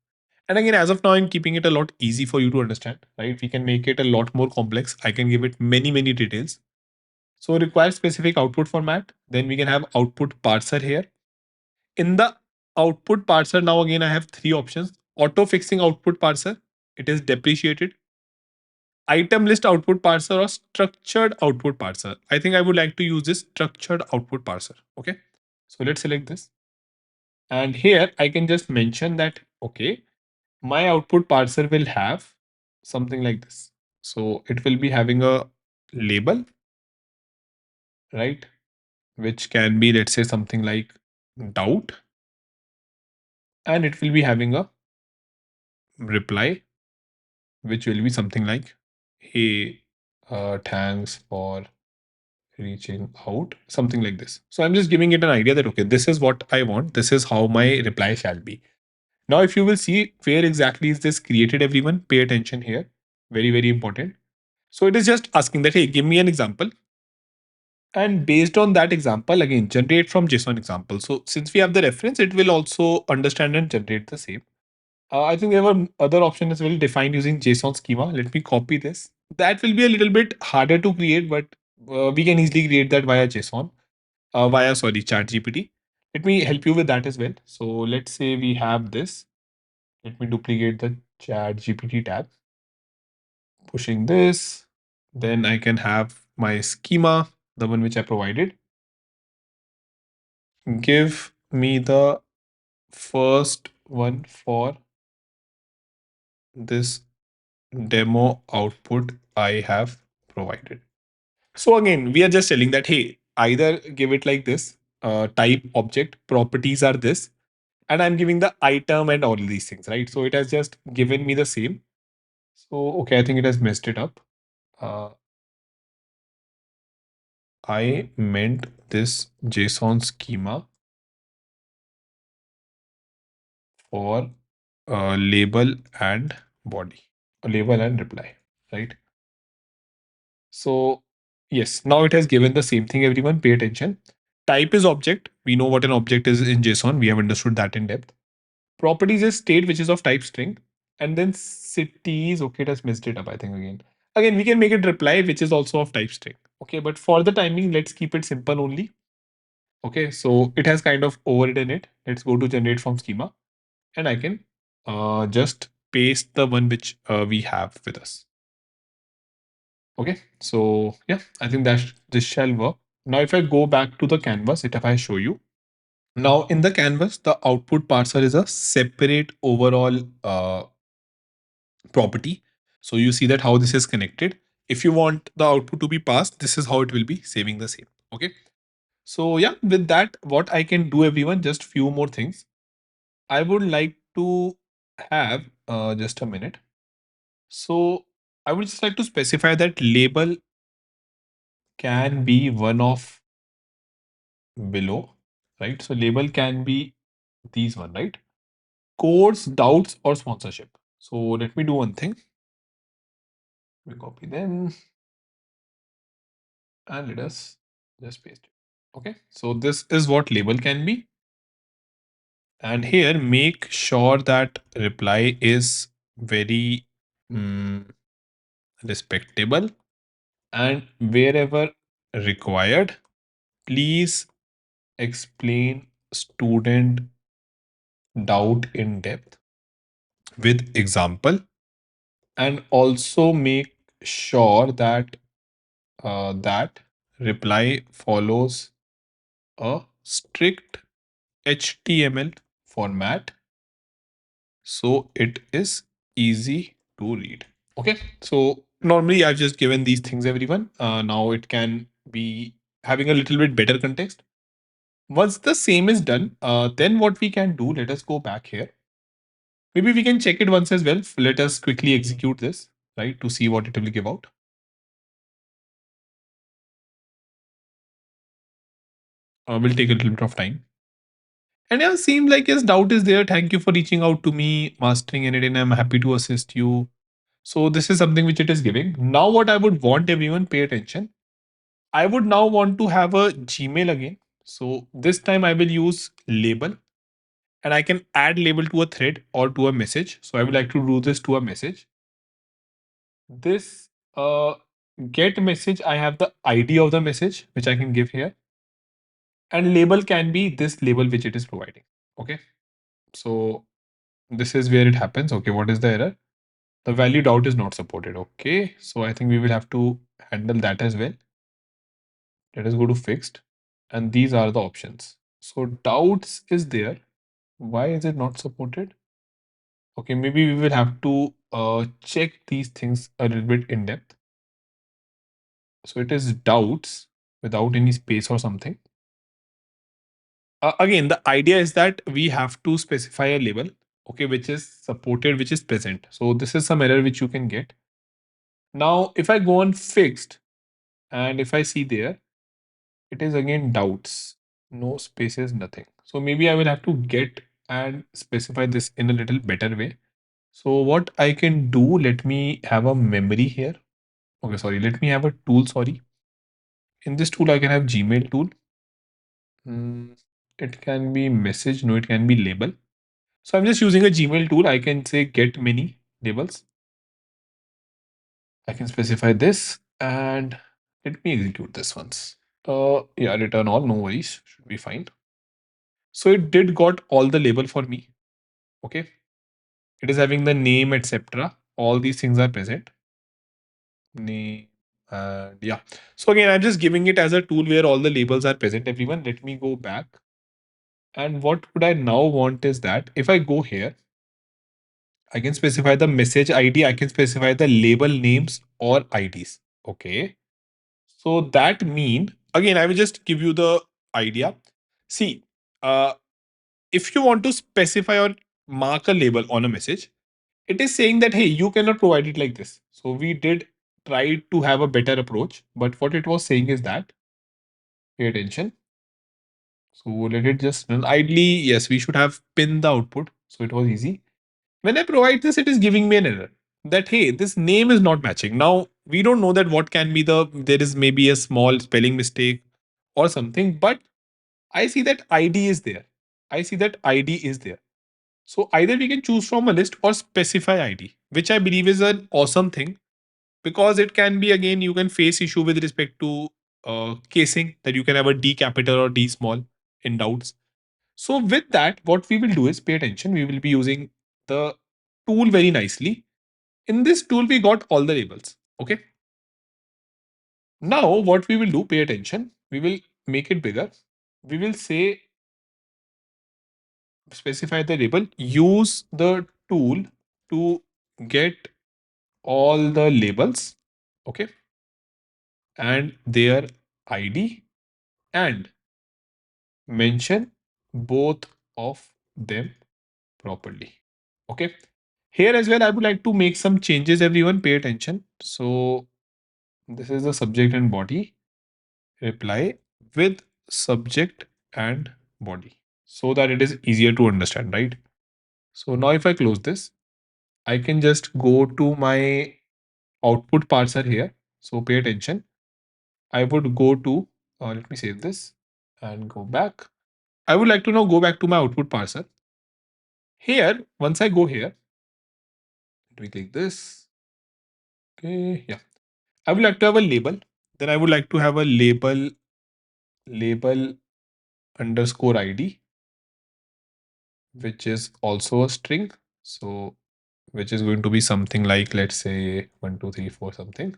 And again, as of now, I'm keeping it a lot easy for you to understand, right? We can make it a lot more complex. I can give it many, many details. So require specific output format. Then we can have output parser here. In the output parser, now again, I have three options. Auto fixing output parser. It is depreciated. Item list output parser or structured output parser. I think I would like to use this structured output parser. Okay. So let's select this. And here I can just mention that, okay, my output parser will have something like this. So it will be having a label, right? Which can be, let's say, something like doubt. And it will be having a reply, which will be something like, hey, thanks for reaching out, something like this. So I'm just giving it an idea that, okay, this is what I want. This is how my reply shall be. Now, if you will see where exactly is this created, everyone, pay attention here. Very, very important. So it is just asking that, hey, give me an example. And based on that example, again, generate from JSON example. So since we have the reference, it will also understand and generate the same. I think there were other options as well defined using JSON schema. Let me copy this. That will be a little bit harder to create, but we can easily create that via JSON, via, sorry, ChatGPT. Let me help you with that as well. So let's say we have this. Let me duplicate the chat GPT tab, pushing this. Then I can have my schema, the one which I provided. Give me the first one for this demo output I have provided. So again, we are just telling that, hey, either give it like this, type object, properties are this, and I'm giving the item and all these things, right? So it has just given me the same. So, okay, I think it has messed it up. Uh, I meant this JSON schema for label and body, label and reply, right? So, yes, now it has given the same thing, everyone. Pay attention. Type is object. We know what an object is in JSON. We have understood that in depth. Properties is state, which is of type string. And then cities, okay, it has messed it up, I think, again. Again, we can make it reply, which is also of type string. Okay, but for the timing, let's keep it simple only. Okay, so it has kind of overridden it. Let's go to generate from schema. And I can just paste the one which we have with us. Okay, so yeah, I think that this shall work. Now, if I go back to the canvas, if I show you, now in the canvas, the output parser is a separate overall property. So you see that how this is connected. If you want the output to be passed, this is how it will be saving the same. Okay. So yeah, with that, what I can do, everyone, just few more things. I would like to have just a minute. So I would just like to specify that label can be one of below, right? So label can be these one, right? Codes, doubts, or sponsorship. So let me do one thing. We copy them and let us just paste it. Okay. So this is what label can be. And here make sure that reply is very respectable, and wherever required, please explain student doubt in depth with example, and also make sure that that reply follows a strict HTML format so it is easy to read. Okay, so normally I've just given these things, everyone. Now it can be having a little bit better context. Once the same is done, then what we can do, let us go back here. Maybe we can check it once as well. Let us quickly execute this, right, to see what it will give out. Will take a little bit of time. And yeah, seems like yes, doubt is there. Thank you for reaching out to me, mastering in it, and I'm happy to assist you. So this is something which it is giving. Now, what I would want everyone pay attention. I would now want to have a Gmail again. So this time I will use label, and I can add label to a thread or to a message. So I would like to do this to a message. This get message, I have the ID of the message, which I can give here. And label can be this label which it is providing. Okay. So this is where it happens. Okay. What is the error? The value doubt is not supported. Okay. So I think we will have to handle that as well. Let us go to fixed. And these are the options. So doubts is there. Why is it not supported? Okay, maybe we will have to check these things a little bit in depth. So it is doubts without any space or something. Again, the idea is that we have to specify a label, okay, which is supported, which is present. So this is some error which you can get. Now, if I go on fixed and if I see there, it is again doubts, no spaces, nothing. So maybe I will have to get and specify this in a little better way. So what I can do, let me have a memory here. Okay, sorry, let me have a tool, sorry. In this tool, I can have Gmail tool. It can be message, no, it can be label. So I'm just using a Gmail tool. I can say get many labels. I can specify this and let me execute this once. Yeah, return all, no worries, should be fine. So it did got all the label for me. Okay. It is having the name, etc. All these things are present. Name and yeah. So again, I'm just giving it as a tool where all the labels are present, everyone. Let me go back. And what would I now want is that if I go here, I can specify the message ID, I can specify the label names or IDs. Okay. So that mean again, I will just give you the idea. See, if you want to specify or mark a label on a message, it is saying that hey, you cannot provide it like this. So we did try to have a better approach, but what it was saying is that pay attention. So let it just run. Ideally, yes, we should have pinned the output. So it was easy. When I provide this, it is giving me an error that hey, this name is not matching. Now we don't know that what can be there is maybe a small spelling mistake or something, but I see that ID is there. I see that ID is there. So either we can choose from a list or specify ID, which I believe is an awesome thing because it can be again you can face issue with respect to casing that you can have a D capital or D small in doubts. So with that, what we will do is pay attention. We will be using the tool very nicely. In this tool, we got all the labels. Okay. Now what we will do, pay attention. We will make it bigger. We will say specify the label. Use the tool to get all the labels. Okay. And their ID and mention both of them properly. Okay. Here as well, I would like to make some changes. Everyone, pay attention. So this is the subject and body reply with subject and body so that it is easier to understand, right? So now if I close this, I can just go to my output parser here. So pay attention. I would go to, let me save this and go back. I would like to now go back to my output parser. Here, once I go here, let me click this. Okay, yeah. I would like to have a label. Then I would like to have a label underscore ID, which is also a string. So which is going to be something like, let's say 1 2 3 4 something.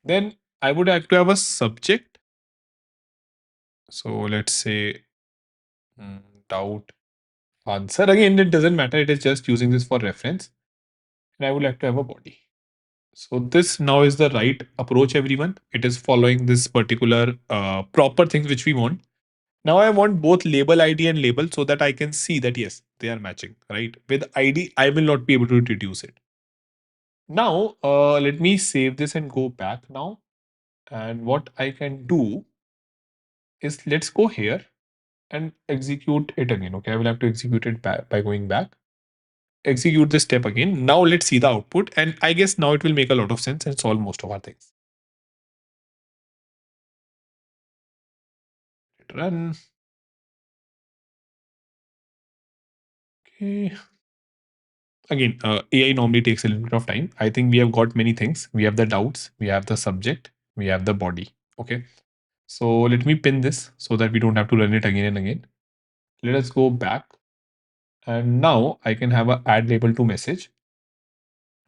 Then I would like to have a subject. So let's say mm, doubt answer. Again, it doesn't matter. It is just using this for reference. And I would like to have a body. So this now is the right approach, everyone. It is following this particular proper things which we want. Now I want both label ID and label so that I can see that yes, they are matching, right? With ID, I will not be able to reduce it. Now, let me save this and go back now. And what I can do is let's go here and execute it again. Okay, I will have to execute it back by going back. Execute this step again. Now let's see the output. And I guess now it will make a lot of sense and solve most of our things. Run. Okay. Again, AI normally takes a little bit of time. I think we have got many things. We have the doubts, we have the subject, we have the body. Okay. So let me pin this so that we don't have to run it again and again. Let us go back. And now I can have a add label to message.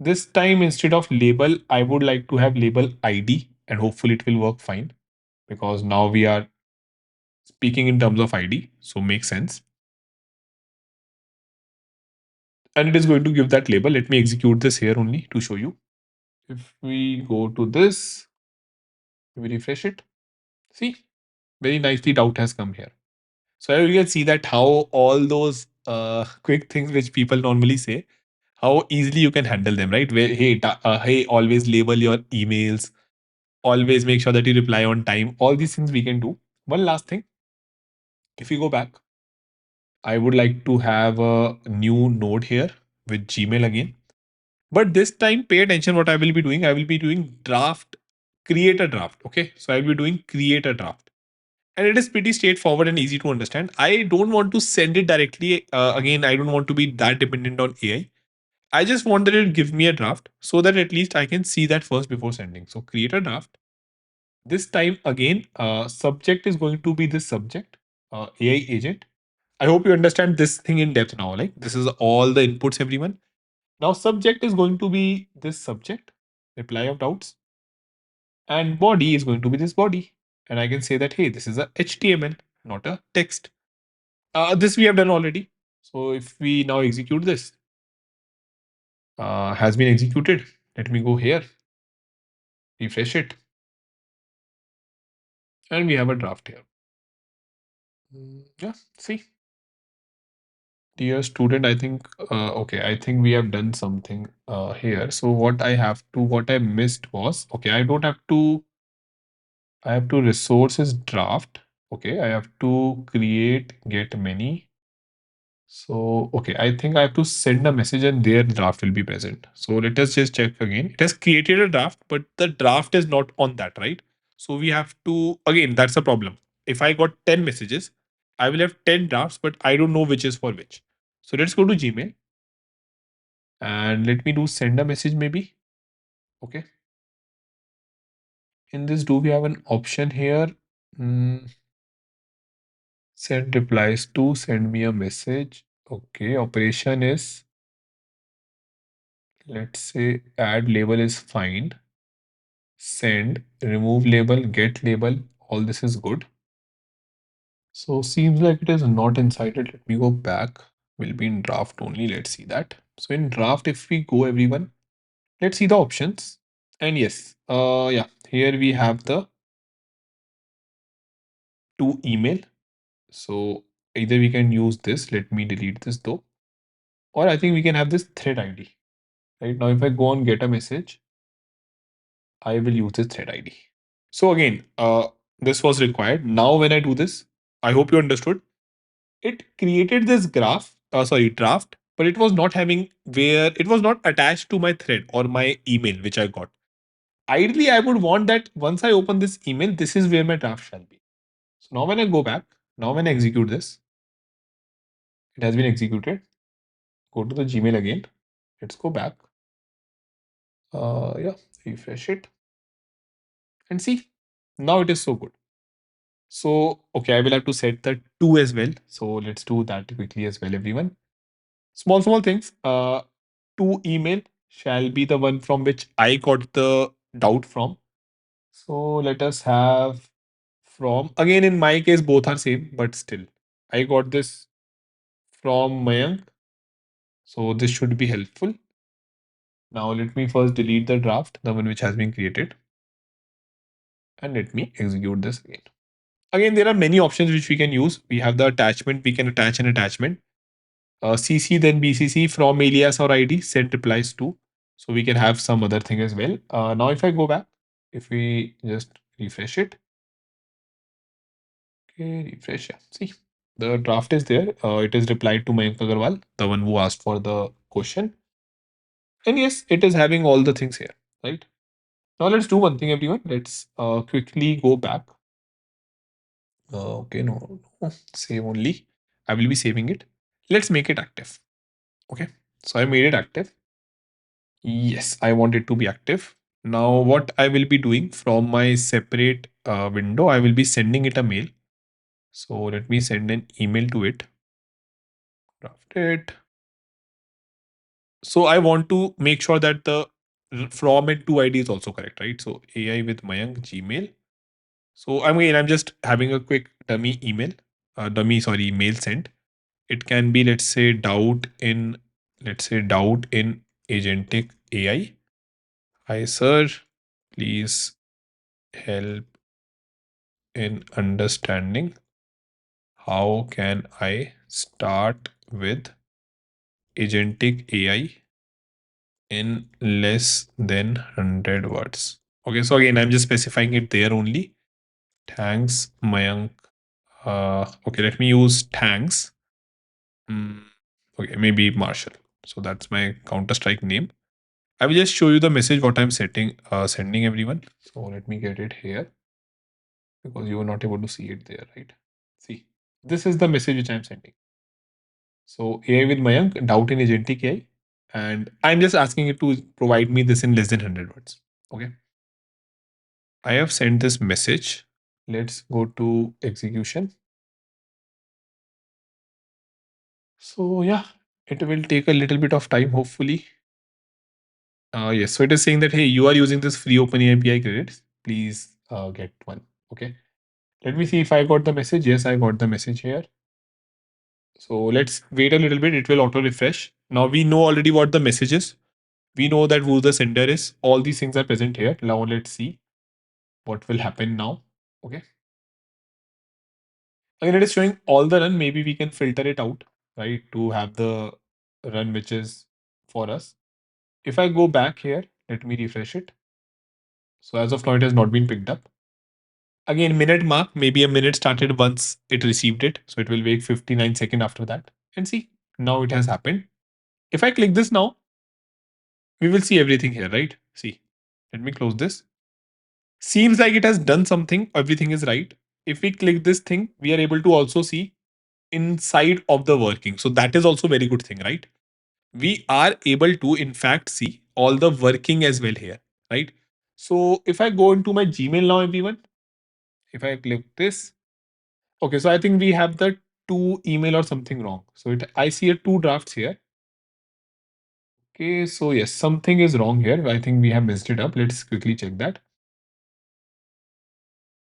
This time instead of label, I would like to have label ID and hopefully it will work fine because now we are speaking in terms of ID. So makes sense. And it is going to give that label. Let me execute this here only to show you. If we go to this, we refresh it. See, very nicely doubt has come here. So you can see that how all those quick things which people normally say, how easily you can handle them, right? Where hey, always label your emails, always make sure that you reply on time. All these things we can do. One last thing, if we go back, I would like to have a new node here with Gmail again. But this time, pay attention what I will be doing. I will be doing draft, create a draft. Okay. So I will be doing create a draft. And it is pretty straightforward and easy to understand. I don't want to send it directly. Again, I don't want to be that dependent on AI. I just want that it give me a draft so that at least I can see that first before sending. So create a draft. This time again, subject is going to be this subject, AI agent. I hope you understand this thing in depth now. Like this is all the inputs, everyone. Now subject is going to be this subject, reply of doubts, and body is going to be this body. And I can say that, hey, this is a HTML, not a text. This we have done already. So if we now execute this, has been executed. Let me go here, refresh it, and we have a draft here. Yeah, see, dear student, I think, okay, I think we have done something here. So what I missed was, okay, I have to resources draft. Okay, I have to create get many. So, okay, I think I have to send a message and their draft will be present. So let us just check again. It has created a draft, but the draft is not on that, right? So we have to, again, that's the problem. If I got 10 messages, I will have 10 drafts, but I don't know which is for which. So let's go to Gmail and let me do send a message maybe. Okay. In this, do we have an option here? Hmm, send replies to send me a message. Okay. Operation is, let's say add label is fine. Send, remove label, get label, all this is good. So seems like it is not inside it. Let me go back. Will be in draft only. Let's see that. So in draft, if we go everyone, let's see the options. And yes, yeah, here we have the to email. So either we can use this. Let me delete this though. Or I think we can have this thread ID. Right now, if I go on get a message, I will use this thread ID. So again, this was required. Now when I do this, I hope you understood. It created this draft, but it was not having where it was not attached to my thread or my email, which I got. Ideally, I would want that once I open this email, this is where my draft shall be. So now when I go back, now when I execute this, it has been executed. Go to the Gmail again. Let's go back. Yeah, refresh it and see. Now it is so good. So, okay, I will have to set the two as well. So let's do that quickly as well, everyone. Small things. To email shall be the one from which I got the doubt from. So let us have from, again in my case both are same, but still I got this from Mayank. So this should be helpful. Now let me first delete the draft, the one which has been created, and let me execute this again. Again, there are many options which we can use. We have the attachment, we can attach an attachment. CC then BCC from alias or ID send replies to. So we can have some other thing as well. Now if I go back, if we just refresh it, okay, refresh. Yeah. See, the draft is there. It is replied to Mayank Agarwal, the one who asked for the question. And yes, it is having all the things here, right? Now let's do one thing, everyone. Let's quickly go back. Okay, no, save only. I will be saving it. Let's make it active. Okay, so I made it active. Yes, I want it to be active. Now, what I will be doing from my separate window, I will be sending it a mail. So let me send an email to it. Draft it. So I want to make sure that the from and to ID is also correct, right? So AI with Mayank Gmail. So I'm just having a quick dummy email, sorry, mail sent. It can be, let's say doubt in agentic AI. Hi sir, please help in understanding how can I start with agentic AI in less than 100 words. Okay, so again, I'm just specifying it there only. Thanks, Mayank. Okay, let me use thanks. Okay, maybe Marshall. So that's my Counter-Strike name. I will just show you the message what I'm sending everyone. So let me get it here because you were not able to see it there, right? See, this is the message which I'm sending. So AI with Mayank, doubt in agentic AI. And I'm just asking it to provide me this in less than 100 words. Okay. I have sent this message. Let's go to execution. So yeah, it will take a little bit of time, hopefully. Yes, so it is saying that, hey, you are using this free OpenAPI credits. Please get one. Okay. Let me see if I got the message. Yes, I got the message here. So let's wait a little bit. It will auto refresh. Now we know already what the message is. We know that who the sender is. All these things are present here. Now let's see what will happen now. Okay. Again, it is showing all the run. Maybe we can filter it out, right? To have the run which is for us. If I go back here, let me refresh it. So as of now, it has not been picked up. Again, minute mark, maybe a minute started once it received it. So it will wait 59 seconds after that. And see, now it has happened. If I click this now, we will see everything here, right? See, let me close this. Seems like it has done something. Everything is right. If we click this thing, we are able to also see inside of the working. So that is also very good thing, right? We are able to, in fact, see all the working as well here, right? So if I go into my Gmail now, everyone, if I click this, okay, so I think we have the two email or something wrong. So I see a two drafts here. Okay, so yes, something is wrong here. I think we have messed it up. Let's quickly check that.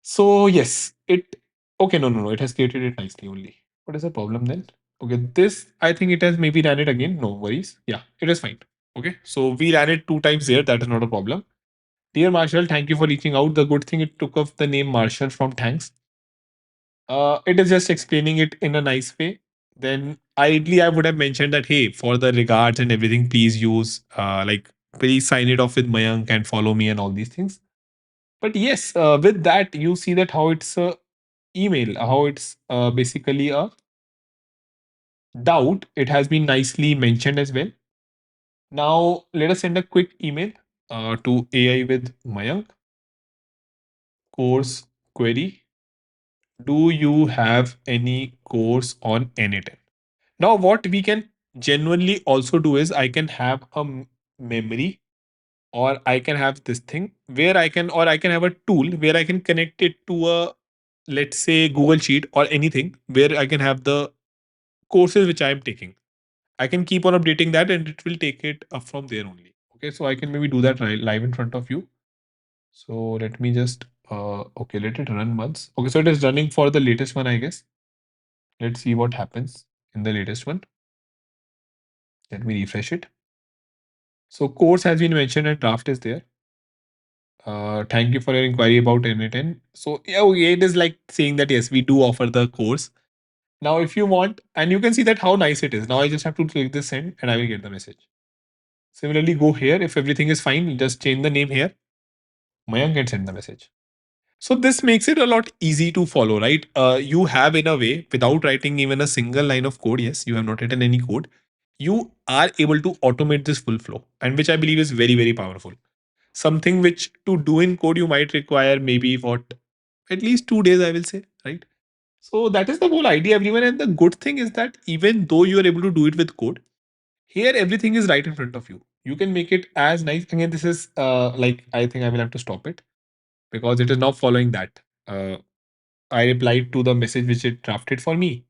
So yes, it okay, no, it has created it nicely only. What is the problem then? Okay, this I think it has maybe ran it again. No worries. Yeah, it is fine. Okay, so we ran it two times here. That is not a problem. Dear Marshall, thank you for reaching out. The good thing it took off the name Marshall from thanks. It is just explaining it in a nice way. Then ideally, I would have mentioned that hey, for the regards and everything, please use like please sign it off with Mayank and follow me and all these things. But yes, with that, you see that how it's a email, how it's basically a doubt. It has been nicely mentioned as well. Now, let us send a quick email to AI with Mayank. Course query. Do you have any course on n8n? Now, what we can genuinely also do is I can have a memory or I can have this thing where I can, or I can have a tool where I can connect it to a, let's say, Google Sheet or anything where I can have the courses which I am taking. I can keep on updating that and it will take it up from there only. Okay, so I can maybe do that live in front of you. So let me just, okay, let it run once. Okay, so it is running for the latest one, I guess. Let's see what happens in the latest one. Let me refresh it. So course has been mentioned and draft is there. Thank you for your inquiry about n8n. So yeah, okay, it is like saying that yes, we do offer the course. Now, if you want, and you can see that how nice it is. Now I just have to click this send and I will get the message. Similarly, go here. If everything is fine, just change the name here. Mayank can send the message. So this makes it a lot easy to follow, right? You have in a way, without writing even a single line of code, yes, you have not written any code, you are able to automate this full flow, and which I believe is very, very powerful. Something which to do in code you might require maybe what at least 2 days, I will say, right? So that is the whole idea, everyone. And the good thing is that even though you are able to do it with code, here everything is right in front of you. You can make it as nice. Again, this is like I think I will have to stop it because it is now following that. I replied to the message which it drafted for me.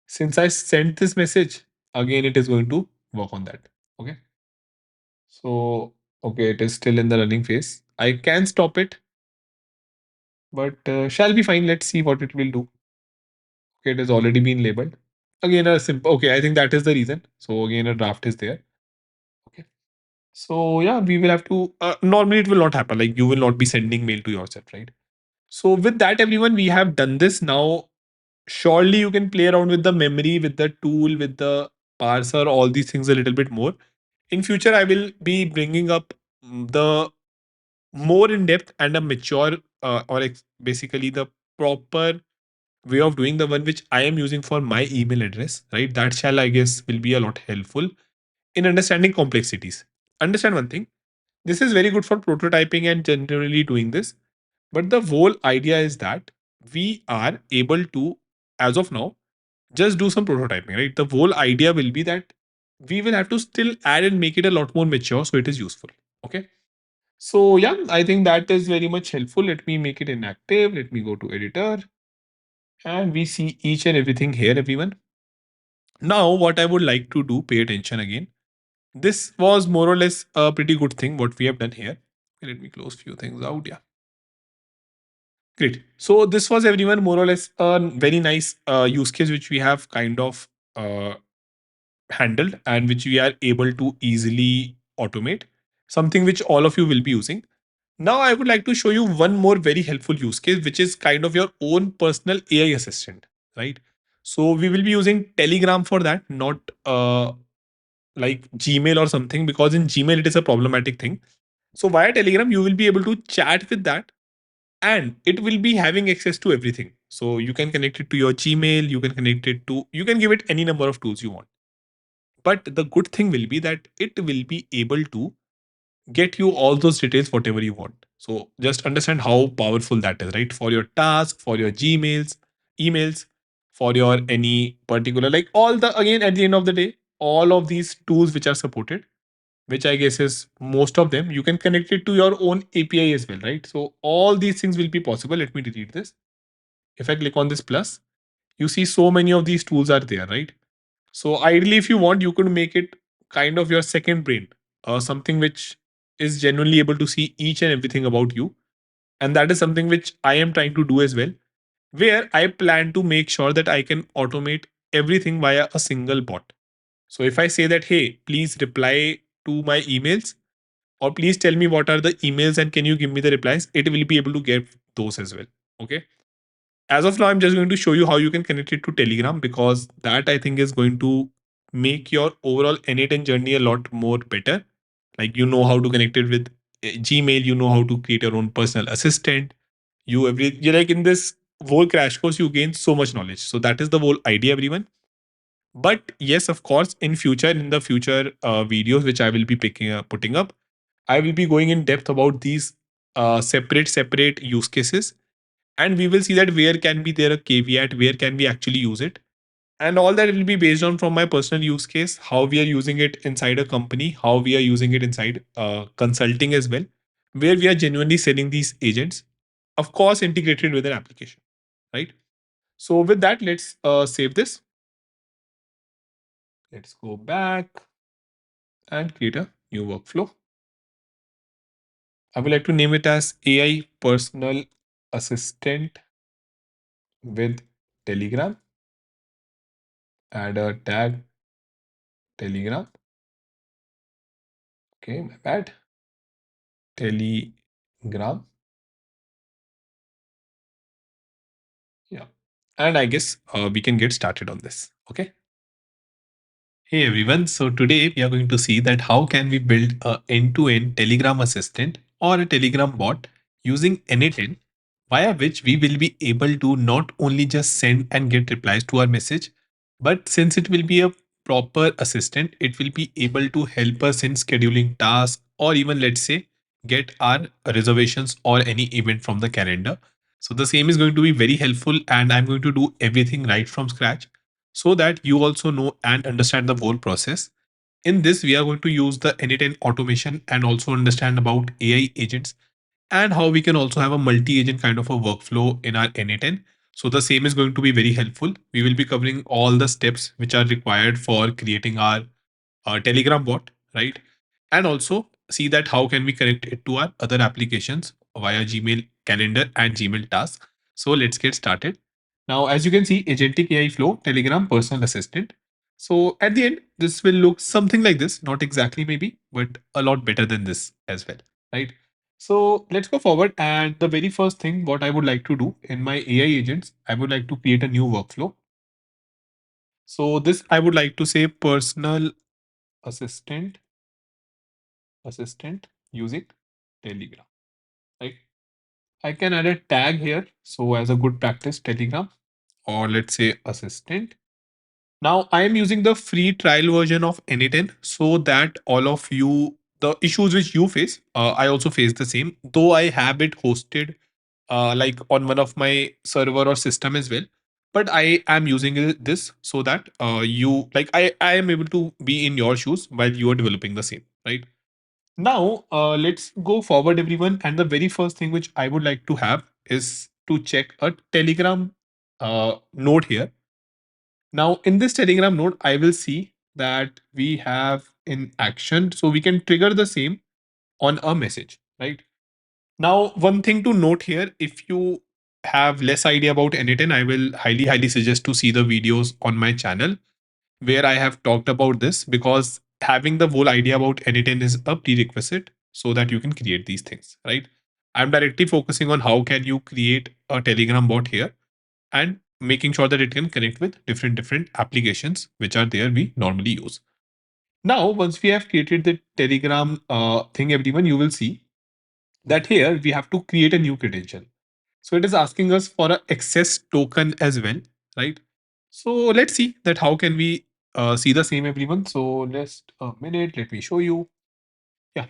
Since I sent this message, again it is going to work on that. Okay. So okay, it is still in the running phase. I can stop it, but shall be fine. Let's see what it will do. Okay, it has already been labeled. Again, a simple. Okay, I think that is the reason. So again, a draft is there. Okay. So yeah, we will have to. Normally, it will not happen. Like you will not be sending mail to yourself, right? So with that, everyone, we have done this. Now surely you can play around with the memory, with the tool, with the parser, all these things a little bit more. In future, I will be bringing up the more in depth and a mature basically the proper way of doing the one which I am using for my email address, right? That shall, I guess, will be a lot helpful in understanding complexities. Understand one thing, this is very good for prototyping and generally doing this. But the whole idea is that we are able to, as of now, just do some prototyping, right? The whole idea will be that we will have to still add and make it a lot more mature so it is useful. Okay. So, yeah, I think that is very much helpful. Let me make it inactive. Let me go to editor and we see each and everything here, everyone. Now, what I would like to do, pay attention again. This was more or less a pretty good thing what we have done here. Let me close few things out. Yeah, great. So this was everyone more or less a very nice use case which we have kind of uh, handled and which we are able to easily automate. Something which all of you will be using. Now I would like to show you one more very helpful use case, which is kind of your own personal AI assistant, right? So we will be using Telegram for that, not like Gmail or something, because in Gmail it is a problematic thing. So via Telegram, you will be able to chat with that and it will be having access to everything. So you can connect it to your Gmail, you can connect it to, you can give it any number of tools you want. But the good thing will be that it will be able to get you all those details, whatever you want. So just understand how powerful that is, right? For your task, for your Gmails, emails, for your any particular, like all the, again, at the end of the day, all of these tools which are supported, which I guess is most of them, you can connect it to your own API as well, right? So all these things will be possible. Let me delete this. If I click on this plus, you see so many of these tools are there, right? So ideally, if you want, you could make it kind of your second brain, something which is genuinely able to see each and everything about you. And that is something which I am trying to do as well, where I plan to make sure that I can automate everything via a single bot. So if I say that, hey, please reply to my emails, or please tell me what are the emails and can you give me the replies, it will be able to get those as well. Okay. As of now, I'm just going to show you how you can connect it to Telegram, because that I think is going to make your overall n8n journey a lot more better. Like, you know how to connect it with Gmail, you know how to create your own personal assistant. You're like, in this whole crash course, you gain so much knowledge. So that is the whole idea, everyone. But yes, of course, in the future videos which I will be putting up, I will be going in depth about these separate use cases, and we will see that where can be there a caveat, where can we actually use it, and all that will be based on from my personal use case, how we are using it inside a company, how we are using it inside consulting as well, where we are genuinely selling these agents, of course integrated with an application, right? So with that, let's save this. Let's go back and create a new workflow. I would like to name it as AI personal assistant with Telegram. Add a tag Telegram. Okay, my bad. Telegram. Yeah. And I guess we can get started on this. Okay. Hey everyone. So today we are going to see that how can we build a end-to-end Telegram assistant or a Telegram bot using n8n, via which we will be able to not only just send and get replies to our message, but since it will be a proper assistant, it will be able to help us in scheduling tasks, or even, let's say, get our reservations or any event from the calendar. So the same is going to be very helpful, and I'm going to do everything right from scratch so that you also know and understand the whole process. In this, we are going to use the n8n automation and also understand about AI agents and how we can also have a multi-agent kind of a workflow in our n8n. So the same is going to be very helpful. We will be covering all the steps which are required for creating our Telegram bot, right? And also see that how can we connect it to our other applications via Gmail calendar and Gmail tasks. So let's get started. Now, as you can see, agentic AI flow, Telegram personal assistant. So at the end, this will look something like this, not exactly maybe, but a lot better than this as well, right? So let's go forward. And the very first thing, what I would like to do in my AI agents, I would like to create a new workflow. So this I would like to say personal assistant using Telegram, right? I can add a tag here. So as a good practice, Telegram, or let's say assistant. Now I am using the free trial version of n8n so that all of you, the issues which you face, I also face the same. Though I have it hosted like on one of my server or system as well. But I am using this so that you like I am able to be in your shoes while you are developing the same, right? Now, let's go forward, everyone. And the very first thing which I would like to have is to check a Telegram node here. Now in this Telegram node, I will see that we have in action. So we can trigger the same on a message, right? Now, one thing to note here, if you have less idea about n8n, I will highly suggest to see the videos on my channel where I have talked about this, because having the whole idea about n8n is a prerequisite so that you can create these things, right? I'm directly focusing on how can you create a Telegram bot here and making sure that it can connect with different applications which are there we normally use. Now, once we have created the Telegram thing, everyone, you will see that here we have to create a new credential. So it is asking us for a access token as well, right? So let's see that how can we see the same, everyone. So just a minute, let me show you. Yeah.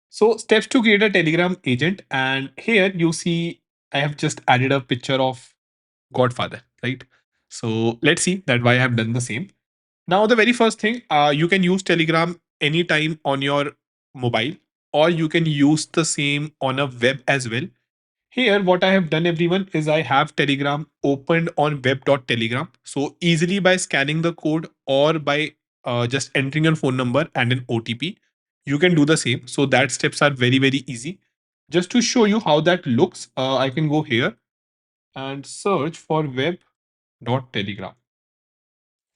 So steps to create a Telegram agent, and here you see I have just added a picture of Godfather, right? So let's see that why I have done the same. Now the very first thing, you can use Telegram anytime on your mobile, or you can use the same on a web as well. Here, what I have done, everyone, is I have Telegram opened on web.telegram. So easily by scanning the code or by just entering your phone number and an OTP, you can do the same. So that steps are very easy. Just to show you how that looks, I can go here and search for web.telegram.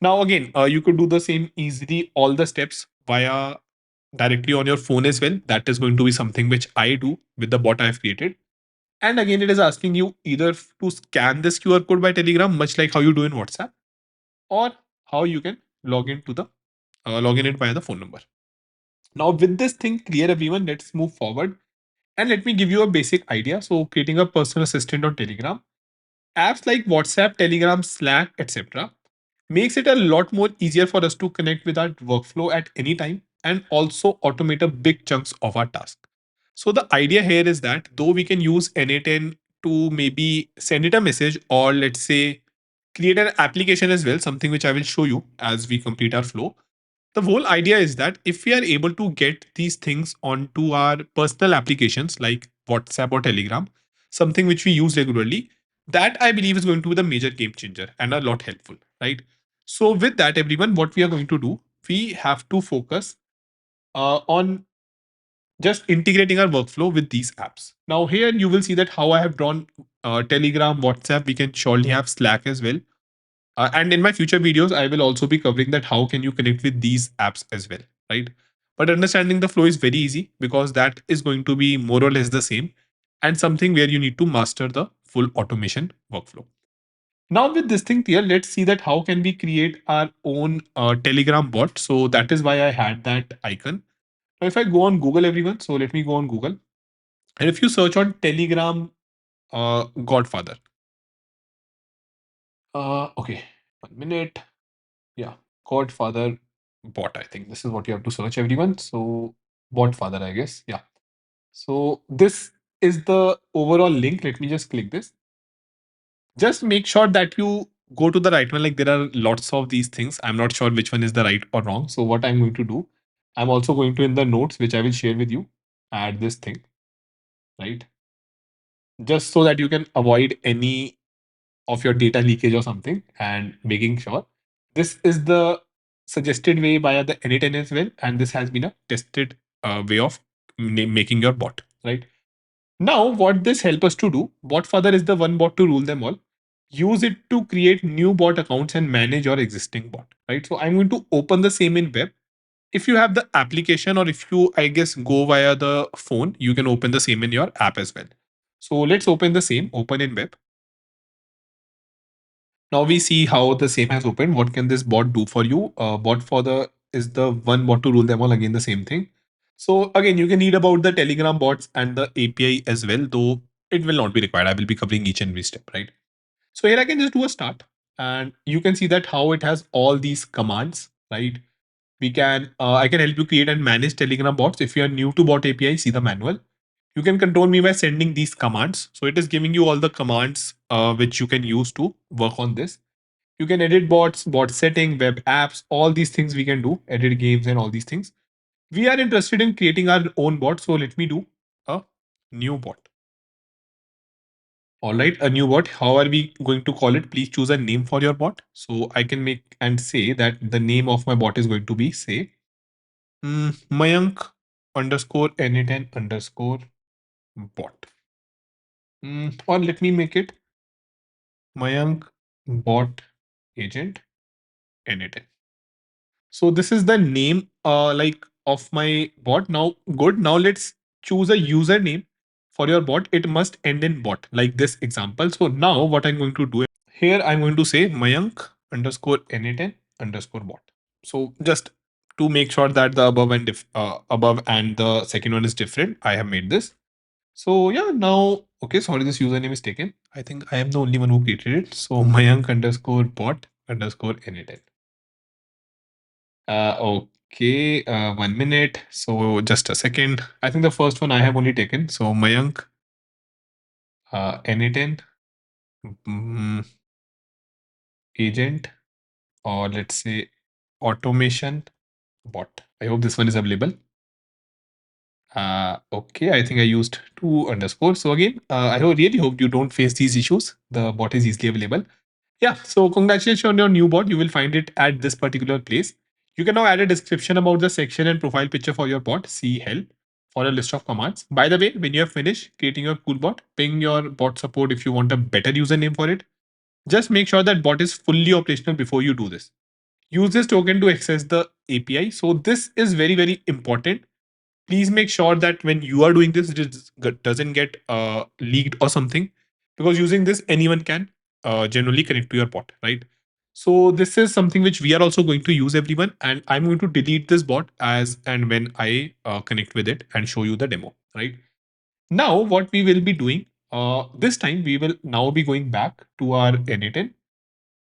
Now again, you could do the same easily, all the steps via directly on your phone as well. That is going to be something which I do with the bot I have created. And again, it is asking you either to scan this QR code by Telegram, much like how you do in WhatsApp, or how you can log in it via the phone number. Now, with this thing clear, everyone, let's move forward and let me give you a basic idea. So, creating a personal assistant on Telegram, apps like WhatsApp, Telegram, Slack, etc., makes it a lot more easier for us to connect with our workflow at any time and also automate a big chunks of our task. So the idea here is that though we can use n8n to maybe send it a message, or let's say create an application as well, something which I will show you as we complete our flow. The whole idea is that if we are able to get these things onto our personal applications like WhatsApp or Telegram, something which we use regularly, that I believe is going to be the major game changer and a lot helpful, right? So with that, everyone, what we are going to do, we have to focus on just integrating our workflow with these apps. Now here you will see that how I have drawn Telegram, WhatsApp. We can surely have Slack as well. And in my future videos, I will also be covering that how can you connect with these apps as well, right? But understanding the flow is very easy because that is going to be more or less the same and something where you need to master the full automation workflow. Now with this thing here, let's see that how can we create our own Telegram bot. So that is why I had that icon. Now if I go on Google, everyone, so let me go on Google. And if you search on Telegram Godfather, okay, 1 minute. Yeah, Godfather bot. I think this is what you have to search, everyone. So, Godfather, I guess. Yeah. So, this is the overall link. Let me just click this. Just make sure that you go to the right one. Like, there are lots of these things. I'm not sure which one is the right or wrong. So, what I'm going to do, I'm also going to, in the notes, which I will share with you, add this thing, right? Just so that you can avoid any of your data leakage or something and making sure this is the suggested way via the n8n as well, and this has been a tested way of making your bot, right? Now what this help us to do, bot further is the one bot to rule them all. Use it to create new bot accounts and manage your existing bot, right? So I'm going to open the same in web. If you have the application, or if you, I guess, go via the phone, you can open the same in your app as well. So let's open the same, open in web. Now we see how the same has opened. What can this bot do for you? Bot for the is the one bot to rule them all. Again, the same thing. So again, you can read about the Telegram bots and the API as well, though it will not be required. I will be covering each and every step, right? So here I can just do a start, and you can see that how it has all these commands, right? We can I can help you create and manage Telegram bots. If you are new to bot API, see the manual. You can control me by sending these commands. So it is giving you all the commands which you can use to work on this. You can edit bots, bot setting, web apps, all these things we can do, edit games and all these things. We are interested in creating our own bot. So let me do a new bot. All right, a new bot. How are we going to call it? Please choose a name for your bot. So I can make and say that the name of my bot is going to be, say, Mayank underscore n8n underscore bot. Or let me make it Mayank bot agent n8n. So this is the name like of my bot. Now, good. Now let's choose a username for your bot. It must end in bot, like this example. So now what I'm going to do here, I'm going to say Mayank underscore n8n underscore bot. So just to make sure that the above and the second one is different, I have made this. So yeah, now okay. Sorry, this username is taken. I think I am the only one who created it. So Mayank underscore bot underscore n8n. Okay, 1 minute. So just a second. I think the first one I have only taken. So Mayank, n8n agent, or let's say automation bot. I hope this one is available. Okay, I think I used two underscores. So again, really hope you don't face these issues. The bot is easily available. Yeah, so congratulations on your new bot. You will find it at this particular place. You can now add a description about the section and profile picture for your bot. See help for a list of commands. By the way, when you have finished creating your cool bot, ping your bot support if you want a better username for it. Just make sure that bot is fully operational before you do this. Use this token to access the API. So this is very, very important. Please make sure that when you are doing this, it doesn't get leaked or something, because using this anyone can generally connect to your bot, right? So this is something which we are also going to use, everyone, and I'm going to delete this bot as and when I connect with it and show you the demo, right? Now what we will be doing, this time we will now be going back to our n8n,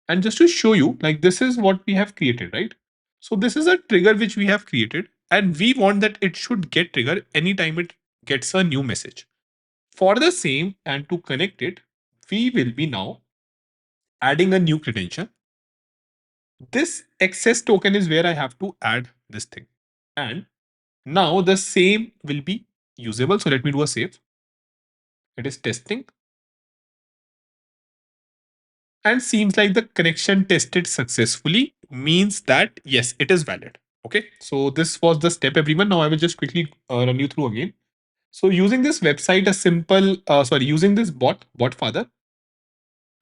and just to show you, like, this is what we have created, right? So this is a trigger which we have created, and we want that it should get triggered anytime it gets a new message. For the same, and to connect it, we will be now adding a new credential. This access token is where I have to add this thing. And now the same will be usable. So let me do a save. It is testing. And seems like the connection tested successfully, means that yes, it is valid. Okay, so this was the step, everyone. Now I will just quickly run you through again. So using this website, a simple using this bot father,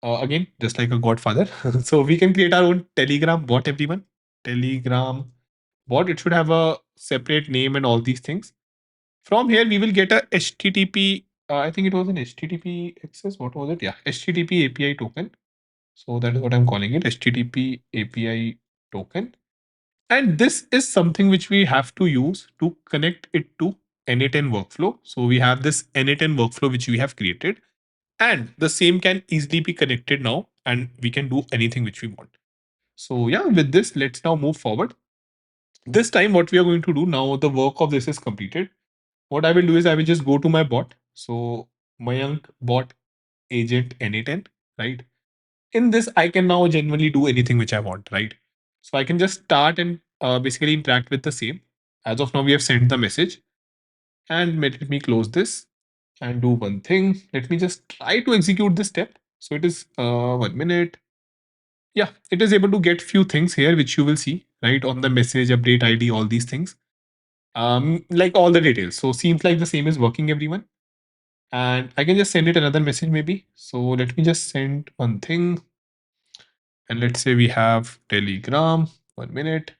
again just like a godfather. So we can create our own telegram bot, everyone. Telegram bot, it should have a separate name and all these things. From here we will get a http, I think it was an http access, what was it? Yeah, http API token. So that is what I'm calling it, HTTP API token. And this is something which we have to use to connect it to n8n workflow. So we have this n8n workflow which we have created, and the same can easily be connected now, and we can do anything which we want. So yeah, with this, let's now move forward. This time, what we are going to do now, the work of this is completed. What I will do is I will just go to my bot. So Mayank bot agent n8n, right? In this, I can now genuinely do anything which I want, right? So I can just start and basically interact with the same. As of now, we have sent the message, and let me close this and do one thing. Let me just try to execute this step. So it is 1 minute. Yeah, it is able to get few things here, which you will see, right? On the message, update ID, all these things. Like all the details. So seems like the same is working, everyone. And I can just send it another message maybe. So let me just send one thing. And let's say we have Telegram. 1 minute.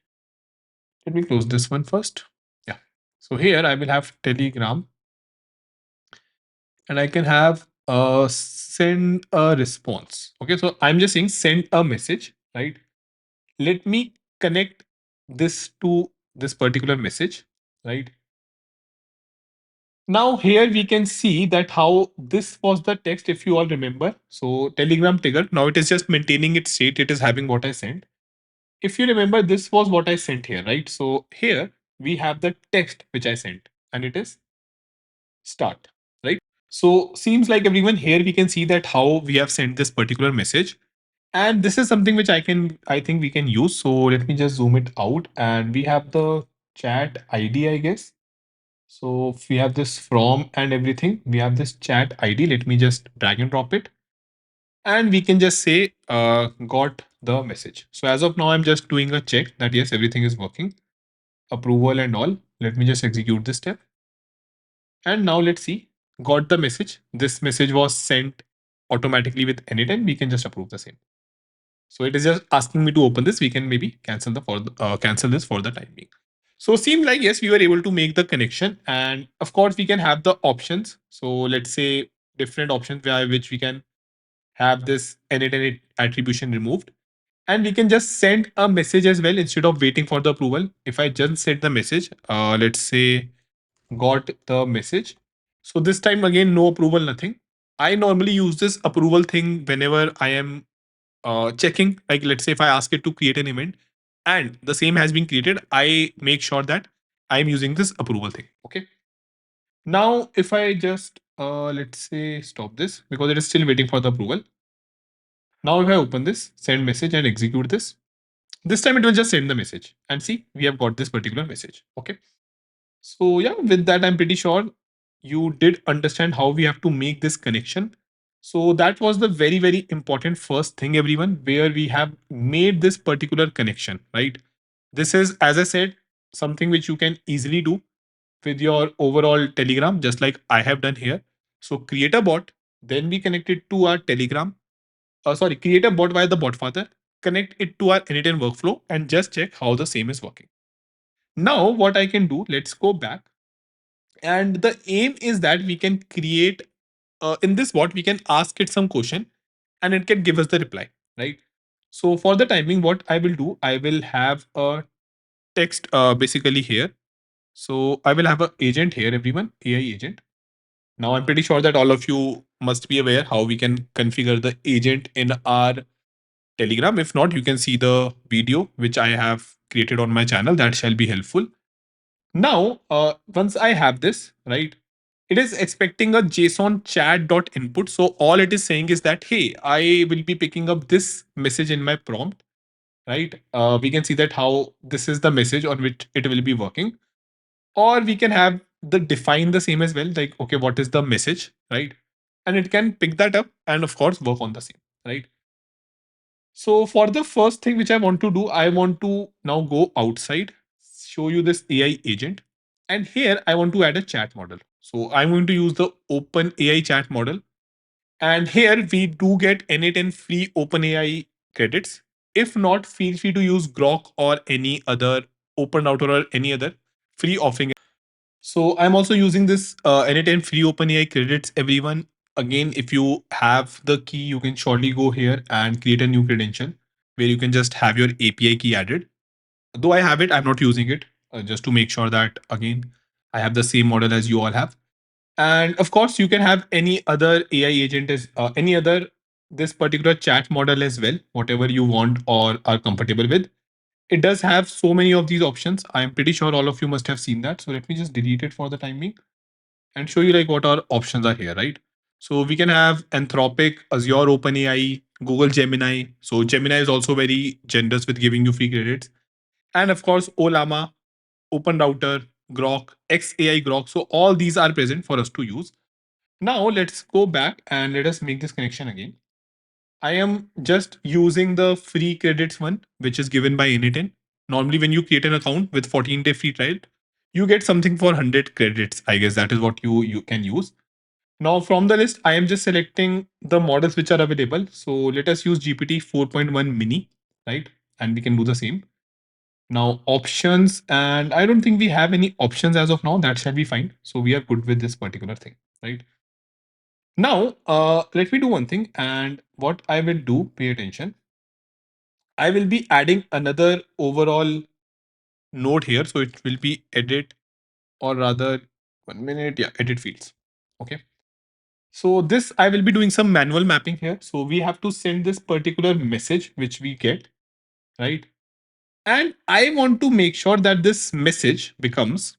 Let me close this one first. Yeah. So here I will have Telegram, and I can have send a response. Okay. So I'm just saying send a message, right? Let me connect this to this particular message, right? Now here we can see that how this was the text, if you all remember. So Telegram trigger, now it is just maintaining its state. It is having what I sent. If you remember, this was what I sent here, right? So here we have the text which I sent, and it is start, right? So seems like, everyone, here we can see that how we have sent this particular message. And this is something which I think we can use. So let me just zoom it out, and we have the chat ID, I guess. So we have this from and everything. We have this chat ID. Let me just drag and drop it. And we can just say, got the message. So as of now, I'm just doing a check that yes, everything is working, approval and all. Let me just execute this step. And now let's see, got the message. This message was sent automatically with n8n. We can just approve the same. So it is just asking me to open this. We can maybe cancel this for the time being. So seemed like yes, we were able to make the connection, and of course we can have the options. So let's say different options via which we can have this n8n attribution removed, and we can just send a message as well instead of waiting for the approval. If I just send the message, let's say got the message. So this time again, no approval, nothing. I normally use this approval thing whenever I am checking, like let's say if I ask it to create an event and the same has been created, I make sure that I'm using this approval thing. Okay. Now, if I just let's say stop this because it is still waiting for the approval. Now, if I open this, send message and execute this time it will just send the message and see we have got this particular message. Okay. So yeah, with that, I'm pretty sure you did understand how we have to make this connection. So that was the very, very important first thing, everyone, where we have made this particular connection, right? This is, as I said, something which you can easily do with your overall Telegram, just like I have done here. So create a bot, then we connect it to our Telegram. Sorry, create a bot via the bot father, connect it to our n8n workflow, and just check how the same is working. Now, what I can do, let's go back, and the aim is that we can create in this bot we can ask it some question and it can give us the reply, right? So for the timing, what I will do, I will have a text basically here. So I will have an agent here, everyone, AI agent. Now I'm pretty sure that all of you must be aware how we can configure the agent in our Telegram. If not, you can see the video which I have created on my channel, that shall be helpful. Now, once I have this, right, it is expecting a JSON chat dot input. So all it is saying is that, hey, I will be picking up this message in my prompt, right? We can see that how this is the message on which it will be working. Or we can have the define the same as well, like, okay, what is the message, right? And it can pick that up and of course work on the same, right? So for the first thing which I want to do, I want to now go outside, show you this AI agent. And here I want to add a chat model. So I'm going to use the Open AI chat model. And here we do get n8n free OpenAI credits. If not, feel free to use Grok or any other open router or any other free offering. So I'm also using this n8n free OpenAI credits, everyone. Again, if you have the key, you can surely go here and create a new credential where you can just have your API key added. Though I have it, I'm not using it just to make sure that, again, I have the same model as you all have. And of course, you can have any other AI agent as any other this particular chat model as well, whatever you want or are comfortable with. It does have so many of these options. I'm pretty sure all of you must have seen that. So let me just delete it for the time being and show you like what our options are here, right? So we can have Anthropic, Azure OpenAI, Google Gemini. So Gemini is also very generous with giving you free credits. And of course, Olama, Open Router, Grok, XAI Grok. So all these are present for us to use. Now let's go back and let us make this connection again. I am just using the free credits one, which is given by n8n. Normally, when you create an account with 14-day free trial, you get something for 100 credits. I guess that is what you can use. Now, from the list, I am just selecting the models which are available. So let us use GPT 4.1 mini, right? And we can do the same. Now, options, and I don't think we have any options as of now. That shall be fine. So we are good with this particular thing, right? Now, let me do one thing. And what I will do, pay attention. I will be adding another overall node here. So it will be edit, or rather, 1 minute, yeah, edit fields. Okay. So this, I will be doing some manual mapping here. So we have to send this particular message which we get, right? And I want to make sure that this message becomes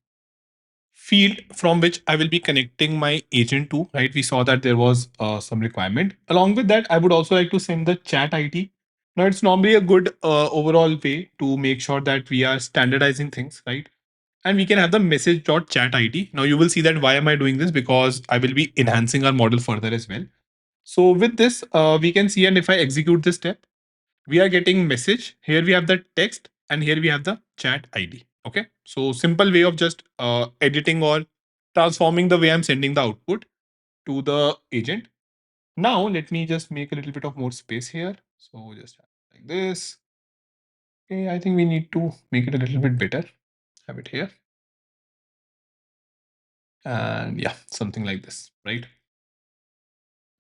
field from which I will be connecting my agent to, right? We saw that there was some requirement. Along with that, I would also like to send the chat ID. Now, it's normally a good overall way to make sure that we are standardizing things, right? And we can have the message.chat ID. Now you will see that why am I doing this? Because I will be enhancing our model further as well. So with this, we can see, and if I execute this step, we are getting message. Here we have the text, and here we have the chat ID. Okay. So simple way of just editing or transforming the way I'm sending the output to the agent. Now let me just make a little bit of more space here. So just like this. Okay, I think we need to make it a little bit better. Have it here. And yeah, something like this, right?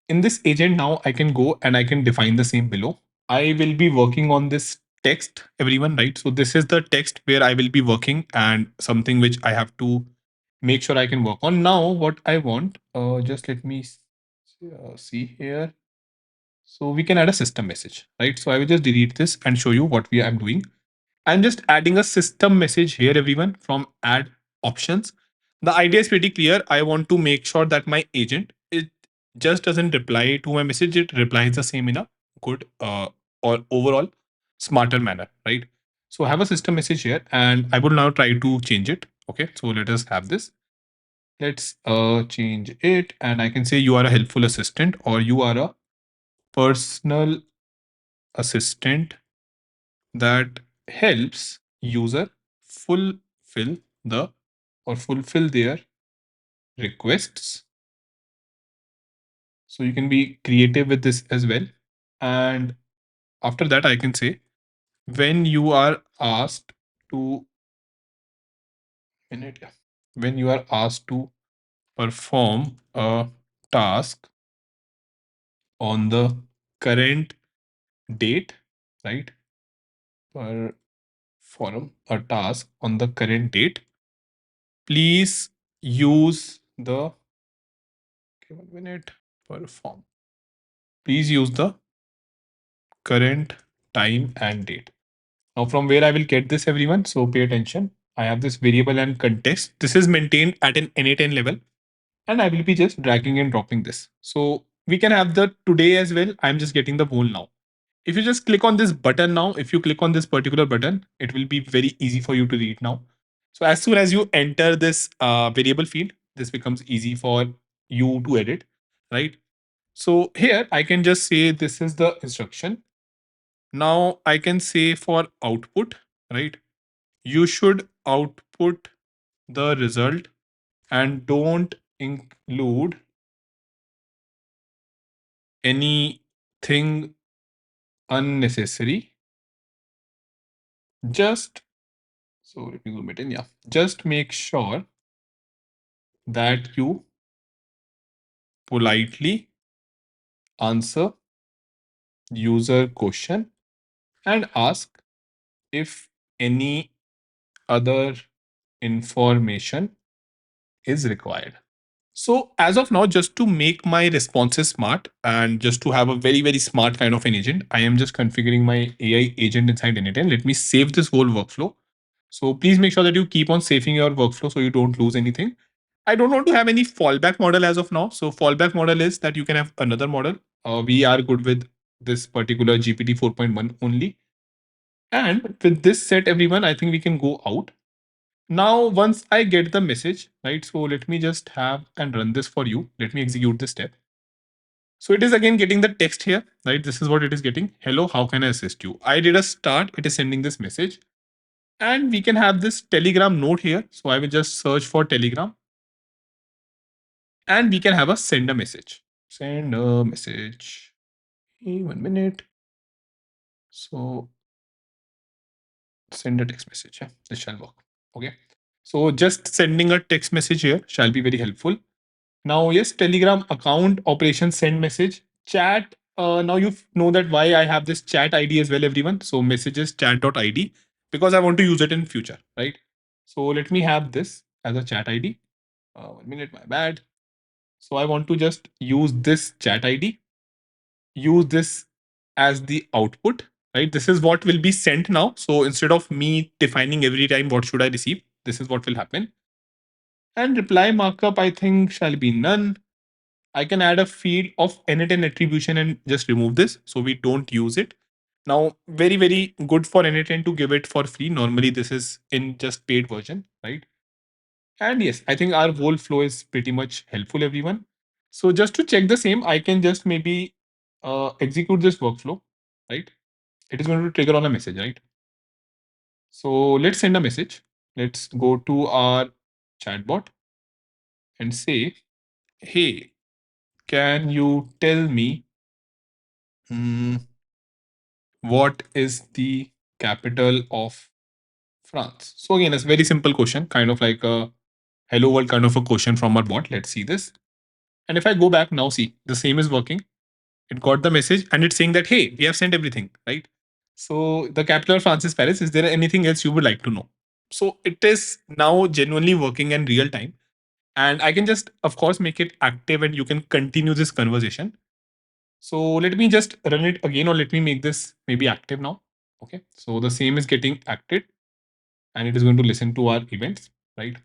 In this agent now, I can go and I can define the same below. I will be working on this text, everyone, right? So this is the text where I will be working and something which I have to make sure I can work on. Now, what I want, just let me see here. So we can add a system message, right? So I will just delete this and show you what we am doing. I'm just adding a system message here, everyone, from add options. The idea is pretty clear. I want to make sure that my agent, it just doesn't reply to my message, it replies the same in a good or overall smarter manner, right? So I have a system message here and I will now try to change it. Okay, so let us have this. Let's change it and I can say you are a helpful assistant or you are a personal assistant that helps user fulfill the or fulfill their requests. So you can be creative with this as well. And after that, I can say when you are asked to minute, yeah, when you are asked to perform a task on the current date, right? Perform a task on the current date. Please use the okay, 1 minute perform. Please use the current time and date. Now, from where I will get this, everyone? So pay attention. I have this variable and context. This is maintained at an n8n level, and I will be just dragging and dropping this. So we can have the today as well. I'm just getting the whole now. If you just click on this button now, if you click on this particular button, it will be very easy for you to read now. So as soon as you enter this variable field, this becomes easy for you to edit, right? So here I can just say this is the instruction. Now I can say for output, right? You should output the result and don't include anything unnecessary. Just so let me zoom it in. Yeah, just make sure that you politely answer user question and ask if any other information is required. So as of now, just to make my responses smart and just to have a very, very smart kind of an agent, I am just configuring my AI agent inside n8n. Let me save this whole workflow. So please make sure that you keep on saving your workflow so you don't lose anything. I don't want to have any fallback model as of now. So fallback model is that you can have another model. We are good with this particular GPT 4.1 only. And with this set, everyone, I think we can go out. Now, once I get the message, right? So let me just have and run this for you. Let me execute this step. So it is again getting the text here, right? This is what it is getting. Hello, how can I assist you? I did a start. It is sending this message. And we can have this Telegram note here. So I will just search for Telegram. And we can have a send a message. Send a message. Hey, 1 minute. So send a text message. Yeah, this shall work. Okay. So just sending a text message here shall be very helpful. Now, yes, Telegram account operation send message chat. Now you know that why I have this chat ID as well, everyone. So messages chat.id because I want to use it in future, right? So let me have this as a chat ID. 1 minute, my bad. So I want to just use this chat ID, use this as the output, right? This is what will be sent now. So instead of me defining every time what should I receive, this is what will happen. And reply markup, I think shall be none. I can add a field of n8n attribution and just remove this so we don't use it. Now, very, very good for n8n to give it for free. Normally, this is in just paid version, right? And yes, I think our whole flow is pretty much helpful, everyone. So just to check the same, I can just maybe execute this workflow, right? It is going to trigger on a message, right? So let's send a message. Let's go to our chatbot and say, hey, can you tell me hmm, what is the capital of France? So again, it's a very simple question, kind of like a hello world kind of a question from our bot. Let's see this. And if I go back now, see the same is working. It got the message and it's saying that, hey, we have sent everything, right? So the capital of France is Paris. Is there anything else you would like to know? So it is now genuinely working in real time. And I can just, of course, make it active and you can continue this conversation. So let me just run it again, or let me make this maybe active now. Okay. So the same is getting acted and it is going to listen to our events, right?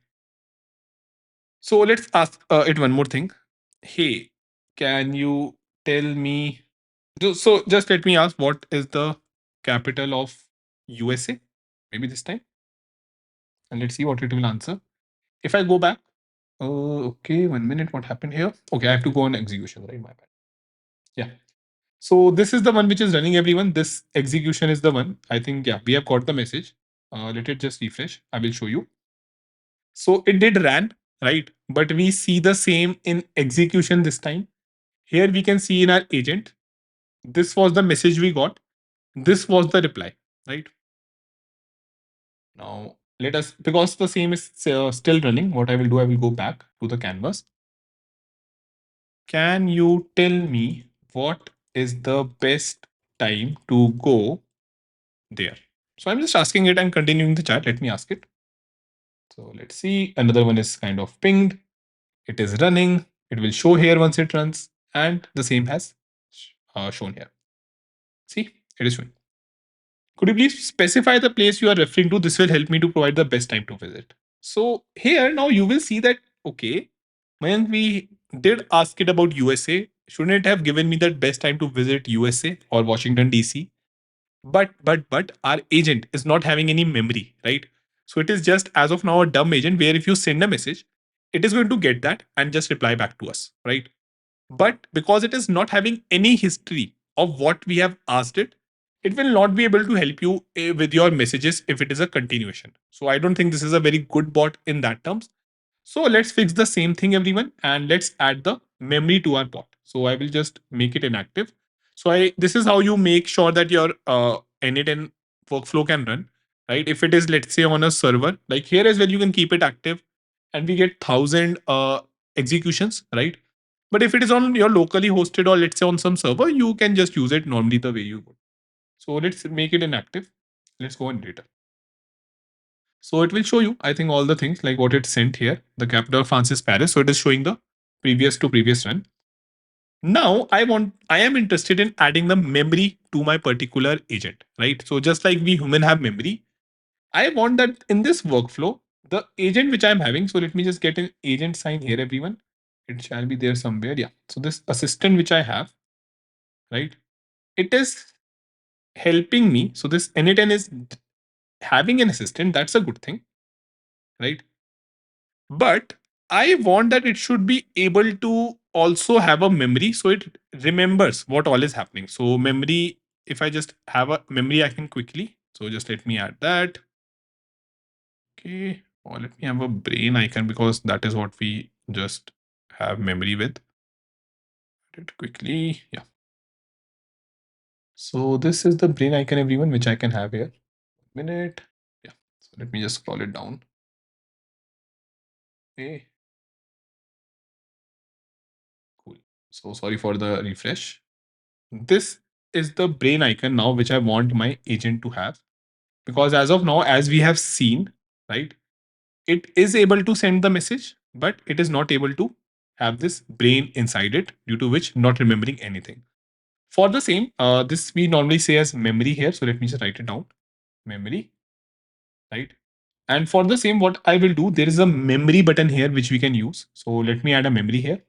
So let's ask it one more thing. Hey, can you tell me? So just let me ask, what is the capital of USA? Maybe this time, and let's see what it will answer. If I go back, okay, 1 minute. What happened here? Okay, I have to go on execution, right? My bad. Yeah. So this is the one which is running, everyone. This execution is the one. I think yeah, we have got the message. Let it just refresh. I will show you. So it did ran, right? But we see the same in execution this time. Here we can see in our agent, this was the message we got. This was the reply, right? Now let us, because the same is still running, what I will do, I will go back to the canvas. Can you tell me what is the best time to go there? So I'm just asking it and continuing the chat. Let me ask it. So let's see. Another one is kind of pinged. It is running. It will show here once it runs, and the same has shown here. See, it is showing. Could you please specify the place you are referring to? This will help me to provide the best time to visit. So here now you will see that, okay, when we did ask it about USA, shouldn't it have given me that best time to visit USA or Washington DC? But our agent is not having any memory, right? So it is just as of now a dumb agent where if you send a message, it is going to get that and just reply back to us, right? But because it is not having any history of what we have asked it, it will not be able to help you with your messages if it is a continuation. So I don't think this is a very good bot in that terms. So let's fix the same thing, everyone, and let's add the memory to our bot. So I will just make it inactive. So I this is how you make sure that your n8n workflow can run, right? If it is, let's say, on a server, like here as well, you can keep it active, and we get 1,000 executions, right? But if it is on your locally hosted or let's say on some server, you can just use it normally the way you would. So let's make it inactive. Let's go on data. So it will show you, I think, all the things like what it sent here. The capital of France is Paris. So it is showing the previous to previous run. Now I am interested in adding the memory to my particular agent, right? So just like we human have memory, I want that in this workflow, the agent which I'm having. So let me just get an agent sign here, everyone. It shall be there somewhere. Yeah. So this assistant which I have, right? It is helping me. So this n8n is having an assistant. That's a good thing, right? But I want that it should be able to also have a memory so it remembers what all is happening. So memory, if I just have a memory, I can quickly. So just let me add that. Okay. Or let me have a brain icon because that is what we just have memory with. Add it quickly. Yeah. So this is the brain icon, everyone, which I can have here. Minute. Yeah. So let me just scroll it down. Okay. Cool. So sorry for the refresh. This is the brain icon now, which I want my agent to have. Because as of now, as we have seen, right, it is able to send the message, but it is not able to have this brain inside it, due to which not remembering anything. For the same, this we normally say as memory here. So let me just write it down. Memory, right? And for the same, what I will do, there is a memory button here which we can use. So let me add a memory here.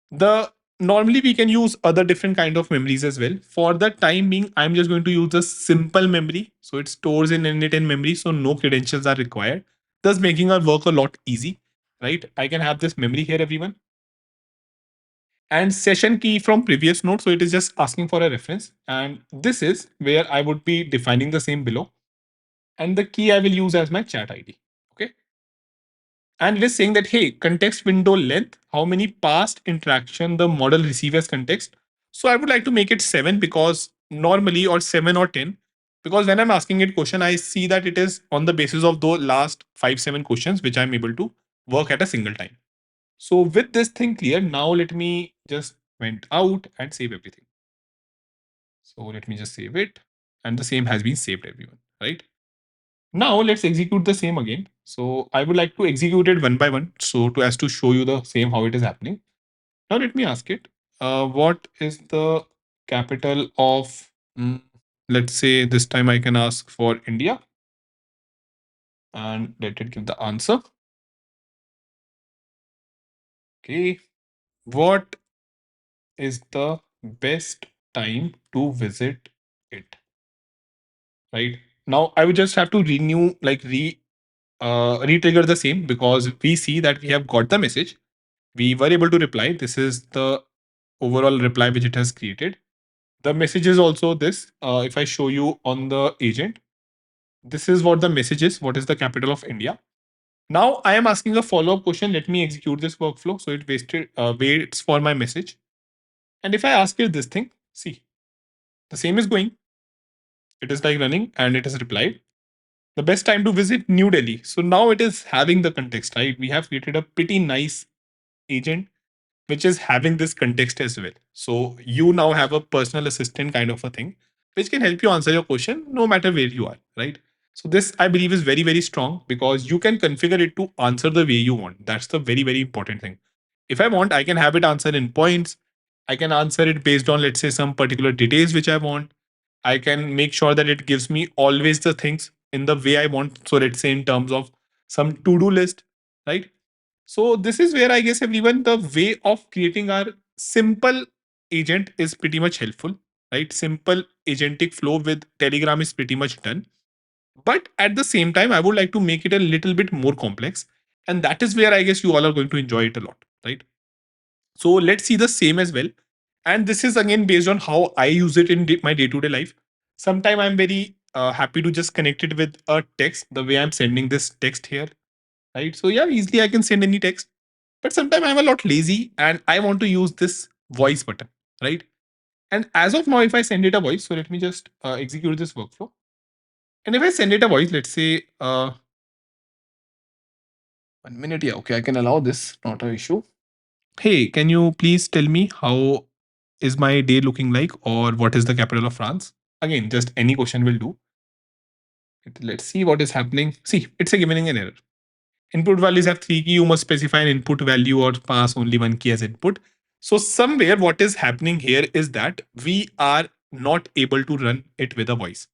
The normally we can use other different kind of memories as well. For the time being, I'm just going to use the simple memory. So it stores in n8n memory, so no credentials are required. thus making our work a lot easy, right? I can have this memory here, everyone, and session key from previous node. So it is just asking for a reference. And this is where I would be defining the same below. And the key I will use as my chat ID. Okay. And it is saying that, hey, context window length, how many past interaction the model receives as context. So I would like to make it 7 because normally, or 7 or 10, because when I'm asking it question, I see that it is on the basis of those last 5, 7 questions, which I'm able to work at a single time. So with this thing clear, now let me just went out and save everything. So let me just save it. And the same has been saved, everyone, right? Now let's execute the same again. So I would like to execute it one by one. So to as to show you the same how it is happening. Now let me ask it, what is the capital of, let's say this time I can ask for India and let it give the answer. Okay. What is the best time to visit it? Right. Now I would just have to renew, like re-trigger the same because we see that we have got the message. We were able to reply. This is the overall reply which it has created. The message is also this. If I show you on the agent, this is what the message is. What is the capital of India? Now I am asking a follow-up question. Let me execute this workflow. So it waits for my message. And if I ask it this thing, see, the same is going. It is like running and it has replied. The best time to visit New Delhi. So now it is having the context, right? We have created a pretty nice agent which is having this context as well. So you now have a personal assistant kind of a thing, which can help you answer your question no matter where you are, right? So this I believe is very, very strong because you can configure it to answer the way you want. That's the very, very important thing. If I want, I can have it answer in points. I can answer it based on, let's say, some particular details which I want. I can make sure that it gives me always the things in the way I want. So let's say in terms of some to-do list, right? So this is where I guess everyone the way of creating our simple agent is pretty much helpful, right? Simple agentic flow with Telegram is pretty much done. But at the same time, I would like to make it a little bit more complex. And that is where I guess you all are going to enjoy it a lot, right? So let's see the same as well. And this is again based on how I use it in my day-to-day life. Sometimes I'm very happy to just connect it with a text, the way I'm sending this text here, right? So yeah, easily I can send any text. But sometimes I'm a lot lazy and I want to use this voice button, right? And as of now, if I send it a voice, so let me just execute this workflow. And if I send it a voice, let's say 1 minute, yeah, okay, I can allow this, not an issue. Hey, can you please tell me how is my day looking like, or what is the capital of France? Again, just any question will do. Let's see what is happening. See, it's a giving an error. Input values have 3 key. You must specify an input value or pass only 1 key as input. So somewhere what is happening here is that we are not able to run it with a voice.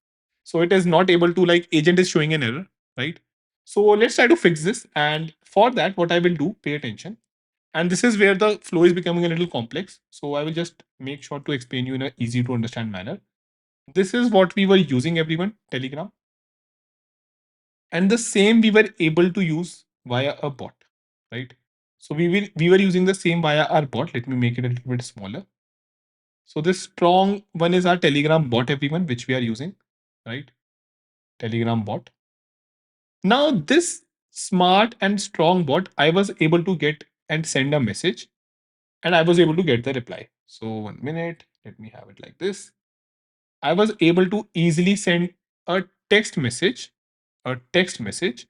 So it is not able to, like, agent is showing an error, right? So let's try to fix this. And for that, what I will do, pay attention. And this is where the flow is becoming a little complex. So I will just make sure to explain you in an easy to understand manner. This is what we were using, everyone, Telegram. And the same we were able to use via a bot, right? So we were using the same via our bot. Let me make it a little bit smaller. So this strong one is our Telegram bot, everyone, which we are using, right? Telegram bot. Now this smart and strong bot, I was able to get and send a message, and I was able to get the reply. So 1 minute, let me have it like this. I was able to easily send a text message, a text message,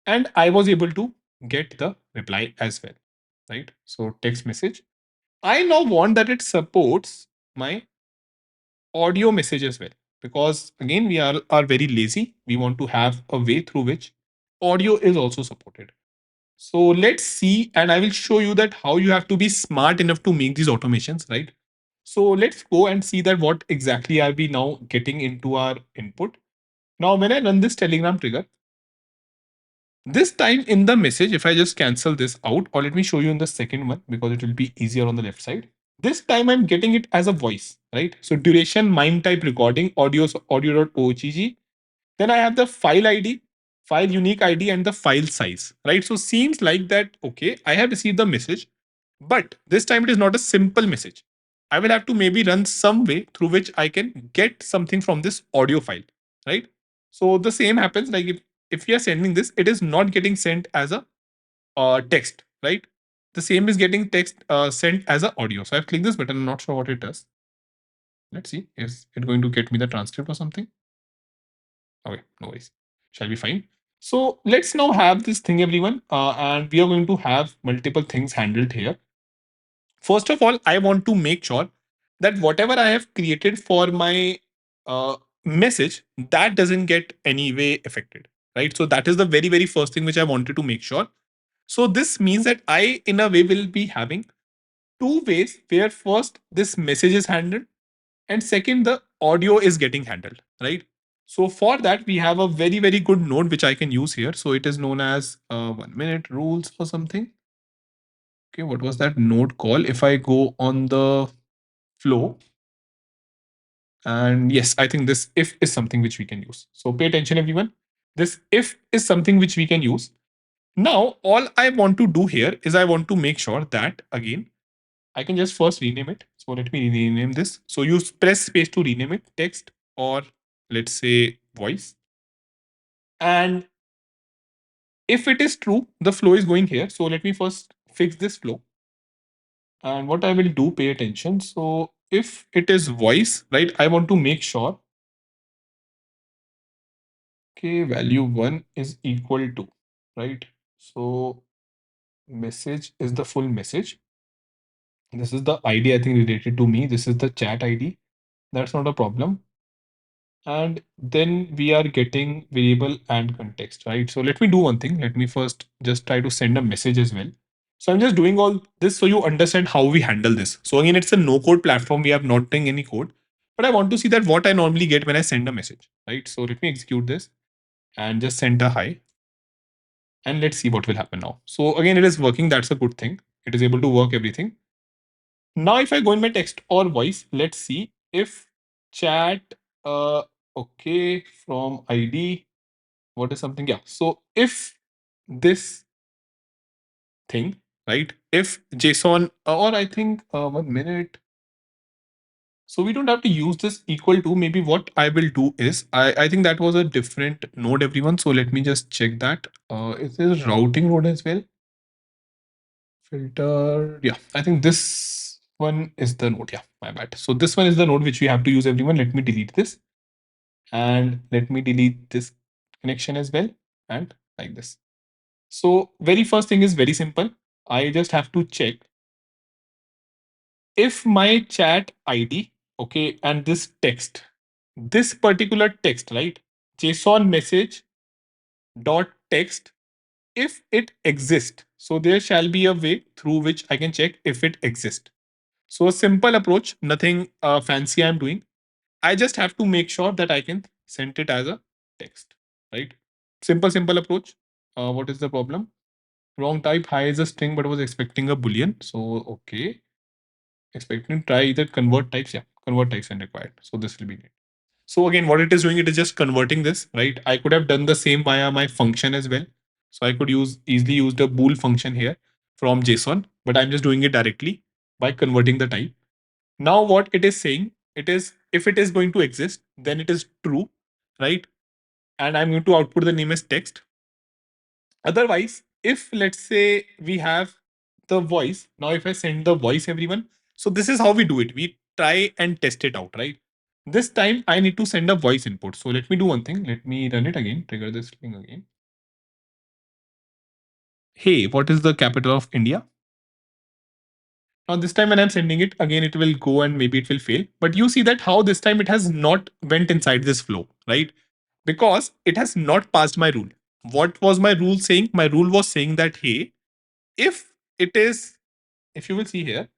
and I was able to get the reply as well, right? So text message. I now want that it supports my audio message as well, because again we are very lazy. We want to have a way through which audio is also supported. So let's see, and I will show you that how you have to be smart enough to make these automations, right? So let's go and see that what exactly are we now getting into our input. Now when I run this Telegram trigger, this time in the message, if I just cancel this out, or let me show you in the second one because it will be easier on the left side. This time I'm getting it as a voice, right? So duration, mime type recording, audio.ogg. Then I have the file ID. file unique ID and the file size, right? So seems like that, okay, I have received the message, but this time it is not a simple message. I will have to maybe run some way through which I can get something from this audio file, right? So the same happens like if we are sending this, it is not getting sent as a text, right? The same is getting text sent as a audio. So I've clicked this button. I'm not sure what it does. Let's see. Is it going to get me the transcript or something? Okay, no worries. Shall be fine. So let's now have this thing, everyone, and we are going to have multiple things handled here. First of all, I want to make sure that whatever I have created for my message, that doesn't get any way affected, right? So that is the very, very first thing which I wanted to make sure. So this means that I, in a way, will be having two ways where first this message is handled and second the audio is getting handled, right? So for that we have a very, very good node which I can use here. So it is known as 1 minute rules or something. Okay, what was that node call? If I go on the flow, and yes, I think this if is something which we can use. So pay attention, everyone. This if is something which we can use. Now all I want to do here is I want to make sure that again I can just first rename it. So let me rename this. So you press space to rename it, text or let's say voice. And if it is true, the flow is going here. So let me first fix this flow. And what I will do, pay attention. So if it is voice, right, I want to make sure, okay, value 1 is equal to, right? So message is the full message. This is the ID, I think, related to me. This is the chat ID. That's not a problem. And then we are getting variable and context, right? So let me do one thing. Let me first just try to send a message as well. So I'm just doing all this so you understand how we handle this. So again, it's a no code platform. We are not doing any code, but I want to see that what I normally get when I send a message, right? So let me execute this and just send a hi. And let's see what will happen now. So again, it is working. That's a good thing. It is able to work everything. Now, if I go in my text or voice, let's see if chat, uh, okay, from ID, what is something? Yeah. So if this thing, right, if JSON, or I think 1 minute. So we don't have to use this equal to. Maybe what I will do is, I think that was a different node, everyone. So let me just check that. Is there a routing node as well? Filter. Yeah, I think this one is the node. Yeah, my bad. So this one is the node which we have to use, everyone. Let me delete this and let me delete this connection as well and like this. So very first thing is very simple. I just have to check if my chat ID, okay, and this particular text, right, JSON message dot text, if it exists. So there shall be a way through which I can check if it exists. So a simple approach, nothing fancy I'm doing. I just have to make sure that I can send it as a text, right? Simple approach. What is the problem? Wrong type. Hi is a string, but was expecting a boolean. So okay, expecting to try either convert types. Yeah, convert types when required. So this will be it. So again, what it is doing, it is just converting this, right? I could have done the same via my function as well. So I could easily use the bool function here from JSON, but I'm just doing it directly by converting the type. Now what it is saying, it is if it is going to exist, then it is true, right? And I'm going to output the name as text. Otherwise, if let's say we have the voice, now if I send the voice, everyone, so this is how we do it. We try and test it out, right? This time I need to send a voice input. So let me do one thing. Let me run it again, trigger this thing again. Hey, what is the capital of India? Now this time when I'm sending it, again it will go and maybe it will fail. But you see that how this time it has not went inside this flow, right? Because it has not passed my rule. What was my rule saying? My rule was saying that, hey, if it is, if you will see here,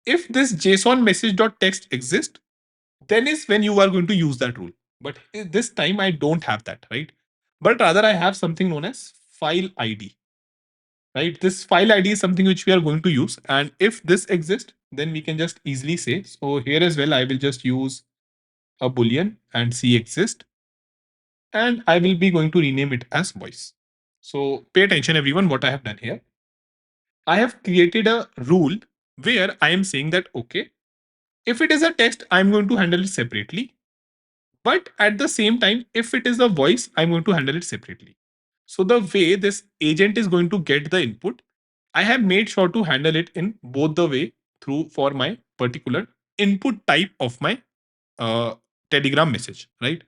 if this JSON message.text exists, then is when you are going to use that rule. But this time I don't have that, right? But rather I have something known as file ID, right? This file ID is something which we are going to use. And if this exists, then we can just easily say, so here as well, I will just use a boolean and see exist. and I will be going to rename it as voice. So pay attention, everyone, what I have done here. I have created a rule where I am saying that, okay, if it is a text, I'm going to handle it separately. But at the same time, if it is a voice, I'm going to handle it separately. So the way this agent is going to get the input, I have made sure to handle it in both the way through for my particular input type of my uh, Telegram message, right?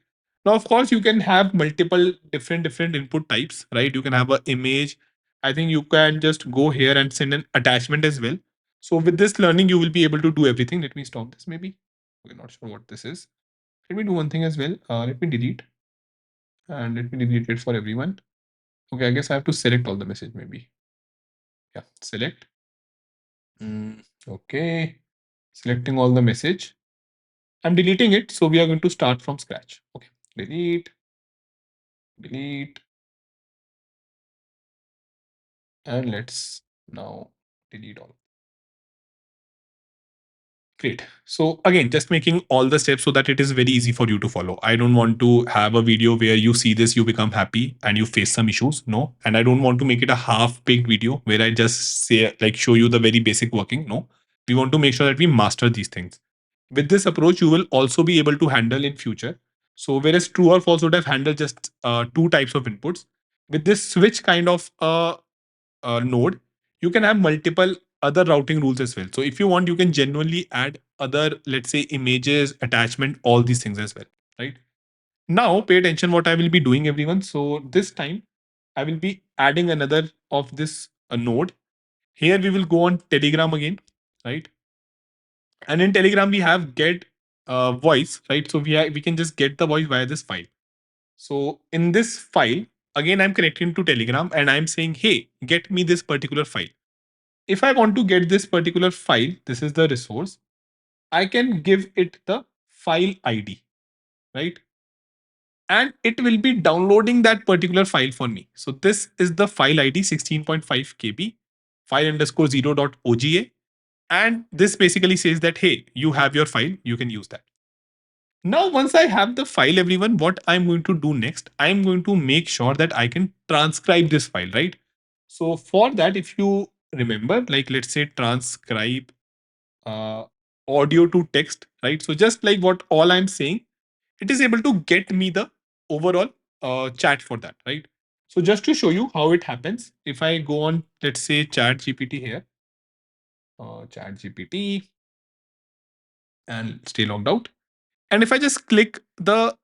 Now, of course, you can have multiple different input types, right? You can have an image. I think you can just go here and send an attachment as well. So with this learning, you will be able to do everything. Let me stop this maybe. We're not sure what this is. Let me do one thing as well. Let me delete and let me delete it for everyone. Okay, I guess I have to select all the message maybe. Yeah, select. Okay, selecting all the message. I'm deleting it. So we are going to start from scratch. Okay, delete, delete, and let's now delete all. Great. So again, just making all the steps so that it is very easy for you to follow. I don't want to have a video where you see this, you become happy and you face some issues. No. And I don't want to make it a half-baked video where I just say like show you the very basic working. No. We want to make sure that we master these things. With this approach, you will also be able to handle in future. So whereas true or false would have handled just two types of inputs, with this switch kind of node, you can have multiple other routing rules as well. So if you want, you can genuinely add other, let's say, images, attachment, all these things as well, right? Now, pay attention what I will be doing, everyone. So this time, I will be adding another of this node. Here we will go on Telegram again, right? And in Telegram we have get voice, right? So we can just get the voice via this file. So in this file, again I'm connecting to Telegram and I'm saying, hey, get me this particular file. If I want to get this particular file, this is the resource, I can give it the file ID, right? And it will be downloading that particular file for me. So this is the file ID 16.5 KB, file underscore 0.oga. And this basically says that, hey, you have your file, you can use that. Now, once I have the file, everyone, what I'm going to do next, I'm going to make sure that I can transcribe this file, right? So for that, if you remember, like let's say transcribe uh, audio to text, right? So just like what all I'm saying, it is able to get me the overall chat for that, right? So just to show you how it happens, if I go on, let's say chat GPT here, chat GPT and stay logged out. And if I just click the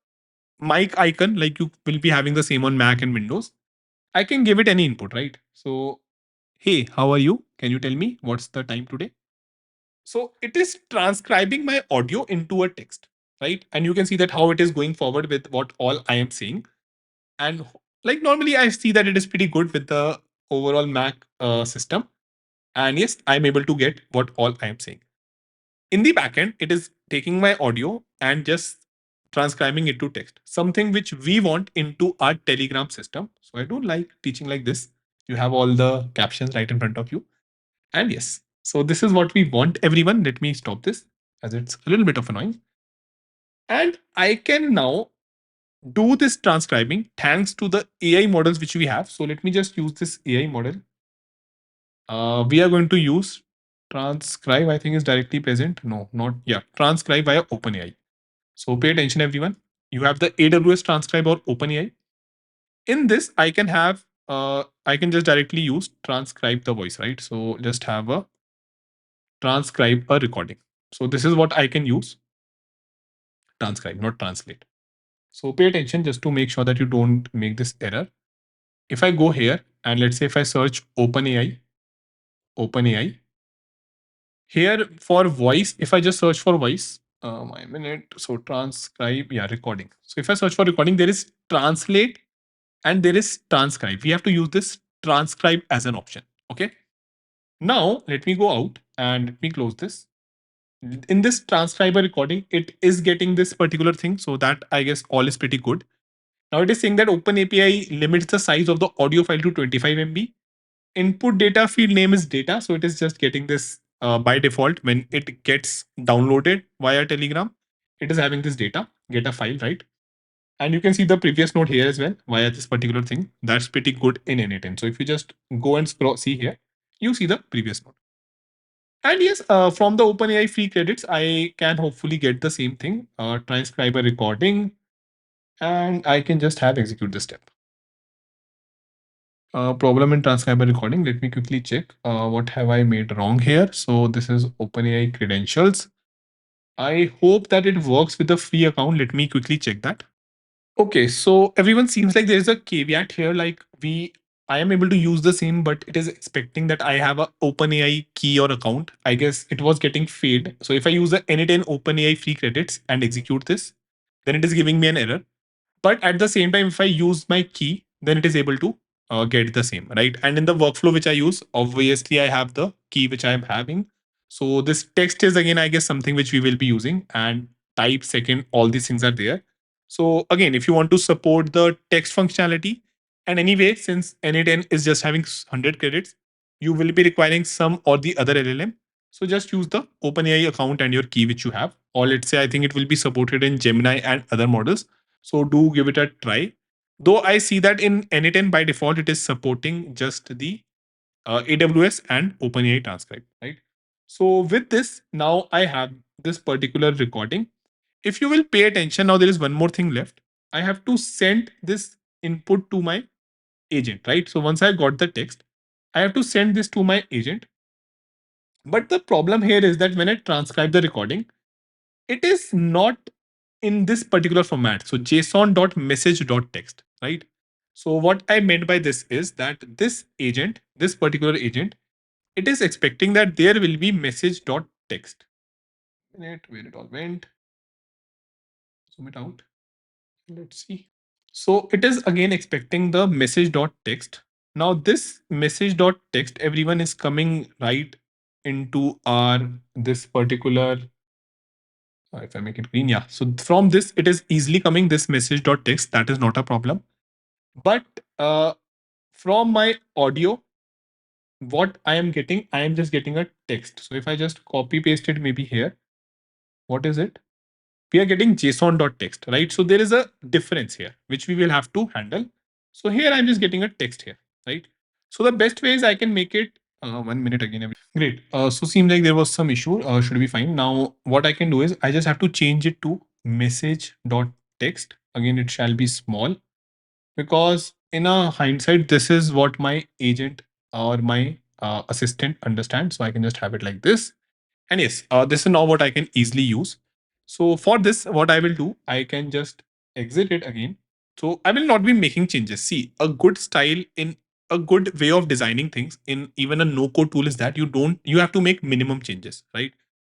mic icon, like you will be having the same on Mac and Windows, I can give it any input, right? So, hey, how are you? Can you tell me what's the time today? So it is transcribing my audio into a text, right? And you can see that how it is going forward with what all I am saying. And like normally, I see that it is pretty good with the overall Mac system. And yes, I'm able to get what all I am saying. In the backend, it is taking my audio and just transcribing it to text, something which we want into our Telegram system. So I don't like teaching like this. You have all the captions right in front of you. And yes, so this is what we want, everyone. Let me stop this as it's a little bit of annoying. And I can now do this transcribing thanks to the AI models which we have. So let me just use this AI model. We are going to use transcribe, I think is directly present. No, not, yeah, transcribe via OpenAI. So pay attention, everyone. You have the AWS transcribe or OpenAI. In this, I can just directly use transcribe the voice, right? So just have a transcribe a recording. So this is what I can use. Transcribe, not translate. So pay attention just to make sure that you don't make this error. If I go here and let's say if I search OpenAI, here for voice, if I just search for voice, my minute, so transcribe, yeah, recording. So if I search for recording, there is translate and there is transcribe. We have to use this transcribe as an option. Okay. Now let me go out and let me close this. In this transcriber recording, it is getting this particular thing. So that I guess all is pretty good. Now it is saying that OpenAPI limits the size of the audio file to 25 MB. Input data field name is data. So it is just getting this by default when it gets downloaded via Telegram. It is having this data, get a file, right? And you can see the previous node here as well via this particular thing. That's pretty good in n8n. So if you just go and scroll, see here, you see the previous node. And yes, from the OpenAI free credits, I can hopefully get the same thing, transcribe a recording, and I can just have execute this step. Problem in transcriber recording. Let me quickly check. What have I made wrong here? So this is OpenAI credentials. I hope that it works with the free account. Let me quickly check that. Okay, so everyone seems like there is a caveat here. Like I am able to use the same, but it is expecting that I have a OpenAI key or account. I guess it was getting failed. So if I use the n8n OpenAI free credits and execute this, then it is giving me an error. But at the same time, if I use my key, then it is able to get the same, right? And in the workflow which I use, obviously I have the key which I am having. So this text is again, I guess, something which we will be using, and type, second, all these things are there. So again, if you want to support the text functionality, and anyway, since n8n is just having 100 credits, you will be requiring some or the other LLM. So just use the OpenAI account and your key which you have. Or let's say I think it will be supported in Gemini and other models. So do give it a try. Though I see that in n8n by default, it is supporting just the AWS and OpenAI transcribe, right? So with this, now I have this particular recording. If you will pay attention, now there is one more thing left. I have to send this input to my agent, right? So once I got the text, I have to send this to my agent. But the problem here is that when I transcribe the recording, it is not in this particular format. So json.message.text, right? So what I meant by this is that this agent, this particular agent, it is expecting that there will be message.text. Where it all went. Zoom it out. Let's see. So it is again expecting the message.text. Now this message.text, everyone is coming right into our this particular if I make it green, yeah. So from this, it is easily coming this message.text. That is not a problem. But from my audio, what I am getting, I am just getting a text. So if I just copy paste it maybe here, what is it? We are getting json.text, right? So there is a difference here, which we will have to handle. So here I'm just getting a text here, right? So the best way is I can make it 1 minute again. Great. So seems like there was some issue. Should be fine. Now what I can do is I just have to change it to message.text. Again, it shall be small because in a hindsight, this is what my agent or my assistant understands. So I can just have it like this. And yes, this is now what I can easily use. So for this, what I will do, I can just exit it again. So I will not be making changes. See, a good style in a good way of designing things in even a no code tool is that you have to make minimum changes, right?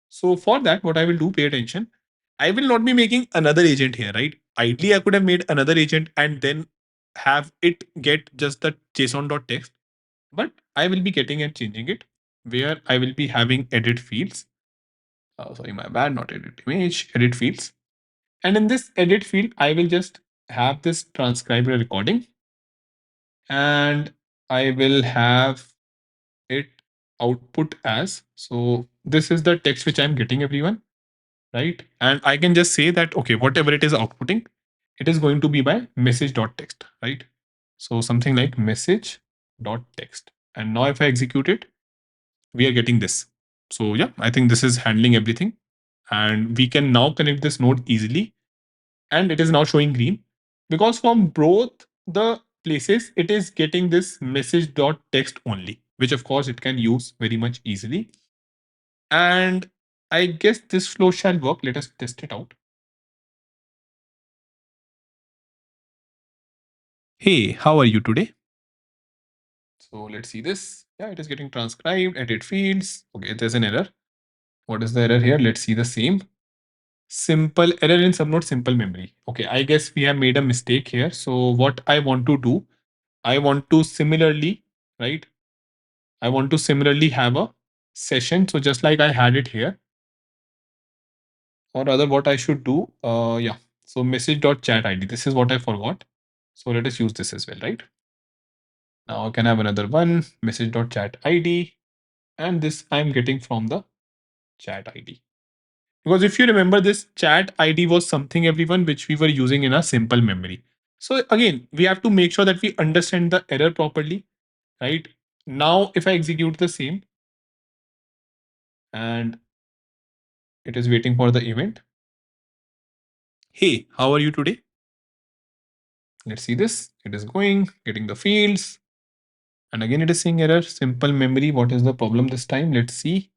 So for that, what I will do, pay attention. I will not be making another agent here, right? Ideally, I could have made another agent and then have it get just the json.text, but I will be getting and changing it where I will be having edit fields. Sorry, my bad, not edit image, edit fields. And in this edit field, I will just have this transcribe recording and I will have it output as. So this is the text which I'm getting, everyone, right? And I can just say that, okay, whatever it is outputting, it is going to be by message.text, right? So something like message.text. And now if I execute it, we are getting this. So yeah, I think this is handling everything. And we can now connect this node easily. And it is now showing green because from both the places, it is getting this message.text only, which of course it can use very much easily. And I guess this flow shall work. Let us test it out. Hey, how are you today? So let's see this. Yeah, it is getting transcribed, edit fields. Okay, there's an error. What is the error here? Let's see the same. Simple error in subnode simple memory. Okay, I guess we have made a mistake here. So what I want to do, I want to similarly, right? I want to similarly have a session. So just like I had it here, or rather what I should do, yeah. So message.chat ID. This is what I forgot. So let us use this as well, right? Now I can have another one, message.chat ID. And this I'm getting from the chat ID. Because if you remember, this chat ID was something, everyone, which we were using in a simple memory. So again, we have to make sure that we understand the error properly, right? Now, if I execute the same and it is waiting for the event. Hey, how are you today? Let's see this. It is going, getting the fields. And again, it is saying error, simple memory. What is the problem this time? Let's see.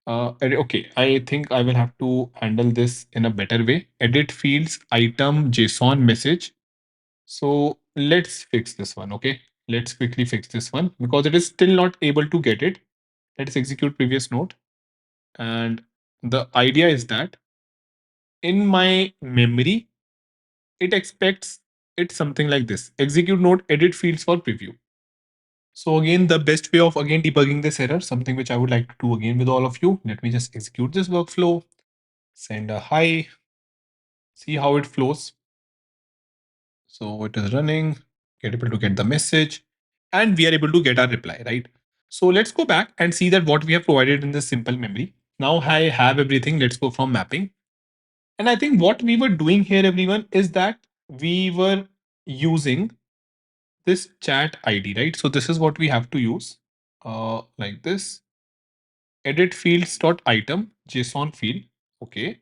Okay, I think I will have to handle this in a better way. Edit fields, item, JSON message. So let's fix this one. Okay, let's quickly fix this one because it is still not able to get it. Let's execute previous node. And the idea is that in my memory, it expects it something like this: execute node, edit fields for preview. So again, the best way of again debugging this error, something which I would like to do again with all of you. Let me just execute this workflow, send a hi, see how it flows. So it is running, get able to get the message, and we are able to get our reply, right? So let's go back and see that what we have provided in this simple memory. Now I have everything. Let's go from mapping. And I think what we were doing here, everyone, is that we were using this chat ID, right? So this is what we have to use, like this. Edit fields dot item JSON field. Okay.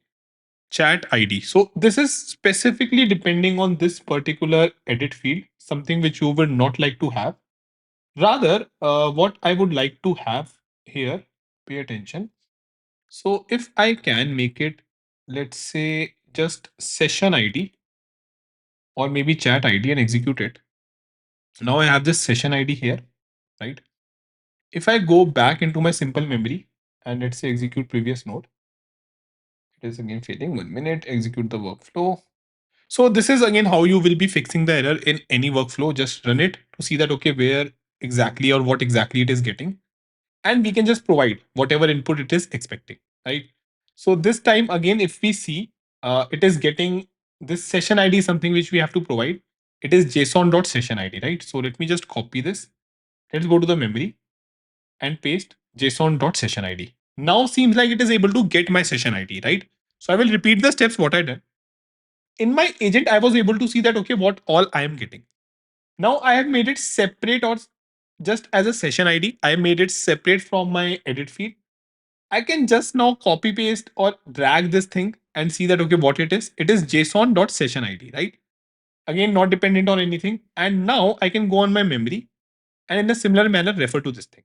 Chat ID. So this is specifically depending on this particular edit field, something which you would not like to have. Rather, what I would like to have here, pay attention. So if I can make it, let's say just session ID or maybe chat ID and execute it. Now I have this session ID here, right? If I go back into my simple memory and let's say execute previous node, it is again failing. 1 minute, execute the workflow. So this is again how you will be fixing the error in any workflow. Just run it to see that, okay, where exactly or what exactly it is getting. And we can just provide whatever input it is expecting, right? So this time again, if we see, it is getting this session ID, something which we have to provide. It is JSON.session ID, right? So let me just copy this. Let's go to the memory and paste JSON.session ID. Now seems like it is able to get my session ID, right? So I will repeat the steps what I did. In my agent, I was able to see that, okay, what all I am getting. Now I have made it separate or just as a session ID. I made it separate from my edit field. I can just now copy paste or drag this thing and see that, okay, what it is. It is JSON.session ID, right? Again, not dependent on anything. And now I can go on my memory and in a similar manner refer to this thing.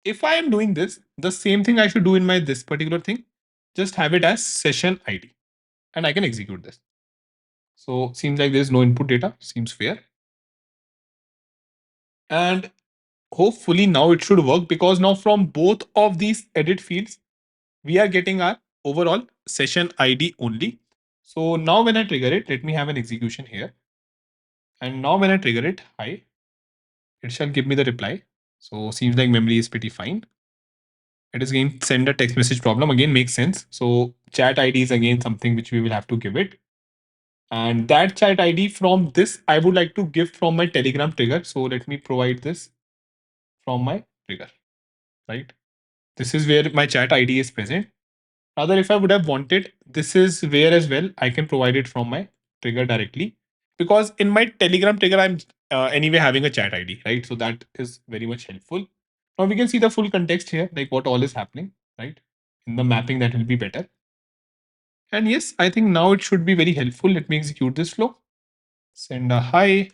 If I am doing this, the same thing I should do in my this particular thing, just have it as session ID and I can execute this. So seems like there's no input data, seems fair. And hopefully now it should work because now from both of these edit fields, we are getting our overall session ID only. So now when I trigger it, let me have an execution here. And now when I trigger it, hi, it shall give me the reply. So seems like memory is pretty fine. It is again send a text message problem. Again, makes sense. So chat ID is again something which we will have to give it. And that chat ID from this, I would like to give from my Telegram trigger. So let me provide this from my trigger, right? This is where my chat ID is present. Rather, if I would have wanted, this is where as well I can provide it from my trigger directly. Because in my Telegram trigger, I'm anyway having a chat ID, right? So that is very much helpful. Now we can see the full context here, like what all is happening, right? In the mapping, that will be better. And yes, I think now it should be very helpful. Let me execute this flow. Send a hi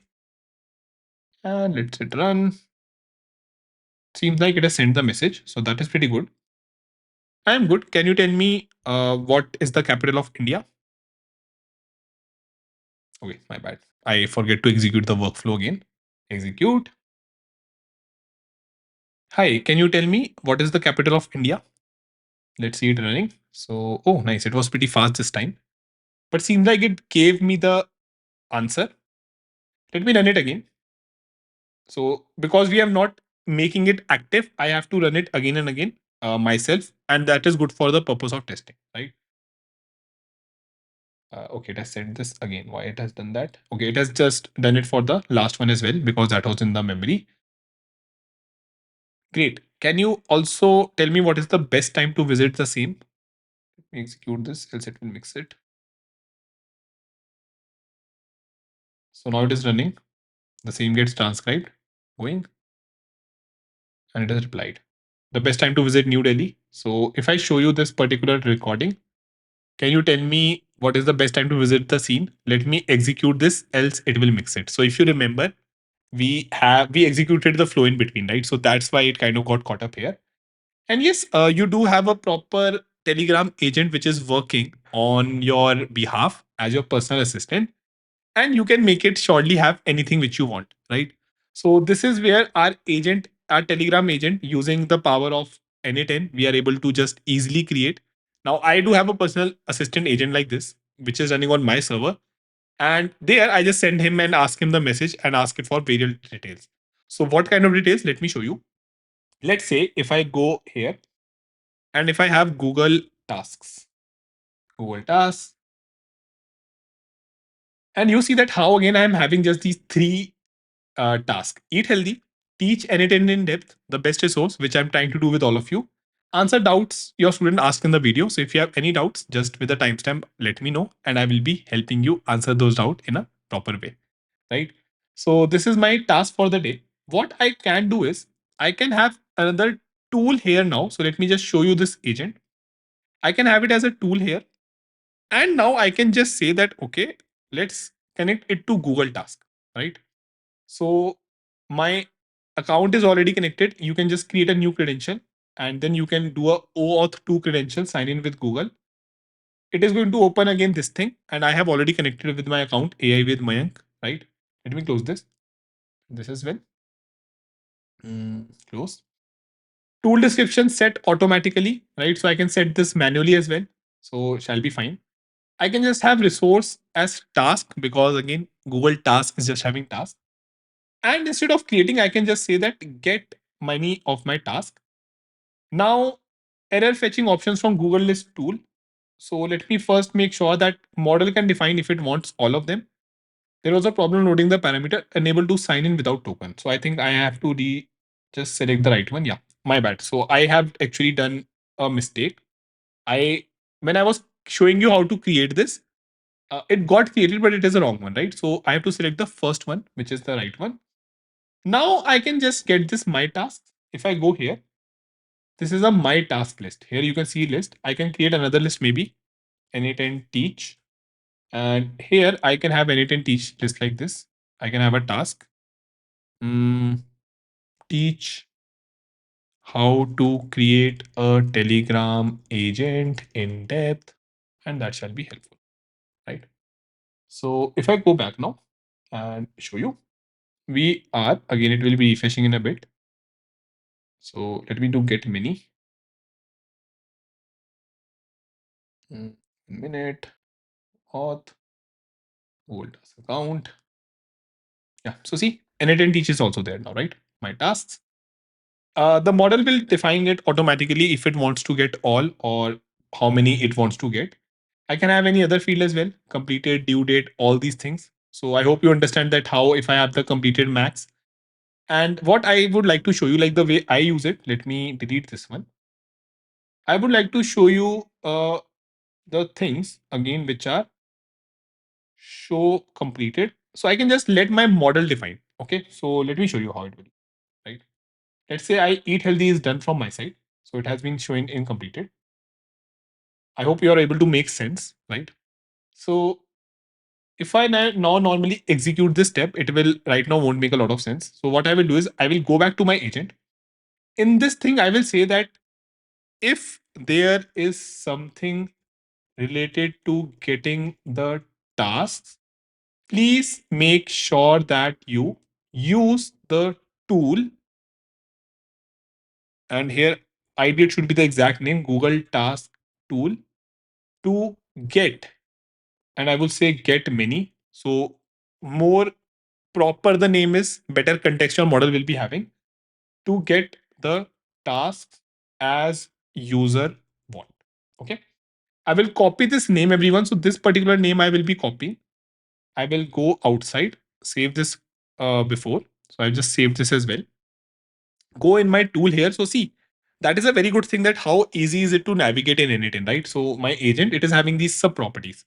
and let's hit run. Seems like it has sent the message. So that is pretty good. I am good. Can you tell me what is the capital of India? Okay, my bad. I forget to execute the workflow again. Execute. Hi, can you tell me what is the capital of India? Let's see it running. So, oh, nice. It was pretty fast this time. But seems like it gave me the answer. Let me run it again. So, because we are not making it active, I have to run it again and again myself. And that is good for the purpose of testing, right? Okay, it has sent this again. Why it has done that? Okay, it has just done it for the last one as well because that was in the memory. Great. Can you also tell me what is the best time to visit the same? Execute this, else it will mix it. So now it is running. The same gets transcribed, going, and it is replied. The best time to visit New Delhi. So if I show you this particular recording, can you tell me what is the best time to visit the scene? Let me execute this, else it will mix it. So if you remember, we executed the flow in between, right? So that's why it kind of got caught up here. And yes, you do have a proper Telegram agent which is working on your behalf as your personal assistant, and you can make it surely have anything which you want, right? So this is where our Telegram agent, using the power of n8n, we are able to just easily create. Now I do have a personal assistant agent like this which is running on my server, and there I just send him and ask him the message and ask it for various details. So what kind of details? Let me show you. Let's say if I go here and if I have Google Tasks, and you see that how again I'm having just these three tasks: eat healthy, teach anything in depth, the best resource, which I'm trying to do with all of you. Answer doubts your student asked in the video. So if you have any doubts, just with the timestamp, let me know, and I will be helping you answer those doubts in a proper way, right? So this is my task for the day. What I can do is I can have another tool here now. So let me just show you this agent. I can have it as a tool here. And now I can just say that, okay, let's connect it to Google Task, right? So my account is already connected. You can just create a new credential and then you can do a OAuth 2 credential, sign in with Google. It is going to open again this thing. And I have already connected with my account, AI with Mayank, right? Let me close this. This as well. Close. Tool description set automatically, right? So I can set this manually as well. So shall be fine. I can just have resource as task because again, Google Task is just having task. And instead of creating, I can just say that get money of my task. Now, error fetching options from Google List tool. So let me first make sure that model can define if it wants all of them. There was a problem loading the parameter unable to sign in without token. So I think I have to just select the right one. Yeah, my bad. So I have actually done a mistake. I When I was showing you how to create this, it got created, but it is a wrong one, right? So I have to select the first one, which is the right one. Now I can just get this my tasks. If I go here, this is a my task list. Here you can see list. I can create another list, maybe n8n teach. And here I can have n8n teach list like this. I can have a task. Teach how to create a Telegram agent in depth, and that shall be helpful, right? So if I go back now and show you, we are again, it will be refreshing in a bit. So let me do get many. Minute, auth, old task account. Yeah. So see, n8n teach is also there now, right? My tasks. The model will define it automatically if it wants to get all or how many it wants to get. I can have any other field as well, completed, due date, all these things. So I hope you understand that how if I have the completed max. And what I would like to show you, like the way I use it, let me delete this one. I would like to show you the things again, which are show completed. So I can just let my model define. Okay. So let me show you how it will, right? Let's say I eat healthy is done from my side. So it has been showing incompleted. I hope you are able to make sense, right? So if I now normally execute this step, it will right now won't make a lot of sense. So what I will do is I will go back to my agent. In this thing, I will say that if there is something related to getting the tasks, please make sure that you use the tool. And here, ideally, it should be the exact name Google Task Tool to get. And I will say get many. So, more proper the name is, better contextual model will be having to get the tasks as user want. Okay. I will copy this name, everyone. So, this particular name I will be copying. I will go outside, save this before. So, I've just saved this as well. Go in my tool here. So, see, that is a very good thing, that how easy is it to navigate in n8n, right? So my agent, it is having these sub properties: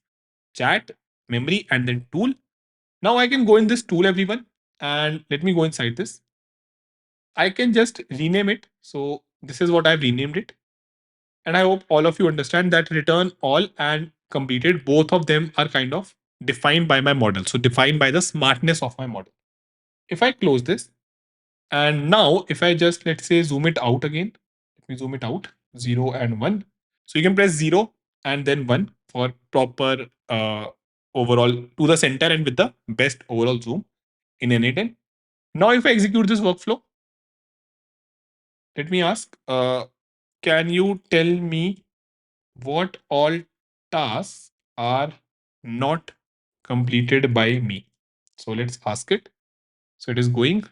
chat, memory, and then tool. Now I can go in this tool, everyone, and let me go inside this. I can just rename it. So this is what I've renamed it. And I hope all of you understand that return all and completed, both of them are kind of defined by my model. So defined by the smartness of my model. If I close this, and now if I just, let's say, zoom it out again, let me zoom it out, 0 and 1. So you can press 0 and then 1 for proper overall to the center and with the best overall zoom in n8n. Now if I execute this workflow, let me ask, can you tell me what all tasks are not completed by me? So let's ask it. So it is going.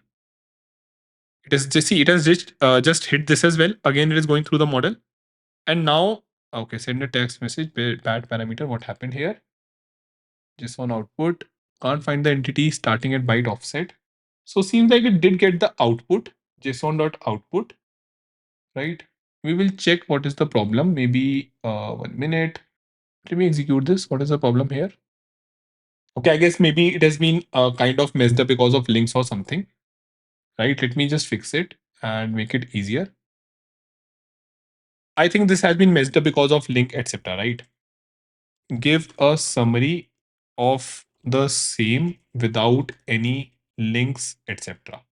It is just, see, it has just hit this as well. Again, it is going through the model. And now, okay, send a text message, bad parameter. What happened here? JSON output. Can't find the entity starting at byte offset. So seems like it did get the output, JSON.output, right? We will check what is the problem. Maybe 1 minute. Let me execute this. What is the problem here? Okay, I guess maybe it has been kind of messed up because of links or something, right? Let me just fix it and make it easier. I think this has been messed up because of link, etc., right? Give a summary of the same without any links, etc.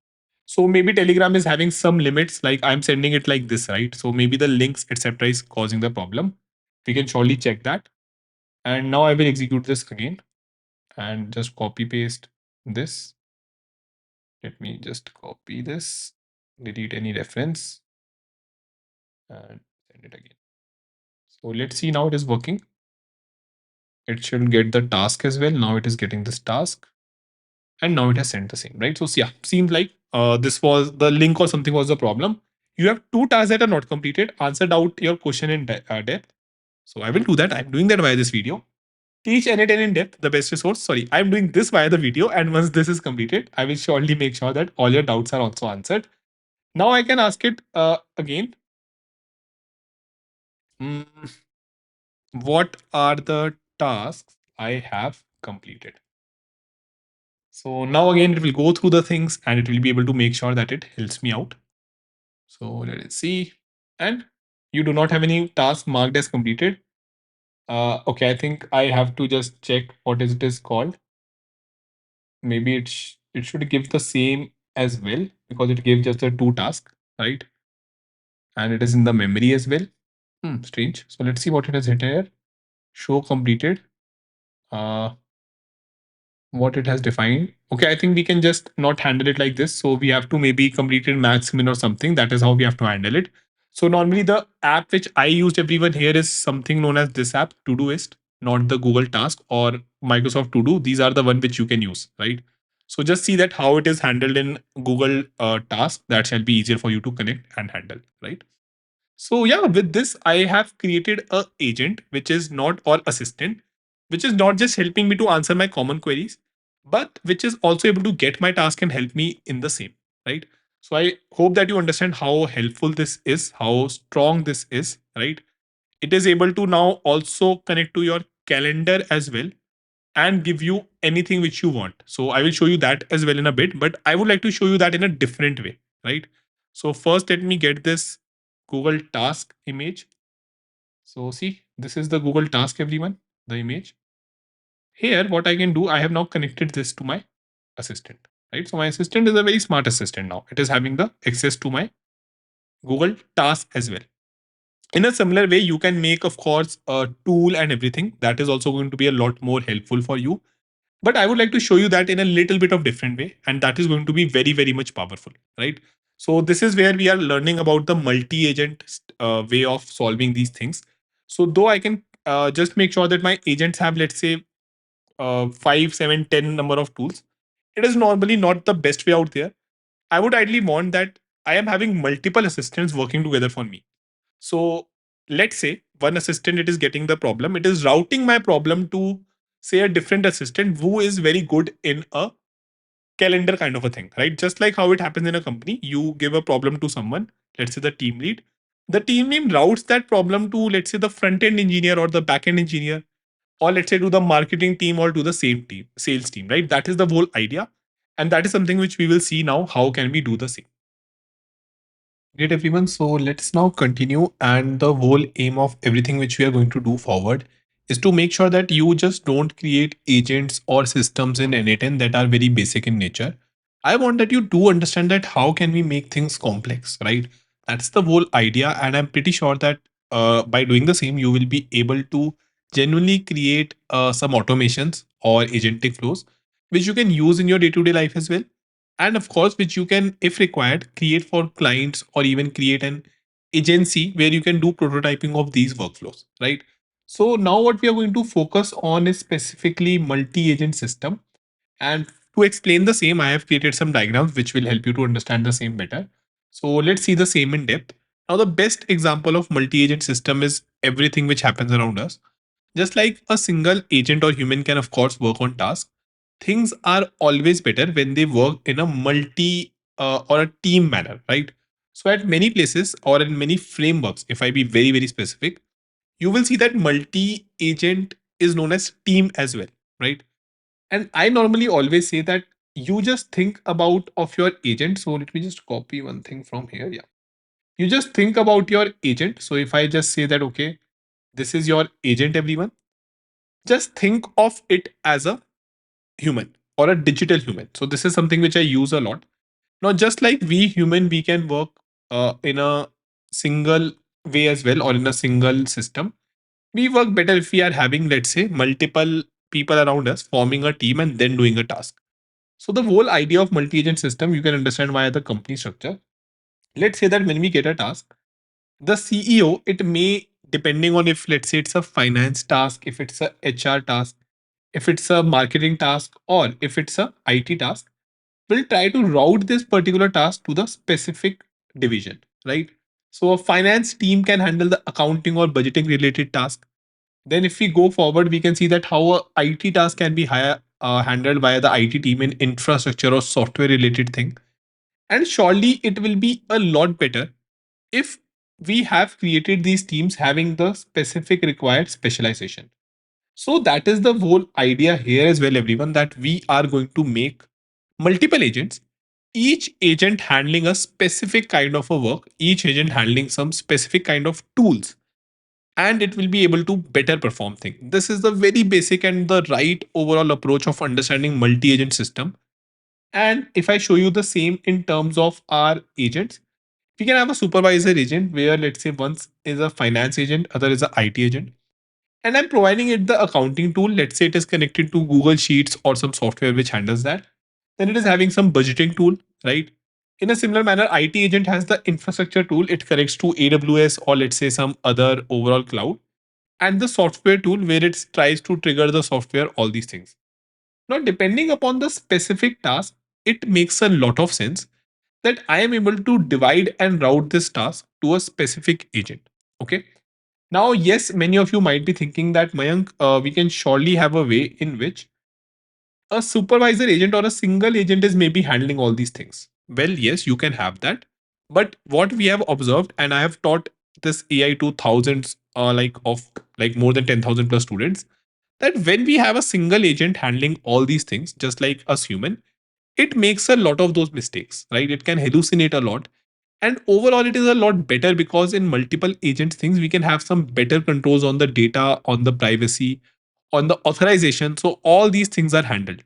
So maybe Telegram is having some limits, like I'm sending it like this, right? So maybe the links, etc., is causing the problem. We can surely check that. And now I will execute this again and just copy paste this. Let me just copy this, delete any reference, and send it again. So let's see, now it is working. It should get the task as well. Now it is getting this task. And now it has sent the same, right? So yeah, seems like this was the link or something was the problem. You have two tasks that are not completed. Answered out your question in depth. So I will do that. I'm doing that via this video. Teach n8n in depth, the best resource. Sorry, I'm doing this via the video. And once this is completed, I will surely make sure that all your doubts are also answered. Now I can ask it again. Mm, what are the tasks I have completed? So now again, it will go through the things and it will be able to make sure that it helps me out. So let us see. And you do not have any task marked as completed. Okay, I think I have to just check what is it is called. Maybe it should give the same as well, because it gave just the two tasks, right? And it is in the memory as well. Strange. So let's see what it has hit here. Show completed. Uh, what it has defined. Okay, I think we can just not handle it like this. So we have to maybe complete it max min or something. That is how we have to handle it. So normally the app which I used, everyone, here is something known as this app, Todoist, not the Google Task or Microsoft To Do. These are the one which you can use, right? So just see that how it is handled in Google Task. That shall be easier for you to connect and handle, right? So yeah, with this, I have created a agent which is not or assistant, which is not just helping me to answer my common queries, but which is also able to get my task and help me in the same, right? So I hope that you understand how helpful this is, how strong this is, right? It is able to now also connect to your calendar as well and give you anything which you want. So I will show you that as well in a bit, but I would like to show you that in a different way, right? So first, let me get this Google Task image. So see, this is the Google Task, everyone, the image. Here, what I can do, I have now connected this to my assistant, right? So my assistant is a very smart assistant now. It is having the access to my Google Task as well. In a similar way, you can make, of course, a tool and everything. That is also going to be a lot more helpful for you. But I would like to show you that in a little bit of different way, and that is going to be very, very much powerful, right? So this is where we are learning about the multi-agent way of solving these things. So though I can just make sure that my agents have, let's say, 5, 7, 10 number of tools, it is normally not the best way out there. I would ideally want that I am having multiple assistants working together for me. So let's say one assistant, it is getting the problem, it is routing my problem to, say, a different assistant who is very good in a calendar kind of a thing, right? Just like how it happens in a company, you give a problem to someone, let's say the team lead, The team name routes that problem to, let's say, the front end engineer or the back end engineer, or let's say to the marketing team or to the same team, sales team, right? That is the whole idea. And that is something which we will see now. How can we do the same? Great, everyone. So let's now continue. And the whole aim of everything which we are going to do forward is to make sure that you just don't create agents or systems in n8n that are very basic in nature. I want that you do understand that how can we make things complex, right? That's the whole idea. And I'm pretty sure that by doing the same, you will be able to genuinely create some automations or agentic flows, which you can use in your day to day life as well, and of course which you can, if required, create for clients or even create an agency where you can do prototyping of these workflows, right? So now what we are going to focus on is specifically multi-agent system. And to explain the same, I have created some diagrams which will help you to understand the same better. So let's see the same in depth. Now the best example of multi-agent system is everything which happens around us. Just like a single agent or human can, of course, work on tasks, things are always better when they work in a multi or a team manner, right? So, at many places or in many frameworks, if I be very, very specific, you will see that multi agent is known as team as well, right? And I normally always say that you just think about of your agent. So, let me just copy one thing from here. Yeah. You just think about your agent. So, if I just say that, okay, this is your agent, everyone, just think of it as a human or a digital human. So this is something which I use a lot. Now, just like we human, we can work in a single way as well, or in a single system. We work better if we are having, let's say, multiple people around us forming a team and then doing a task. So the whole idea of multi-agent system, you can understand via the company structure. Let's say that when we get a task, the CEO, it may, depending on if, let's say, it's a finance task, if it's a HR task, if it's a marketing task, or if it's a IT task, will try to route this particular task to the specific division, right? So a finance team can handle the accounting or budgeting related task. Then if we go forward, we can see that how a IT task can be handled by the IT team in infrastructure or software related thing. And surely it will be a lot better if we have created these teams having the specific required specialization. So that is the whole idea here as well, everyone, that we are going to make multiple agents, each agent handling a specific kind of a work, each agent handling some specific kind of tools, and it will be able to better perform things. This is the very basic and the right overall approach of understanding multi-agent system. And if I show you the same in terms of our agents, we can have a supervisor agent where, let's say, one is a finance agent, other is a IT agent, and I'm providing it the accounting tool. Let's say it is connected to Google Sheets or some software which handles that. Then it is having some budgeting tool, right? In a similar manner, IT agent has the infrastructure tool. It connects to AWS or, let's say, some other overall cloud, and the software tool where it tries to trigger the software, all these things. Now, depending upon the specific task, it makes a lot of sense that I am able to divide and route this task to a specific agent. Okay. Now, yes, many of you might be thinking that, Mayank, we can surely have a way in which a supervisor agent or a single agent is maybe handling all these things. Well, yes, you can have that. But what we have observed, and I have taught this AI to thousands, like more than 10,000 plus students, that when we have a single agent handling all these things, just like us human, it makes a lot of those mistakes, right? It can hallucinate a lot. And overall, it is a lot better because in multiple agents things, we can have some better controls on the data, on the privacy, on the authorization. So all these things are handled.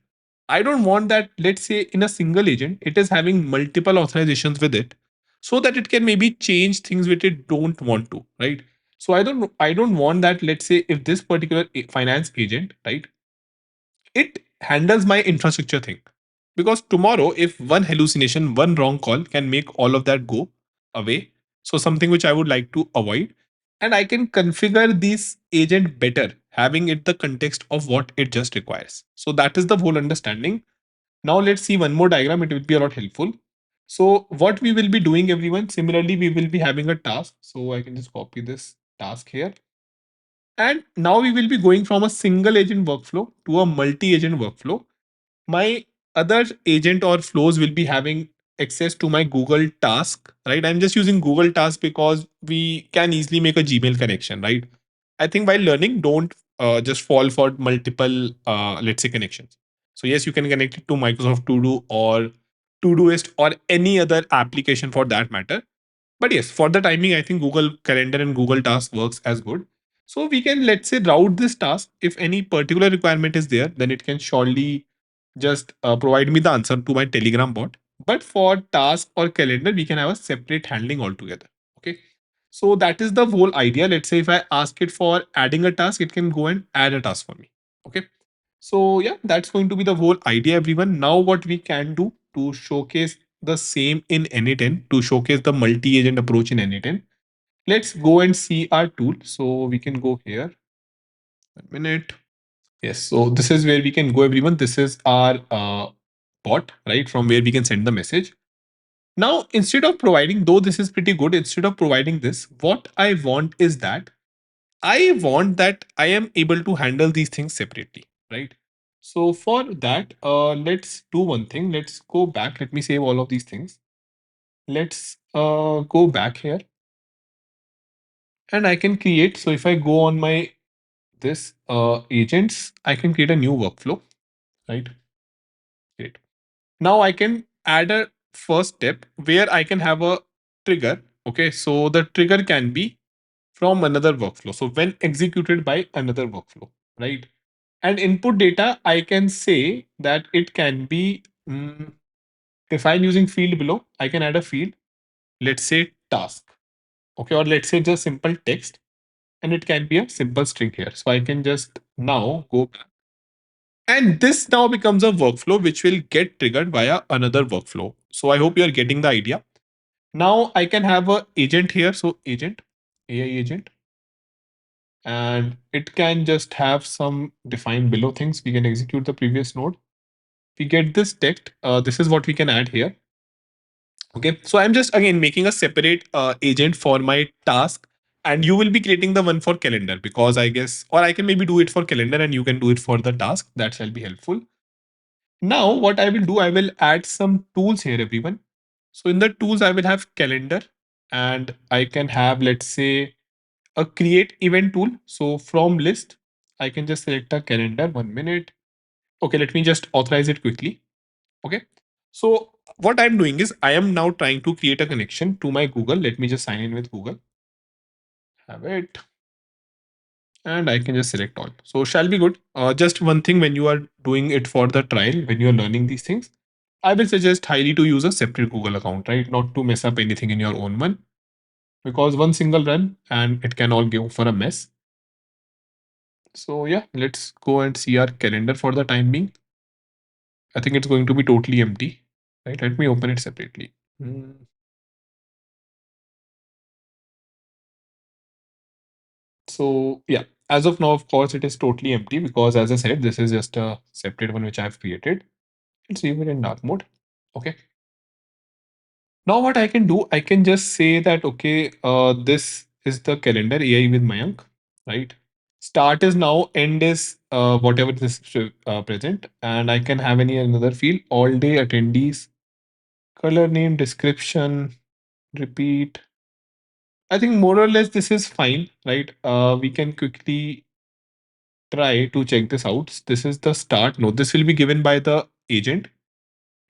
I don't want that, let's say, in a single agent, it is having multiple authorizations with it so that it can maybe change things which it don't want to, right? So I don't want that, let's say, if this particular finance agent, right, it handles my infrastructure thing. Because tomorrow, if one hallucination, one wrong call can make all of that go away. So, something which I would like to avoid. And I can configure this agent better, having it the context of what it just requires. So, that is the whole understanding. Now, let's see one more diagram. It will be a lot helpful. So, what we will be doing, everyone, similarly, we will be having a task. So, I can just copy this task here. And now we will be going from a single agent workflow to a multi agent workflow. My other agent or flows will be having access to my Google task, right? I'm just using Google task because we can easily make a Gmail connection, right? I think while learning, don't just fall for multiple, let's say, connections. So yes, you can connect it to Microsoft To Do or Todoist or any other application for that matter. But yes, for the timing, I think Google Calendar and Google Task works as good. So we can, let's say, route this task. If any particular requirement is there, then it can surely just provide me the answer to my Telegram bot. But for task or calendar, we can have a separate handling altogether. Okay. So that is the whole idea. Let's say if I ask it for adding a task, it can go and add a task for me. Okay. So yeah, that's going to be the whole idea, everyone. Now what we can do to showcase the same in n8n, to showcase the multi-agent approach in n8n, let's go and see our tool. So we can go here. 1 minute. Yes. So this is where we can go, everyone. This is our bot, right? From where we can send the message. Now, instead of providing, though this is pretty good, instead of providing this, what I want is that I am able to handle these things separately, right? So for that, let's do one thing. Let's go back. Let me save all of these things. Let's go back here, and I can create. So if I go on my this agents, I can create a new workflow, right? Great. Now I can add a first step where I can have a trigger. Okay, so the trigger can be from another workflow. So when executed by another workflow, right? And input data, I can say that it can be, if I'm using field below, I can add a field, let's say task, okay, or let's say just simple text, and it can be a simple string here. So I can just now go back. And this now becomes a workflow which will get triggered via another workflow. So I hope you're getting the idea. Now I can have a agent here. So agent, AI agent, and it can just have some defined below things. We can execute the previous node. We get this text. This is what we can add here. Okay, so I'm just again making a separate agent for my task, and you will be creating the one for calendar, because I guess, or I can maybe do it for calendar and you can do it for the task. That shall be helpful. Now, what I will do, I will add some tools here, everyone. So in the tools, I will have calendar, and I can have, let's say, a create event tool. So from list, I can just select a calendar. 1 minute. Okay, let me just authorize it quickly. Okay. So what I'm doing is I am now trying to create a connection to my Google. Let me just sign in with Google. Have it. And I can just select all. So shall be good. Just one thing, when you are doing it for the trial, when you are learning these things, I will suggest highly to use a separate Google account, right? Not to mess up anything in your own one, because one single run and it can all go for a mess. So yeah, let's go and see our calendar for the time being. I think it's going to be totally empty, right? Let me open it separately. Hmm. So yeah, as of now, of course, it is totally empty because, as I said, this is just a separate one which I've created. Let's leave it in dark mode. Okay. Now what I can do, I can just say that, okay, this is the calendar AI with Mayank, right? Start is now, end is whatever this present, and I can have any another field, all day attendees, color name, description, repeat. I think more or less this is fine, right? We can quickly try to check this out. This is the start node. This will be given by the agent,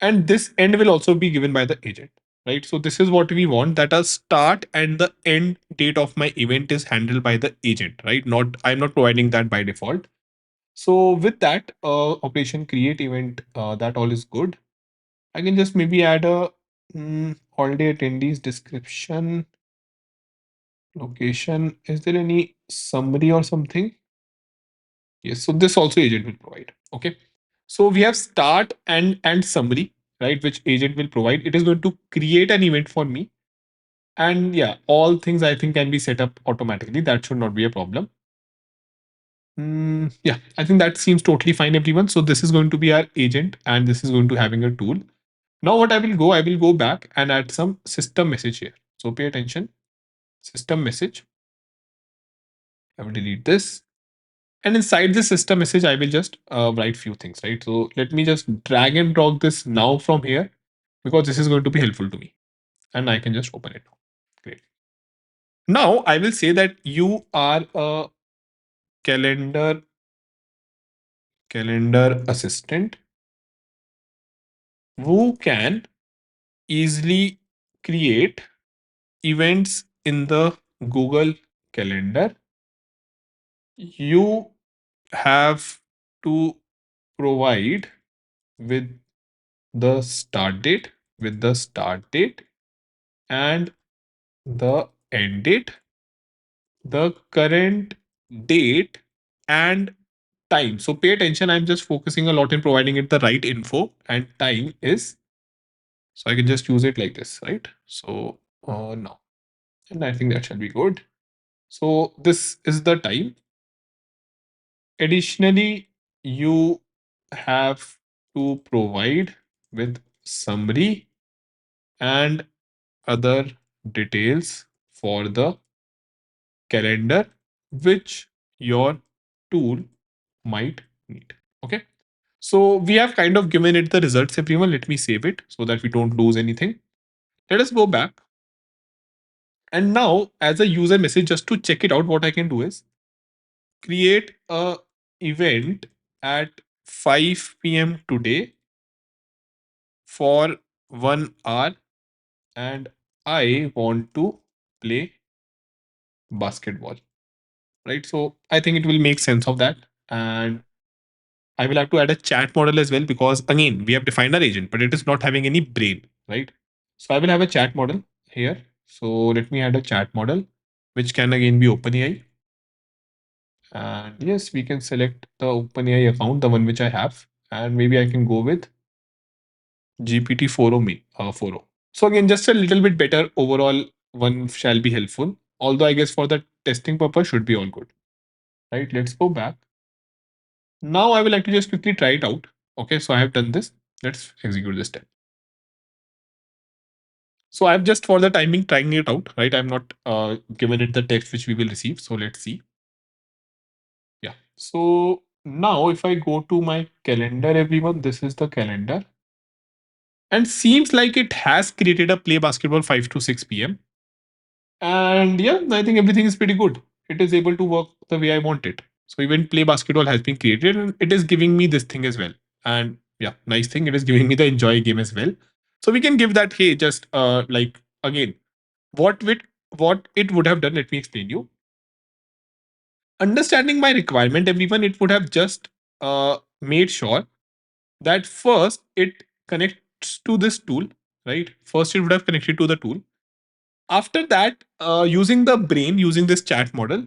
and this end will also be given by the agent, right? So this is what we want, that a start and the end date of my event is handled by the agent, right? Not, I'm not providing that by default. So with that operation create event, that all is good. I can just maybe add a holiday attendees description, location. Is there any summary or something? Yes, so this also agent will provide. Okay. So we have start and summary, right? Which agent will provide. It is going to create an event for me. And yeah, all things I think can be set up automatically. That should not be a problem. Yeah, I think that seems totally fine, everyone. So this is going to be our agent, and this is going to having a tool. Now what I will go back and add some system message here. So pay attention. System message. I will delete this. And inside this system message, I will just write few things, right? So let me just drag and drop this now from here. because this is going to be helpful to me. And I can just open it now. Great. Now I will say that you are a calendar assistant who can easily create events in the Google Calendar. You have to provide with the start date, and the end date, the current date, and time. So pay attention. I'm just focusing a lot in providing it the right info, and time is, so I can just use it like this, right? So now, and I think that shall be good. So this is the time. Additionally, you have to provide with summary and other details for the calendar which your tool might need. Okay. So we have kind of given it the results, everyone. Let me save it so that we don't lose anything. Let us go back. And now, as a user message, just to check it out, what I can do is create a event at 5 p.m. today for 1 hour, and I want to play basketball. Right. So I think it will make sense of that. And I will have to add a chat model as well, because again, we have defined our agent, but it is not having any brain, right? So I will have a chat model here. So let me add a chat model, which can again be OpenAI. And yes, we can select the OpenAI account, the one which I have, and maybe I can go with GPT 4o me 4o. So again, just a little bit better overall one shall be helpful. Although I guess for the testing purpose should be all good. Right? Let's go back. Now I will like to just quickly try it out. Okay, so I have done this. Let's execute this step. So I've just for the timing trying it out, right? I'm not given it the text which we will receive. So let's see. Yeah. So now if I go to my calendar, everyone, this is the calendar. And seems like it has created a play basketball 5 to 6 p.m. And yeah, I think everything is pretty good. It is able to work the way I want it. So even play basketball has been created, and it is giving me this thing as well. And yeah, nice thing. It is giving me the enjoy game as well. So we can give that, hey, just like again, what with what it would have done, let me explain you. Understanding my requirement, everyone, it would have just made sure that first it connects to this tool, right? First, it would have connected to the tool. After that, using the brain, using this chat model,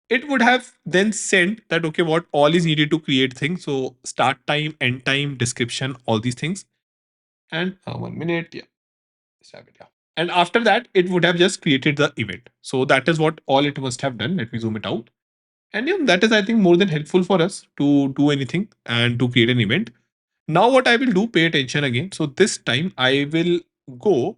it would have then sent that, okay, what all is needed to create things. So start time, end time, description, all these things. And 1 minute, yeah, let's have it, yeah. And after that, it would have just created the event. So that is what all it must have done. Let me zoom it out. And yeah, that is, I think, more than helpful for us to do anything and to create an event. Now, what I will do, pay attention again. So this time I will go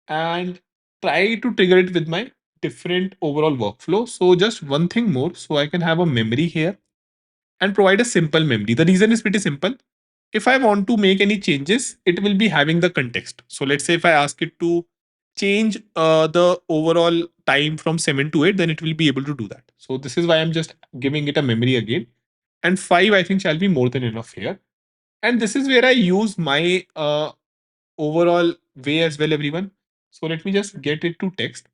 and try to trigger it with my different overall workflow. So just one thing more. So I can have a memory here and provide a simple memory. The reason is pretty simple. If I want to make any changes, it will be having the context. So let's say if I ask it to change the overall time from 7 to 8, then it will be able to do that. So this is why I'm just giving it a memory again. And 5, I think, shall be more than enough here. And this is where I use my overall way as well, everyone. So let me just get it to text.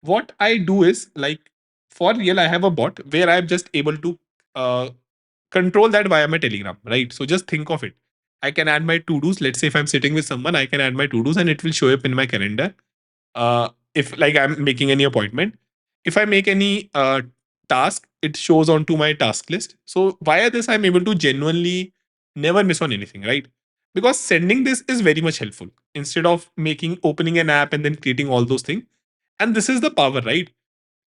What I do is, like, for real, I have a bot where I'm just able to uh, control that via my Telegram, right? So just think of it. I can add my to dos. Let's say if I'm sitting with someone, I can add my to dos and it will show up in my calendar. If like I'm making any appointment, if I make any task, it shows onto my task list. So via this, I'm able to genuinely never miss on anything, right? Because sending this is very much helpful instead of making opening an app and then creating all those things. And this is the power, right?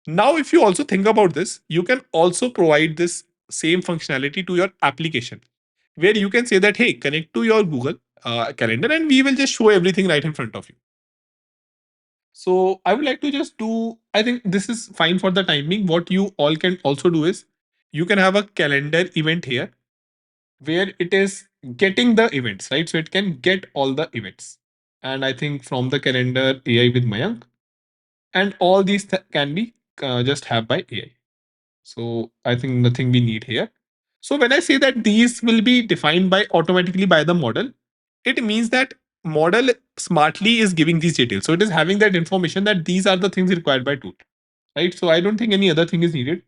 Now, if you also think about this, you can also provide this same functionality to your application, where you can say that, hey, connect to your Google Calendar and we will just show everything right in front of you. So I would like to just do, I think this is fine for the timing. What you all can also do is you can have a calendar event here where it is getting the events, right? So it can get all the events. and I think from the calendar AI with Mayank, and all these can be just have by AI. So I think nothing we need here. So when I say that these will be defined by automatically by the model, it means that model smartly is giving these details. So it is having that information that these are the things required by tool, right? So I don't think any other thing is needed.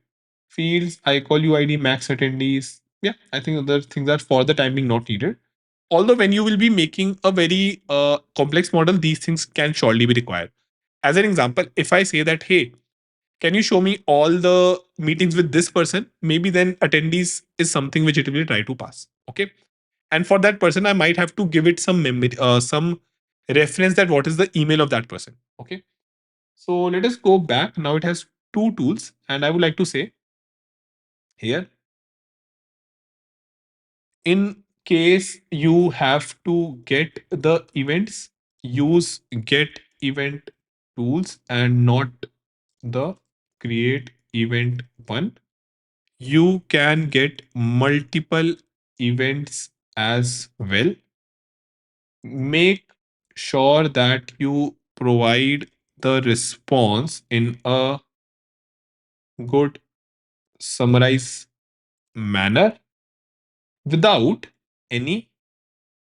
Fields, I call you ID, max attendees. Yeah, I think other things are for the time being not needed. Although when you will be making a very complex model, these things can surely be required. As an example, if I say that, hey, can you show me all the meetings with this person? Maybe then attendees is something which it will try to pass. Okay. And for that person, I might have to give it some memory, some reference that what is the email of that person. Okay. So let us go back. Now it has two tools. And I would like to say here, in case you have to get the events, use get event tools and not the create event one. You can get multiple events as well. Make sure that you provide the response in a good summarize manner without any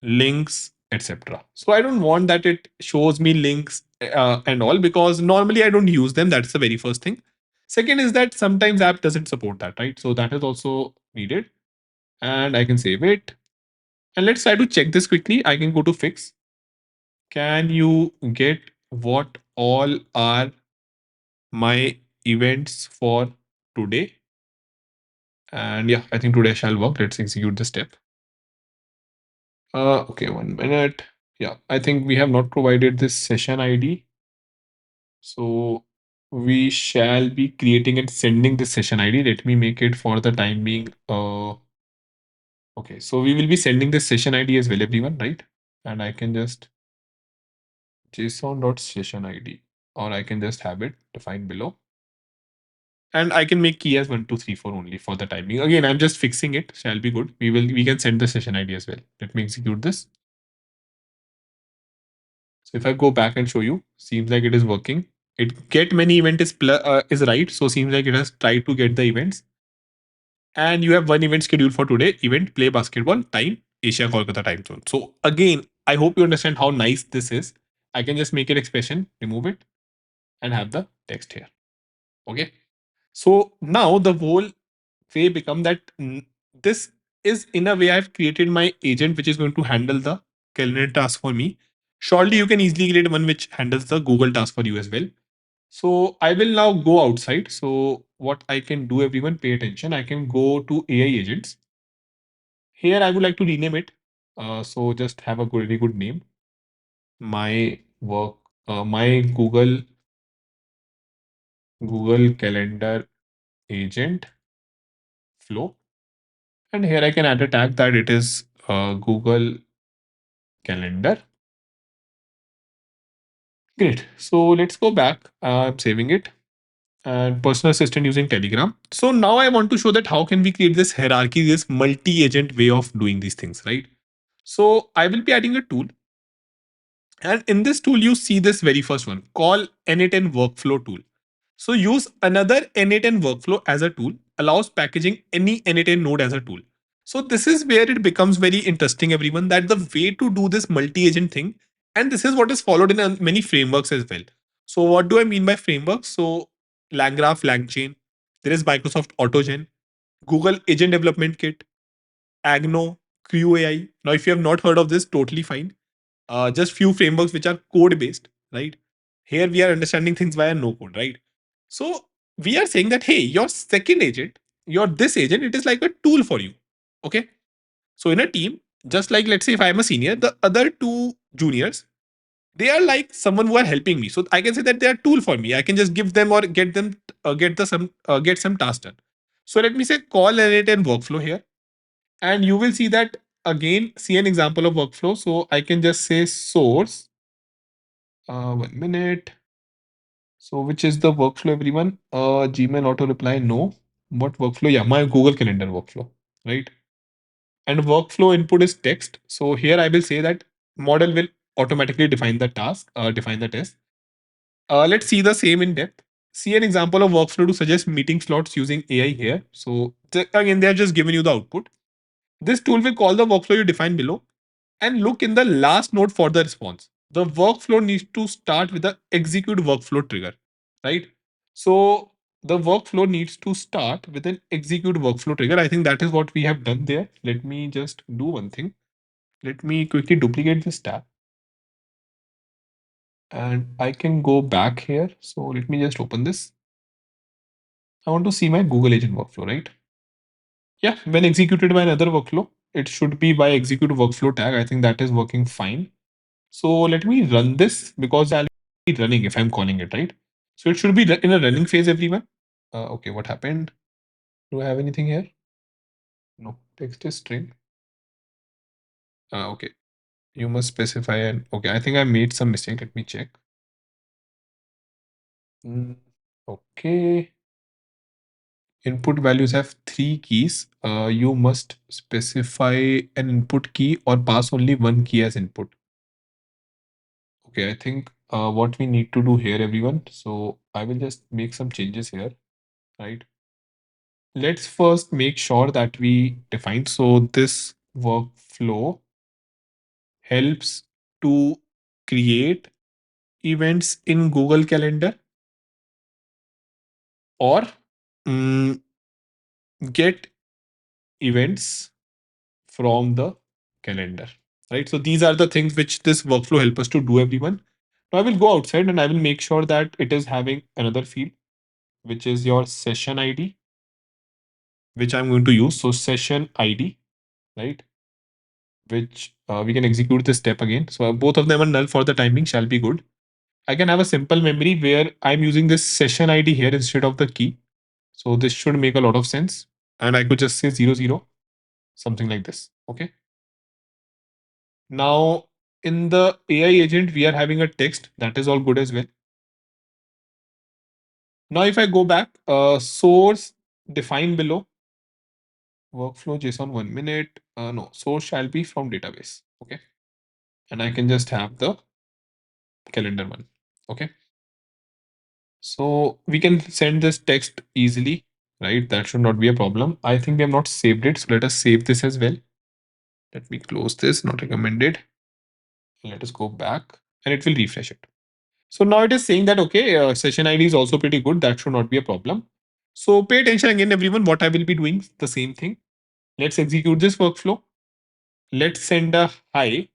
links, etc. So I don't want that it shows me links and all, because normally I don't use them. That's the very first thing. Second is that sometimes app doesn't support that, right? So that is also needed. And I can save it. And let's try to check this quickly. I can go to fix. Can you get what all are my events for today? And yeah, I think today shall work. Let's execute the step. Okay, 1 minute. Yeah, I think we have not provided this session ID. So we shall be creating and sending this session ID. Let me make it for the time being. Okay, so we will be sending this session ID as well, everyone, right? And I can just JSON.session ID, or I can just have it defined below. And I can make key as 1, 2, 3, 4 only for the timing. Again, I'm just fixing it. Shall be good. We can send the session ID as well. Let me execute this. So if I go back and show you, seems like it is working. It get many event is right. So seems like it has tried to get the events. And you have one event scheduled for today. Event play basketball time Asia Kolkata time zone. So again, I hope you understand how nice this is. I can just make it expression, remove it, and have the text here. Okay. So now the whole way become that this is in a way I've created my agent which is going to handle the calendar task for me. Surely you can easily create one which handles the Google task for you as well. So I will now go outside. So what I can do, everyone, pay attention. I can go to AI agents. Here I would like to rename it. So just have a really good name. My work, my Google Calendar agent flow. And here I can add a tag that it is Google Calendar. Great. So let's go back. I'm saving it. And personal assistant using Telegram. So now I want to show that how can we create this hierarchy, this multi-agent way of doing these things, right? So I will be adding a tool. And in this tool, you see this very first one, call n8n workflow tool. So use another n8n workflow as a tool, allows packaging any n8n node as a tool. So this is where it becomes very interesting, everyone, that the way to do this multi-agent thing, and this is what is followed in many frameworks as well. So what do I mean by frameworks? So LangGraph, LangChain, there is Microsoft AutoGen, Google Agent Development Kit, Agno, Crew AI. Now, if you have not heard of this, totally fine. Just few frameworks which are code based, right? Here we are understanding things via no code, right? So we are saying that, hey, your second agent, your this agent, it is like a tool for you. Okay. So in a team, just like let's say if I'm a senior, the other two juniors, they are like someone who are helping me. So I can say that they are tool for me. I can just give them or get them get some task done. So let me say call edit and workflow here, and you will see that again. See an example of workflow. So I can just say source. 1 minute. So which is the workflow, everyone? Gmail auto reply, no. What workflow? Yeah, my Google Calendar workflow, right? And workflow input is text. So here I will say that model will automatically define the task, define the test. Let's see the same in depth. See an example of workflow to suggest meeting slots using AI here. So again, they are just giving you the output. This tool will call the workflow you define below and look in the last node for the response. The workflow needs to start with the execute workflow trigger, right? So the workflow needs to start with an execute workflow trigger. I think that is what we have done there. Let me just do one thing. Let me quickly duplicate this tab and I can go back here. So let me just open this. I want to see my Google agent workflow, right? Yeah, when executed by another workflow, it should be by execute workflow tag. I think that is working fine. So let me run this because I'll be running if I'm calling it, right? So it should be in a running phase, everyone. Okay, what happened? Do I have anything here? No, text is string. Okay, you must specify an. Okay, I think I made some mistake. Let me check. Mm, okay. Input values have three keys. You must specify an input key or pass only one key as input. Okay, I think what we need to do here, everyone. So I will just make some changes here, right? Let's first make sure that we define. So this workflow helps to create events in Google Calendar or mm, get events from the calendar, right? So these are the things which this workflow help us to do, everyone. Now I will go outside and I will make sure that it is having another field, which is your session ID, which I'm going to use. So session ID, right? Which we can execute this step again. So both of them are null for the timing, shall be good. I can have a simple memory where I'm using this session ID here instead of the key. So this should make a lot of sense. And I could just say 00, something like this. Okay. Now in the AI agent, we are having a text that is all good as well. Now if I go back, source define below workflow JSON 1 minute. No, source shall be from database. Okay. And I can just have the calendar one. Okay. So we can send this text easily, right? That should not be a problem. I think we have not saved it. So let us save this as well. Let me close this, not recommended. Let us go back and it will refresh it. So now it is saying that, okay, session ID is also pretty good. That should not be a problem. So pay attention again, everyone, what I will be doing, the same thing. Let's execute this workflow. Let's send a hi.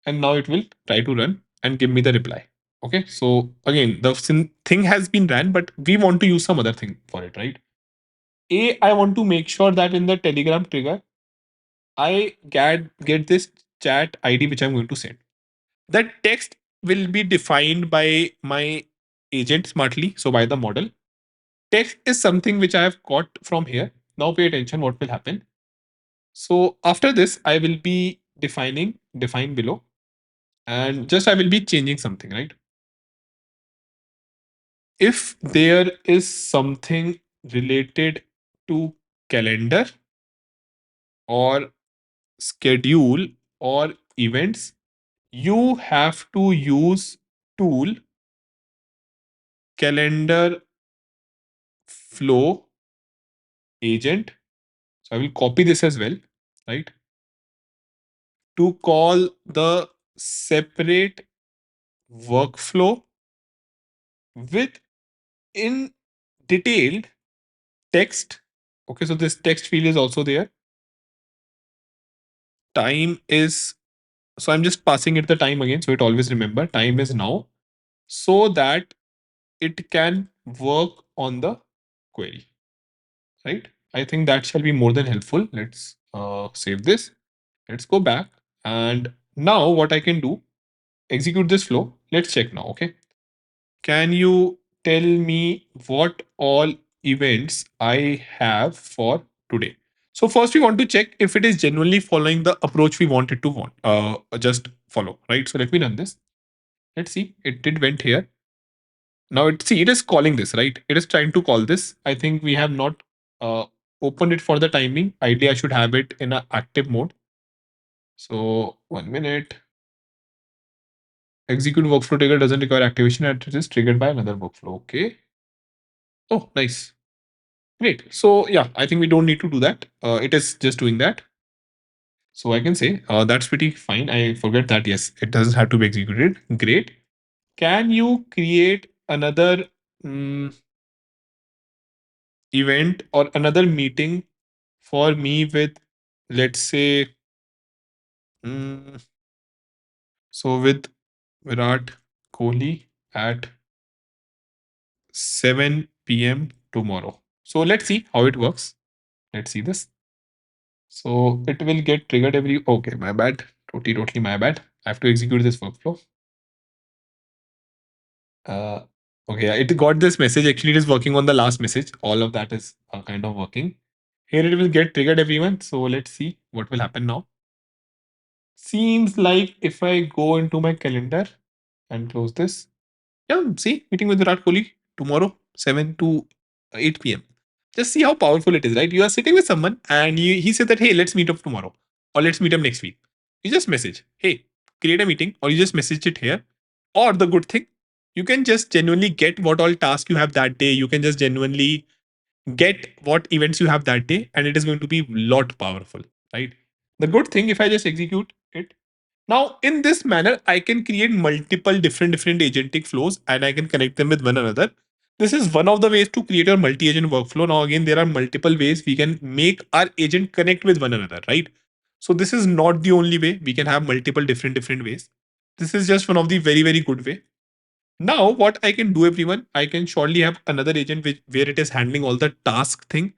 And now it will try to run and give me the reply. Okay. So again, the thing has been ran, but we want to use some other thing for it, right? I want to make sure that in the Telegram trigger, I get this chat ID which I'm going to send. That text will be defined by my agent smartly, so by the model. Text is something which I have got from here. Now pay attention what will happen. So after this, I will be defining define below, and just I will be changing something, right? If there is something related to calendar or schedule or events, you have to use tool calendar flow agent. So I will copy this as well, right? To call the separate workflow with in detailed text. Okay, so this text field is also there. Time is, so I'm just passing it the time again. So it always remember time is now so that it can work on the query, right? I think that shall be more than helpful. Let's save this. Let's go back. And now what I can do, execute this flow. Let's check now. Okay. Can you tell me what all events I have for today? So first we want to check if it is genuinely following the approach we wanted to just follow, right? So let me run this. Let's see. It did went here. Now it is calling this, right? It is trying to call this. I think we have not opened it for the timing. Ideally, I should have it in an active mode. So 1 minute. Execute workflow trigger doesn't require activation and it is triggered by another workflow. Okay. Oh, nice. Great. So yeah, I think we don't need to do that. It is just doing that. So I can say that's pretty fine. I forget that. Yes, it doesn't have to be executed. Great. Can you create another event or another meeting for me with, let's say, mm, so with Virat Kohli at 7 p.m. tomorrow. So let's see how it works. Let's see this. So it will get triggered every. Okay, my bad. Totally my bad. I have to execute this workflow. Uh, okay, yeah, it got this message. Actually, it is working on the last message. All of that is kind of working. Here it will get triggered everyone. So let's see what will happen now. Seems like if I go into my calendar and close this, yeah, see, meeting with Virat Kohli tomorrow, 7 to 8 p.m. Just see how powerful it is, right? You are sitting with someone and he said that, hey, let's meet up tomorrow or let's meet up next week. You just message, hey, create a meeting, or you just message it here. Or the good thing, you can just genuinely get what all tasks you have that day. You can just genuinely get what events you have that day, and it is going to be a lot powerful, right? The good thing, if I just execute it, now, in this manner, I can create multiple different agentic flows and I can connect them with one another. This is one of the ways to create a multi-agent workflow. Now, again, there are multiple ways we can make our agent connect with one another, right? So this is not the only way. We can have multiple different ways. This is just one of the very good way. Now, what I can do, everyone, I can surely have another agent where it is handling all the task thing.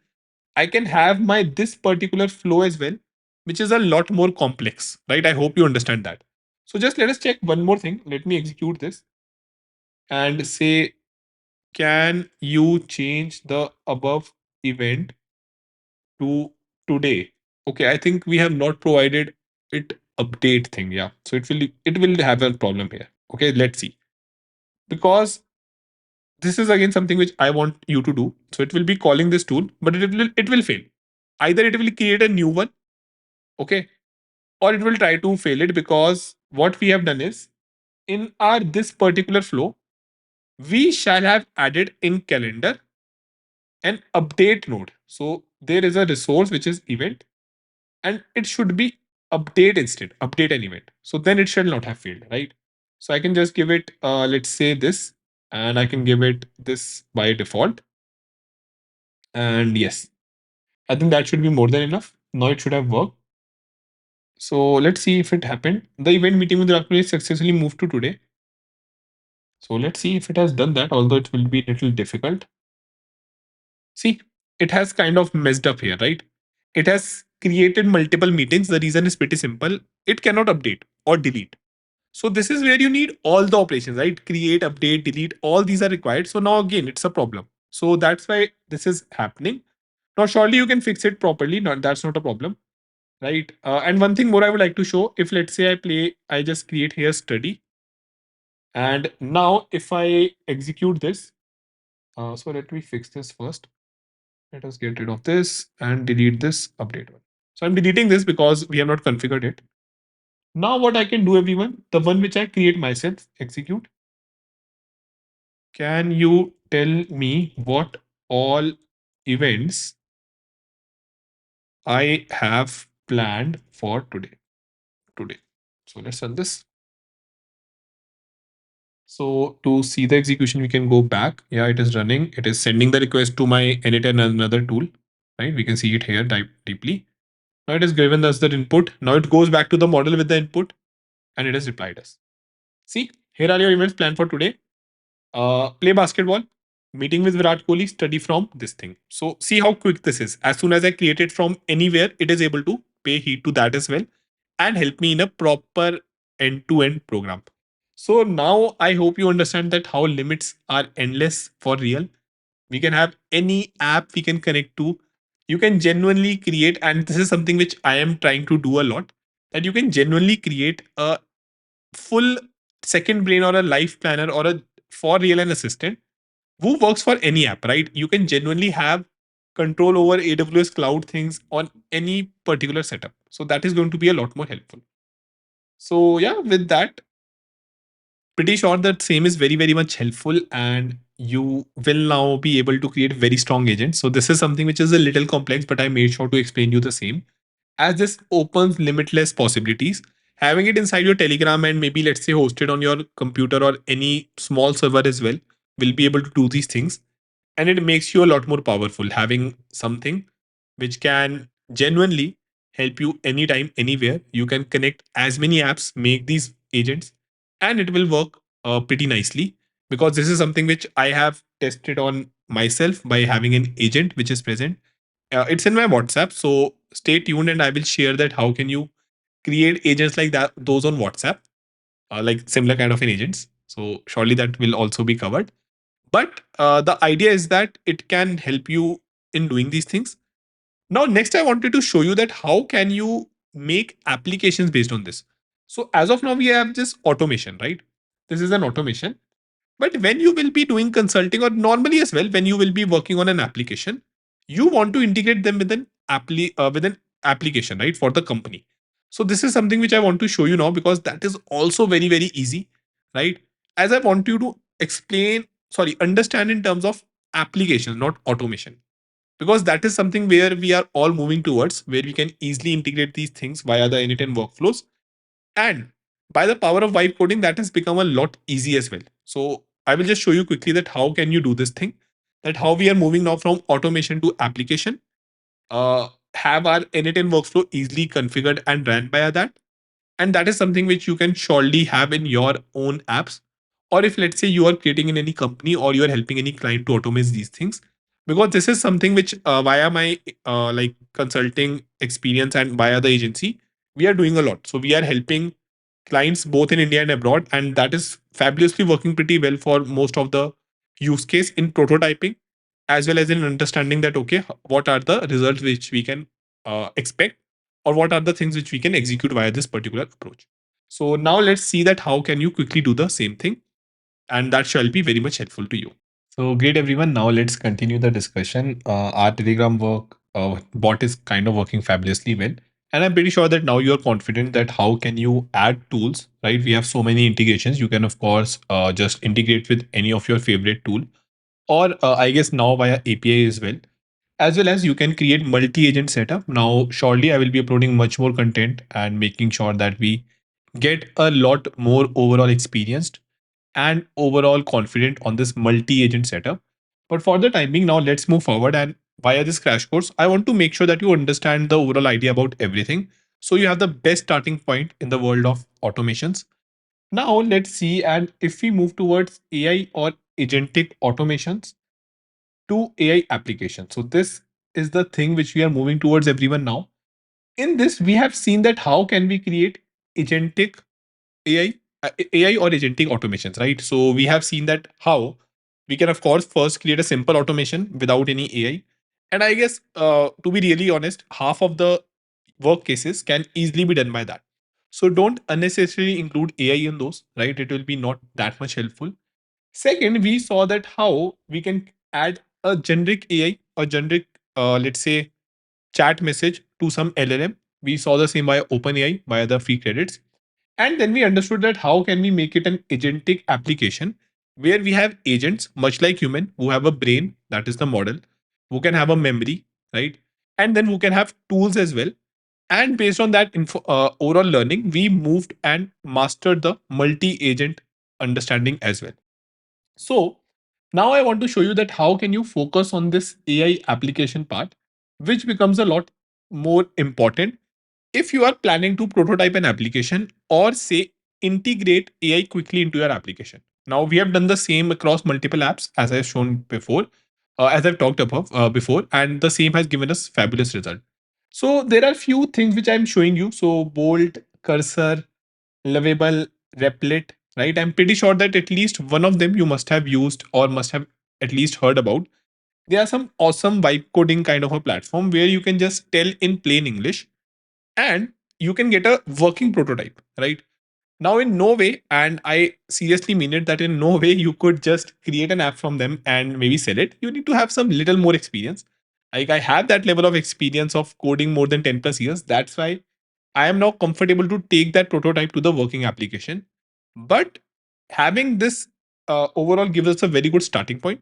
I can have my this particular flow as well, which is a lot more complex, right? I hope you understand that. So just let us check one more thing. Let me execute this and say, can you change the above event to today? Okay, I think we have not provided it update thing. Yeah. So it will have a problem here. Okay, let's see. Because this is again something which I want you to do. So it will be calling this tool, but it will fail. Either it will create a new one, okay, or it will try to fail it, because what we have done is, in our this particular flow, we shall have added in calendar an update node. So there is a resource which is event, and it should be update instead, update an event. So then it shall not have failed, right? So I can just give it, let's say this, and I can give it this by default. And yes, I think that should be more than enough. Now it should have worked. So let's see if it happened. The event meeting with Rakul is successfully moved to today. So let's see if it has done that, although it will be a little difficult. See, it has kind of messed up here, right? It has created multiple meetings. The reason is pretty simple. It cannot update or delete. So this is where you need all the operations, right? Create, update, delete, all these are required. So now again, it's a problem. So that's why this is happening. Now, surely you can fix it properly. Not, that's not a problem, right? And one thing more I would like to show, if let's say I just create here study. And now if I execute this, so let me fix this first. Let us get rid of this and delete this update one. So I'm deleting this because we have not configured it. Now what I can do, everyone, the one which I create myself, execute. Can you tell me what all events I have planned for today? So let's run this. So to see the execution, we can go back. Yeah, it is running. It is sending the request to my n8n another tool, right? We can see it here deeply. Now it has given us the input. Now it goes back to the model with the input and it has replied us. See, here are your events planned for today. Play basketball, meeting with Virat Kohli, study from this thing. So see how quick this is. As soon as I create it from anywhere, it is able to pay heed to that as well and help me in a proper end-to-end program. So now I hope you understand that how limits are endless for real. We can have any app we can connect to. You can genuinely create, and this is something which I am trying to do a lot, that you can genuinely create a full second brain or a life planner or a for real an assistant who works for any app, right? You can genuinely have control over AWS cloud things on any particular setup. So that is going to be a lot more helpful. So yeah, with that, pretty sure that same is very, very much helpful, and you will now be able to create very strong agents. So this is something which is a little complex, but I made sure to explain you the same, as this opens limitless possibilities. Having it inside your Telegram and maybe let's say hosted on your computer or any small server as well will be able to do these things. And it makes you a lot more powerful having something which can genuinely help you anytime, anywhere. You can connect as many apps, make these agents, and it will work pretty nicely, because this is something which I have tested on myself by having an agent which is present. It's in my WhatsApp, so stay tuned and I will share that how can you create agents like that, those on WhatsApp, like similar kind of an agents. So surely that will also be covered. But the idea is that it can help you in doing these things. Now, next, I wanted to show you that how can you make applications based on this. So as of now, we have this automation, right? This is an automation. But when you will be doing consulting or normally as well, when you will be working on an application, you want to integrate them with with an application, right, for the company. So this is something which I want to show you now, because that is also very, very easy, right? As I want you to understand in terms of applications, not automation, because that is something where we are all moving towards, where we can easily integrate these things via the n8n workflows. And by the power of vibe coding, that has become a lot easy as well. So I will just show you quickly that how can you do this thing, that how we are moving now from automation to application, have our n8n workflow easily configured and ran by that. And that is something which you can surely have in your own apps. Or if let's say you are creating in any company or you are helping any client to automate these things, because this is something which via my like consulting experience and via the agency, we are doing a lot. So we are helping clients both in India and abroad, and that is fabulously working pretty well for most of the use case in prototyping, as well as in understanding that okay, what are the results which we can expect, or what are the things which we can execute via this particular approach. So now let's see that how can you quickly do the same thing, and that shall be very much helpful to you. So great, everyone. Now let's continue the discussion. Our Telegram bot is kind of working fabulously well, and I'm pretty sure that now you're confident that how can you add tools, right? We have so many integrations. You can of course just integrate with any of your favorite tool, or I guess now via API as well as you can create multi-agent setup. Now, shortly I will be uploading much more content and making sure that we get a lot more overall experienced and overall confident on this multi-agent setup. But for the time being, now let's move forward. And via this crash course, I want to make sure that you understand the overall idea about everything. So you have the best starting point in the world of automations. Now let's see. And if we move towards AI or agentic automations to AI applications. So this is the thing which we are moving towards everyone now. In this, we have seen that how can we create agentic AI, AI or agentic automations, right? So we have seen that how we can, of course, first create a simple automation without any AI. And I guess, to be really honest, half of the work cases can easily be done by that. So don't unnecessarily include AI in those, right? It will be not that much helpful. Second, we saw that how we can add a generic AI or generic, let's say, chat message to some LLM. We saw the same via OpenAI via the free credits. And then we understood that how can we make it an agentic application where we have agents, much like human, who have a brain, that is the model, who can have a memory, right? And then who can have tools as well. And based on that overall learning, we moved and mastered the multi-agent understanding as well. So now I want to show you that how can you focus on this AI application part, which becomes a lot more important if you are planning to prototype an application or say integrate AI quickly into your application. Now we have done the same across multiple apps as I've shown before, as I've talked about before, and the same has given us fabulous result. So there are few things which I'm showing you. So bolt, cursor, lovable, replit, right? I'm pretty sure that at least one of them you must have used or must have at least heard about. There are some awesome vibe coding kind of a platform where you can just tell in plain English and you can get a working prototype, right? Now, in no way, and I seriously mean it, that in no way you could just create an app from them and maybe sell it. You need to have some little more experience. Like I have that level of experience of coding more than 10 plus years. That's why I am now comfortable to take that prototype to the working application. But having this overall gives us a very good starting point,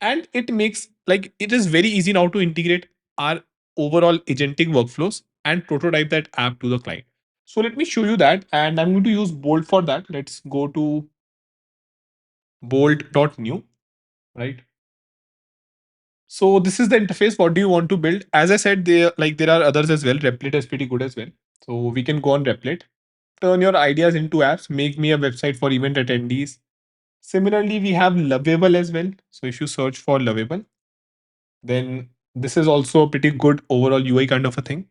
and it makes like it is very easy now to integrate our overall agentic workflows and prototype that app to the client. So let me show you that, and I'm going to use Bolt for that. Let's go to bolt.new, right? So this is the interface. What do you want to build? As I said, there are others as well. Replit is pretty good as well. So we can go on Replit. Turn your ideas into apps. Make me a website for event attendees. Similarly, we have Lovable as well. So if you search for Lovable, then this is also a pretty good overall UI kind of a thing.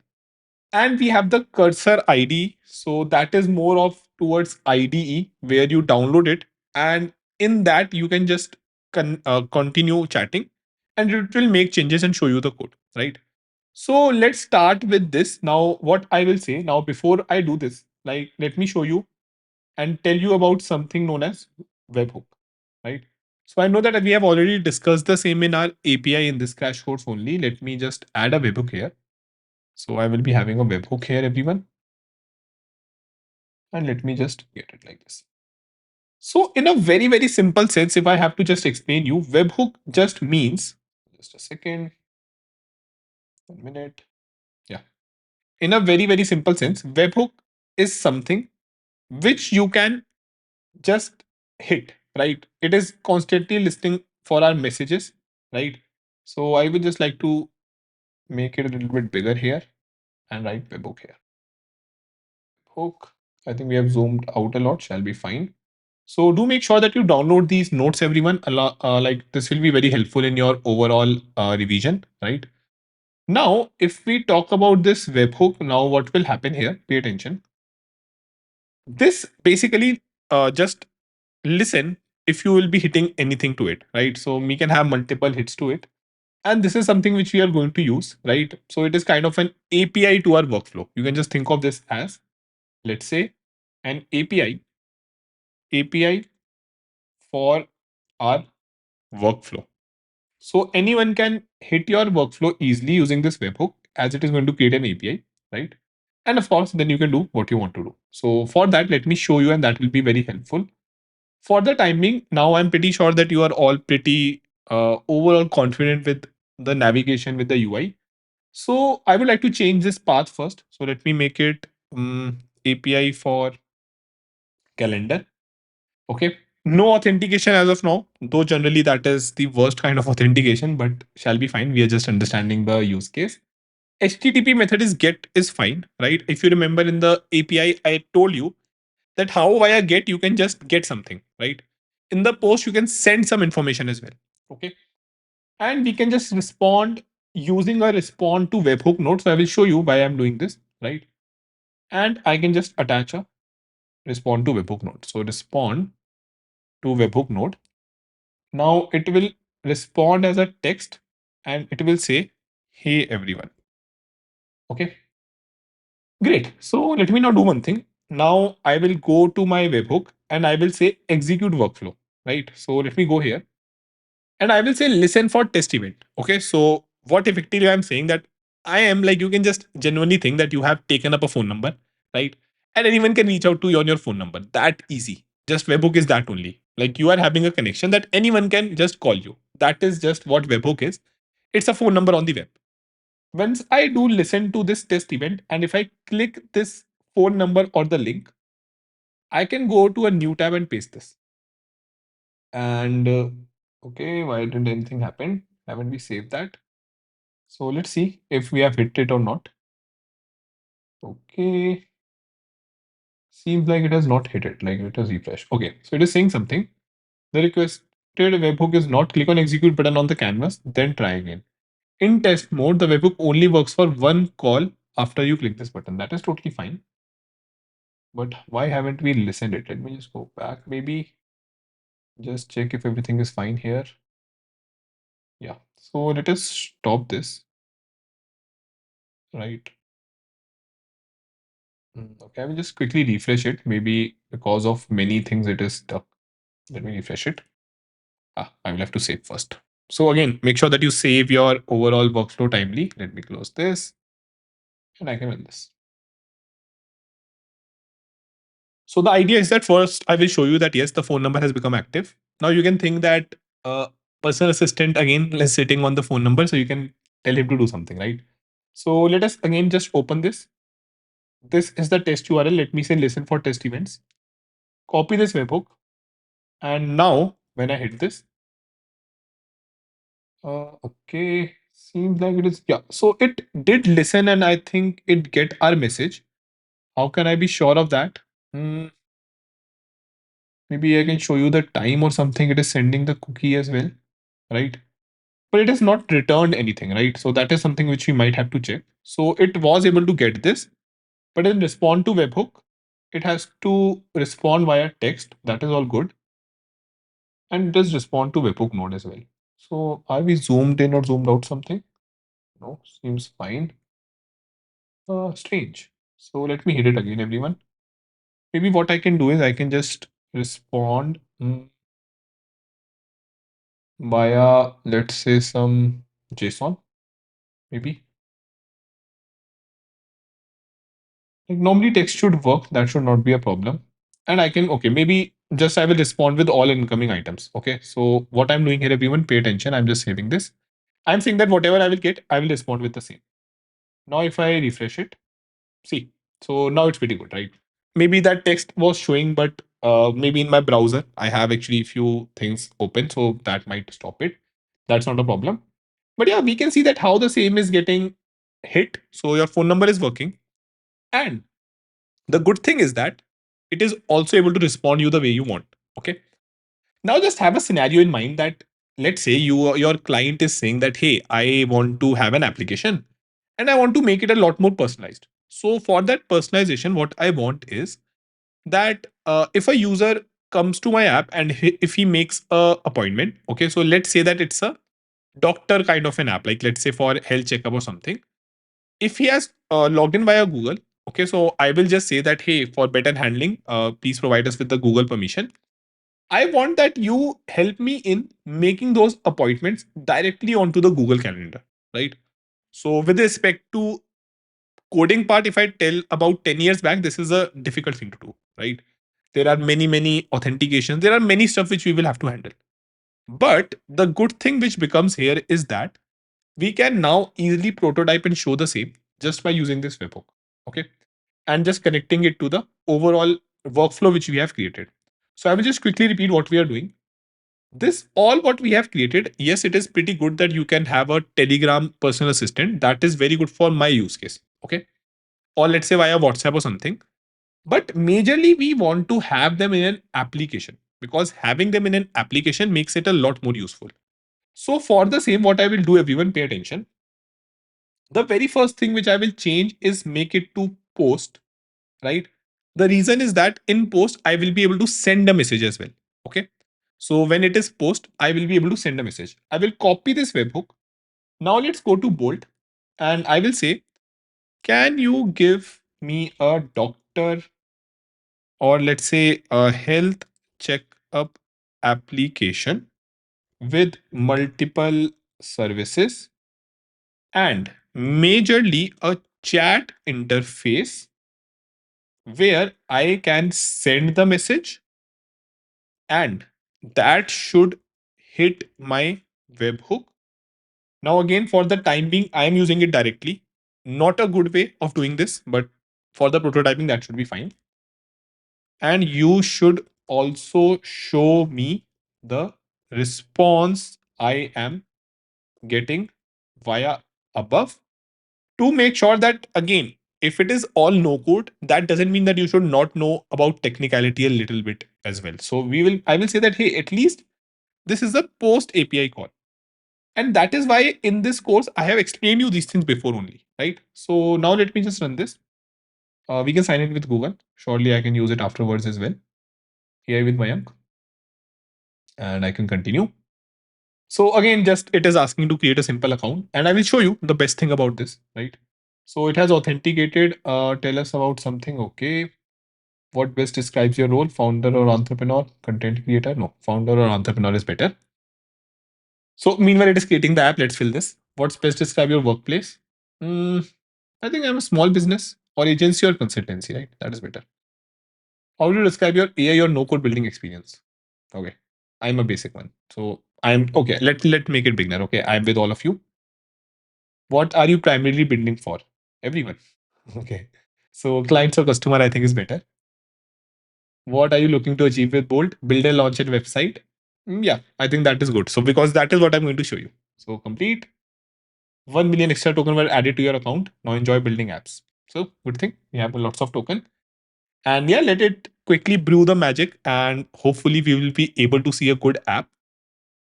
And we have the cursor ID. So that is more of towards IDE where you download it. And in that, you can just continue chatting and it will make changes and show you the code, right? So let's start with this. Now, what I will say now, before I do this, like, let me show you and tell you about something known as webhook, right? So I know that we have already discussed the same in our API in this crash course only. Let me just add a webhook here. So I will be having a webhook here, everyone. And let me just get it like this. So in a very, very simple sense, if I have to just explain you, webhook just means, just a second, 1 minute. Yeah. In a very, very simple sense, webhook is something which you can just hit, right? It is constantly listening for our messages, right? So I would just like to make it a little bit bigger here and write webhook here. Hook. I think we have zoomed out a lot, shall be fine. So do make sure that you download these notes, everyone. Like this will be very helpful in your overall revision, right? Now, if we talk about this webhook, now what will happen here? Pay attention. This basically just listen if you will be hitting anything to it, right? So we can have multiple hits to it. And this is something which we are going to use, right? So it is kind of an API to our workflow. You can just think of this as, let's say, an API for our workflow. So anyone can hit your workflow easily using this webhook as it is going to create an API, right? And of course, then you can do what you want to do. So for that, let me show you, and that will be very helpful. For the timing, now I'm pretty sure that you are all pretty overall confident with the navigation with the UI. So I would like to change this path first. So let me make it API for calendar. Okay. No authentication as of now, though generally that is the worst kind of authentication, but shall be fine. We are just understanding the use case. HTTP method is get is fine, right? If you remember in the API, I told you that how via get you can just get something, right? In the post, you can send some information as well. Okay. And we can just respond using a respond to webhook node. So I will show you why I'm doing this, right? And I can just attach a respond to webhook node. So respond to webhook node. Now it will respond as a text and it will say, hey everyone. Okay, great. So let me now do one thing. Now I will go to my webhook and I will say execute workflow, right? So let me go here and I will say listen for test event. Okay, so what effectively I'm saying that I am like, you can just genuinely think that you have taken up a phone number, right? And anyone can reach out to you on your phone number. That easy. Just webhook is that only. Like you are having a connection that anyone can just call you. That is just what webhook is. It's a phone number on the web. Once I do listen to this test event, and if I click this phone number or the link, I can go to a new tab and paste this. And okay, why didn't anything happen? Haven't we saved that? So let's see if we have hit it or not. Okay, seems like it has not hit it. Like let us refresh. Okay, so it is saying something. The requested webhook is not. Click on execute button on the canvas, then try again. In test mode, the webhook only works for one call after you click this button. That is totally fine. But why haven't we listened it? Let me just go back. Maybe just check if everything is fine here. Yeah. So let us stop this. Right. Okay, I will just quickly refresh it. Maybe because of many things it is stuck. Let me refresh it. I will have to save first. So again, make sure that you save your overall workflow timely. Let me close this and I can run this. So the idea is that first I will show you that yes, the phone number has become active. Now you can think that personal assistant again is sitting on the phone number, so you can tell him to do something, right? So let us again just open this. This is the test URL. Let me say listen for test events. Copy this webhook, and now when I hit this, okay, seems like it is, yeah. So it did listen, and I think it get our message. How can I be sure of that? Hmm, maybe I can show you the time or something. It is sending the cookie as well, right? But it has not returned anything, right? So that is something which we might have to check. So it was able to get this, but in respond to webhook, it has to respond via text. That is all good, and it does respond to webhook node as well. So are we zoomed in or zoomed out something? No, seems fine. Strange. So let me hit it again, everyone. Maybe what I can do is I can just respond via, let's say, some JSON, maybe. Like normally text should work. That should not be a problem. And I can, okay, maybe just I will respond with all incoming items. Okay. So what I'm doing here, everyone, pay attention. I'm just saving this. I'm saying that whatever I will get, I will respond with the same. Now, if I refresh it, see, so now it's pretty good, right? Maybe that text was showing, but maybe in my browser, I have actually few things open, so that might stop it. That's not a problem. But yeah, we can see that how the same is getting hit. So your phone number is working. And the good thing is that it is also able to respond you the way you want. Okay. Now just have a scenario in mind that let's say your client is saying that, hey, I want to have an application and I want to make it a lot more personalized. So for that personalization, what I want is that if a user comes to my app and if he makes a appointment, okay, so let's say that it's a doctor kind of an app, like let's say for health checkup or something. If he has logged in via Google, okay, so I will just say that, hey, for better handling, please provide us with the Google permission. I want that you help me in making those appointments directly onto the Google Calendar, right? So with respect to coding part, if I tell about 10 years back, this is a difficult thing to do, right? There are many authentications. There are many stuff which we will have to handle. But the good thing which becomes here is that we can now easily prototype and show the same just by using this webhook. Okay. And just connecting it to the overall workflow which we have created. So I will just quickly repeat what we are doing. This all what we have created, yes, it is pretty good that you can have a Telegram personal assistant. That is very good for my use case. Okay. Or let's say via WhatsApp or something. But majorly, we want to have them in an application because having them in an application makes it a lot more useful. So, for the same, what I will do, everyone pay attention. The very first thing which I will change is make it to post, right? The reason is that in post, I will be able to send a message as well. Okay. So, when it is post, I will be able to send a message. I will copy this webhook. Now, let's go to Bolt and I will say, can you give me a doctor or let's say a health checkup application with multiple services and majorly a chat interface where I can send the message and that should hit my webhook. Now, again, for the time being, I am using it directly. Not a good way of doing this, but for the prototyping, that should be fine. And you should also show me the response I am getting via above to make sure that again, if it is all no code, that doesn't mean that you should not know about technicality a little bit as well. So I will say that, hey, at least this is a post API call. And that is why in this course I have explained you these things before only, right? So now let me just run this. We can sign in with Google. Surely I can use it afterwards as well. AI with Mayank, and I can continue. So again, just it is asking to create a simple account, and I will show you the best thing about this, right? So it has authenticated. Tell us about something. Okay, what best describes your role, founder or entrepreneur, content creator? No, founder or entrepreneur is better. So meanwhile, it is creating the app. Let's fill this. What's best describe your workplace? Hmm, I think I'm a small business or agency or consultancy, right? That is better. How would you describe your AI or no code building experience? Okay. I'm a basic one. So I'm okay. Let make it beginner. Okay. I'm with all of you. What are you primarily building for? Everyone. Okay. So clients or customer, I think is better. What are you looking to achieve with Bolt? Build a launch and website. Yeah, I think that is good. So because that is what I'm going to show you. So complete 1 million extra token were added to your account. Now enjoy building apps. So good thing. We have lots of token. And yeah, let it quickly brew the magic and hopefully we will be able to see a good app.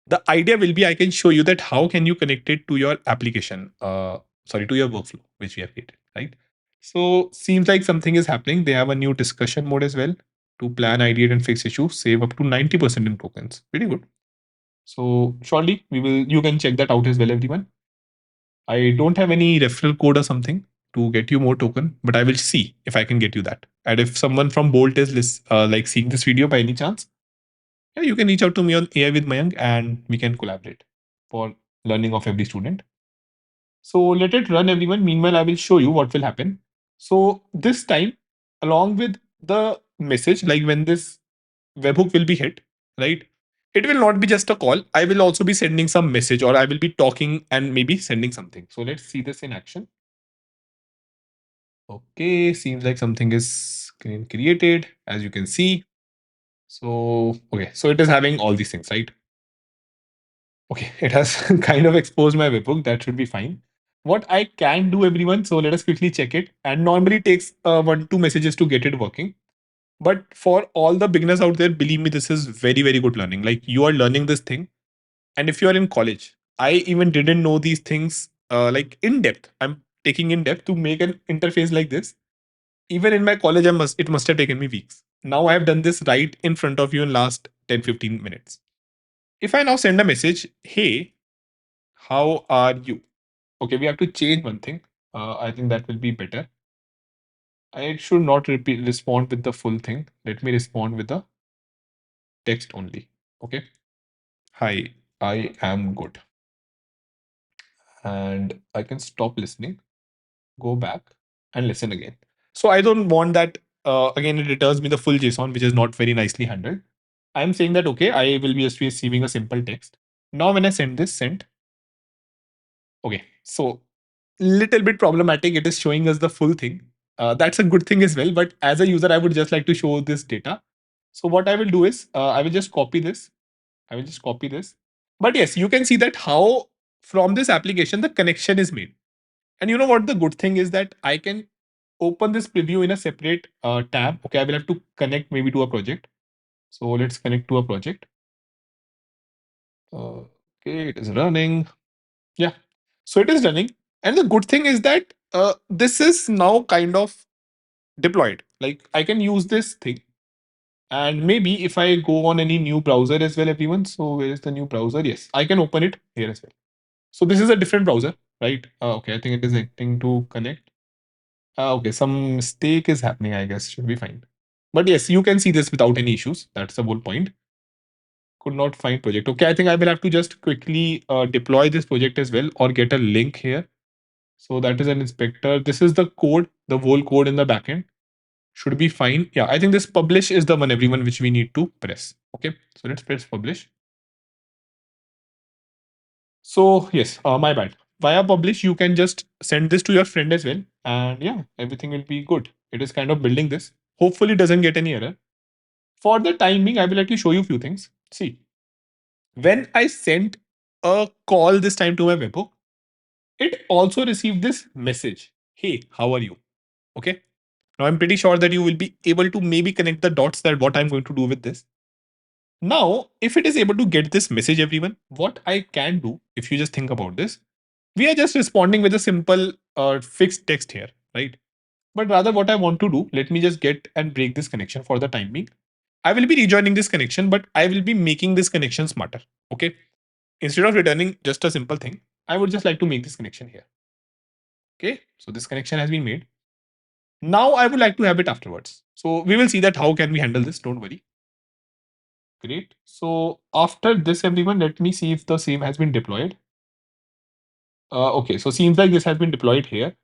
The idea will be I can show you that how can you connect it to your application, sorry, to your workflow, which we have created, right? So seems like something is happening. They have a new discussion mode as well to plan, ideate, and fix issues, save up to 90% in tokens. Pretty good. So shortly, you can check that out as well, everyone. I don't have any referral code or something to get you more token, but I will see if I can get you that. And if someone from Bolt is like seeing this video by any chance, yeah, you can reach out to me on AI with Mayank and we can collaborate for learning of every student. So let it run, everyone. Meanwhile, I will show you what will happen. So this time, along with the message, like when this webhook will be hit, right? It will not be just a call. I will also be sending some message or I will be talking and maybe sending something. So let's see this in action. Okay, seems like something is created as you can see. So, okay, so it is having all these things, right? Okay, it has kind of exposed my webhook. That should be fine. What I can do, everyone, so let us quickly check it. And normally it takes 1 2 messages to get it working. But for all the beginners out there, believe me, this is very, very good learning. Like you are learning this thing. And if you are in college, I even didn't know these things like in depth. I'm taking in depth to make an interface like this. Even in my college, it must have taken me weeks. Now I have done this right in front of you in last 10 15 minutes. If I now send a message, hey, how are you? Okay, we have to change one thing. I think that will be better. I should not respond with the full thing. Let me respond with the text only. Okay. Hi, I am good. And I can stop listening, go back, and listen again. So I don't want that. Again, it returns me the full JSON, which is not very nicely handled. I'm saying that, okay, I will be just receiving a simple text. Now, when I send this, sent. Okay. So little bit problematic. It is showing us the full thing. That's a good thing as well. But as a user, I would just like to show this data. So what I will do is I will just copy this. I will just copy this. But yes, you can see that how from this application the connection is made. And you know what the good thing is that I can open this preview in a separate tab. Okay, I will have to connect maybe to a project. So let's connect to a project. Okay, it is running. Yeah. So it is running. And the good thing is that this is now kind of deployed. Like I can use this thing. And maybe if I go on any new browser as well, everyone. So where is the new browser? Yes, I can open it here as well. So this is a different browser, right? Okay, I think it is acting to connect. Okay, some mistake is happening, I guess. Should be fine. But yes, you can see this without any issues. That's the whole point. Could not find project. Okay, I think I will have to just quickly deploy this project as well or get a link here. So that is an inspector. This is the code, the whole code in the backend. Should be fine. Yeah, I think this publish is the one, everyone, which we need to press. Okay, so let's press publish. So yes, my bad. Via publish, you can just send this to your friend as well. And yeah, everything will be good. It is kind of building this. Hopefully it doesn't get any error. For the time being, I will actually show you a few things. See, when I sent a call this time to my webhook, it also received this message. Hey, how are you? Okay. Now I'm pretty sure that you will be able to maybe connect the dots that what I'm going to do with this. Now, if it is able to get this message, everyone, what I can do, if you just think about this, we are just responding with a simple fixed text here, right? But rather, what I want to do, let me just get and break this connection for the time being. I will be rejoining this connection, but I will be making this connection smarter. Okay. Instead of returning just a simple thing, I would just like to make this connection here. Okay. So this connection has been made. Now I would like to have it afterwards. So we will see that how can we handle this. Don't worry. Great. So after this, everyone, let me see if the same has been deployed. Okay. So seems like this has been deployed here.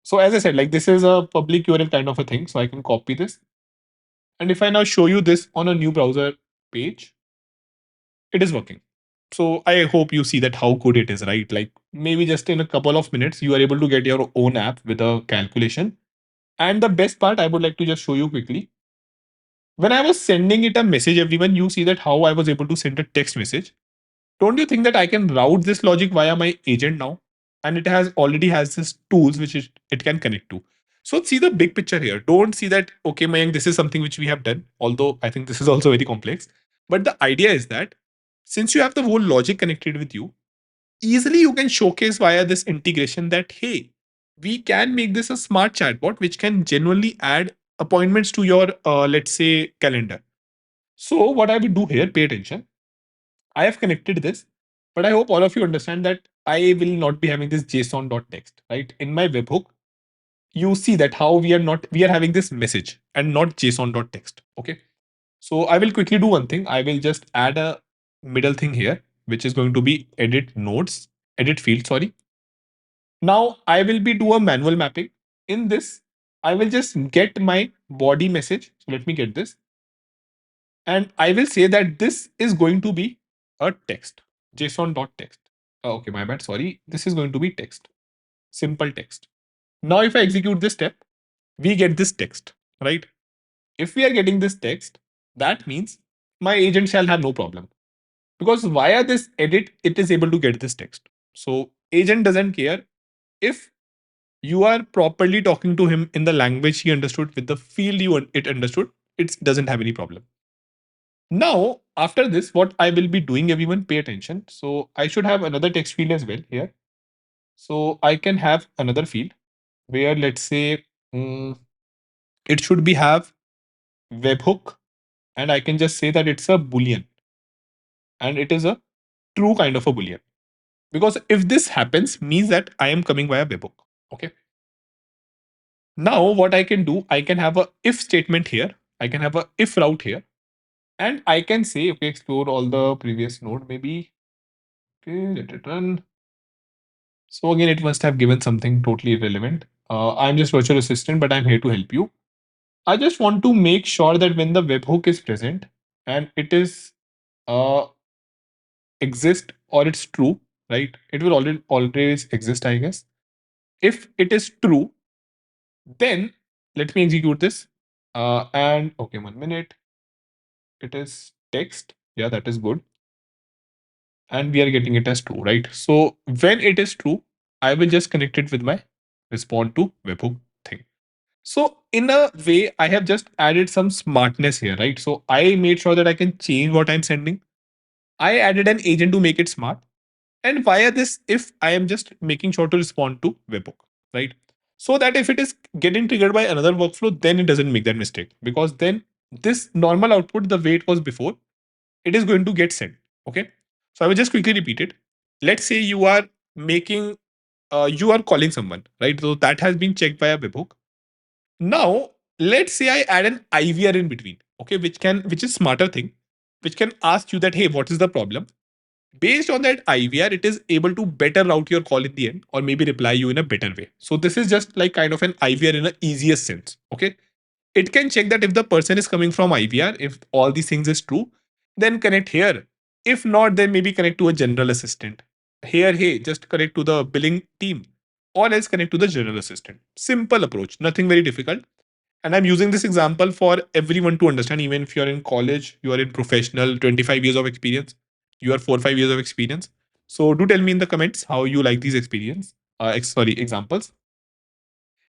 So as I said, like this is a public URL kind of a thing. So I can copy this. And if I now show you this on a new browser page, it is working. So I hope you see that how good it is, right? Like maybe just in a couple of minutes, you are able to get your own app with a calculation. And the best part, I would like to just show you quickly. When I was sending it a message, everyone, you see that how I was able to send a text message. Don't you think that I can route this logic via my agent now? And it has already has this tools which it can connect to. So see the big picture here. Don't see that, okay, Mayank, this is something which we have done. Although I think this is also very complex. But the idea is that since you have the whole logic connected with you, easily you can showcase via this integration that, hey, we can make this a smart chatbot which can genuinely add appointments to your, let's say, calendar. So what I will do here, pay attention. I have connected this, but I hope all of you understand that I will not be having this JSON.text, right? In my webhook, you see that how we are having this message and not JSON.text. Okay. So I will quickly do one thing. I will just add a middle thing here, which is going to be edit nodes, edit field, sorry. Now I will be do a manual mapping. In this, I will just get my body message. So let me get this. And I will say that this is going to be a text, JSON.text. Okay, my bad. Sorry. This is going to be text, simple text. Now, if I execute this step, we get this text, right? If we are getting this text, that means my agent shall have no problem because via this edit, it is able to get this text. So, agent doesn't care if you are properly talking to him in the language he understood with the field it understood. It doesn't have any problem. Now, after this, what I will be doing, everyone pay attention. So I should have another text field as well here. So I can have another field where let's say it should be have webhook, and I can just say that it's a boolean and it is a true kind of a boolean. Because if this happens, means that I am coming via webhook. Okay. Now what I can do, I can have a if statement here. I can have a if route here. And I can say, okay, explore all the previous node, maybe. Okay, let it run. So again, it must have given something totally irrelevant. I'm just virtual assistant, but I'm here to help you. I just want to make sure that when the webhook is present and it is uh, exist or it's true, right? It will always exist, I guess. If it is true, then let me execute this. And okay, 1 minute. It is text. Yeah, that is good. And we are getting it as true, right? So when it is true, I will just connect it with my respond to webhook thing. So in a way, I have just added some smartness here, right? So I made sure that I can change what I'm sending. I added an agent to make it smart. And via this, if I am just making sure to respond to webhook, right? So that if it is getting triggered by another workflow, then it doesn't make that mistake. Because then this normal output, the way it was before, it is going to get sent. Okay. So I will just quickly repeat it. Let's say you are making, you are calling someone, right? So that has been checked by a webhook. Now, let's say I add an IVR in between, okay, which is smarter thing, which can ask you that, hey, what is the problem? Based on that IVR, it is able to better route your call in the end, or maybe reply you in a better way. So this is just like kind of an IVR in an easiest sense. Okay. It can check that if the person is coming from IVR, if all these things is true, then connect here. If not, then maybe connect to a general assistant. Here, hey, just connect to the billing team, or else connect to the general assistant. Simple approach, nothing very difficult. And I'm using this example for everyone to understand, even if you're in college, you are in professional, 25 years of experience, you are 4 or 5 years of experience. So do tell me in the comments how you like these experience, examples.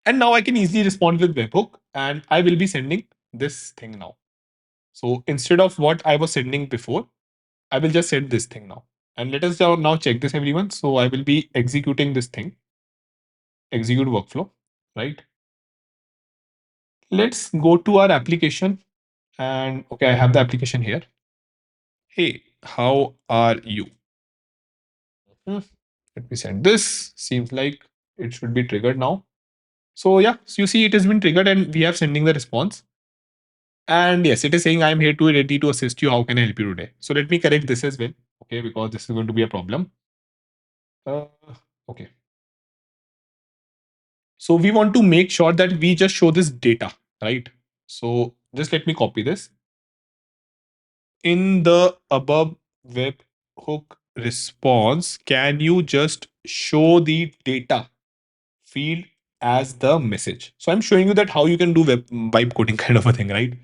And now I can easily respond with webhook and I will be sending this thing now. So instead of what I was sending before, I will just send this thing now. And let us now check this, everyone. So I will be executing this thing, execute workflow, right? Let's go to our application. And okay, I have the application here. Hey, how are you? Hmm, Let me send this. Seems like it should be triggered now. So yeah, so you see it has been triggered and we have sending the response. And yes, it is saying I'm here to ready to assist you. How can I help you today? So let me correct this as well. Okay, because this is going to be a problem. Uh, okay. So we want to make sure that we just show this data, right? So Just let me copy this. In the above webhook response, can you just show the data field as the message? So I'm showing you that how you can do web vibe coding kind of a thing, right?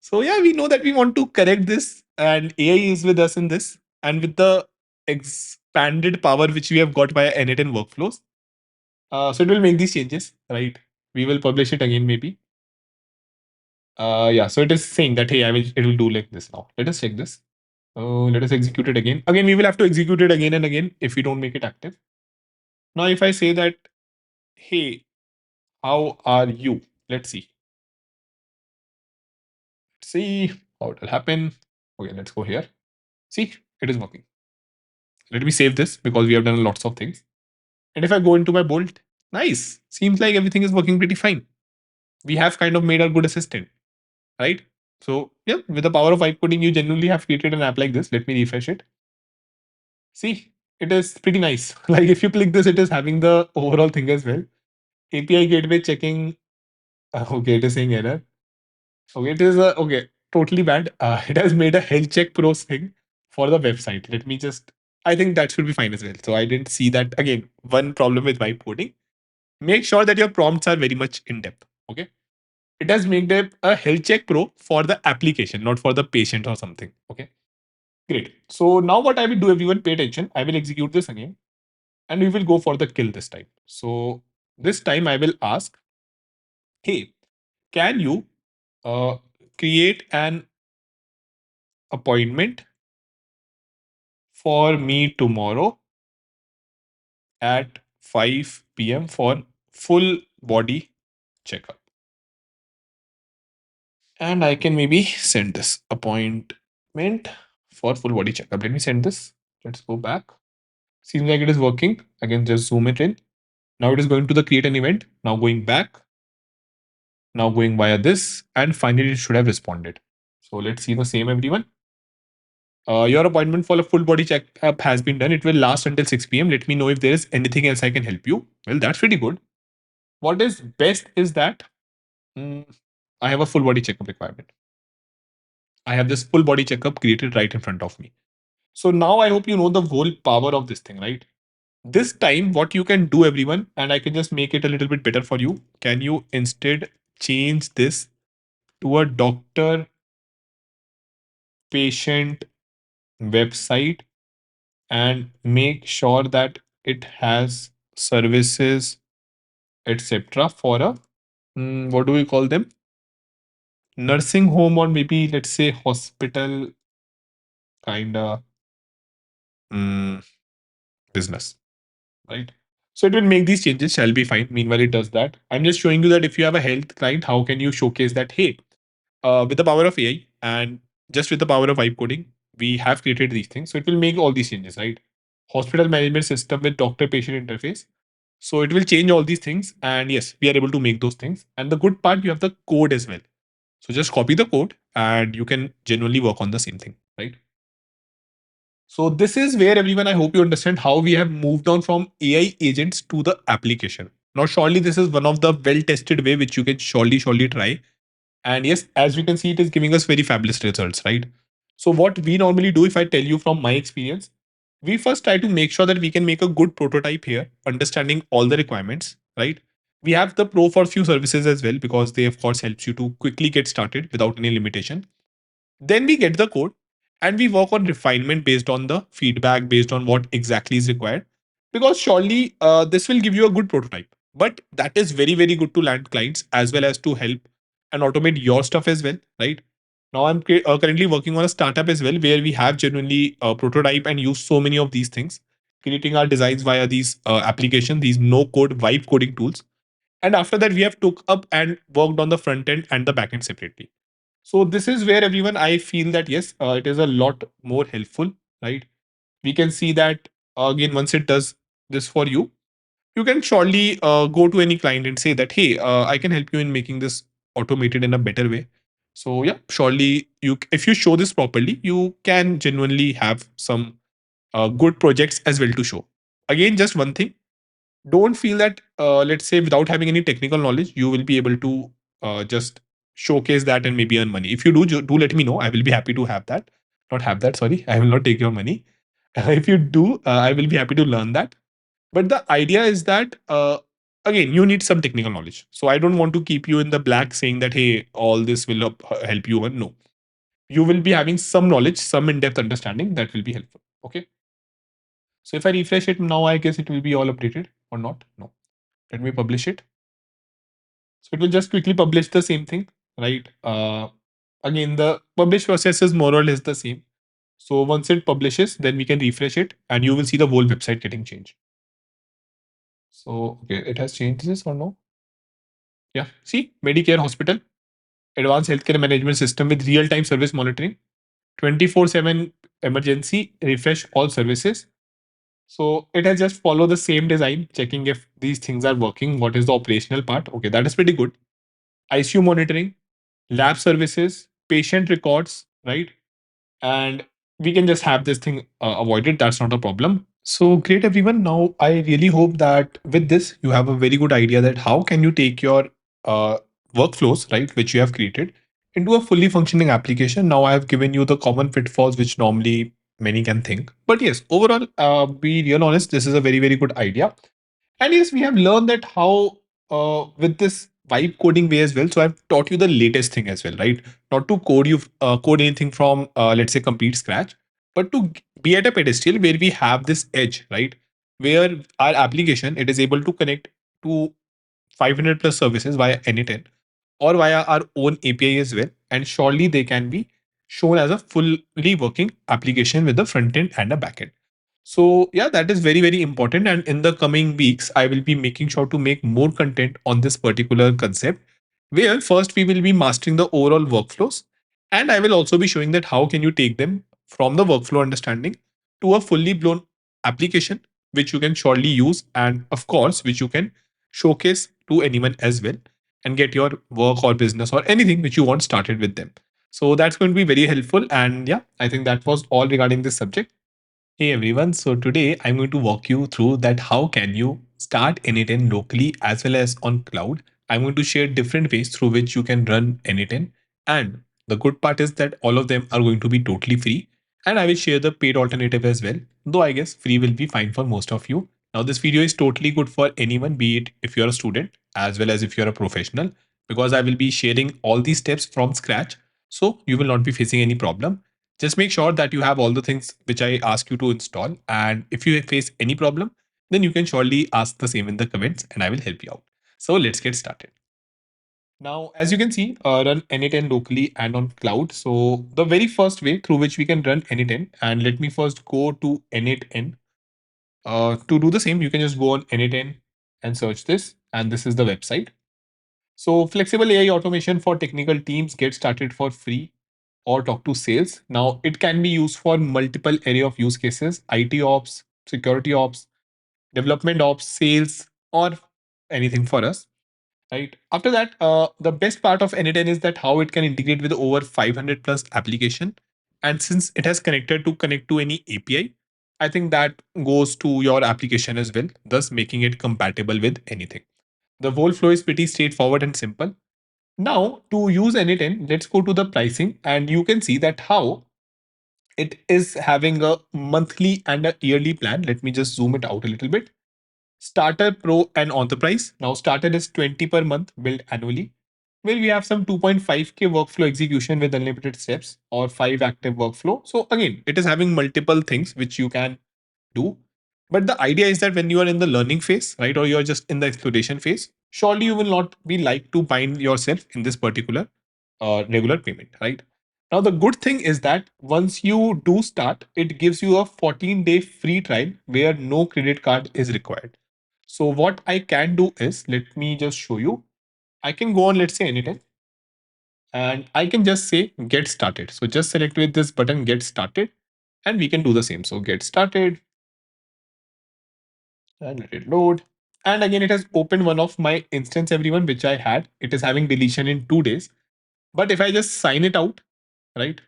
So yeah, we know that we want to correct this, and AI is with us in this, and with the expanded power which we have got via n8n workflows. So it will make these changes, right? We will publish it again, maybe. Yeah, so it is saying that hey, it will do like this now. Let us check this. Let us execute it again. Again, we will have to execute it again and again if we don't make it active. Now, if I say that, hey, how are you? Let's see. See how it will happen. Okay, let's go here. See, it is working. Let me save this because we have done lots of things. And if I go into my bolt, nice. Seems like everything is working pretty fine. We have kind of made a good assistant, right? So, yeah, with the power of vibe coding, you genuinely have created an app like this. Let me refresh it. See, it is pretty nice. Like if you click this, it is having the overall thing as well. API gateway checking. Okay, it is saying error. Okay, it is okay, totally bad. It has made a health check pros thing for the website. Let me just. I think that should be fine as well. So I didn't see that again. One problem with vibe coding. Make sure that your prompts are very much in depth. Okay, it has made a health check pro for the application, not for the patient or something. Okay, great. So now what I will do, everyone, pay attention. I will execute this again, and we will go for the kill this time. So this time I will ask, hey, can you uh, create an appointment for me tomorrow at 5 p.m. for full body checkup? And I can maybe send this appointment for full body checkup. Let me send this. Let's go back. Seems like it is working. I can just zoom it in. Now it is going to the create an event. Now going back. Now going via this. And finally, it should have responded. So let's see the same, everyone. Your appointment for a full body checkup has been done. It will last until 6 p.m. Let me know if there is anything else I can help you. Well, that's pretty good. What is best is that mm, I have a full body checkup requirement. I have this full body checkup created right in front of me. So now I hope you know the whole power of this thing, right? This time, what you can do, everyone, and I can just make it a little bit better for you. Can you instead change this to a doctor patient website and make sure that it has services, etc. for a what do we call them? Nursing home, or maybe let's say hospital kind of mm, business, right? So it will make these changes, shall be fine. Meanwhile, it does that. I'm just showing you that if you have a health client, how can you showcase that? Hey, with the power of AI and just with the power of vibe coding, we have created these things. So it will make all these changes, right? Hospital management system with doctor patient interface. So it will change all these things. And yes, we are able to make those things. And the good part, you have the code as well. So just copy the code and you can genuinely work on the same thing, right? So this is where, everyone, I hope you understand how we have moved on from AI agents to the application. Now, surely this is one of the well-tested way which you can surely try. And yes, as we can see, it is giving us very fabulous results, right? So what we normally do, if I tell you from my experience, we first try to make sure that we can make a good prototype here, understanding all the requirements, right? We have the pro for few services as well because they of course helps you to quickly get started without any limitation. Then we get the code and we work on refinement based on the feedback, based on what exactly is required. Because surely this will give you a good prototype. But that is very good to land clients as well as to help and automate your stuff as well, right? Now I'm currently working on a startup as well where we have genuinely prototype and use so many of these things, creating our designs via these application, these no code vibe coding tools. And after that, we have took up and worked on the front end and the back end separately. So this is where, everyone, I feel that yes, it is a lot more helpful, right? We can see that again, once it does this for you, you can surely go to any client and say that, hey, I can help you in making this automated in a better way. So yeah, surely you, if you show this properly, you can genuinely have some good projects as well to show. Again, just one thing, don't feel that let's say without having any technical knowledge, you will be able to just showcase that and maybe earn money. If you do let me know. I will be happy to have that. Not have that, sorry. I will not take your money. If you do, I will be happy to learn that. But the idea is that, again, you need some technical knowledge. So I don't want to keep you in the black saying that, hey, all this will help you. And no, you will be having some knowledge, some in depth understanding that will be helpful. Okay. So if I refresh it now, I guess it will be all updated or not. No. Let me publish it. So it will just quickly publish the same thing, right? Again, the publish process is more or less the same. So once it publishes, then we can refresh it and you will see the whole website getting changed. So, okay, it has changed this or no? Yeah. See, Medicare Hospital, advanced healthcare management system with real time service monitoring, 24/7 emergency, refresh all services. So it has just follow the same design, checking if these things are working. What is the operational part? Okay, that is pretty good. ICU monitoring, lab services, patient records, right? And we can just have this thing avoided. That's not a problem. So great, everyone. Now I really hope that with this you have a very good idea that how can you take your uh, workflows, right, which you have created, into a fully functioning application. Now I have given you the common pitfalls which normally many can think. But yes, overall, be real honest, this is a very good idea. And yes, we have learned that how with this vibe coding way as well. So I've taught you the latest thing as well, right? Not to code anything from let's say complete scratch, but to be at a pedestal where we have this edge, right? Where our application it is able to connect to 500 plus services via n8n or via our own API as well, and surely they can be shown as a fully working application with a front end and a back end. So yeah, that is very important. And in the coming weeks, I will be making sure to make more content on this particular concept. Where first we will be mastering the overall workflows, and I will also be showing that how can you take them from the workflow understanding to a fully blown application, which you can surely use, and of course, which you can showcase to anyone as well, and get your work or business or anything which you want started with them. So that's going to be very helpful. And yeah, I think that was all regarding this subject. Hey everyone, so today I'm going to walk you through that how can you start n8n locally as well as on cloud. I'm going to share different ways through which you can run n8n, and the good part is that all of them are going to be totally free, and I will share the paid alternative as well, though I guess free will be fine for most of you. Now this video is totally good for anyone, be it if you're a student as well as if you're a professional, because I will be sharing all these steps from scratch, so you will not be facing any problem. Just make sure that you have all the things which I ask you to install. And if you face any problem, then you can surely ask the same in the comments and I will help you out. So let's get started. Now, as you can see, run n8n locally and on cloud. So the very first way through which we can run n8n, and let me first go to n8n. To do the same, you can just go on n8n and search this, and this is the website. So flexible AI automation for technical teams, get started for free or talk to sales. Now it can be used for multiple area of use cases: IT ops, security ops, development ops, sales, or anything for us. Right. After that, the best part of n8n is that how it can integrate with over 500 plus application, and since it has connect to any API, I think that goes to your application as well, thus making it compatible with anything. The whole flow is pretty straightforward and simple. Now, to use n8n, let's go to the pricing, and you can see that how it is having a monthly and a yearly plan. Let me just zoom it out a little bit. Starter, Pro, and Enterprise. Now, Starter is 20 per month, billed annually, where we have some 2.5k workflow execution with unlimited steps or 5 active workflow. So again, it is having multiple things which you can do. But the idea is that when you are in the learning phase, right, or you're just in the exploration phase, surely you will not be like to bind yourself in this particular regular payment, right? Now, the good thing is that once you do start, it gives you a 14-day free trial where no credit card is required. So, what I can do is let me just show you. I can go on, let's say, anytime, and I can just say get started. So, just select with this button, get started, and we can do the same. So, get started and let it load. And again, it has opened one of my instance, everyone, which I had. It is having deletion in 2 days. But if I just sign it out, right?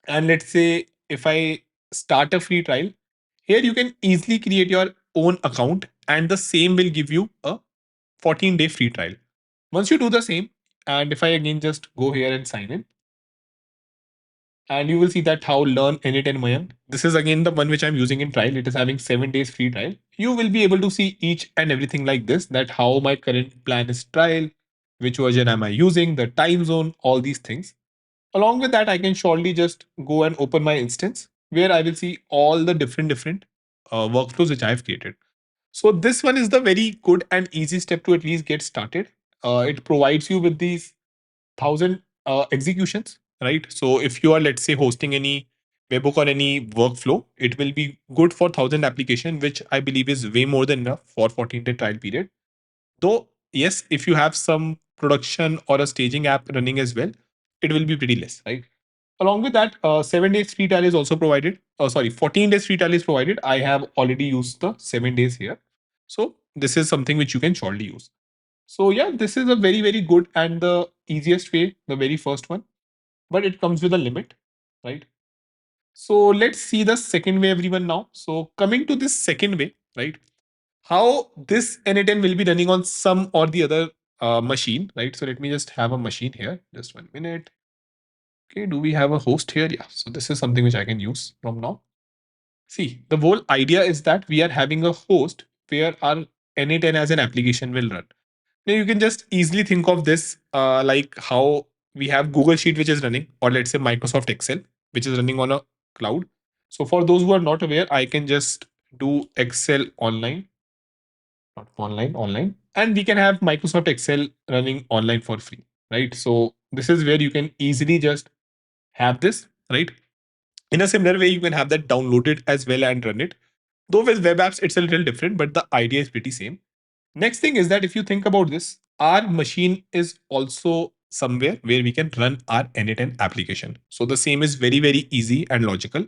And let's say if I start a free trial, here you can easily create your own account and the same will give you a 14-day free trial. Once you do the same, And if I again just go here and sign in, and you will see that how learn n8n Mayank. This is again the one which I'm using in trial. It is having 7 days free trial. You will be able to see each and everything like this, that how my current plan is trial, which version am I using, the time zone, all these things. Along with that, I can surely just go and open my instance where I will see all the different workflows which I have created. So this one is the very good and easy step to at least get started. It provides you with these 1,000 executions, right? So if you are, let's say, hosting any webhook or any workflow, it will be good for 1,000 application, which I believe is way more than enough for 14-day trial period. Though, yes, if you have some production or a staging app running as well, it will be pretty less, right? Along with that, 7 days free trial is also provided. Oh, sorry, 14 days free trial is provided. I have already used the 7 days here. So this is something which you can surely use. So yeah, this is a very good and the easiest way, the very first one, but it comes with a limit, right? So let's see the second way, everyone. Now, so coming to this second way, right? How this n8n will be running on some or the other machine, right? So let me just have a machine here. Just 1 minute. Okay, do we have a host here? Yeah. So this is something which I can use from now. See, the whole idea is that we are having a host where our n8n as an application will run. Now you can just easily think of this like how we have Google Sheet which is running, or let's say Microsoft Excel, which is running on a cloud. So for those who are not aware, I can just do Excel online, not online, online, and we can have Microsoft Excel running online for free, right? So this is where you can easily just have this, right? In a similar way, you can have that downloaded as well and run it. Though with web apps, it's a little different, but the idea is pretty same. Next thing is that if you think about this, our machine is also somewhere where we can run our n8n application. So the same is very easy and logical.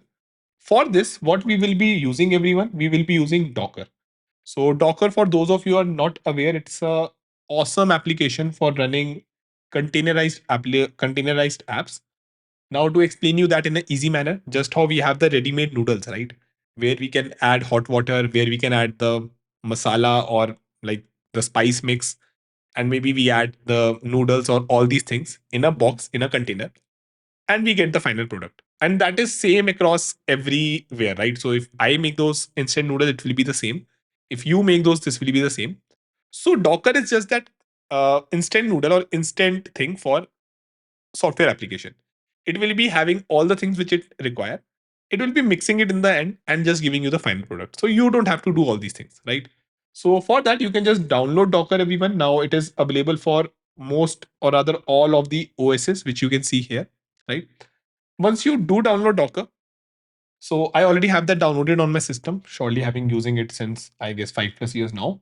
For this, what we will be using, everyone, we will be using Docker. So Docker, for those of you who are not aware, it's a awesome application for running containerized apps. Now, to explain you that in an easy manner, just how we have the ready-made noodles, right? Where we can add hot water, where we can add the masala or like the spice mix, and maybe we add the noodles or all these things in a box, in a container, and we get the final product. And that is same across everywhere, right? So if I make those instant noodles, it will be the same. If you make those, this will be the same. So Docker is just that instant noodle or instant thing for software application. It will be having all the things which it require. It will be mixing it in the end and just giving you the final product. So you don't have to do all these things, right? So for that, you can just download Docker, everyone. Now it is available for most or rather all of the OSs, which you can see here, right? Once you do download Docker, so I already have that downloaded on my system, surely having using it since I guess 5+ years now.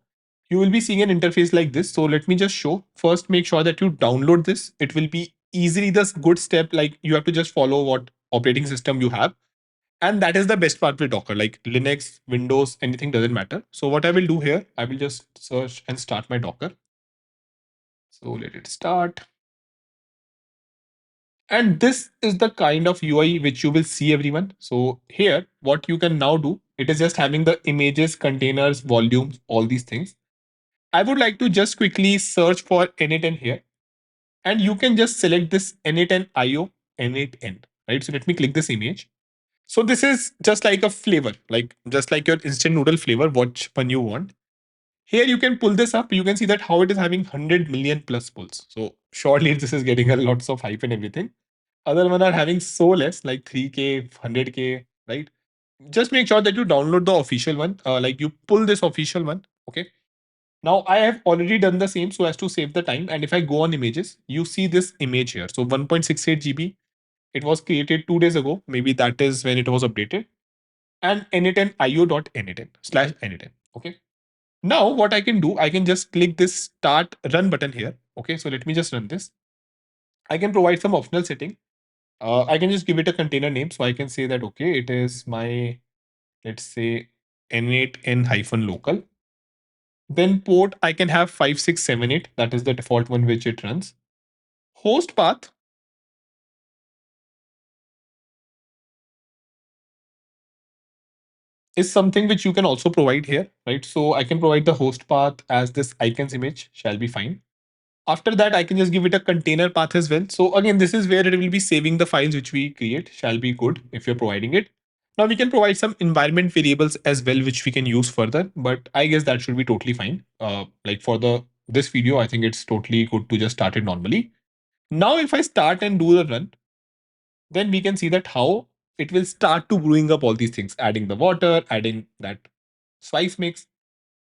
You will be seeing an interface like this. So let me just show. First, make sure that you download this. It will be easily the good step. Like you have to just follow what operating system you have. And that is the best part with Docker, like Linux, Windows, anything doesn't matter. So what I will do here, I will just search and start my Docker. So let it start. And this is the kind of UI which you will see, everyone. So here, what you can now do, it is just having the images, containers, volumes, all these things. I would like to just quickly search for n8n here. And you can just select this n8n IO n8n, right? So let me click this image. So this is just like a flavor, like just like your instant noodle flavor, which one you want. Here you can pull this up. You can see that how it is having 100 million plus pulls. So surely this is getting a lots of hype and everything. Other one are having so less, like 3K, 100K, right? Just make sure that you download the official one. Like you pull this official one. Okay. Now I have already done the same so as to save the time. And if I go on images, you see this image here. So 1.68 GB. It was created 2 days ago. Maybe that is when it was updated. And n8n io.n8n slash n8n. Okay. Now what I can do, I can just click this start run button here. Okay. So let me just run this. I can provide some optional setting. I can just give it a container name. So I can say that, okay, it is my, let's say, n8n hyphen local. Then port, I can have 5678. That is the default one which it runs. Host path is something which you can also provide here, right? So I can provide the host path as this icons image shall be fine. After that, I can just give it a container path as well. So again, this is where it will be saving the files which we create. Shall be good if you're providing it. Now we can provide some environment variables as well, which we can use further. But I guess that should be totally fine. Like for the this video, I think it's totally good to just start it normally. Now, if I start and do the run, then we can see that how it will start to brewing up all these things, adding the water, adding that spice mix,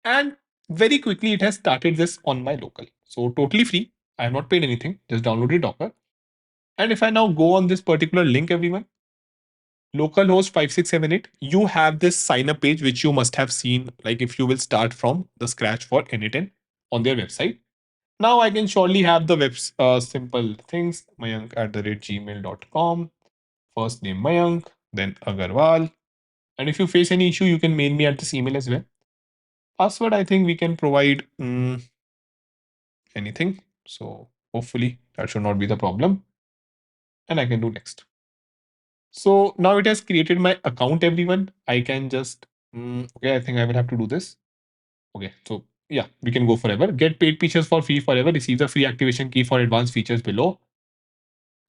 and very quickly it has started this on my local. So totally free. I have not paid anything, just downloaded Docker. And if I now go on this particular link, everyone, localhost 5678, you have this sign up page which you must have seen. Like if you will start from the scratch for n8n on their website. Now I can surely have the simple things, mayank@gmail.com, first name Mayank, then Agarwal. And if you face any issue, you can mail me at this email as well. Password, I think we can provide anything. So hopefully that should not be the problem. And I can do next. So now it has created my account, everyone. I can just, okay, I think I will have to do this. Okay, so yeah, we can go forever. Get paid features for free forever. Receive the free activation key for advanced features below.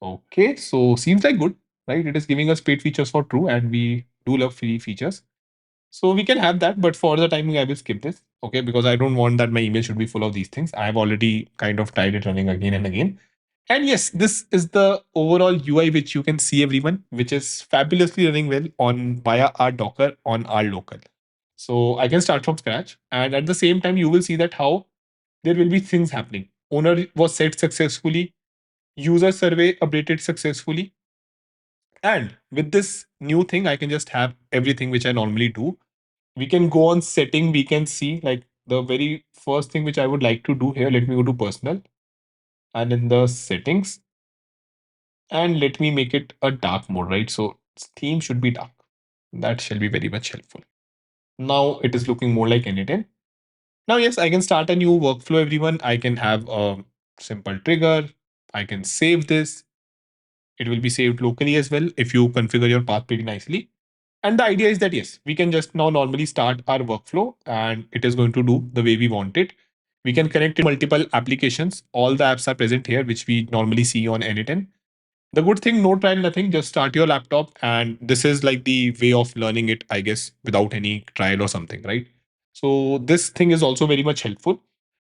Okay, so seems like good, right? It is giving us paid features for true, and we do love free features. So we can have that, but for the timing, I will skip this. Okay, because I don't want that my email should be full of these things. I have already kind of tried it running again and again. And yes, this is the overall UI which you can see, everyone, which is fabulously running well on via our Docker on our local. So I can start from scratch, and at the same time, you will see that how there will be things happening. Owner was set successfully, user survey updated successfully, and with this new thing, I can just have everything which I normally do. We can go on setting, we can see like the very first thing which I would like to do here. Let me go to personal and in the settings, and let me make it a dark mode, right? So theme should be dark. That shall be very much helpful. Now it is looking more like n8n. Now, yes, I can start a new workflow, everyone. I can have a simple trigger. I can save this. It will be saved locally as well if you configure your path pretty nicely. And the idea is that, yes, we can just now normally start our workflow and it is going to do the way we want it. We can connect it to multiple applications. All the apps are present here, which we normally see on n8n. The good thing, no trial, nothing, just start your laptop. And this is like the way of learning it, I guess, without any trial or something, right? So this thing is also very much helpful.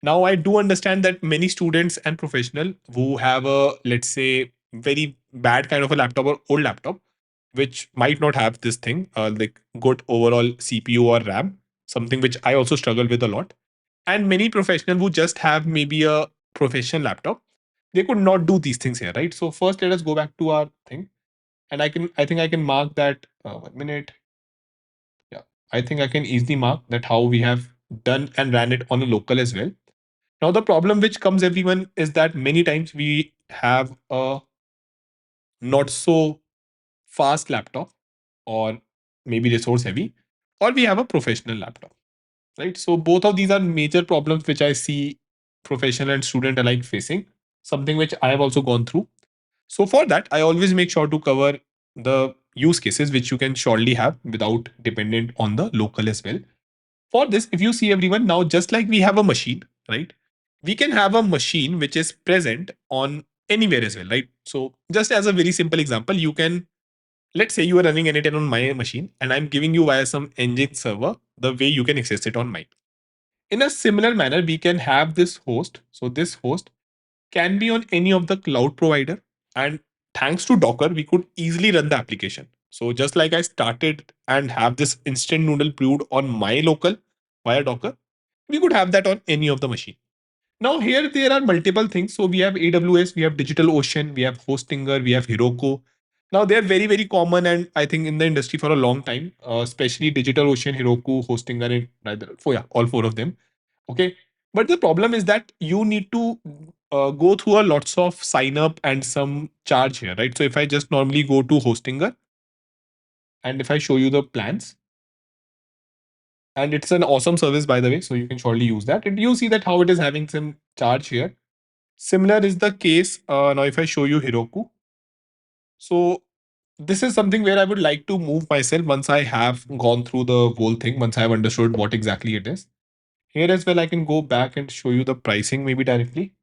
Now, I do understand that many students and professional who have a, let's say, very bad kind of a laptop or old laptop, which might not have this thing, like good overall CPU or RAM, something which I also struggle with a lot. And many professional who just have maybe a professional laptop, they could not do these things here, right? So first, let us go back to our thing, and I think I can mark that. 1 minute. Yeah, I think I can easily mark that how we have done and ran it on a local as well. Now, the problem which comes, everyone, is that many times we have a not so fast laptop, or maybe resource heavy, or we have a professional laptop, right? So both of these are major problems which I see professional and student alike facing, something which I have also gone through. So for that, I always make sure to cover the use cases which you can surely have without dependent on the local as well. For this, if you see, everyone, now just like we have a machine, right? We can have a machine which is present on anywhere as well, right? So just as a very simple example, you can, let's say you are running n8n on my machine and I'm giving you via some engine server the way you can access it on mine. In a similar manner, we can have this host. So this host can be on any of the cloud provider, and thanks to Docker, we could easily run the application. So just like I started and have this instant noodle brewed on my local via Docker, we could have that on any of the machine. Now here there are multiple things. So we have AWS, we have DigitalOcean, we have Hostinger, we have Heroku. Now they are very very common, and I think in the industry for a long time, especially DigitalOcean, Heroku, Hostinger, and rather, yeah, all four of them. Okay, but the problem is that you need to go through a lots of sign up and some charge here, right? So if I just normally go to Hostinger, and if I show you the plans, and it's an awesome service by the way, so you can surely use that, and you see that how it is having some charge here. Similar is the case now if I show you Heroku. So this is something where I would like to move myself once I have gone through the whole thing, once I have understood what exactly it is. Here as well, I can go back and show you the pricing maybe directly.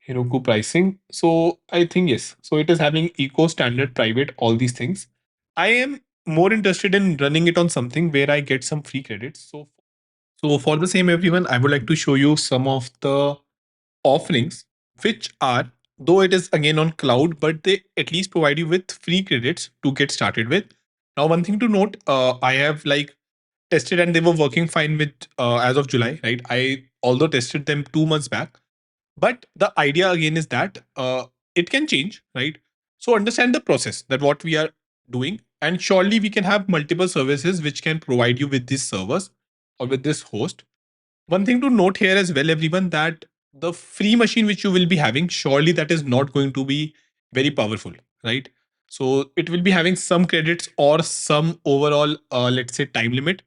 Heroku pricing. So I think yes. So it is having eco standard private, all these things. I am more interested in running it on something where I get some free credits. So for the same everyone, I would like to show you some of the offerings which are, though it is again on cloud, but they at least provide you with free credits to get started with. Now, one thing to note, I have like tested and they were working fine with as of July, right? I although tested them 2 months back, but the idea again is that it can change, right? So understand the process that what we are doing, and surely we can have multiple services which can provide you with these servers or with this host. One thing to note here as well, everyone, that the free machine which you will be having, surely that is not going to be very powerful, right? So it will be having some credits or some overall, let's say, time limit.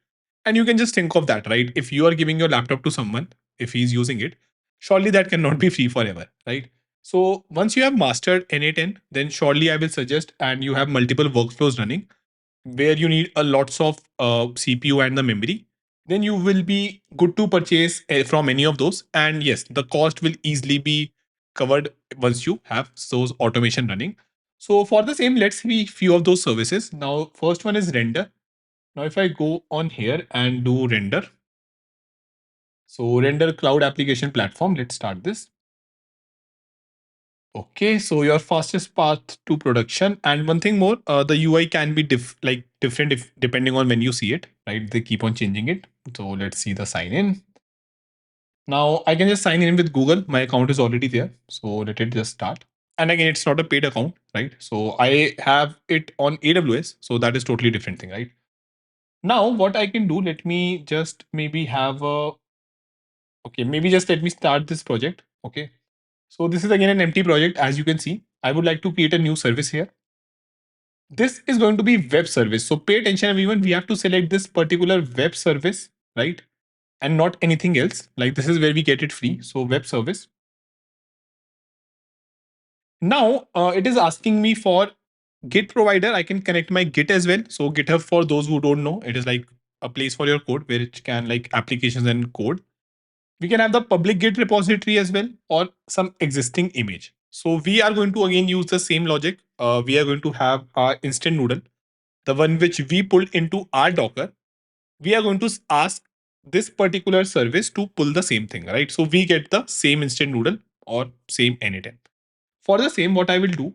And you can just think of that, right? If you are giving your laptop to someone, if he's using it, surely that cannot be free forever, right? So once you have mastered n8n, then surely I will suggest, and you have multiple workflows running where you need a lots of CPU and the memory, then you will be good to purchase from any of those. And yes, the cost will easily be covered once you have those automation running. So for the same, let's see few of those services. Now, first one is render. Now, if I go on here and do render, so render cloud application platform, let's start this. Okay, so your fastest path to production, and one thing more, the UI can be different if depending on when you see it, right? They keep on changing it. So let's see the sign in. Now I can just sign in with Google. My account is already there, so let it just start. And again, it's not a paid account, right? So I have it on AWS, so that is totally different thing, right? Now what I can do, let me just maybe have a okay, maybe just let me start this project. Okay, so this is again an empty project, as you can see. I would like to create a new service here. This is going to be web service. So pay attention, everyone. We have to select this particular web service, right? And not anything else. Like this is where we get it free. So web service. Now it is asking me for Git provider. I can connect my Git as well. So GitHub, for those who don't know, it is like a place for your code where it can like applications and code. We can have the public Git repository as well, or some existing image. So we are going to again use the same logic. We are going to have our instant noodle, the one which we pulled into our Docker. We are going to ask this particular service to pull the same thing, right? So we get the same instant noodle or same n8n. For the same, what I will do,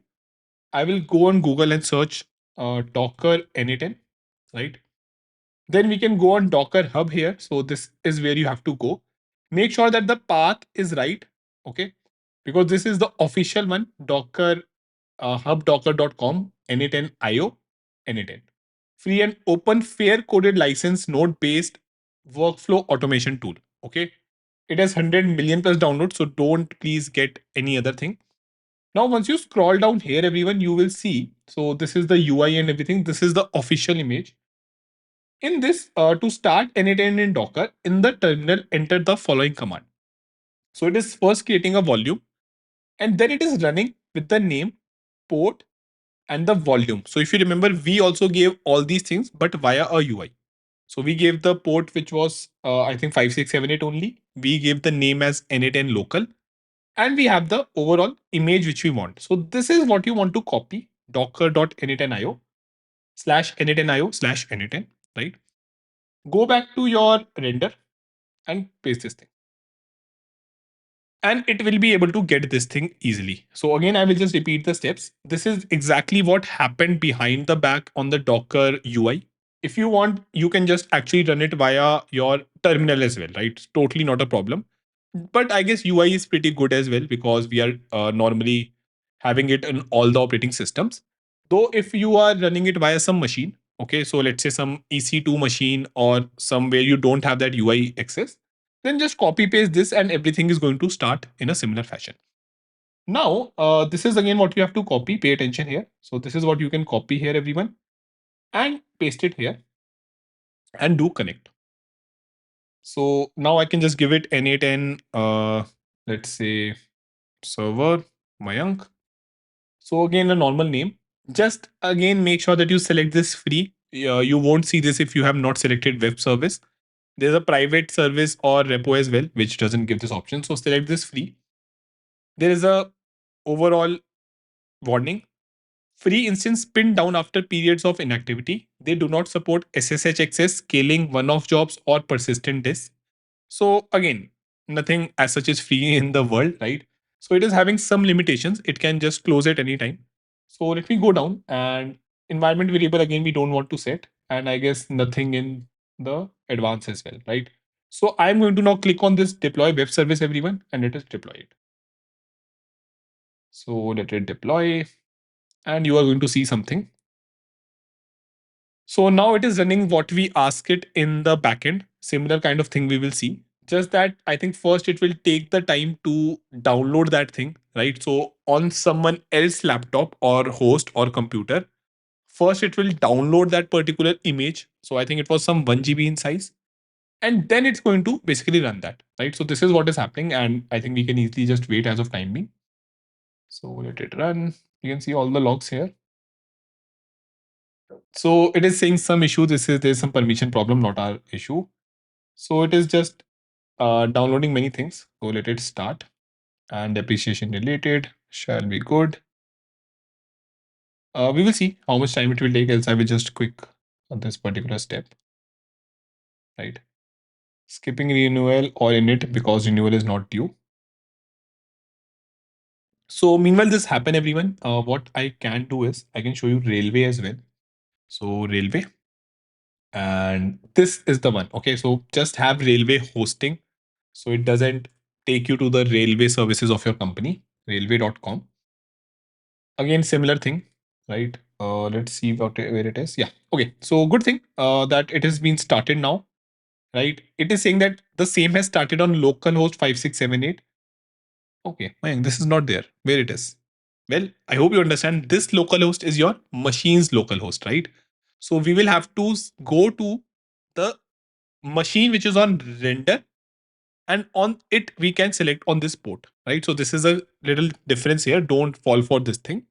I will go on Google and search Docker n8n, right? Then we can go on Docker Hub here. So this is where you have to go. Make sure that the path is right, okay? Because this is the official one, Docker hubdocker.com n8n io n8n. Free and open fair coded license node based workflow automation tool. Okay. It has 100 million plus downloads, so don't please get any other thing. Now, once you scroll down here, everyone, you will see. So this is the UI and everything. This is the official image. In this, to start n8n in Docker, in the terminal, enter the following command. So it is first creating a volume, and then it is running with the name, port, and the volume. So if you remember, we also gave all these things, but via a UI. So we gave the port which was I think 5678 only. We gave the name as n8n local, and we have the overall image which we want. So this is what you want to copy, docker.n8nio slash n8nio slash n8n, right? Go back to your render and paste this thing. And it will be able to get this thing easily. So again, I will just repeat the steps. This is exactly what happened behind the back on the Docker UI. If you want, you can just actually run it via your terminal as well, right? It's totally not a problem. But I guess UI is pretty good as well because we are normally having it in all the operating systems. Though if you are running it via some machine, okay, so let's say some EC2 machine or somewhere you don't have that UI access, then just copy paste this and everything is going to start in a similar fashion. Now, this is again what you have to copy. Pay attention here. So this is what you can copy here, everyone, and paste it here and do connect. So now I can just give it n8n, let's say server Mayank. So again, a normal name. Just again, make sure that you select this free. You won't see this if you have not selected web service. There's a private service or repo as well, which doesn't give this option. So select this free. There is a overall warning. Free instance pinned down after periods of inactivity. They do not support SSH access, scaling one-off jobs, or persistent disks. So again, nothing as such is free in the world, right? So it is having some limitations. It can just close at any time. So let me go down, and environment variable again we don't want to set, and I guess nothing in the advanced as well, right? So I'm going to now click on this deploy web service, everyone, and let us deploy it. So let it deploy, and you are going to see something. So now it is running what we ask it in the backend. Similar kind of thing we will see. Just that I think first it will take the time to download that thing, right? So on someone else laptop or host or computer, first it will download that particular image. So I think it was some 1 GB in size. And then it's going to basically run that, right? So this is what is happening. And I think we can easily just wait as of time being. So let it run. You can see all the logs here. So it is saying some issue. There's some permission problem, not our issue. So it is just downloading many things. So let it start. And depreciation related shall be good. We will see how much time it will take. Else I will just quick on this particular step. Right. Skipping renewal or init because renewal is not due. So meanwhile this happen, everyone. What I can do is I can show you railway as well. So railway. And this is the one. Okay. So just have railway hosting. So it doesn't take you to the railway services of your company, railway.com. Again, similar thing, right? Let's see where it is. Yeah. Okay. So good thing that it has been started now, right? It is saying that the same has started on localhost 5678. Okay. Man, this is not there. Where it is? Well, I hope you understand this localhost is your machine's localhost, right? So we will have to go to the machine which is on render, and on it we can select on this port, right? So this is a little difference here. Don't fall for this thing.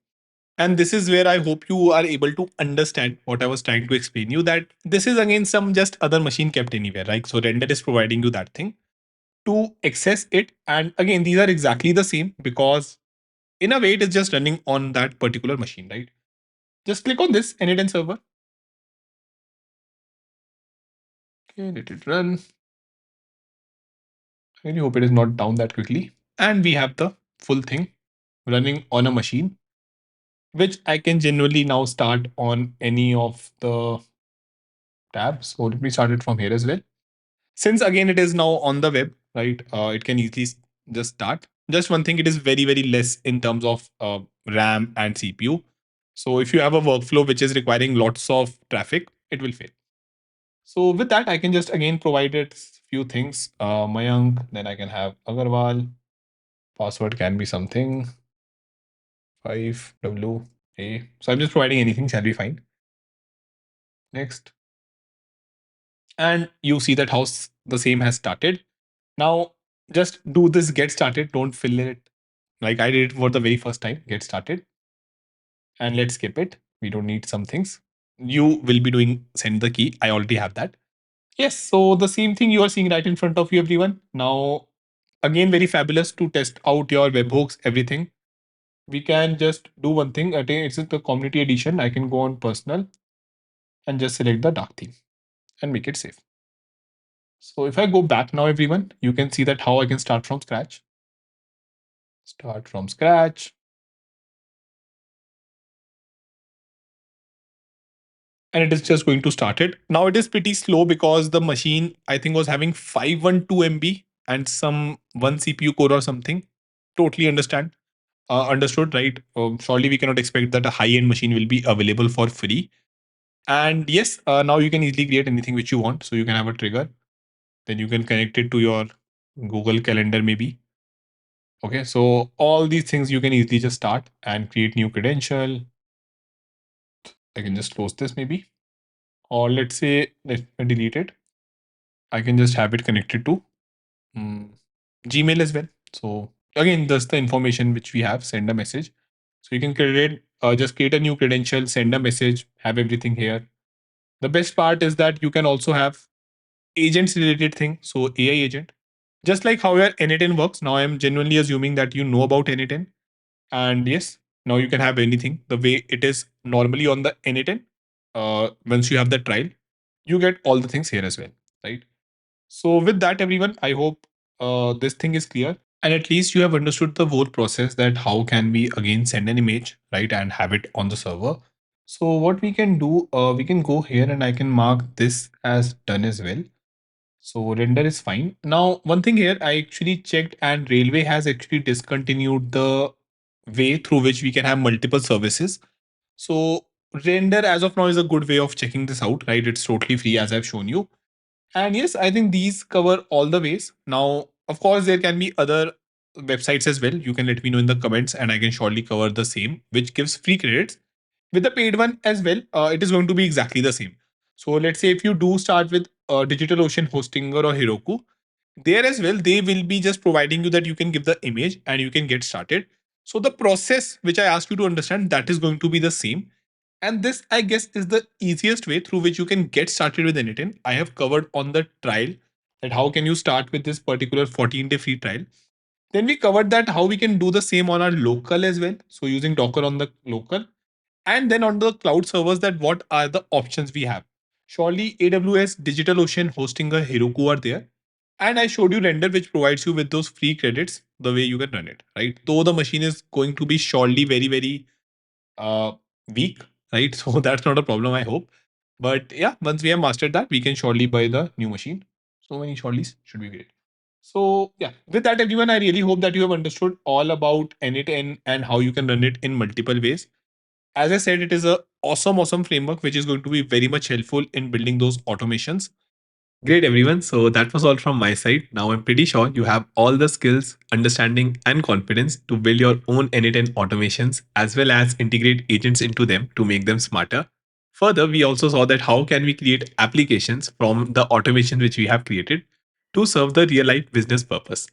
And this is where I hope you are able to understand what I was trying to explain you, that this is again some just other machine kept anywhere, right? So render is providing you that thing to access it. And again, these are exactly the same because in a way it is just running on that particular machine, right? Just click on this n8n server. Okay, let it run. I really hope it is not down that quickly. And we have the full thing running on a machine, which I can generally now start on any of the tabs. So let me start it from here as well. Since again it is now on the web, right? It can easily just start. Just one thing, it is very, very less in terms of RAM and CPU. So if you have a workflow which is requiring lots of traffic, it will fail. So with that, I can just again provide it few things. Mayank, then I can have Agarwal. Password can be something 5WA. So I'm just providing anything, shall be fine. Next. And you see that house, the same has started. Now, just do this get started. Don't fill it like I did it for the very first time. Get started. And let's skip it. We don't need some things. You will be doing send the key. I already have that. Yes. So the same thing you are seeing right in front of you, everyone. Now, again, very fabulous to test out your webhooks, everything. We can just do one thing. I think it's the community edition. I can go on personal and just select the dark theme and make it safe. So if I go back now, everyone, you can see that how I can start from scratch. Start from scratch. And it is just going to start it. Now it is pretty slow because the machine, I think, was having 512 MB and some one CPU core or something. Totally understood, right? Surely we cannot expect that a high-end machine will be available for free. And yes, now you can easily create anything which you want. So you can have a trigger. Then you can connect it to your Google Calendar maybe. Okay, so all these things you can easily just start and create new credential. I can just close this maybe. Or let's say, let me delete it. I can just have it connected to Gmail as well. So again, that's the information which we have. Send a message. So you can just create a new credential, send a message, have everything here. The best part is that you can also have agents related thing. So AI agent. Just like how your n8n works, now I'm genuinely assuming that you know about n8n. And yes, now you can have anything the way it is normally on the n8n. Once you have the trial, you get all the things here as well, right? So with that, everyone, I hope this thing is clear. And at least you have understood the whole process that how can we again send an image, right, and have it on the server. So what we can do, we can go here and I can mark this as done as well. So render is fine. Now, one thing here, I actually checked and Railway has actually discontinued the way through which we can have multiple services. So render as of now is a good way of checking this out, right? It's totally free as I've shown you. And yes, I think these cover all the ways. Now, of course, there can be other websites as well. You can let me know in the comments and I can surely cover the same, which gives free credits. With the paid one as well, it is going to be exactly the same. So let's say if you do start with DigitalOcean, Hostinger or Heroku, there as well, they will be just providing you that you can give the image and you can get started. So the process which I asked you to understand, that is going to be the same. And this, I guess, is the easiest way through which you can get started with anything. I have covered on the trial that how can you start with this particular 14-day free trial. Then we covered that how we can do the same on our local as well. So using Docker on the local, and then on the cloud servers, that what are the options we have. Surely AWS, DigitalOcean, Hostinger, Heroku are there. And I showed you Render, which provides you with those free credits, the way you can run it, right? Though the machine is going to be surely very, very uh, weak, right? So that's not a problem, I hope. But yeah, once we have mastered that, we can surely buy the new machine. So many surelys should be great. So yeah, with that, everyone, I really hope that you have understood all about n8n and how you can run it in multiple ways. As I said, it is a awesome framework which is going to be very much helpful in building those automations. Great, everyone. So that was all from my side. Now I'm pretty sure you have all the skills, understanding, and confidence to build your own n8n automations as well as integrate agents into them to make them smarter. Further, we also saw that how can we create applications from the automation which we have created to serve the real life business purpose.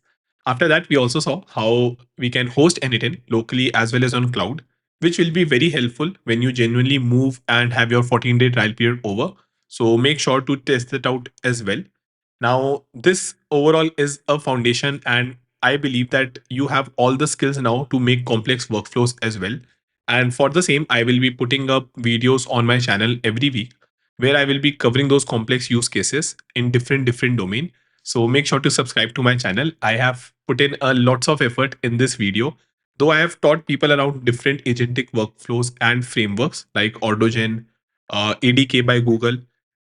After that, we also saw how we can host n8n locally as well as on cloud, which will be very helpful when you genuinely move and have your 14-day trial period over. So make sure to test it out as well. Now, this overall is a foundation, and I believe that you have all the skills now to make complex workflows as well. And for the same, I will be putting up videos on my channel every week where I will be covering those complex use cases in different domain. So make sure to subscribe to my channel. I have put in a lots of effort in this video. Though I have taught people around different agentic workflows and frameworks like Ordogen, ADK by Google,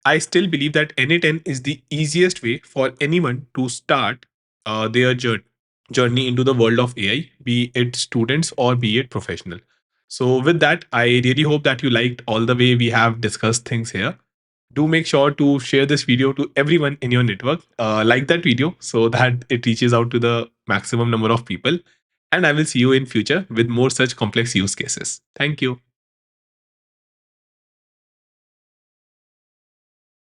I still believe that n8n is the easiest way for anyone to start their journey into the world of AI, be it students or be it professional. So, with that, I really hope that you liked all the way we have discussed things here. Do make sure to share this video to everyone in your network. Like that video so that it reaches out to the maximum number of people. And I will see you in future with more such complex use cases. Thank you.